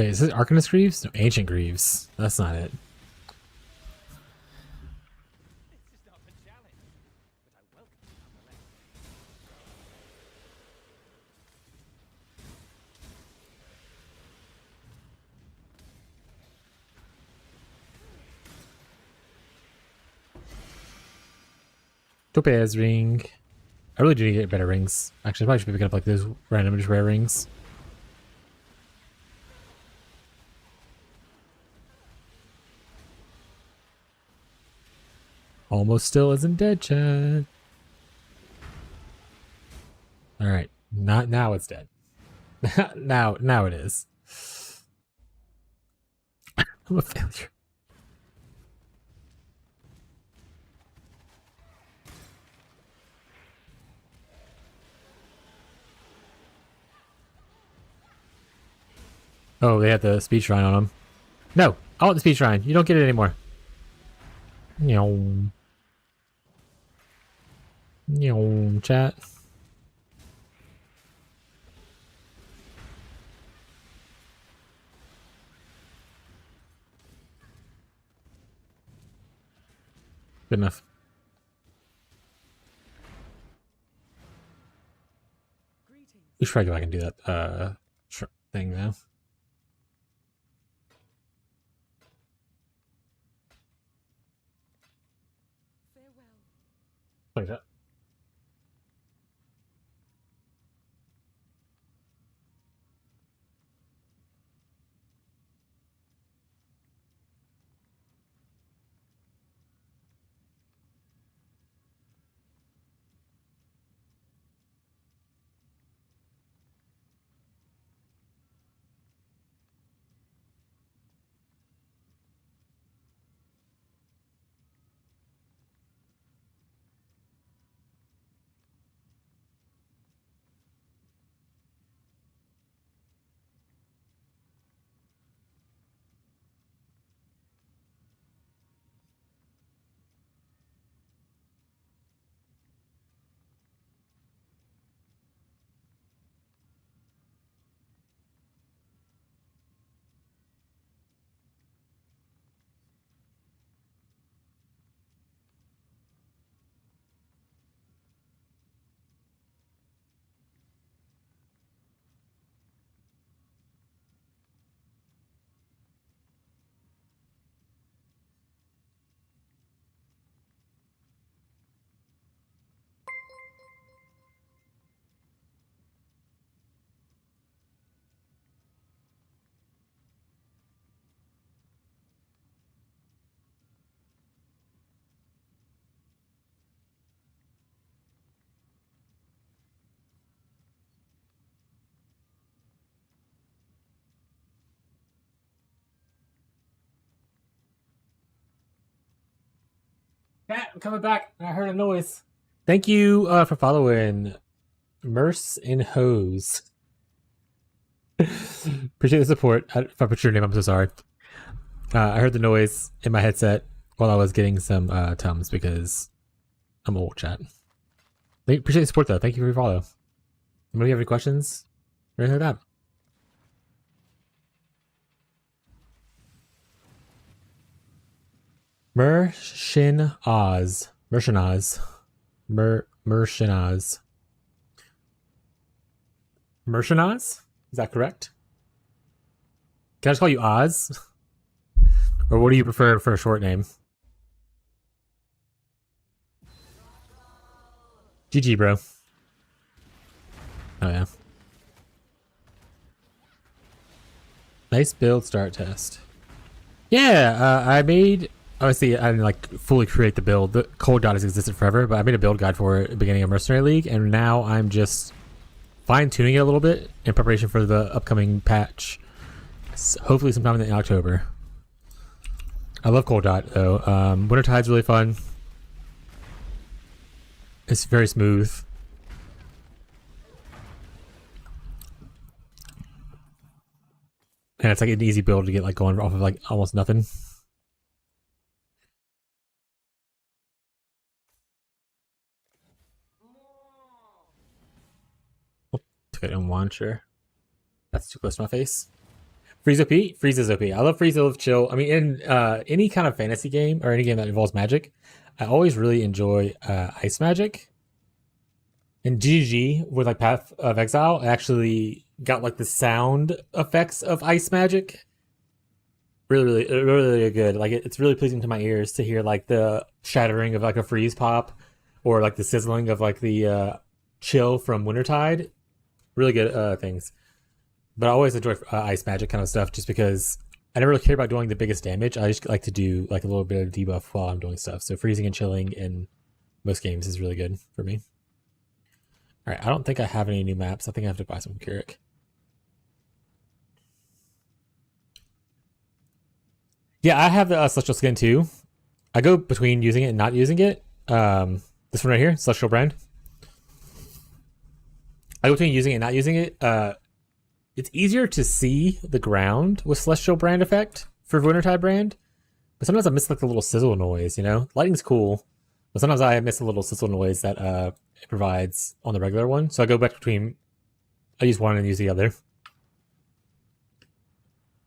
Wait, is this Arcanist Greaves? No, Ancient Greaves. That's not it. This is not a challenge, but I welcome it nonetheless. Topaz ring. I really do need to get better rings. Actually, I probably should be picking up like those random just rare rings. Almost still isn't dead, chat. All right, not now. It's dead. now it is. I'm a failure. Oh, they had the speed shrine on them. No, I want the speed shrine. You don't get it anymore. Chat. Good enough. We should probably go back and do that thing now. Like that. Chat, I'm coming back. I heard a noise. Thank you for following Merce and Hose. Appreciate the support. If I put your name, I'm so sorry. I heard the noise in my headset while I was getting some Tums because I'm old, chat. Appreciate the support though. Thank you for your follow. Anybody have any questions or anything like that? Mershinaz. Mershinaz? Is that correct? Can I just call you Oz? Or what do you prefer for a short name? GG, bro. Oh, yeah. Nice build start test. Yeah, I made... Obviously, I didn't like fully create the build. The cold dot has existed forever, but I made a build guide for it at the beginning of Mercenary League, and now I'm just fine-tuning it a little bit in preparation for the upcoming patch. So hopefully sometime in October. I love cold dot, though. Wintertide's really fun. It's very smooth. And it's like an easy build to get like going off of like almost nothing. Took it in launcher. That's too close to my face. Freeze OP? Freeze is OP. I love Freeze. I love Chill. I mean, in any kind of fantasy game or any game that involves magic, I always really enjoy Ice Magic. And GG with like Path of Exile, I actually got like the sound effects of Ice Magic. Really good. Like it's really pleasing to my ears to hear like the shattering of like a freeze pop, or like the sizzling of like the chill from Wintertide. Really good things. But I always enjoy Ice Magic kind of stuff just because I never really care about doing the biggest damage. I just like to do like a little bit of debuff while I'm doing stuff. So freezing and chilling in most games is really good for me. All right, I don't think I have any new maps. I think I have to buy some Keurig. Yeah, I have the Celestial Skin too. I go between using it and not using it. This one right here, Celestial Brand. I go between using it and not using it. It's easier to see the ground with Celestial Brand effect for Wintertide Brand, but sometimes I miss like the little sizzle noise, you know? Lighting's cool, but sometimes I miss a little sizzle noise that it provides on the regular one. So I go back between, I use one and use the other.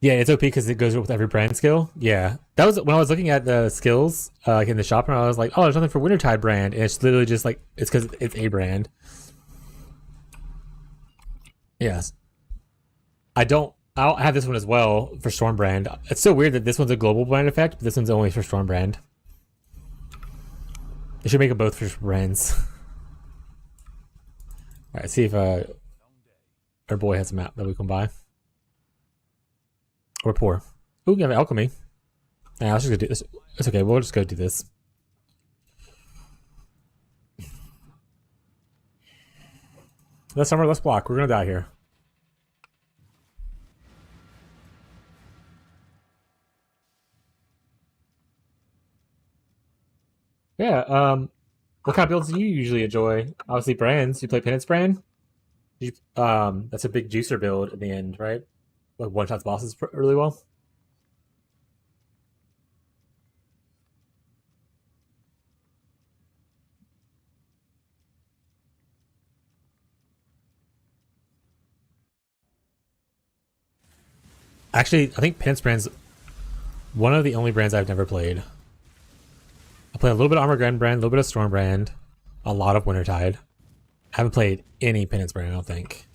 Yeah, it's OP because it goes with every brand skill. Yeah, that was when I was looking at the skills like in the shop, and I was like, oh, there's nothing for Wintertide Brand, and it's literally just like, it's because it's a brand. Yes. I'll have this one as well for Storm Brand. It's so weird that this one's a global brand effect, but this one's only for Storm Brand. They should make them both for brands. Alright, see if our boy has a map that we can buy. Or poor. Ooh, we have alchemy. Yeah, let's just go do this. It's okay, we'll just go do this. Less summer, less block. We're gonna die here. Yeah, what kind of builds do you usually enjoy? Obviously brands. You play Penance Brand? That's a big juicer build in the end, right? Like one-shots bosses really well. Actually, I think Penance Brand's one of the only brands I've never played. I play a little bit of Armor Brand, a little bit of Storm Brand, a lot of Wintertide. I haven't played any Penance Brand, I don't think.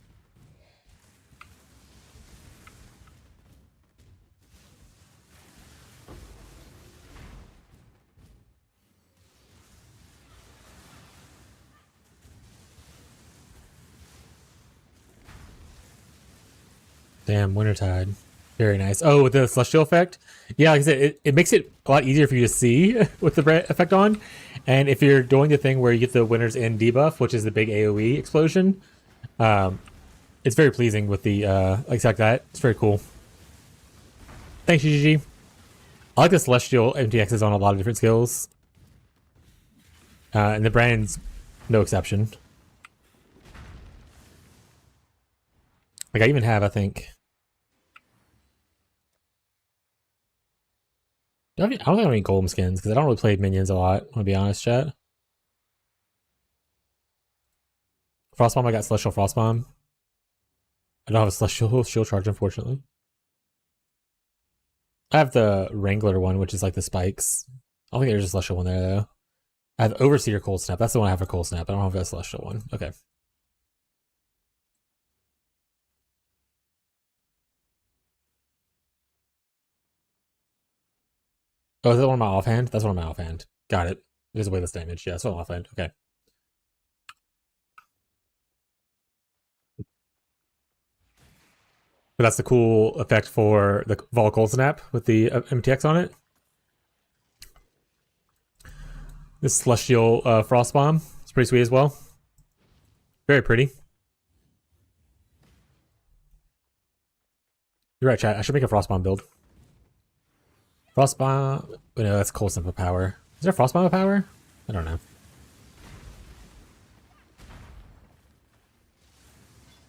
Damn, Wintertide. Very nice. Oh, with the Celestial effect? Yeah, like I said, it makes it a lot easier for you to see with the effect on. And if you're doing the thing where you get the Winter's End debuff, which is the big AoE explosion, it's very pleasing with the, like that. It's very cool. Thanks, GG. I like the Celestial MTXs on a lot of different skills. And the brand's no exception. Like, I even have, I think... I don't think I have any golem skins, because I don't really play minions a lot, I'm gonna be honest, chat. Frostbomb, I got Celestial Frostbomb. I don't have a Celestial Shield Charge, unfortunately. I have the Wrangler one, which is like the spikes. I don't think there's a Celestial one there, though. I have Overseer Cold Snap. That's the one I have for Cold Snap. I don't have a Celestial one. Okay. Oh, is that one of my offhand? That's one of my offhand. Got it. There's a way less damage. Yeah, that's one offhand. Okay. But that's the cool effect for the Vol Cold Snap with the MTX on it. This Celestial Frost Bomb. It's pretty sweet as well. Very pretty. You're right, chat. I should make a Frost Bomb build. Frost Bomb. Oh, no, that's Cold Snap of power. Is there Frost Bomb of power? I don't know.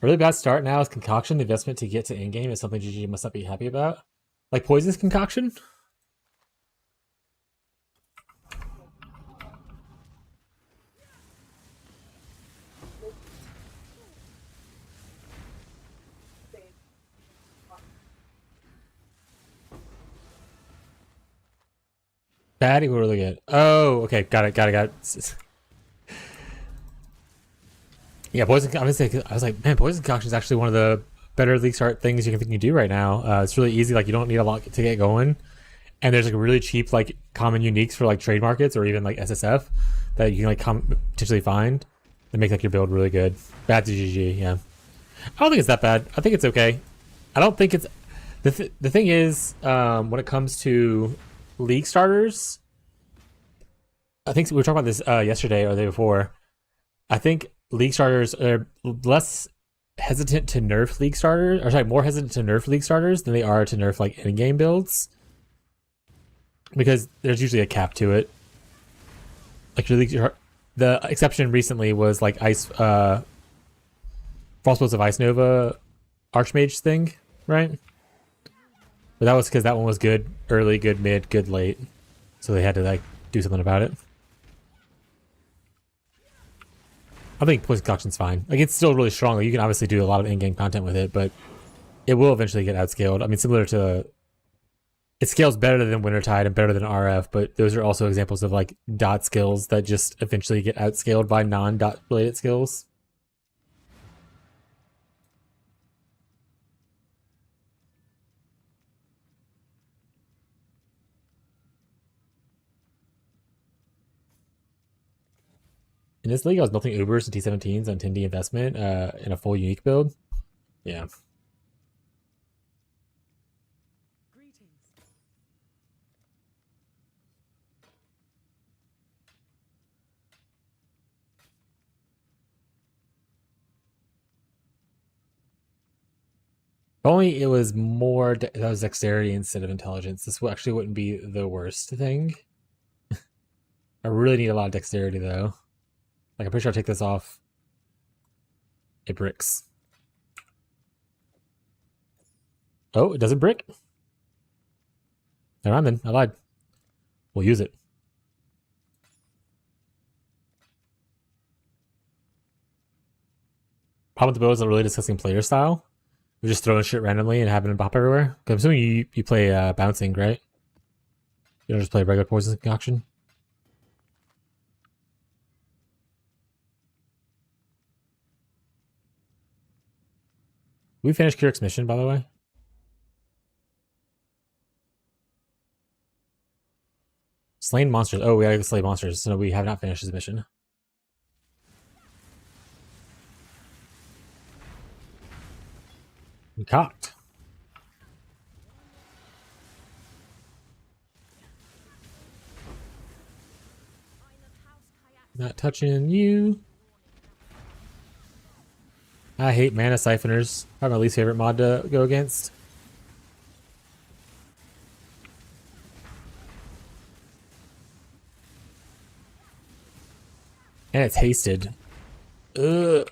A really bad start now is Concoction. The investment to get to in-game is something GG must not be happy about. Like Poison's Concoction? Bad equal really good. Oh, okay. Got it. Yeah, Poison. I was like, man, Poison Concoction is actually one of the better League Start things you can do right now. It's really easy. Like, you don't need a lot to get going, and there's like really cheap like common uniques for like trade markets or even like SSF that you can like potentially find that make like your build really good. Bad to GG. Yeah, I don't think it's that bad. I think it's okay. I don't think it's the thing is when it comes to League starters. I think we were talking about this yesterday or the day before. I think League starters are less hesitant to nerf League starters, or sorry, more hesitant to nerf League starters than they are to nerf like in-game builds, because there's usually a cap to it. Like the exception recently was like Frostbolts of Ice Nova Archmage thing, right? But that was because that one was good early, good mid, good late, so they had to like do something about it. I think Poison Concoction's fine. Like, it's still really strong. Like, you can obviously do a lot of in-game content with it, but it will eventually get outscaled. I mean, similar to... It scales better than Wintertide and better than RF, but those are also examples of, like, dot skills that just eventually get outscaled by non-dot related skills. In this league, I was building Ubers and T17s on 10D investment in a full unique build. Yeah. If only it was more that was dexterity instead of intelligence. This actually wouldn't be the worst thing. I really need a lot of dexterity though. Like, I'm pretty sure I'll take this off. It bricks. Oh, it doesn't brick? Never mind then. I lied. We'll use it. Problem with the build is I'm really discussing player style. We're just throwing shit randomly and having it pop everywhere. Because I'm assuming you play bouncing, right? You don't just play regular Poison Concoction. We finished Kirik's mission, by the way. Slain monsters. Oh, we gotta slay monsters. So we have not finished his mission. We cocked. Not touching you. I hate mana siphoners. Probably my least favorite mod to go against. And it's hasted. Ugh.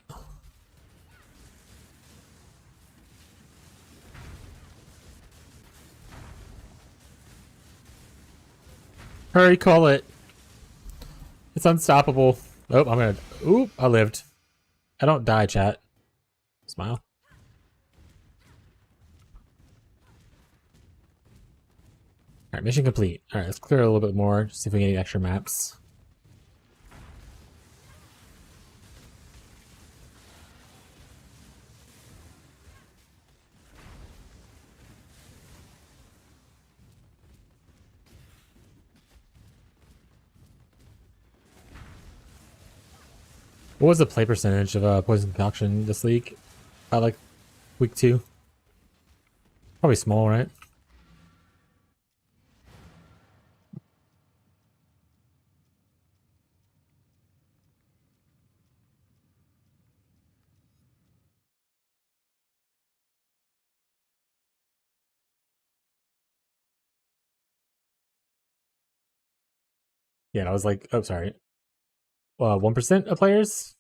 Hurry, call it. It's unstoppable. Oh, I'm gonna. Oop, I lived. I don't die, chat. Smile. Alright, mission complete. Alright, let's clear a little bit more. See if we get any extra maps. What was the play percentage of Poison Concoction this league? By like week 2? Probably small, right? Yeah, I was like, oh, sorry. 1% of players?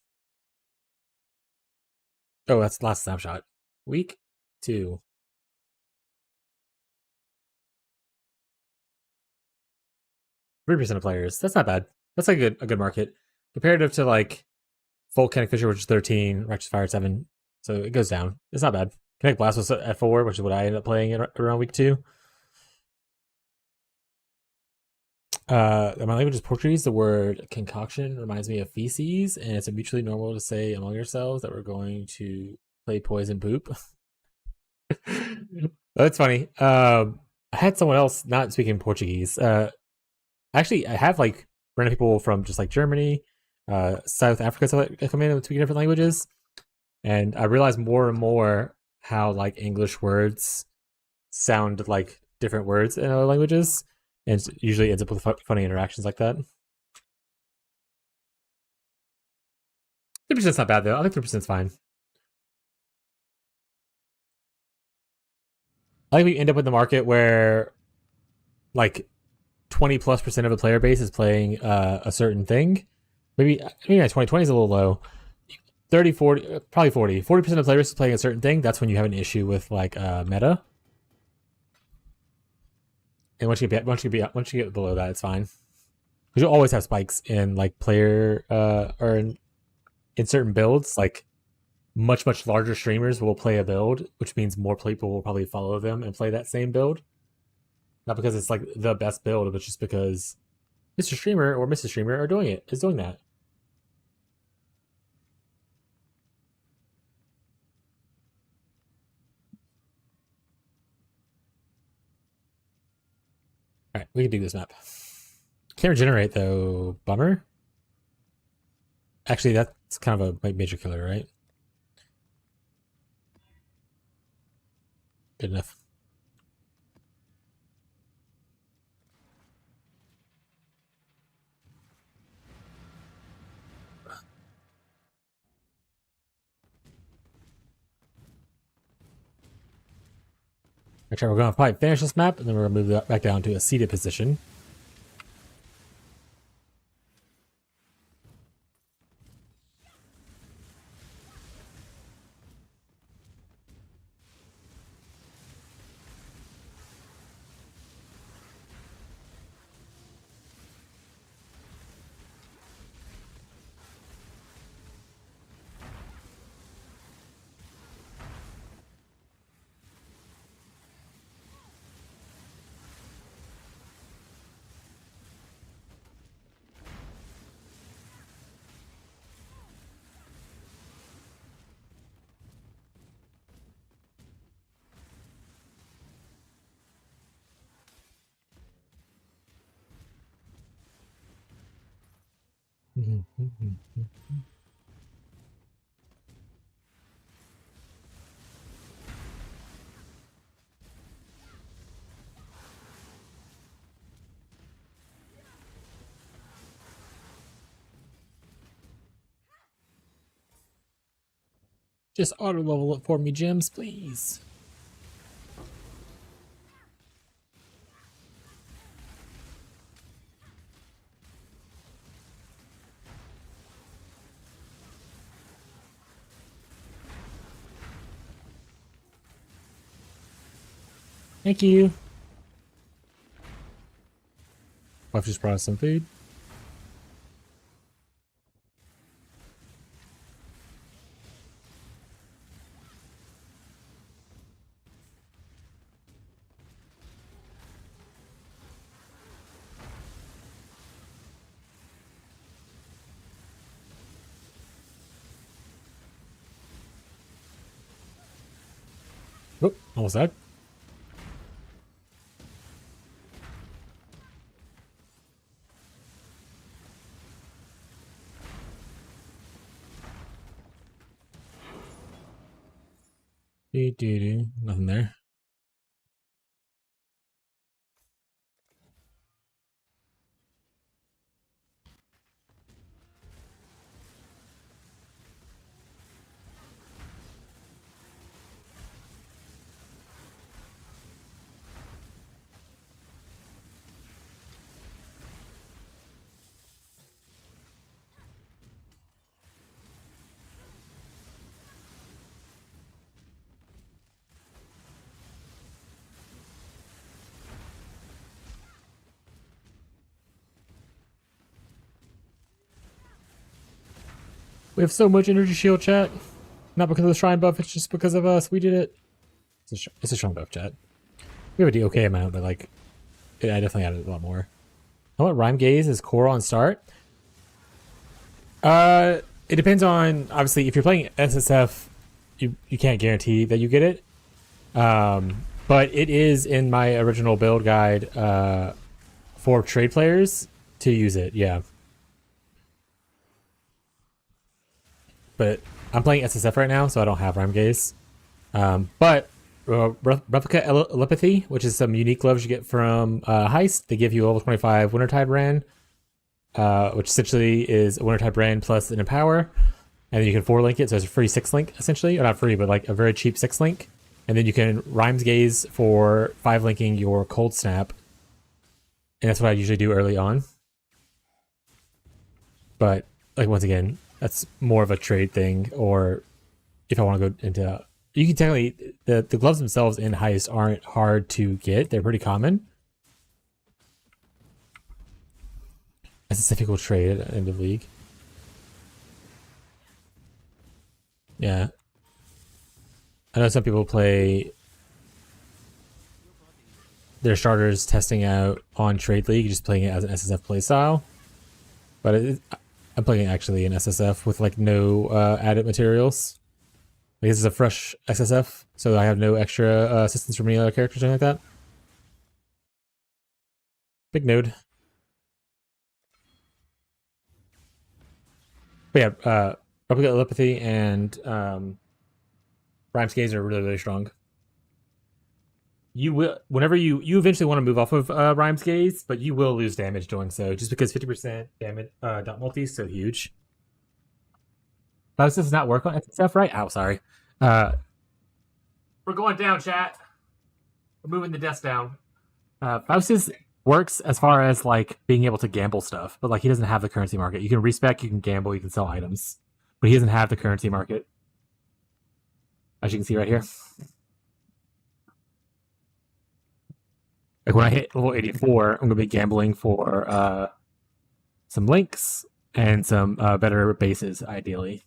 Oh, that's last snapshot. Week 2. 3% of players. That's not bad. That's like a good market. Comparative to like Volcanic Fissure, which is 13, Righteous Fire 7. So it goes down. It's not bad. Kinetic Blast was at 4, which is what I ended up playing around week 2. My language is Portuguese. The word concoction reminds me of feces, and it's mutually normal to say among yourselves that we're going to play poison poop. That's funny. I had someone else not speaking Portuguese. Actually, I have like random people from just like Germany, South Africa, so that come in and speak different languages, and I realized more and more how like English words sound like different words in other languages, and it usually ends up with funny interactions like that. 3%'s not bad though. I think 3%'s fine. I think we end up with the market where like 20+% of the player base is playing a certain thing. Maybe 2020 is a little low. 30, 40, probably 40% of players is playing a certain thing. That's when you have an issue with like meta. And once you get below that, it's fine. Because you'll always have spikes in like player or in certain builds. Like much larger streamers will play a build, which means more people will probably follow them and play that same build. Not because it's like the best build, but just because Mr. Streamer or Mrs. Streamer are doing that. Alright, we can do this map. Can't regenerate though, bummer. Actually, that's kind of a major killer, right? Good enough. Actually, we're going to probably finish this map, and then we're going to move that back down to a seated position. Just auto level it for me, gems, please. Thank you. Wife just brought us some food. Oh, almost died. Nothing there. We have so much energy shield, chat. Not because of the shrine buff, it's just because of us. We did it. It's a shrine buff, chat. We have a okay amount, but like, I definitely added a lot more. How about Rhyme Gaze is core on start? It depends on, obviously, if you're playing SSF, you can't guarantee that you get it. But it is in my original build guide for trade players to use it, yeah. But I'm playing SSF right now, so I don't have Rhyme Gaze. But Replica Telepathy, which is some unique gloves you get from Heist. They give you a level 25 Wintertide brand, which essentially is a Wintertide brand plus an Empower. And then you can 4-link it, so it's a free 6-link, essentially. Or not free, but like a very cheap 6-link. And then you can Rhymes Gaze for 5-linking your Cold Snap. And that's what I usually do early on. But, like, once again, that's more of a trade thing, or if I want to go into... You can technically... The gloves themselves in Heist aren't hard to get. They're pretty common. That's a typical trade at end of league. Yeah. I know some people play their starters testing out on Trade League, just playing it as an SSF playstyle. But I'm playing it actually in SSF with like no added materials. Like, this is a fresh SSF, so I have no extra assistance from any other characters or anything like that. Big node. But yeah, Replica Telepathy and Rhymes Gaze are really, really strong. You will, whenever you eventually want to move off of Rhymes Gaze, but you will lose damage doing so, just because 50% damage dot multi is so huge. Does this not work on SSF, right? Oh, sorry. We're going down, chat. We're moving the desk down. Faustus works as far as like being able to gamble stuff, but like he doesn't have the currency market. You can respec, you can gamble, you can sell items, but he doesn't have the currency market. As you can see right here. Like when I hit level 84, I'm going to be gambling for some links and some better bases, ideally.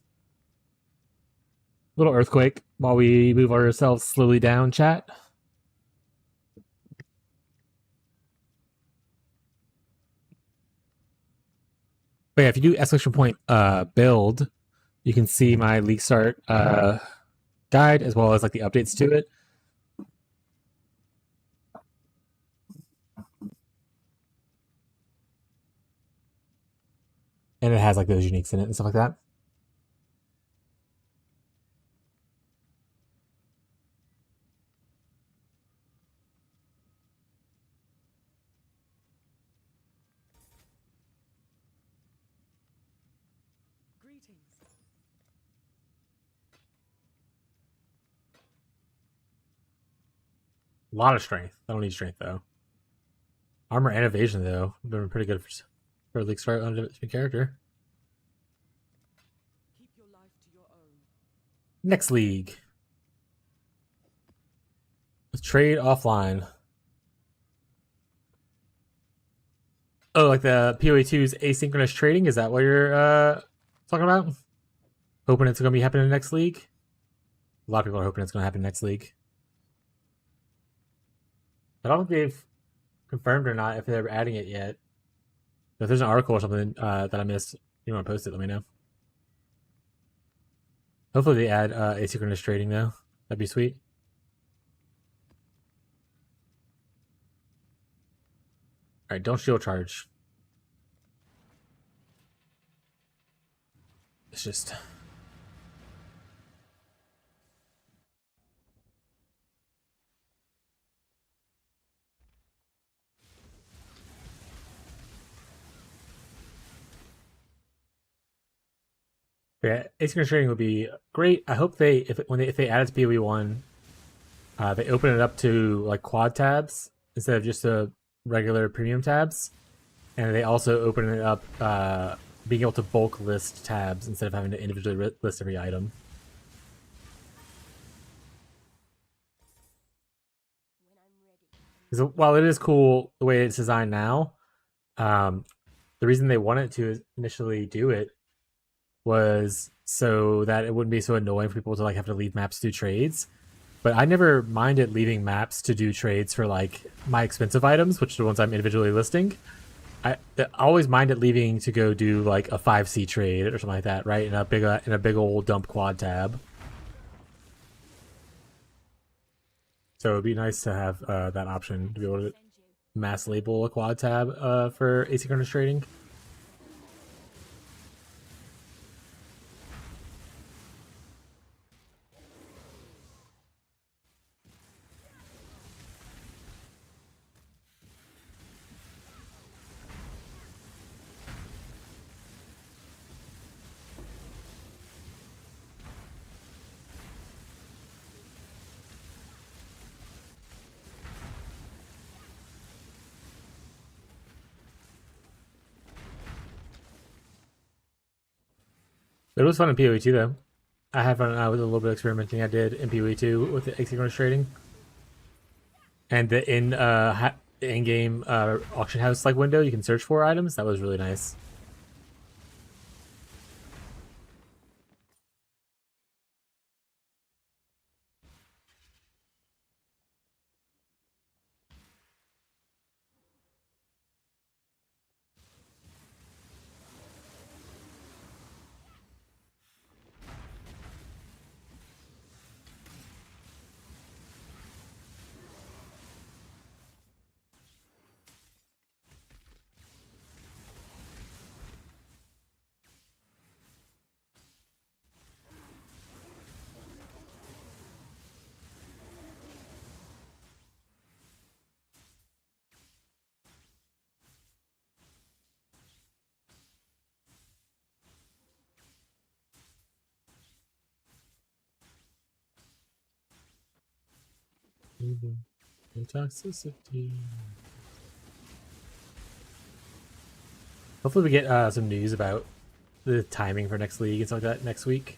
Little earthquake while we move ourselves slowly down, chat. But yeah, if you do exclamation point build, you can see my league start guide as well as like the updates to it. And it has like those uniques in it and stuff like that. A lot of strength. I don't need strength though. Armor and evasion though. Been pretty good for a league start on a character. Keep your life to your own. Next league. Trade offline. Oh, like the PoE2's asynchronous trading? Is that what you're talking about? Hoping it's going to be happening next league? A lot of people are hoping it's going to happen next league. I don't know if they've confirmed or not if they're adding it yet. If there's an article or something that I missed, you want to post it, let me know. Hopefully they add asynchronous trading, though. That'd be sweet. Alright, don't shield charge. It's just... Yeah, asynchronous trading would be great. I hope they, if they add it to PoE1, they open it up to like quad tabs instead of just the regular premium tabs, and they also open it up, being able to bulk list tabs instead of having to individually list every item. Because while it is cool the way it's designed now, the reason they wanted to initially do it was so that it wouldn't be so annoying for people to like have to leave maps to do trades. But I never minded leaving maps to do trades for like my expensive items, which are the ones I'm individually listing. I always minded leaving to go do like a 5C trade or something like that, right? In a big old dump quad tab. So it'd be nice to have that option to be able to mass label a quad tab for asynchronous trading. It was fun in PoE2 though. I had fun with a little bit of experimenting I did in PoE2 with the asynchronous trading. And the in-game auction house like window you can search for items. That was really nice. And toxicity. Hopefully we get some news about the timing for next league and stuff like that next week.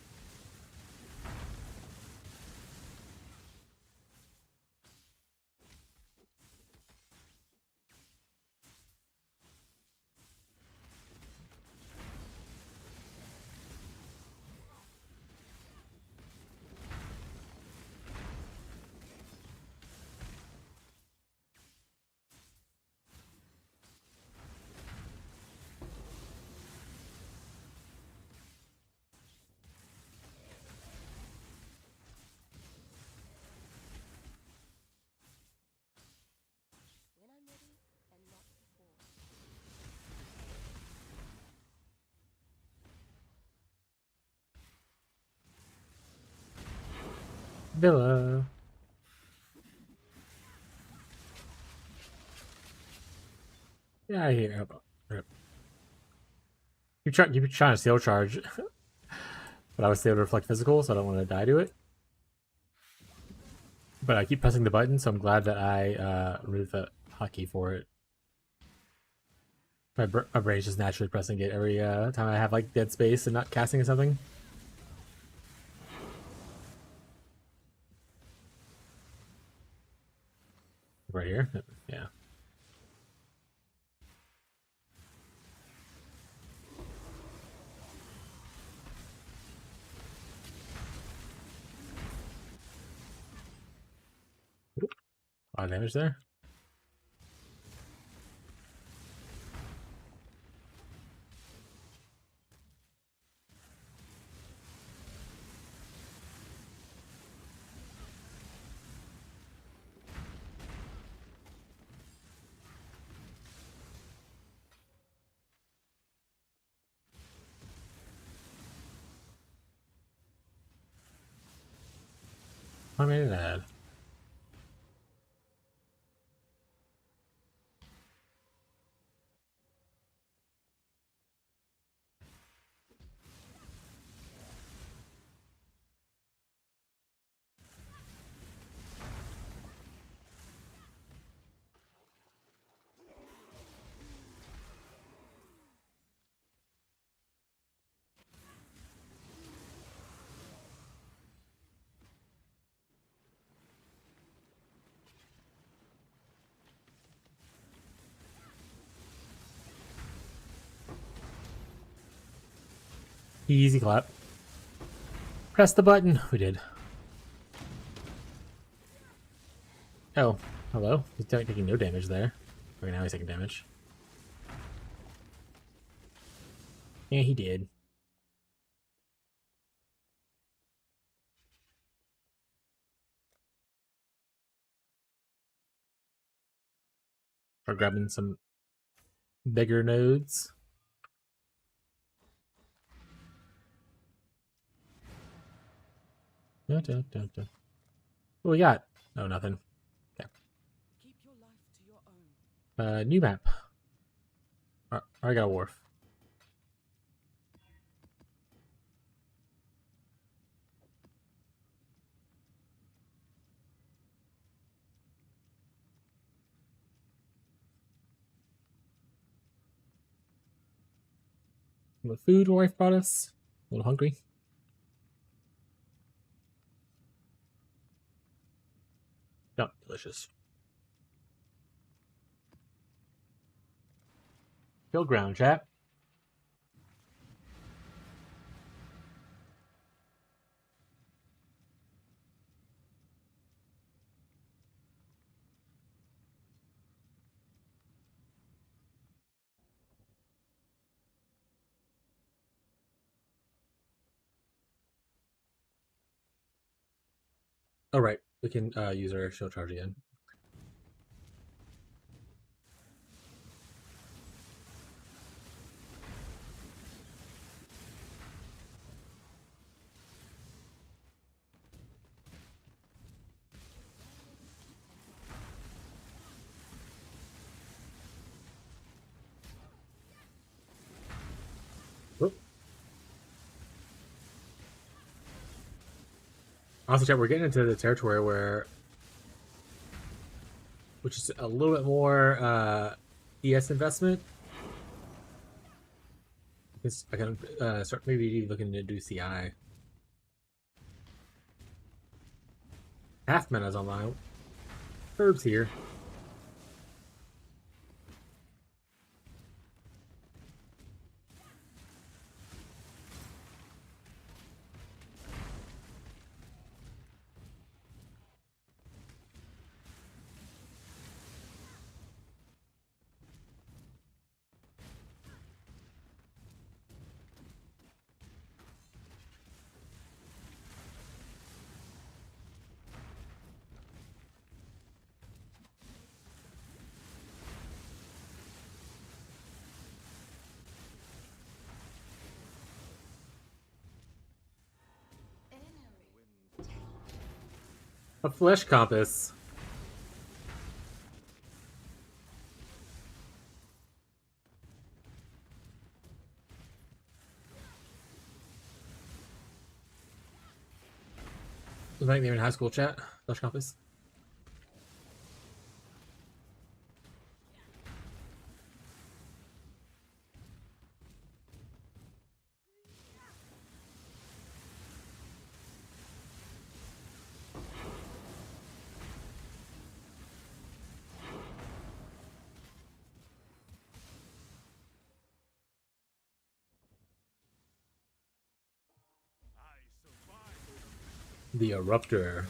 When I'm ready and not before. Villa. Yeah, I hear. Rip. You're trying to steal charge, but I was able to reflect physical, so I don't want to die to it. But I keep pressing the button, so I'm glad that I removed the hotkey for it. My brain's just naturally pressing it every time I have like dead space and not casting or something. Right here? Yeah. Oop. A lot of damage there. I made an ad. Easy clap. Press the button. We did. Oh, hello. He's taking no damage there. Okay, now he's taking damage. Yeah, he did. We're grabbing some bigger nodes. What do we got? Oh, nothing. Okay. Keep your life to your own. New map. I got a wharf. What food wife brought us? A little hungry. No, delicious. Kill ground, chat. All right, we can use our shield charge again. Whoop. Also, chat, we're getting into the territory which is a little bit more ES investment. I can start maybe looking to do CI. Half meta's online. Herb's here. A flesh compass. Was that name in high school, chat? Flesh compass. The Eruptor.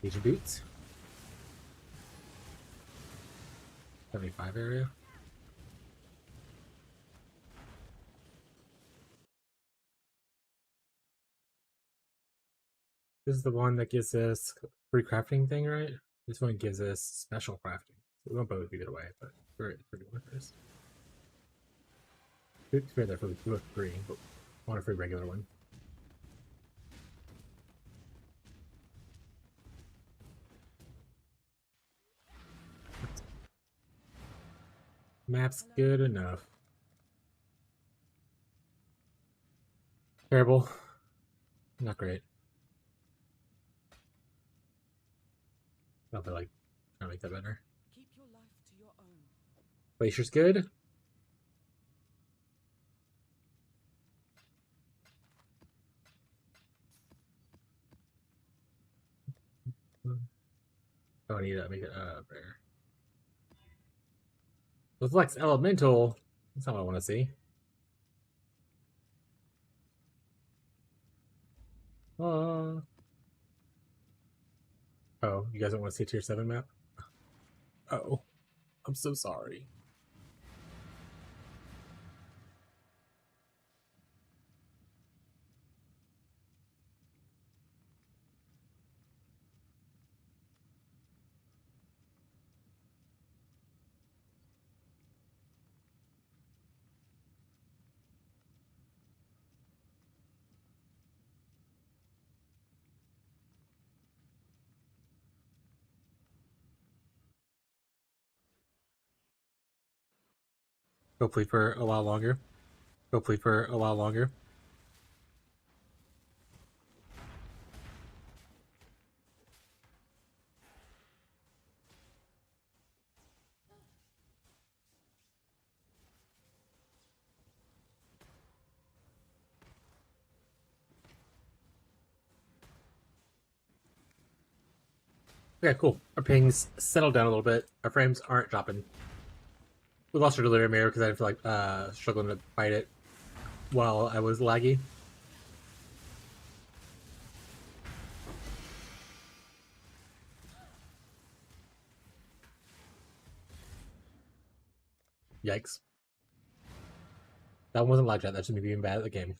Legion boots. 75 area. This is the one that gives us free crafting thing, right? This one gives us special crafting. So we won't both give it away, but we're doing this. It's fair there for the free, but I want a free regular one. Map's good enough. Terrible. Not great. I'll be like trying to make that better. Keep your life to your own. Glacier's good. Oh, I need to make it rare. Reflex Elemental. That's not what I want to see. Oh, you guys don't want to see tier 7 map? Oh, I'm so sorry. Hopefully for a while longer. Hopefully for a while longer. Okay, cool. Our pings settled down a little bit. Our frames aren't dropping. We lost our delirium mirror because I didn't feel like struggling to fight it while I was laggy. Yikes. That wasn't lag chat, that's just me being bad at the game.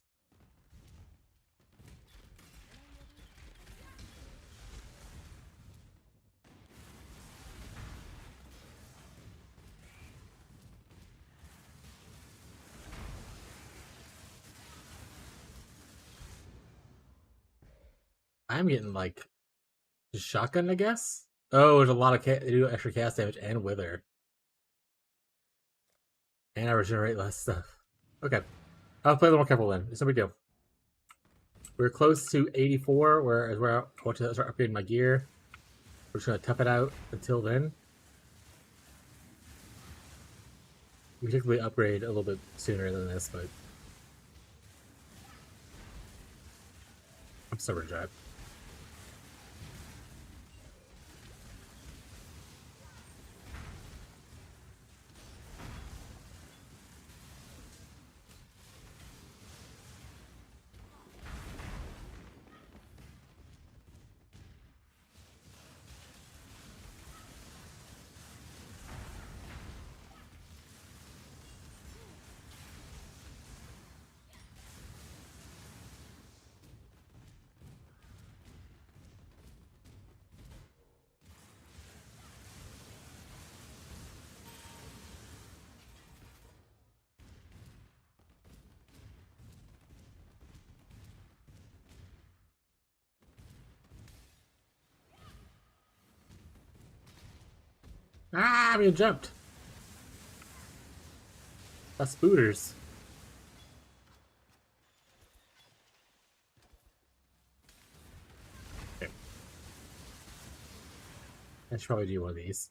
I'm getting like shotgun, I guess. Oh, there's a lot of they do extra cast damage and wither, and I regenerate less stuff. Okay, I'll play a little more careful then. It's no big deal. We're close to 84, where I want to start upgrading my gear. We're just gonna tough it out until then. We typically upgrade a little bit sooner than this, but I'm stubborn, Jive. Ah, I'm being jumped. That's spooters. Okay. I should probably do one of these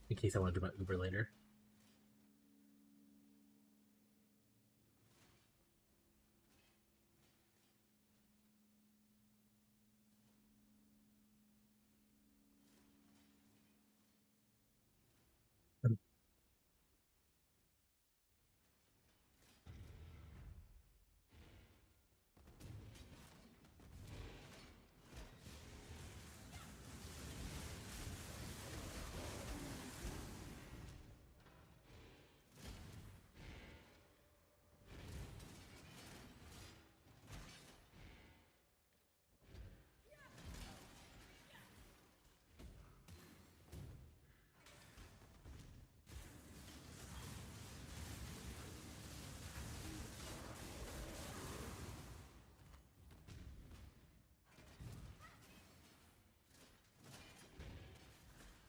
in case I want to do my Uber later.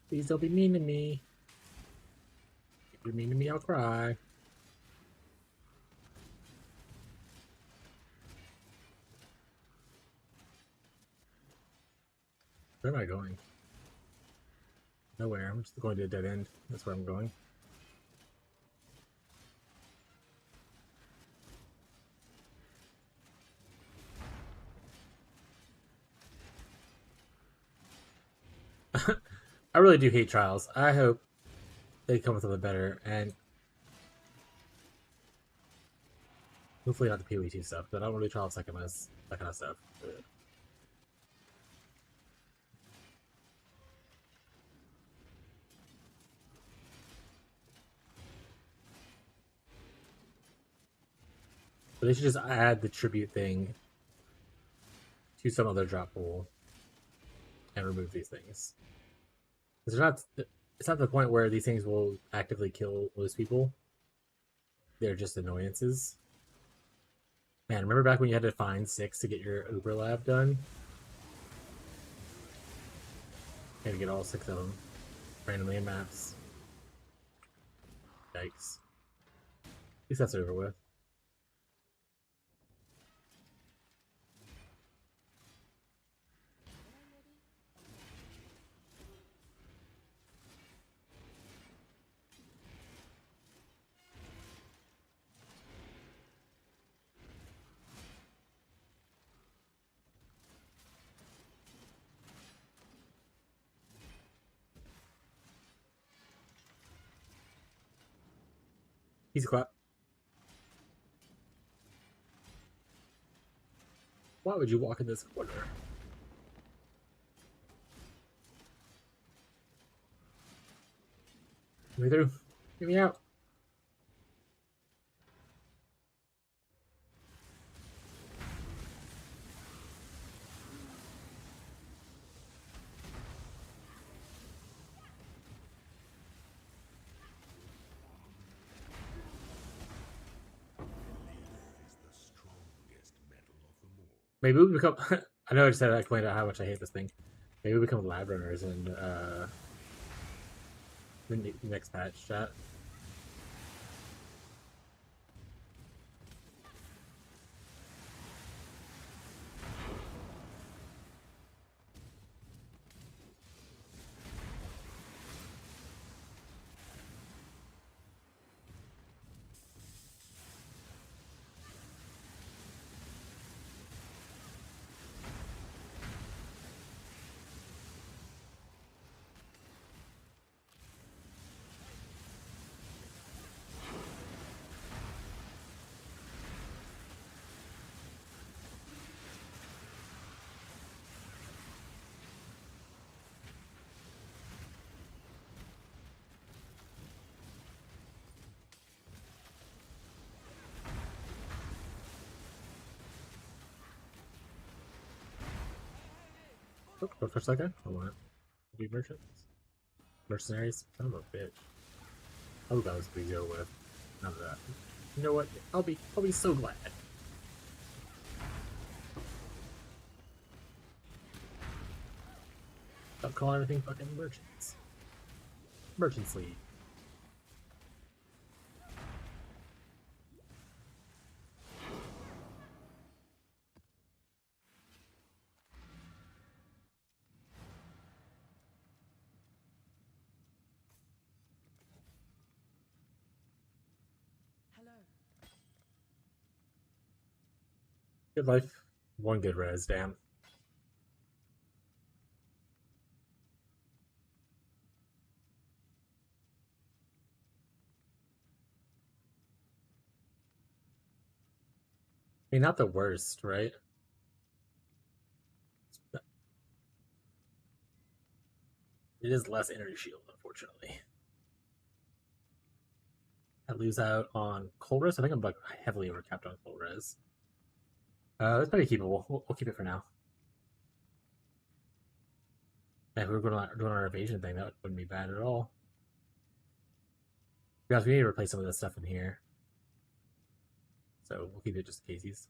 Please don't be mean to me. If you're mean to me, I'll cry. Where am I going? Nowhere. I'm just going to a dead end. That's where I'm going. I really do hate trials. I hope they come with something better, and hopefully not the PoE2 stuff. But I don't really trial second list, that kind of stuff. But they should just add the tribute thing to some other drop pool and remove these things. It's not to the point where these things will actively kill most people. They're just annoyances. Man, remember back when you had to find 6 to get your Uber lab done? You had to get all 6 of them randomly in maps. Yikes. At least that's over with. Easy clap. Why would you walk in this corner? Get me through. Get me out. Maybe we become. I know I just said I explained out how much I hate this thing. Maybe we become lab runners in the next patch chat. Oh, go for a second. I want to be merchants. Mercenaries? Son of a bitch. Oh, that was easy with. None of that. You know what? I'll be so glad. Stop calling everything fucking merchants. Merchants League. Good life. One good res, damn. I mean, not the worst, right? It is less energy shield, unfortunately. I lose out on cold res. I think I'm like heavily overcapped on cold res. That's pretty keepable. We'll keep it for now. If we were doing our evasion thing, that wouldn't be bad at all. Guys, we need to replace some of this stuff in here. So we'll keep it just Casey's.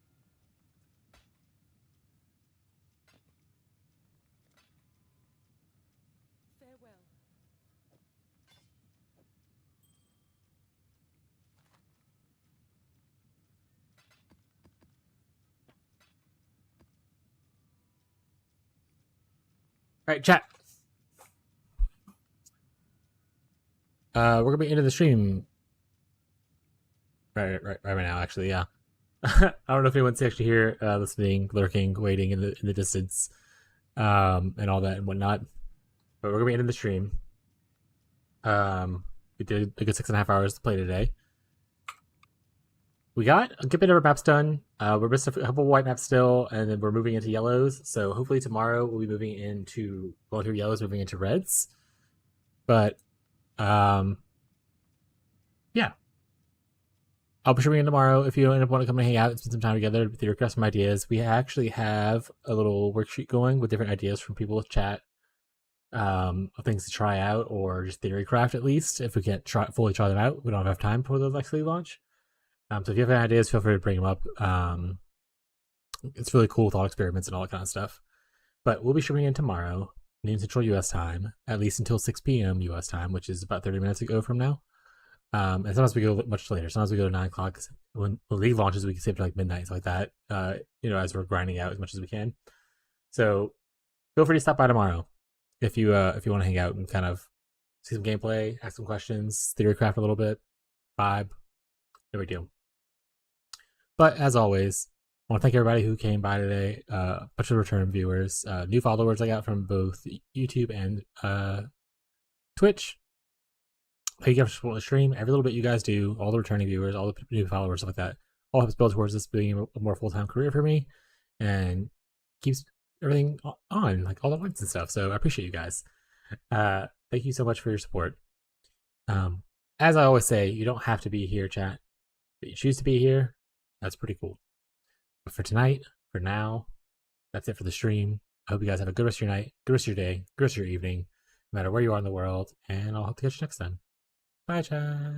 Farewell. right, chat. We're gonna be into the stream right now. Actually, yeah. I don't know if anyone's actually here, listening, lurking, waiting in the distance, and all that and whatnot. But we're gonna be into the stream. We did a good 6.5 hours to play today. We got a good bit of our maps done. We're missing a couple white maps still, and then we're moving into yellows. So hopefully tomorrow we'll be going through yellows, moving into reds. But yeah, I'll be streaming tomorrow. If you end up wanting to come and hang out and spend some time together, theory craft some ideas. We actually have a little worksheet going with different ideas from people with chat, of things to try out, or just theory craft at least. If we can't fully try them out, we don't have time for those actually launch. So if you have any ideas, feel free to bring them up. It's really cool, thought experiments and all that kind of stuff. But we'll be streaming in tomorrow, noon Central US time, at least until 6 p.m. US time, which is about 30 minutes ago from now. And sometimes we go much later. Sometimes we go to 9 o'clock. When League launches, we can save to like midnight, like that. As we're grinding out as much as we can. So feel free to stop by tomorrow if you want to hang out and kind of see some gameplay, ask some questions, theory craft a little bit, vibe, no big deal. But as always, I want to thank everybody who came by today. A bunch of return viewers, new followers I got from both YouTube and Twitch. Thank you guys for supporting the stream. Every little bit you guys do, all the returning viewers, all the new followers, stuff like that, all helps build towards this being a more full-time career for me and keeps everything on, like all the points and stuff. So I appreciate you guys. Thank you so much for your support. As I always say, you don't have to be here, chat, but you choose to be here. That's pretty cool. But for tonight, for now, that's it for the stream. I hope you guys have a good rest of your night, good rest of your day, good rest of your evening, no matter where you are in the world, and I'll hope to catch you next time. Bye, chat.